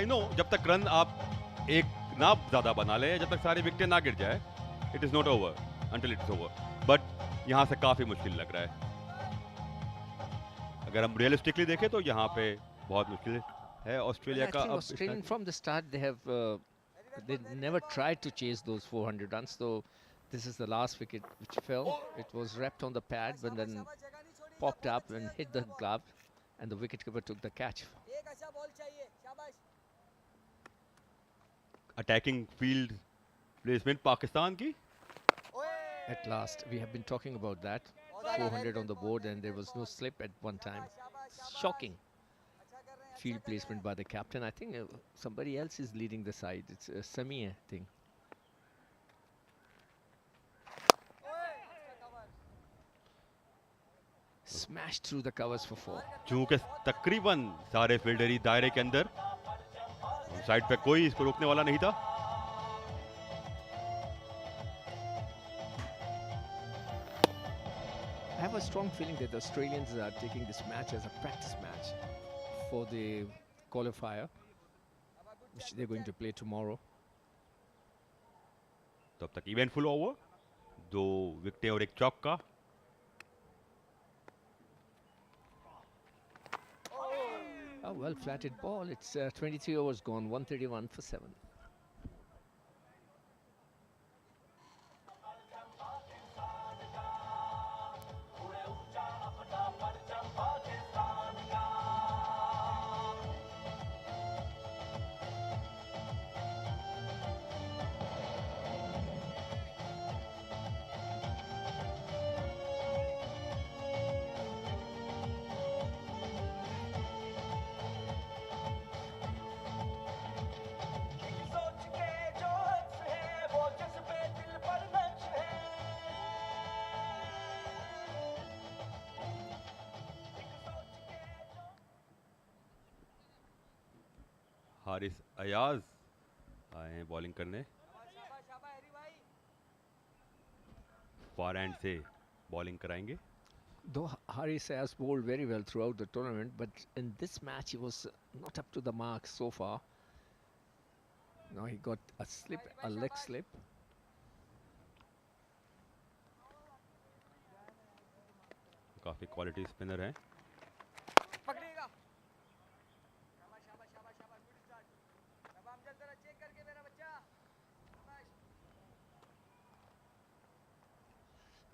I know, जब तक रन आप एक ना ज्यादा बना ले, जब तक सारी विकेटें ना गिर जाए, it is not over until it is over. But यहाँ से काफी मुश्किल लग रहा है। अगर हम रियलिस्टिकली देखें तो यहाँ पे बहुत मुश्किल है ऑस्ट्रेलिया का। अब Australian from the start they have they never tried to chase those 400 runs. So this is the last wicket which fell. It was wrapped on the pad, but then popped up and hit the glove, and the wicketkeeper took the catch. Attacking field placement Pakistan की। At last, we have been talking about that. 400 on the board, and there was no slip at one time. Shocking field placement by the captain. I think somebody else is leading the side. It's a Sami, I think. Smashed through the covers for 4. चूंकि तकरीबन सारे fielder ही दायरे के अंदर, side पे कोई इसको रोकने वाला नहीं था। I have a strong feeling that the Australians are taking this match as a practice match for the qualifier, which they're going to play tomorrow. तब तक इवेंटफुल ओवर, 2 विकेटें और 1 चौका। A well flatted ball. It's 23 overs gone, 131 for 7. Haris Ayaz आए हैं bowling करने। Far and से bowling कराएंगे। Though Haris has bowled very well throughout the tournament, but in this match he was not up to the mark so far. Now he got a slip, a leg slip. काफी quality spinner है। पकड़ेगा। शाबाश शाबाश शाबाश शाबाश, good start. तमाम चल जरा चेक करके मेरा बच्चा। शाबाश।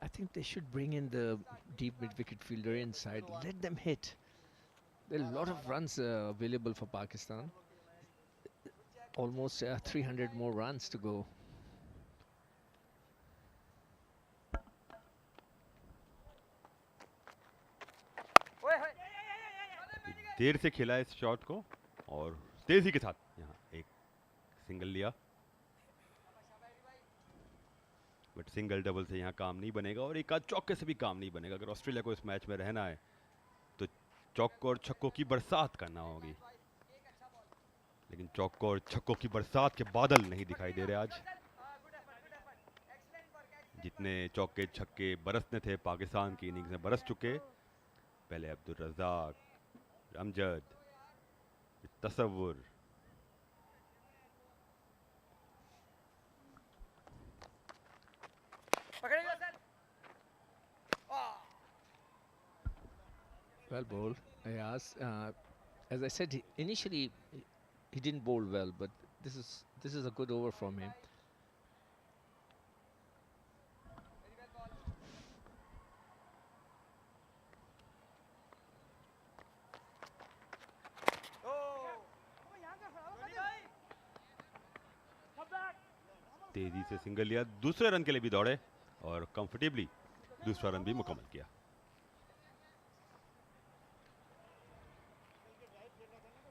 I think they should bring in the deep mid-wicket fielder inside. Let them hit. There are a lot of runs available for Pakistan. Almost 300 more runs to go. देर से खेला इस शॉट को और तेजी के साथ यहाँ एक सिंगल लिया, बट सिंगल डबल से यहाँ काम नहीं बनेगा और एक आध चौके से भी काम नहीं बनेगा। अगर ऑस्ट्रेलिया को इस मैच में रहना है तो चौकों और छक्कों की बरसात करना होगी, लेकिन चौकों और छक्कों की बरसात के बादल नहीं दिखाई दे रहे आज। जितने चौके छक्के बरसने थे पाकिस्तान की इनिंग्स में बरस चुके। पहले अब्दुल रज़ाक, अमजद, तसव्वुर, Well bowled, Ayaz. As I said, initially he didn't bowl well, but this is a good over from him. तेजी से सिंगल लिया, दूसरे रन के लिए भी दौड़े और कंफर्टेबली दूसरा रन भी मुकम्मल किया।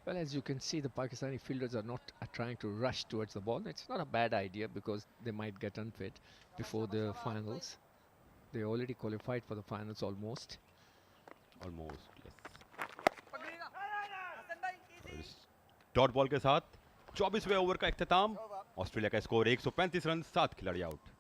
Well, as you can see, the Pakistani fielders are not trying to rush towards the ball. It's not a bad idea because they might get unfit before the finals. They already qualified for the finals almost. Almost, yes. Dot ball के साथ 24वें over का इख्तिताम। Australia का score 135 run, 7 खिलाड़ी out.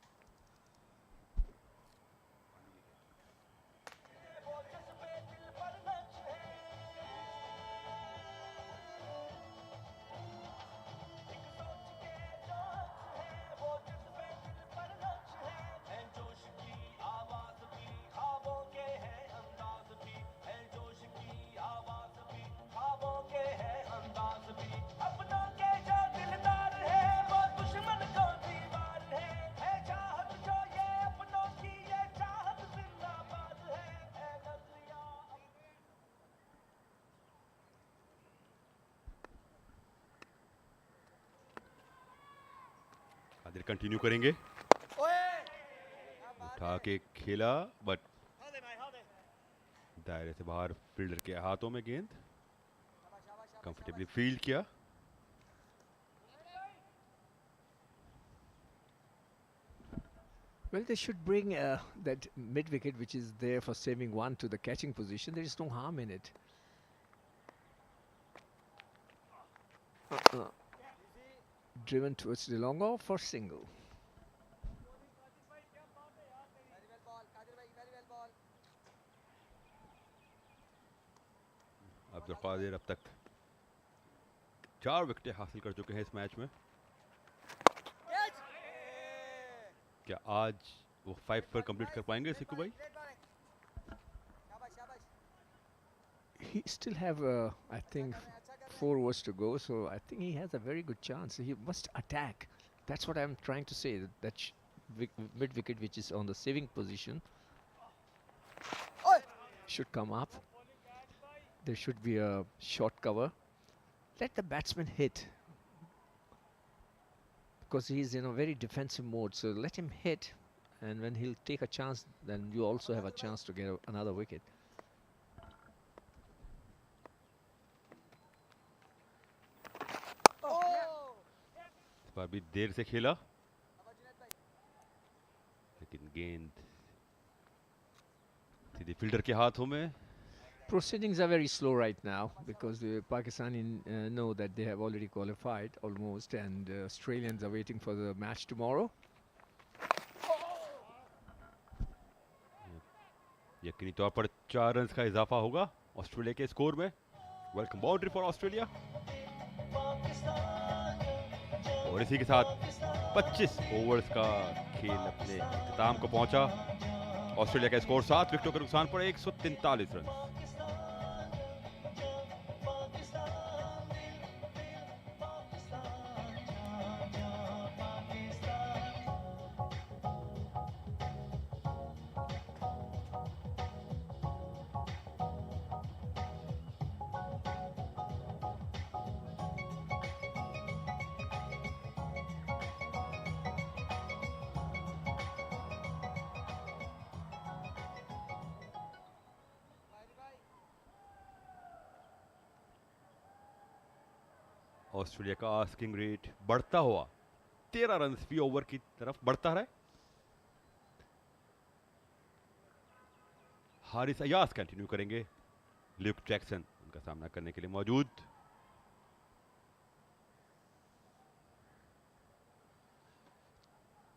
Continue करेंगे, उठा के खेला but दायरे से बाहर, फील्डर के हाथों में गेंद, कंफर्टेबली फील्ड किया। Well, they should bring that mid-wicket which is there for saving one to the catching position. There is no harm in it. Driven towards the long off for single. Abdul Qadir अब तक 4 विकेटें हासिल कर चुके हैं इस match में। क्या आज वो 5 पर कंप्लीट कर पाएंगे सिक्कू भाई? He still have, I think, 4 overs to go, so I think he has a very good chance. He must attack. That's what I'm trying to say. That mid-wicket, which is on the saving position, should come up. There should be a short cover. Let the batsman hit, because he's in a very defensive mode. So let him hit, and when he'll take a chance, then you also have a chance to get another wicket. अभी देर से खेला, लेकिन गेंद सीधे fielder के हाथों में। Proceedings are very slow right now because the Pakistani know that they have already qualified almost, and Australians are waiting for the match tomorrow. यकीनी तौर पर 4 रन का इजाफा होगा ऑस्ट्रेलिया के स्कोर में। Welcome boundary for Australia. और इसी के साथ 25 ओवर्स का खेल अपने इख्तिताम को पहुंचा। ऑस्ट्रेलिया का स्कोर 7 विकेटों के नुकसान पर 143 रन। ऑस्ट्रेलिया का आस्किंग रेट बढ़ता हुआ 13 रन फी ओवर की तरफ बढ़ता है। हारिस अयाज कंटिन्यू करेंगे। ल्यूक जैक्सन उनका सामना करने के लिए मौजूद।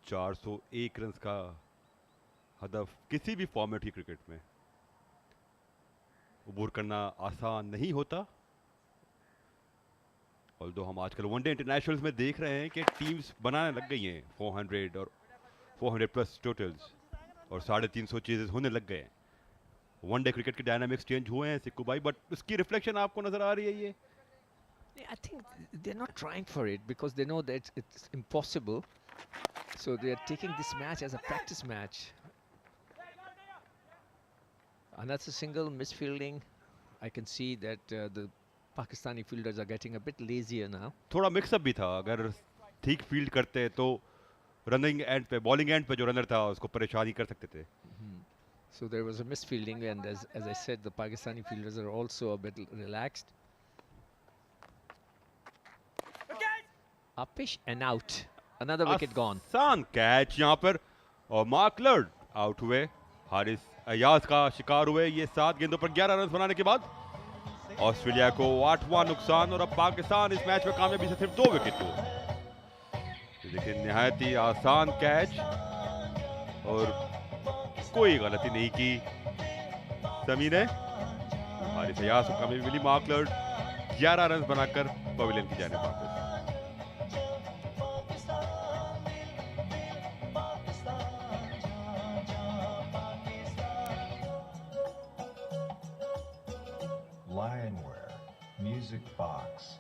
.401 रन का हदफ किसी भी फॉर्मेट की क्रिकेट में अबूर करना आसान नहीं होता। ऑल्दो हम आजकल वनडे इंटरनेशनल्स में देख रहे हैं कि टीम्स बनाने लग गई हैं 400 और 400 प्लस टोटल्स और 350 चेजेस होने लग गए हैं। वनडे क्रिकेट के डायनामिक्स चेंज हुए हैं सिक्कू भाई, बट उसकी रिफ्लेक्शन आपको नजर आ रही है ये? I think they're not trying for it because they know that it's impossible. So they are taking this match as a practice match. Another single misfielding. I can see that the Pakistani fielders are getting a bit lazier now. थोड़ा mix up भी था। अगर ठीक field करते तो running and पे, bowling and पे जो रनर था उसको परेशानी कर सकते थे। So there was a misfielding, and as I said, the Pakistani fielders are also a bit relaxed. Upish and out. Another wicket gone. आसान कैच यहाँ पर और मार्क लर्ड आउट हुए। हारिस अयाज का शिकार हुए। ये 7 गेंदों पर 11 रन बनाने के बाद ऑस्ट्रेलिया को 8वां नुकसान और अब पाकिस्तान इस मैच में कामयाबी से सिर्फ 2 विकेट दूर। देखिए निहायत ही आसान कैच और कोई गलती नहीं की समी ने। हारिस अयाज को कामयाबी मिली। मार्क लर्ड 11 रन बनाकर पवेलियन की जानिब वापस। Lionware, Music Box.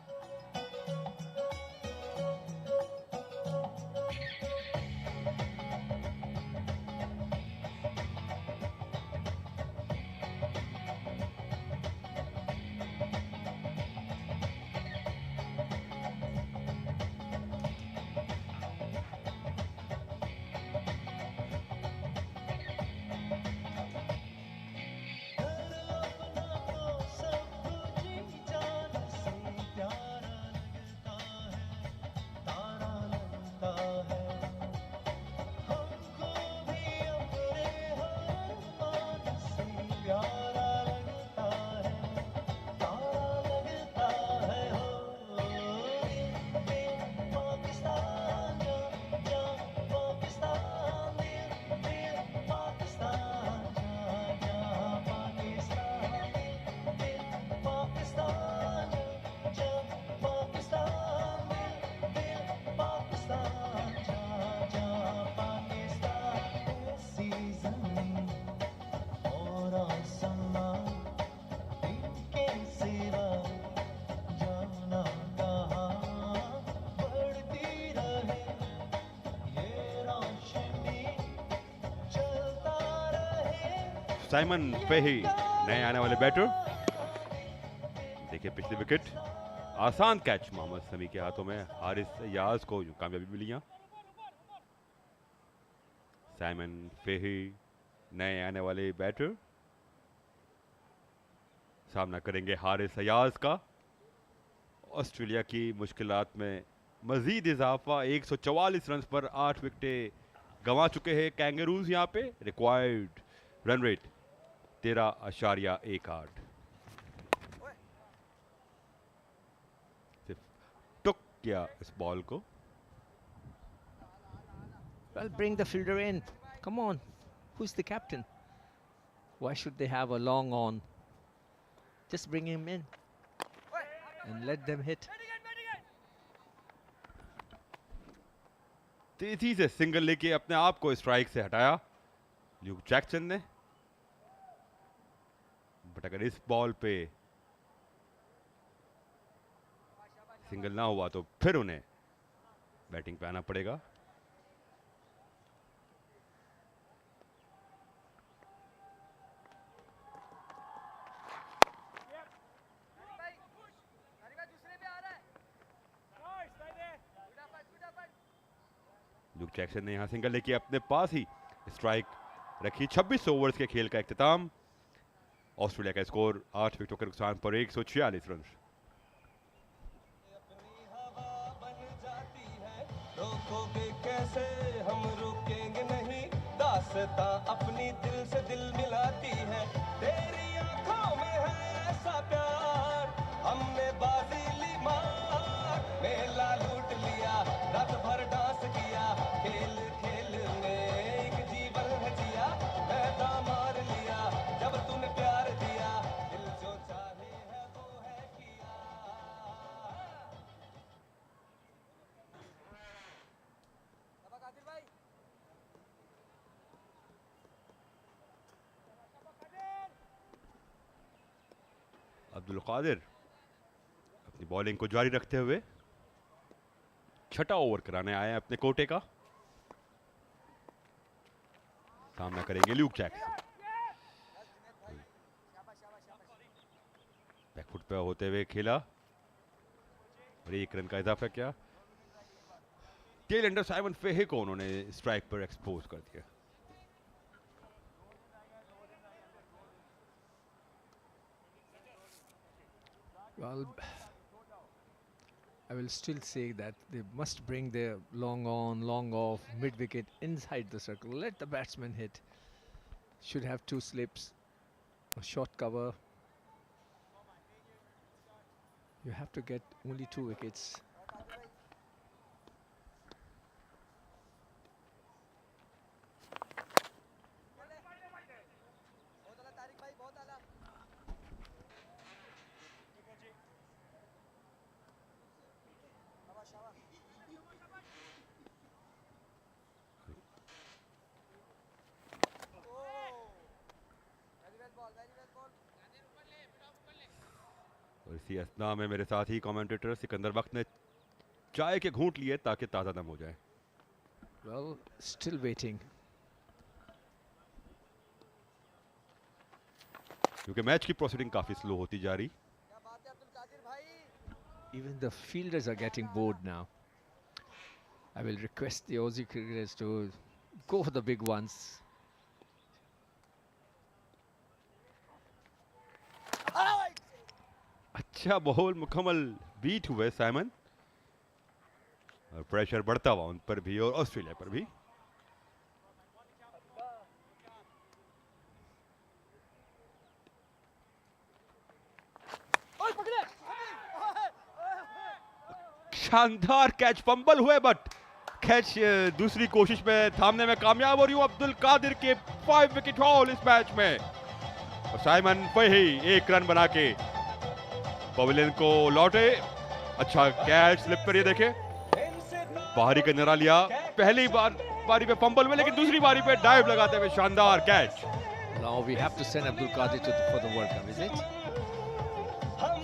साइमन फेही नए आने वाले बैटर। देखिए पिछली विकेट आसान कैच मोहम्मद समी के हाथों में। हारिस अयाज को कामयाबी मिली यहाँ। साइमन फेही नए आने वाले बैटर सामना करेंगे हारिस अयाज का। ऑस्ट्रेलिया की मुश्किलात में मजीद इजाफा। 144 रन पर 8 विकेटें गंवा चुके हैं कैंगरूज। यहाँ पे रिक्वायर्ड रन रेट 13.18। किया इस बॉल को. Well, bring the fielder in. Come on. Who's the captain? Why should they have a long on? Just bring him in and let them hit. तेजी से सिंगल लेके अपने आप को स्ट्राइक से हटाया ल्यूक जैक्सन ने. बट अगर इस बॉल पे सिंगल ना हुआ तो फिर उन्हें बैटिंग पे आना पड़ेगा. ल्यूक जैक्सन ने यहां सिंगल लेके अपने पास ही स्ट्राइक रखी. 26 ओवर्स के खेल का इख्तिताम. ऑस्ट्रेलिया का स्कोर 8 विकेटों के नुकसान पर 146 रन. रोकोगे कैसे, हम रुकेंगे नहीं. दास्तां अपनी दिल से दिल मिलाती है. तेरी आंखों में है ऐसा प्यार, हमने बाजी ली मार. मेला लूट लिया, रात भर डांस किया. खेल खेल में एक जीवन है जिया. मैदान मार लिया जब तूने प्यार दिया. दिल जो चाहे है वो है किया. अब्दुल कादिर अपनी बॉलिंग को जारी रखते हुए छठा ओवर कराने आए हैं अपने कोटे का. सामना करेंगे ल्यूक जैक्सन. बैकफुट पे होते हुए खेला और 1 रन का इजाफा किया. टेल एंडर साइमन फेहे को उन्होंने स्ट्राइक पर एक्सपोज कर दिया. Well, I will still say that they must bring their long on, long off, mid-wicket inside the circle. Let the batsman hit. Should have 2 slips, a short cover. You have to get only 2 wickets. और इसी असना में मेरे साथ ही commentator Sikandar वक्त ने चाय के घूंट लिए ताकि ताज़ा दम हो जाए. Well, still waiting. क्योंकि मैच की प्रोसीडिंग काफी स्लो होती जा रही. Even the fielders are getting bored now. I will request the Aussie cricketers to go for the big ones. अच्छा बॉल मुकम्मल बीट हुए साइमन और प्रेशर बढ़ता हुआ उन पर भी और ऑस्ट्रेलिया पर भी. शानदार कैच, फंबल हुए बट कैच दूसरी कोशिश में थामने में कामयाब. और यूं अब्दुल कादिर के 5 विकेट हॉल इस मैच में. और साइमन वही 1 रन बना के पवेलियन को लौटे. अच्छा कैच स्लिप पर, ये देखे बाहरी का नरा लिया. पहली बारी पे फंबल हुए लेकिन दूसरी बारी पे डाइव लगाते हुए शानदार catch. Now we have to send Abdul Qadir for the World Cup, is it?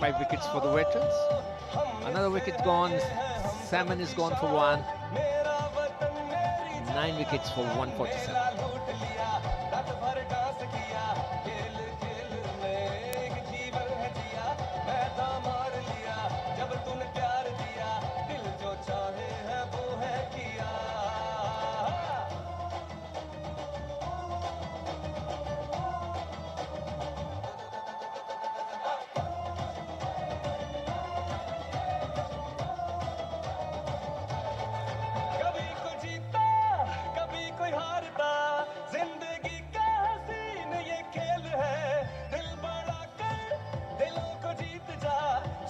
5 wickets for the veterans. Another wicket gone. Salmon is gone for 1. 9 wickets for 147.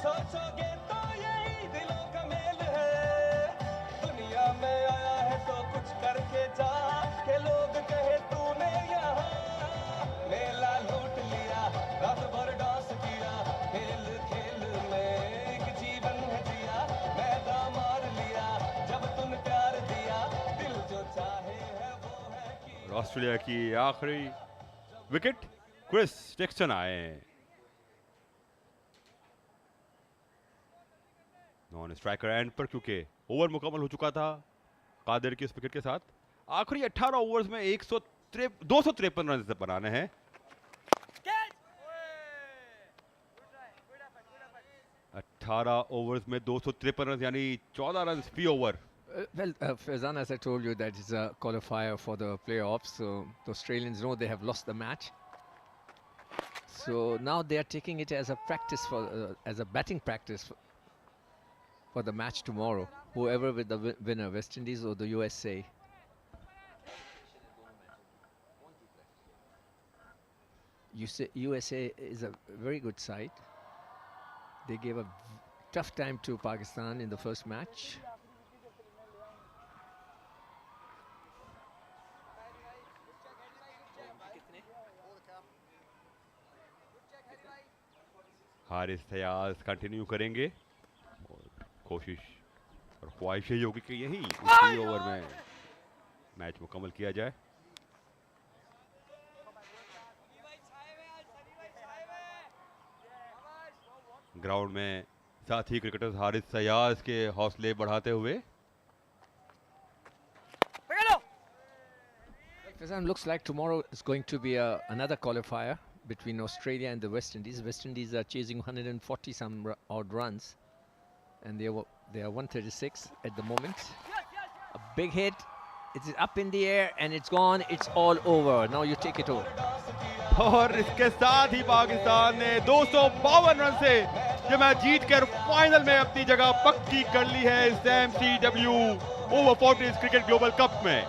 सोचोगे तो यही दिलों का मेल है. ऑस्ट्रेलिया की आखिरी विकेट क्रिस टेक्सन आए non striker end पर, क्योंकि ओवर मुकम्मल हो चुका था कादिर की इस विकेट के साथ। आखिरी 18 ओवर्स में 253 रन बनाने हैं। अठारह ओवर्स में 253 रन यानी 14 run fee over. Well, Faizan, as I told you, that is a qualifier for the playoffs. So the Australians know they have lost the match. So now they are taking it as a practice as a batting practice for the match tomorrow. Whoever with the winner, West Indies or the USA. USA is a very good side. They gave a tough time to Pakistan in the first match. Haris Fayyaz continue करेंगे और कोशिश और ख्वाहिश यही होगी कि यही इसी ओवर में मैच मुकम्मल किया जाए। ग्राउंड में साथी क्रिकेटर्स हारिस फयाज के हौसले बढ़ाते हुए। Fazan, looks like tomorrow is going to be another qualifier between Australia and the West Indies. West Indies are chasing 140 some odd runs, and they are 136 at the moment. A big hit, it's up in the air and it's gone. It's all over. Now you take it over. और इसके साथ ही पाकिस्तान ने 252 run से ये match जीत कर final में अपनी जगह पक्की कर ली है इस MCW over 40 cricket global cup में।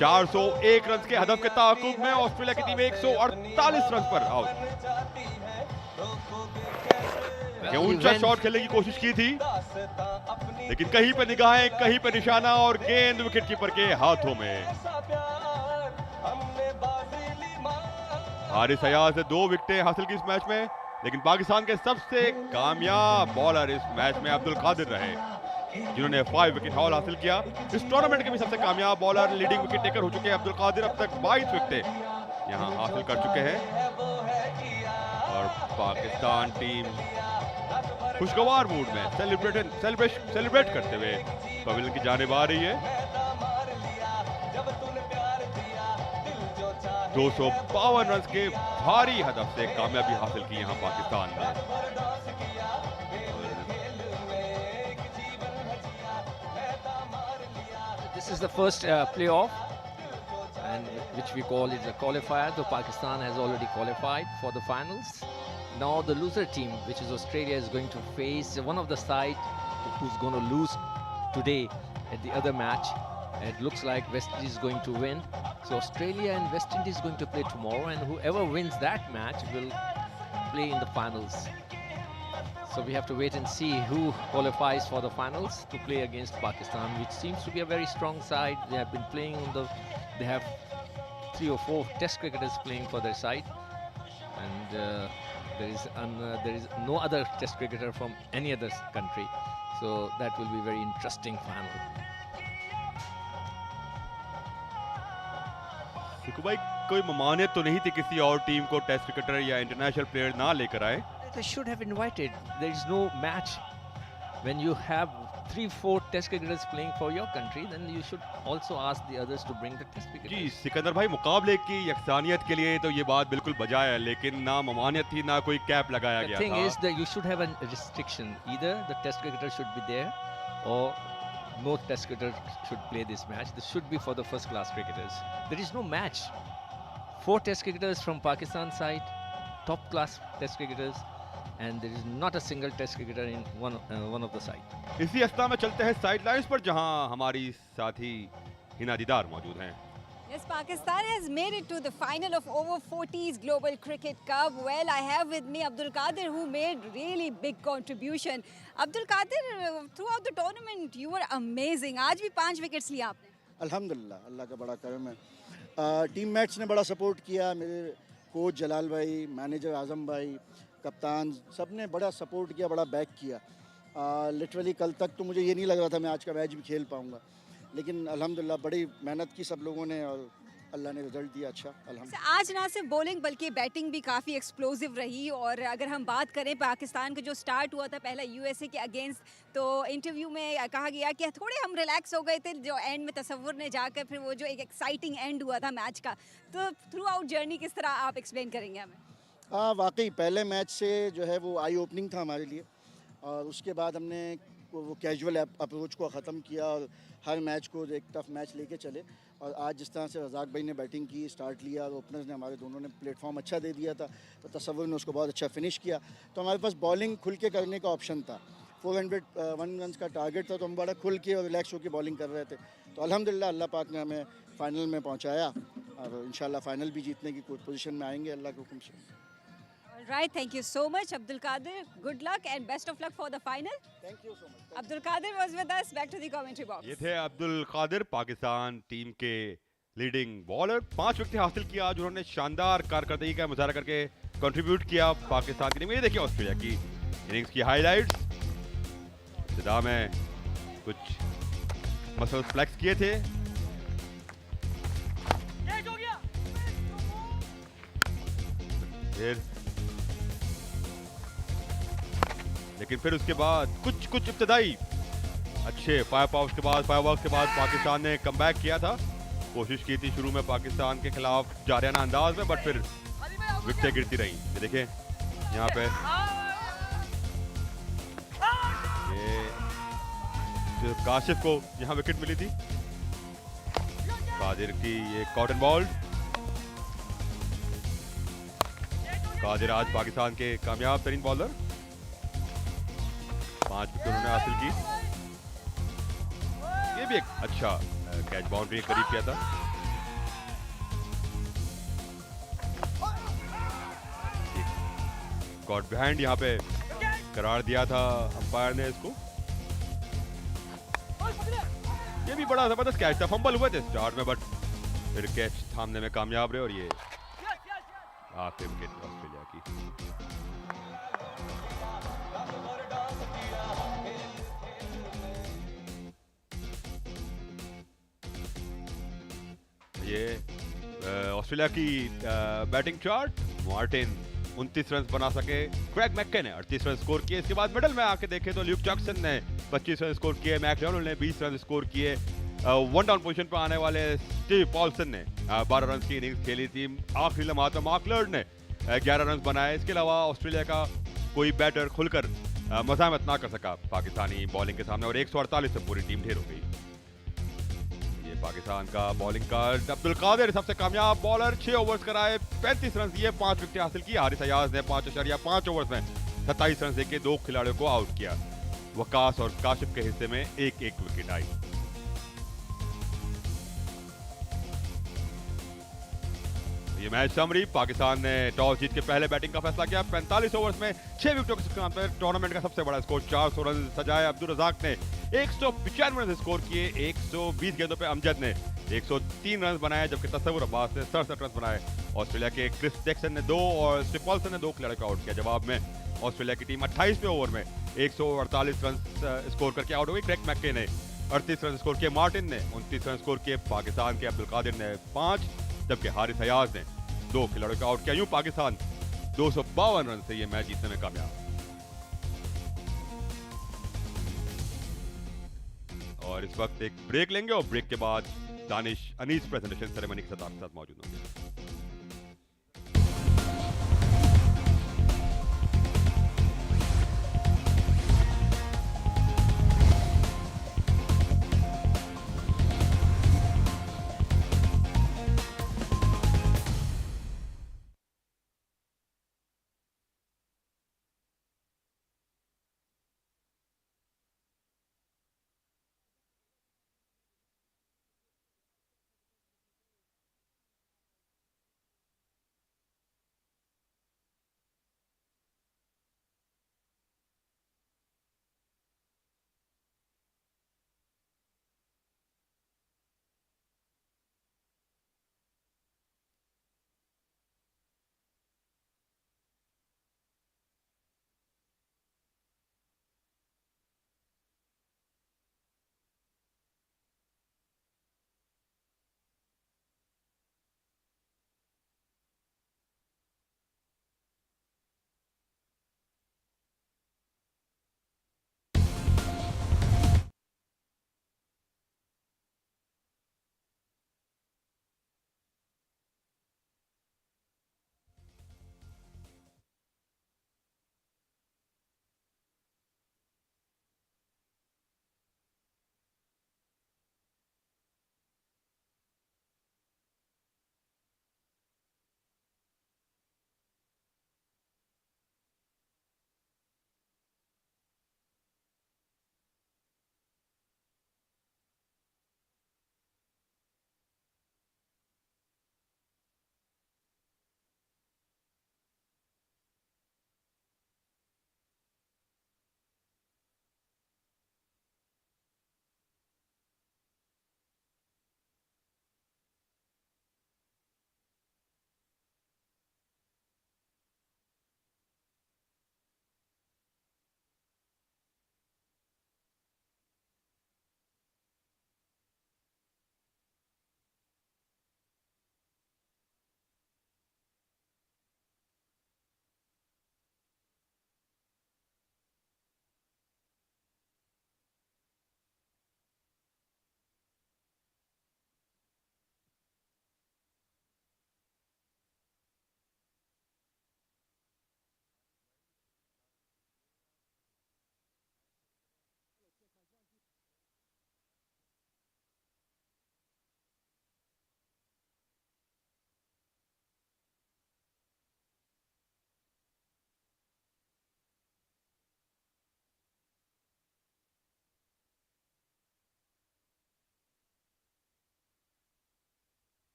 401 रन के हदफ के ताक़ुब में ऑस्ट्रेलिया की टीम 148 रन पर आउट। ऊंचा शॉट खेलने की कोशिश की थी, लेकिन कहीं पे निगाहें कहीं पे निशाना और गेंद विकेट कीपर के हाथों में। हारिस फयाज ने 2 विकेटें हासिल की इस मैच में, लेकिन पाकिस्तान के सबसे कामयाब बॉलर इस मैच में अब्दुल कादिर रहे, जिन्होंने 5 विकेट हॉल हासिल किया। इस टूर्नामेंट के भी सबसे कामयाब बॉलर, लीडिंग विकेट टेकर हो चुके हैं अब्दुल कादिर। अब तक 22 विकेटें यहां हासिल कर चुके हैं और पाकिस्तान टीम खुशगवार मूड में सेलिब्रेट करते हुए पवेलियन की जानिब आ रही है। 252 रन के भारी हदफ से कामयाबी हासिल की यहां पाकिस्तान ने। This is the first playoff, and which we call it a qualifier. So Pakistan has already qualified for the finals. Now the loser team, which is Australia, is going to face one of the side who's going to lose today at the other match. It looks like West Indies is going to win. So Australia and West Indies is going to play tomorrow, and whoever wins that match will play in the finals. So we have to wait and see who qualifies for the finals to play against Pakistan, which seems to be a very strong side. They have been playing they have 3 or 4 test cricketers playing for their side, and there is no other test cricketer from any other country. So that will be a very interesting final. भाई कोई ममानियत तो नहीं थी किसी और team को test cricketer या international player ना लेकर आए। They should have invited. There is no match. When you have 3-4 test cricketers playing for your country, then you should also ask the others to bring the test cricketers. जी सिकंदर भाई, मुकाबले की यकसानियत के लिए तो ये बात बिल्कुल बजाय है, लेकिन ना ममानियत थी ना कोई कैप लगाया गया था। The thing is that you should have a restriction. Either the test cricketer should be there, or no test cricketer should play this match. This should be for the first class cricketers. There is no match. 4 test cricketers from Pakistan side, top class test cricketers, and there is not a single test cricketer in one of the side. इसी अवस्था में चलते हैं sidelines पर, जहां हमारी साथी हिना दीदार मौजूद हैं। Yes, Pakistan has made it to the final of over 40s Global Cricket Cup. Well, I have with me Abdul Qadir, who made really big contribution. Abdul Qadir, throughout the tournament, you were amazing. आज भी 5 wickets लिया आपने। अल्हम्दुलिल्लाह, अल्लाह का बड़ा करम है। Team mats ने बड़ा सपोर्ट किया, मेरे कोच जलाल भाई, मैनेजर आजम भाई, कप्तान, सब ने बड़ा सपोर्ट किया, बड़ा बैक किया। लिटरली कल तक तो मुझे ये नहीं लग रहा था मैं आज का मैच भी खेल पाऊँगा, लेकिन अल्हम्दुलिल्लाह बड़ी मेहनत की सब लोगों ने और अल्लाह ने रिजल्ट दिया अच्छा अल्हम्दुलिल्लाह। आज ना सिर्फ बॉलिंग बल्कि बैटिंग भी काफ़ी एक्सप्लोसिव रही और अगर हम बात करें पाकिस्तान का जो स्टार्ट हुआ था पहला यूएसए के अगेंस्ट, तो इंटरव्यू में कहा गया कि थोड़े हम रिलैक्स हो गए थे जो एंड में तसव्वुर ने जाकर फिर वो जो एक एक्साइटिंग एंड हुआ था मैच का, तो थ्रू आउट जर्नी किस तरह आप एक्सप्लेन करेंगे हमें? हाँ वाकई पहले मैच से जो है वो आई ओपनिंग था हमारे लिए और उसके बाद हमने वो कैजुअल अप्रोच को ख़त्म किया और हर मैच को एक टफ मैच लेके चले। और आज जिस तरह से रज़ाक भाई ने बैटिंग की, स्टार्ट लिया और ओपनर्स ने हमारे दोनों ने प्लेटफॉर्म अच्छा दे दिया था, तो तसव्वुर ने उसको बहुत अच्छा फिनिश किया, तो हमारे पास बॉलिंग खुल के करने का ऑप्शन था। 401 रन का टारगेट था, तो हम बड़ा खुल के और रिलैक्स होकर बॉलिंग कर रहे थे। तो अल्हम्दुलिल्लाह अल्लाह पाक ने हमें फ़ाइनल में पहुँचाया और इंशाल्लाह फ़ाइनल भी जीतने की पोजीशन में आएंगे अल्लाह के हुक्म से। Right, thank you so much, Abdul Qadir. Good luck and best of luck for the final. Thank you so much. Abdul Qadir was with us. Back to the commentary box. ये थे Abdul Qadir, Pakistan team के leading bowler. 5 wicket हासिल किया आज उन्होंने, शानदार कारकर्दगी का मुजाहरा करके कंट्रीब्यूट किया पाकिस्तान की टीम में। ये देखिए ऑस्ट्रेलिया की इनिंग्स की हाइलाइट्स। इब्तिदा में कुछ मसल्स फ्लेक्स किए थे, लेकिन फिर उसके बाद कुछ इब्तदाई अच्छे फायरवर्क्स के बाद पाकिस्तान ने कमबैक किया था। कोशिश की थी शुरू में पाकिस्तान के खिलाफ जारियाना अंदाज में, बट फिर विकेटें गिरती रही। ये देखें यहाँ पे ये काशिफ को यहाँ विकेट मिली थी, कादिर की ये कॉटन बॉल। कादिर आज पाकिस्तान के कामयाब तरीन बॉलर, 5 विकेट उन्होंने हासिल की। ये भी एक अच्छा कैच बाउंड्री के करीब किया था। गॉट बिहाइंड यहाँ पे करार दिया था अंपायर ने इसको। ये भी बड़ा जबरदस्त कैच था, फंबल हुए थे स्टार्ट में, बट फिर कैच थामने में कामयाब रहे और ये आखिरी विकेट ऑस्ट्रेलिया की। ये ऑस्ट्रेलिया की बैटिंग चार्ट। मार्टिन 29 रन बना सके, क्रेग मैक्के ने 38 रन स्कोर किए। इसके बाद मिडल में आके देखें तो ल्यूक जैक्सन ने 25 रन स्कोर किए, मैक लियोनेल ने 20 रन स्कोर किए। वन डाउन पोजीशन पर आने वाले स्टीव पॉल्सन ने 12 रन की इनिंग्स खेली थी। आखिरी लम्हात में मार्क लर्ड ने 11 रन बनाए। इसके अलावा ऑस्ट्रेलिया का कोई बैटर खुलकर मज़ामत ना कर सका पाकिस्तानी बॉलिंग के सामने और 148 से पूरी टीम ढेर हो गई। पाकिस्तान का बॉलिंग कार्ड, अब्दुल कादिर सबसे कामयाब बॉलर, 6 ओवर्स कराए, 35 रन दिए, 5 विकेट हासिल की। हारिस अयाज ने 5.5 ओवर्स में 27 रन देके 2 खिलाड़ियों को आउट किया। वकास और काशिफ के हिस्से में एक विकेट आई। ये मैच समरी, पाकिस्तान ने टॉस जीत के पहले बैटिंग का फैसला किया। 45 ओवर्स में 6 विकेटों के साथ टूर्नामेंट का सबसे बड़ा स्कोर 400 रन सजाए। अब्दुल रज़ाक ने 195 रन स्कोर किए। 120 गेंदों पे अमजद ने 103 रन बनाए, जबकि तस्वुर अब्बास ने 67 रन बनाए। ऑस्ट्रेलिया के क्रिस जैक्सन ने 2 और स्टीव पॉल्सन ने 2 खिलाड़ियों को आउट किया। जवाब में ऑस्ट्रेलिया की टीम 28वें ओवर में 148 रन स्कोर करके आउट हो गई। क्रेग मैक्के ने 38 रन स्कोर किए, मार्टिन ने 29 रन स्कोर किए, पाकिस्तान के अब्दुल कादिर ने 5, जबकि हारिस अयाज ने 2 खिलाड़ियों को आउट किया। यूं पाकिस्तान 252 रन से ये मैच जीतने में कामयाब। और इस वक्त एक ब्रेक लेंगे और ब्रेक के बाद दानिश अनीस प्रेजेंटेशन सेरेमनी के साथ आपके साथ मौजूद होंगे।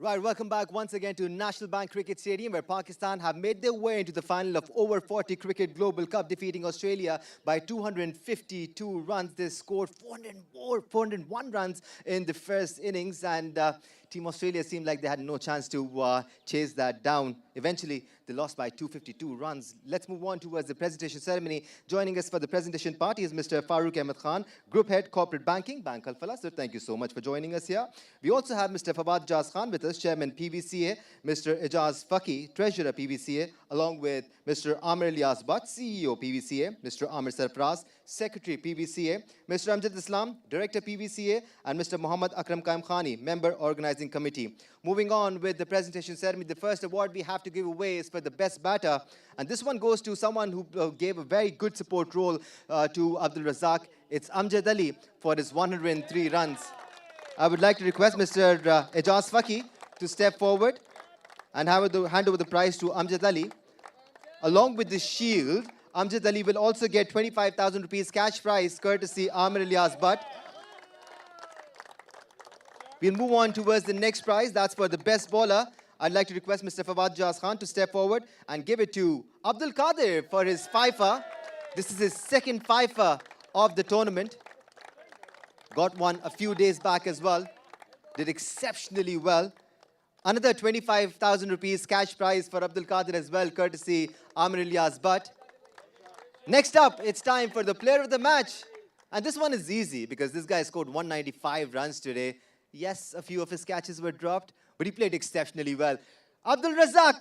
Right, welcome back once again to National Bank Cricket Stadium, where Pakistan have made their way into the final of Over 40 Cricket Global Cup, defeating Australia by 252 runs. They scored 401 runs in the first innings, and Team Australia seemed like they had no chance to chase that down. Eventually, they lost by 252 runs. Let's move on towards the presentation ceremony. Joining us for the presentation party is Mr. Farooq Ahmed Khan, Group Head Corporate Banking, Bank Al Falah. Sir, thank you so much for joining us here. We also have Mr. Fawad Ijaz Khan with us, Chairman PVCA, Mr. Ijaz Faki, Treasurer PVCA, along with Mr. Amir Ilyas Butt, CEO PVCA, Mr. Amir Sarfraz, Secretary PVCA, Mr. Amjad Islam, Director PVCA, and Mr. Muhammad Akram Qaim Khani, Member Organizing Committee. Moving on with the presentation ceremony, the first award we have to give away is for the best batter. And this one goes to someone who gave a very good support role to Abdul Razzaq. It's Amjad Ali for his 103 runs. I would like to request Mr. Ijaz Faki to step forward and hand over the prize to Amjad Ali. Along with the shield, Amjad Ali will also get 25,000 rupees cash prize courtesy Amir Ilyas Butt. We'll move on towards the next prize. That's for the best bowler. I'd like to request Mr. Fawad Ijaz Khan to step forward and give it to Abdul Qadir for his fifer. This is his second fifer of the tournament. Got one a few days back as well. Did exceptionally well. Another 25,000 rupees cash prize for Abdul Qadir as well, courtesy Amir Ilyas Butt. Next up, it's time for the player of the match. And this one is easy because this guy scored 195 runs today. Yes, a few of his catches were dropped, but he played exceptionally well. Abdul Razzaq.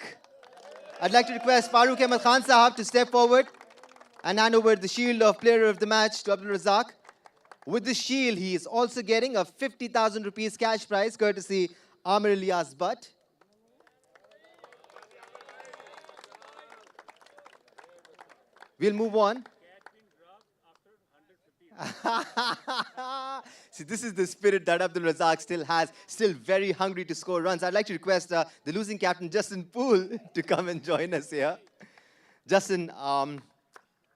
I'd like to request Farooq Ahmed Khan Sahab to step forward and hand over the shield of player of the match to Abdul Razzaq. With the shield, he is also getting a 50,000 rupees cash prize, courtesy Amir Ilyas Butt. We'll move on. See, this is the spirit that Abdul Razzaq still has, still very hungry to score runs. I'd like to request the losing captain, Justin Poole, to come and join us here. Justin,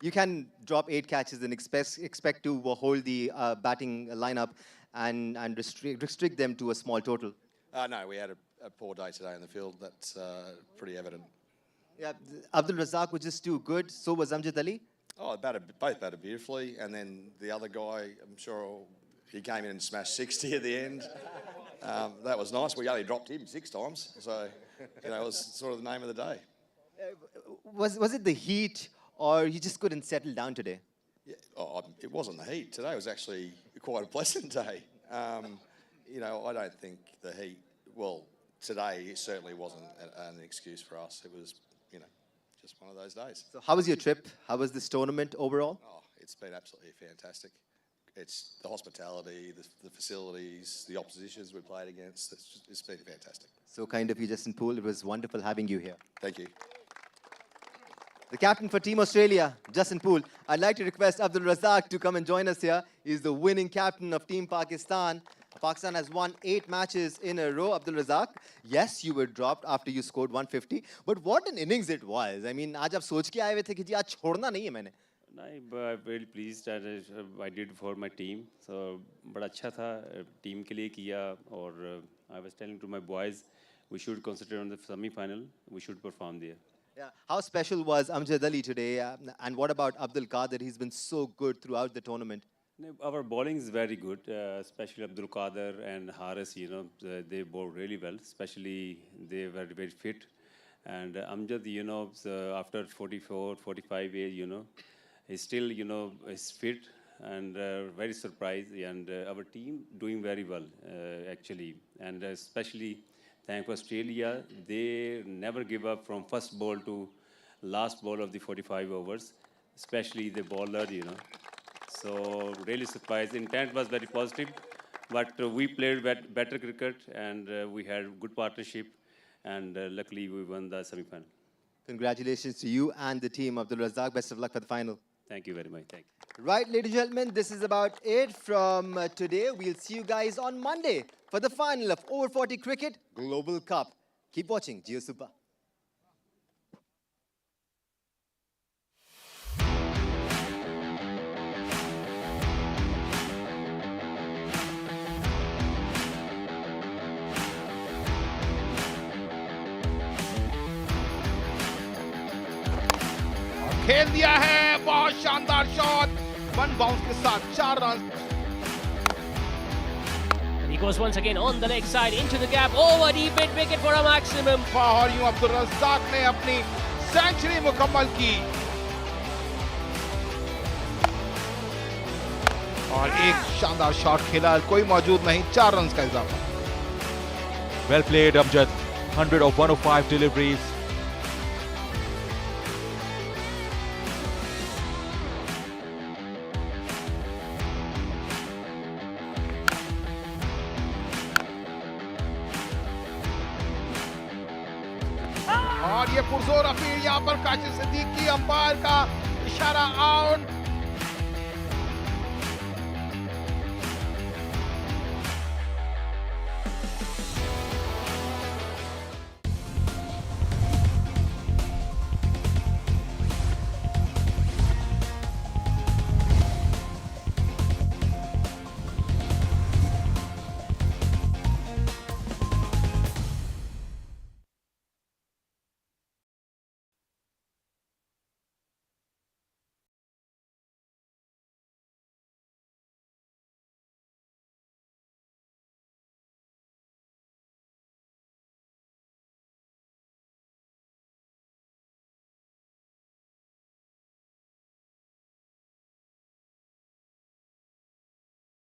you can drop 8 catches and expect to hold the batting lineup and restrict them to a small total. No, we had a poor day today in the field. That's pretty evident. Yeah, Abdul Razzaq was just too good. So was Amjad Ali. Oh, both batted beautifully, and then the other guy, I'm sure he came in and smashed 60 at the end. That was nice. We only dropped him 6 times, so it was sort of the name of the day. Was it the heat, or you just couldn't settle down today? Yeah, it wasn't the heat. Today was actually quite a pleasant day. I don't think the heat. Well, today it certainly wasn't an excuse for us. It was, just one of those days. So how was your trip? How was this tournament overall? Oh, it's been absolutely fantastic. It's the hospitality, the facilities, the oppositions we played against. It's been fantastic. So kind of you, Justin Poole. It was wonderful having you here. Thank you. The captain for Team Australia, Justin Poole. I'd like to request Abdul Razzaq to come and join us here. He's the winning captain of Team Pakistan. Pakistan has won 8 matches in a row, Abdul Razzaq. Yes, you were dropped after you scored 150. But what an innings it was. I mean, आज आप सोच के आए हुए थे कि जी आज छोड़ना नहीं है मैंने. I'm very pleased that I did for my team. So बड़ा अच्छा था, team के लिए किया और I was telling to my boys, we should concentrate on the semi-final. We should perform there. Yeah. How special was Amjad Ali today? And what about Abdul Qadir? He's been so good throughout the tournament. Our bowling is very good, especially Abdul Qadir and Haris, they bowled really well, especially they were very fit. And Amjad, after 44, 45 years, he's still, is fit and very surprised. And our team doing very well, actually. And especially thank Australia, they never give up from first ball to last ball of the 45 overs, especially the bowler, So really surprised. Intent was very positive, but we played better cricket and we had good partnership, and luckily we won the semi-final. Congratulations to you and the team, Abdul Razzaq. Best of luck for the final. Thank you very much. Thank you. Right, ladies and gentlemen, this is about it from today. We'll see you guys on Monday for the final of Over 40 Cricket Global Cup. Keep watching Jio Super. One bounce के साथ 4 run. And he goes once again on the leg side into the gap, over deep mid wicket for a maximum. और यूं अब्दुल रज़ाक ने अपनी century मुकम्मल की और एक शानदार शॉट खेला, कोई मौजूद नहीं, 4 रन का इजाफा। Well played, Amjad. 100 of 105 deliveries. और ये पुरजोर अपील यहाँ पर काशिफ सिद्दीकी, अंपायर का इशारा आउट।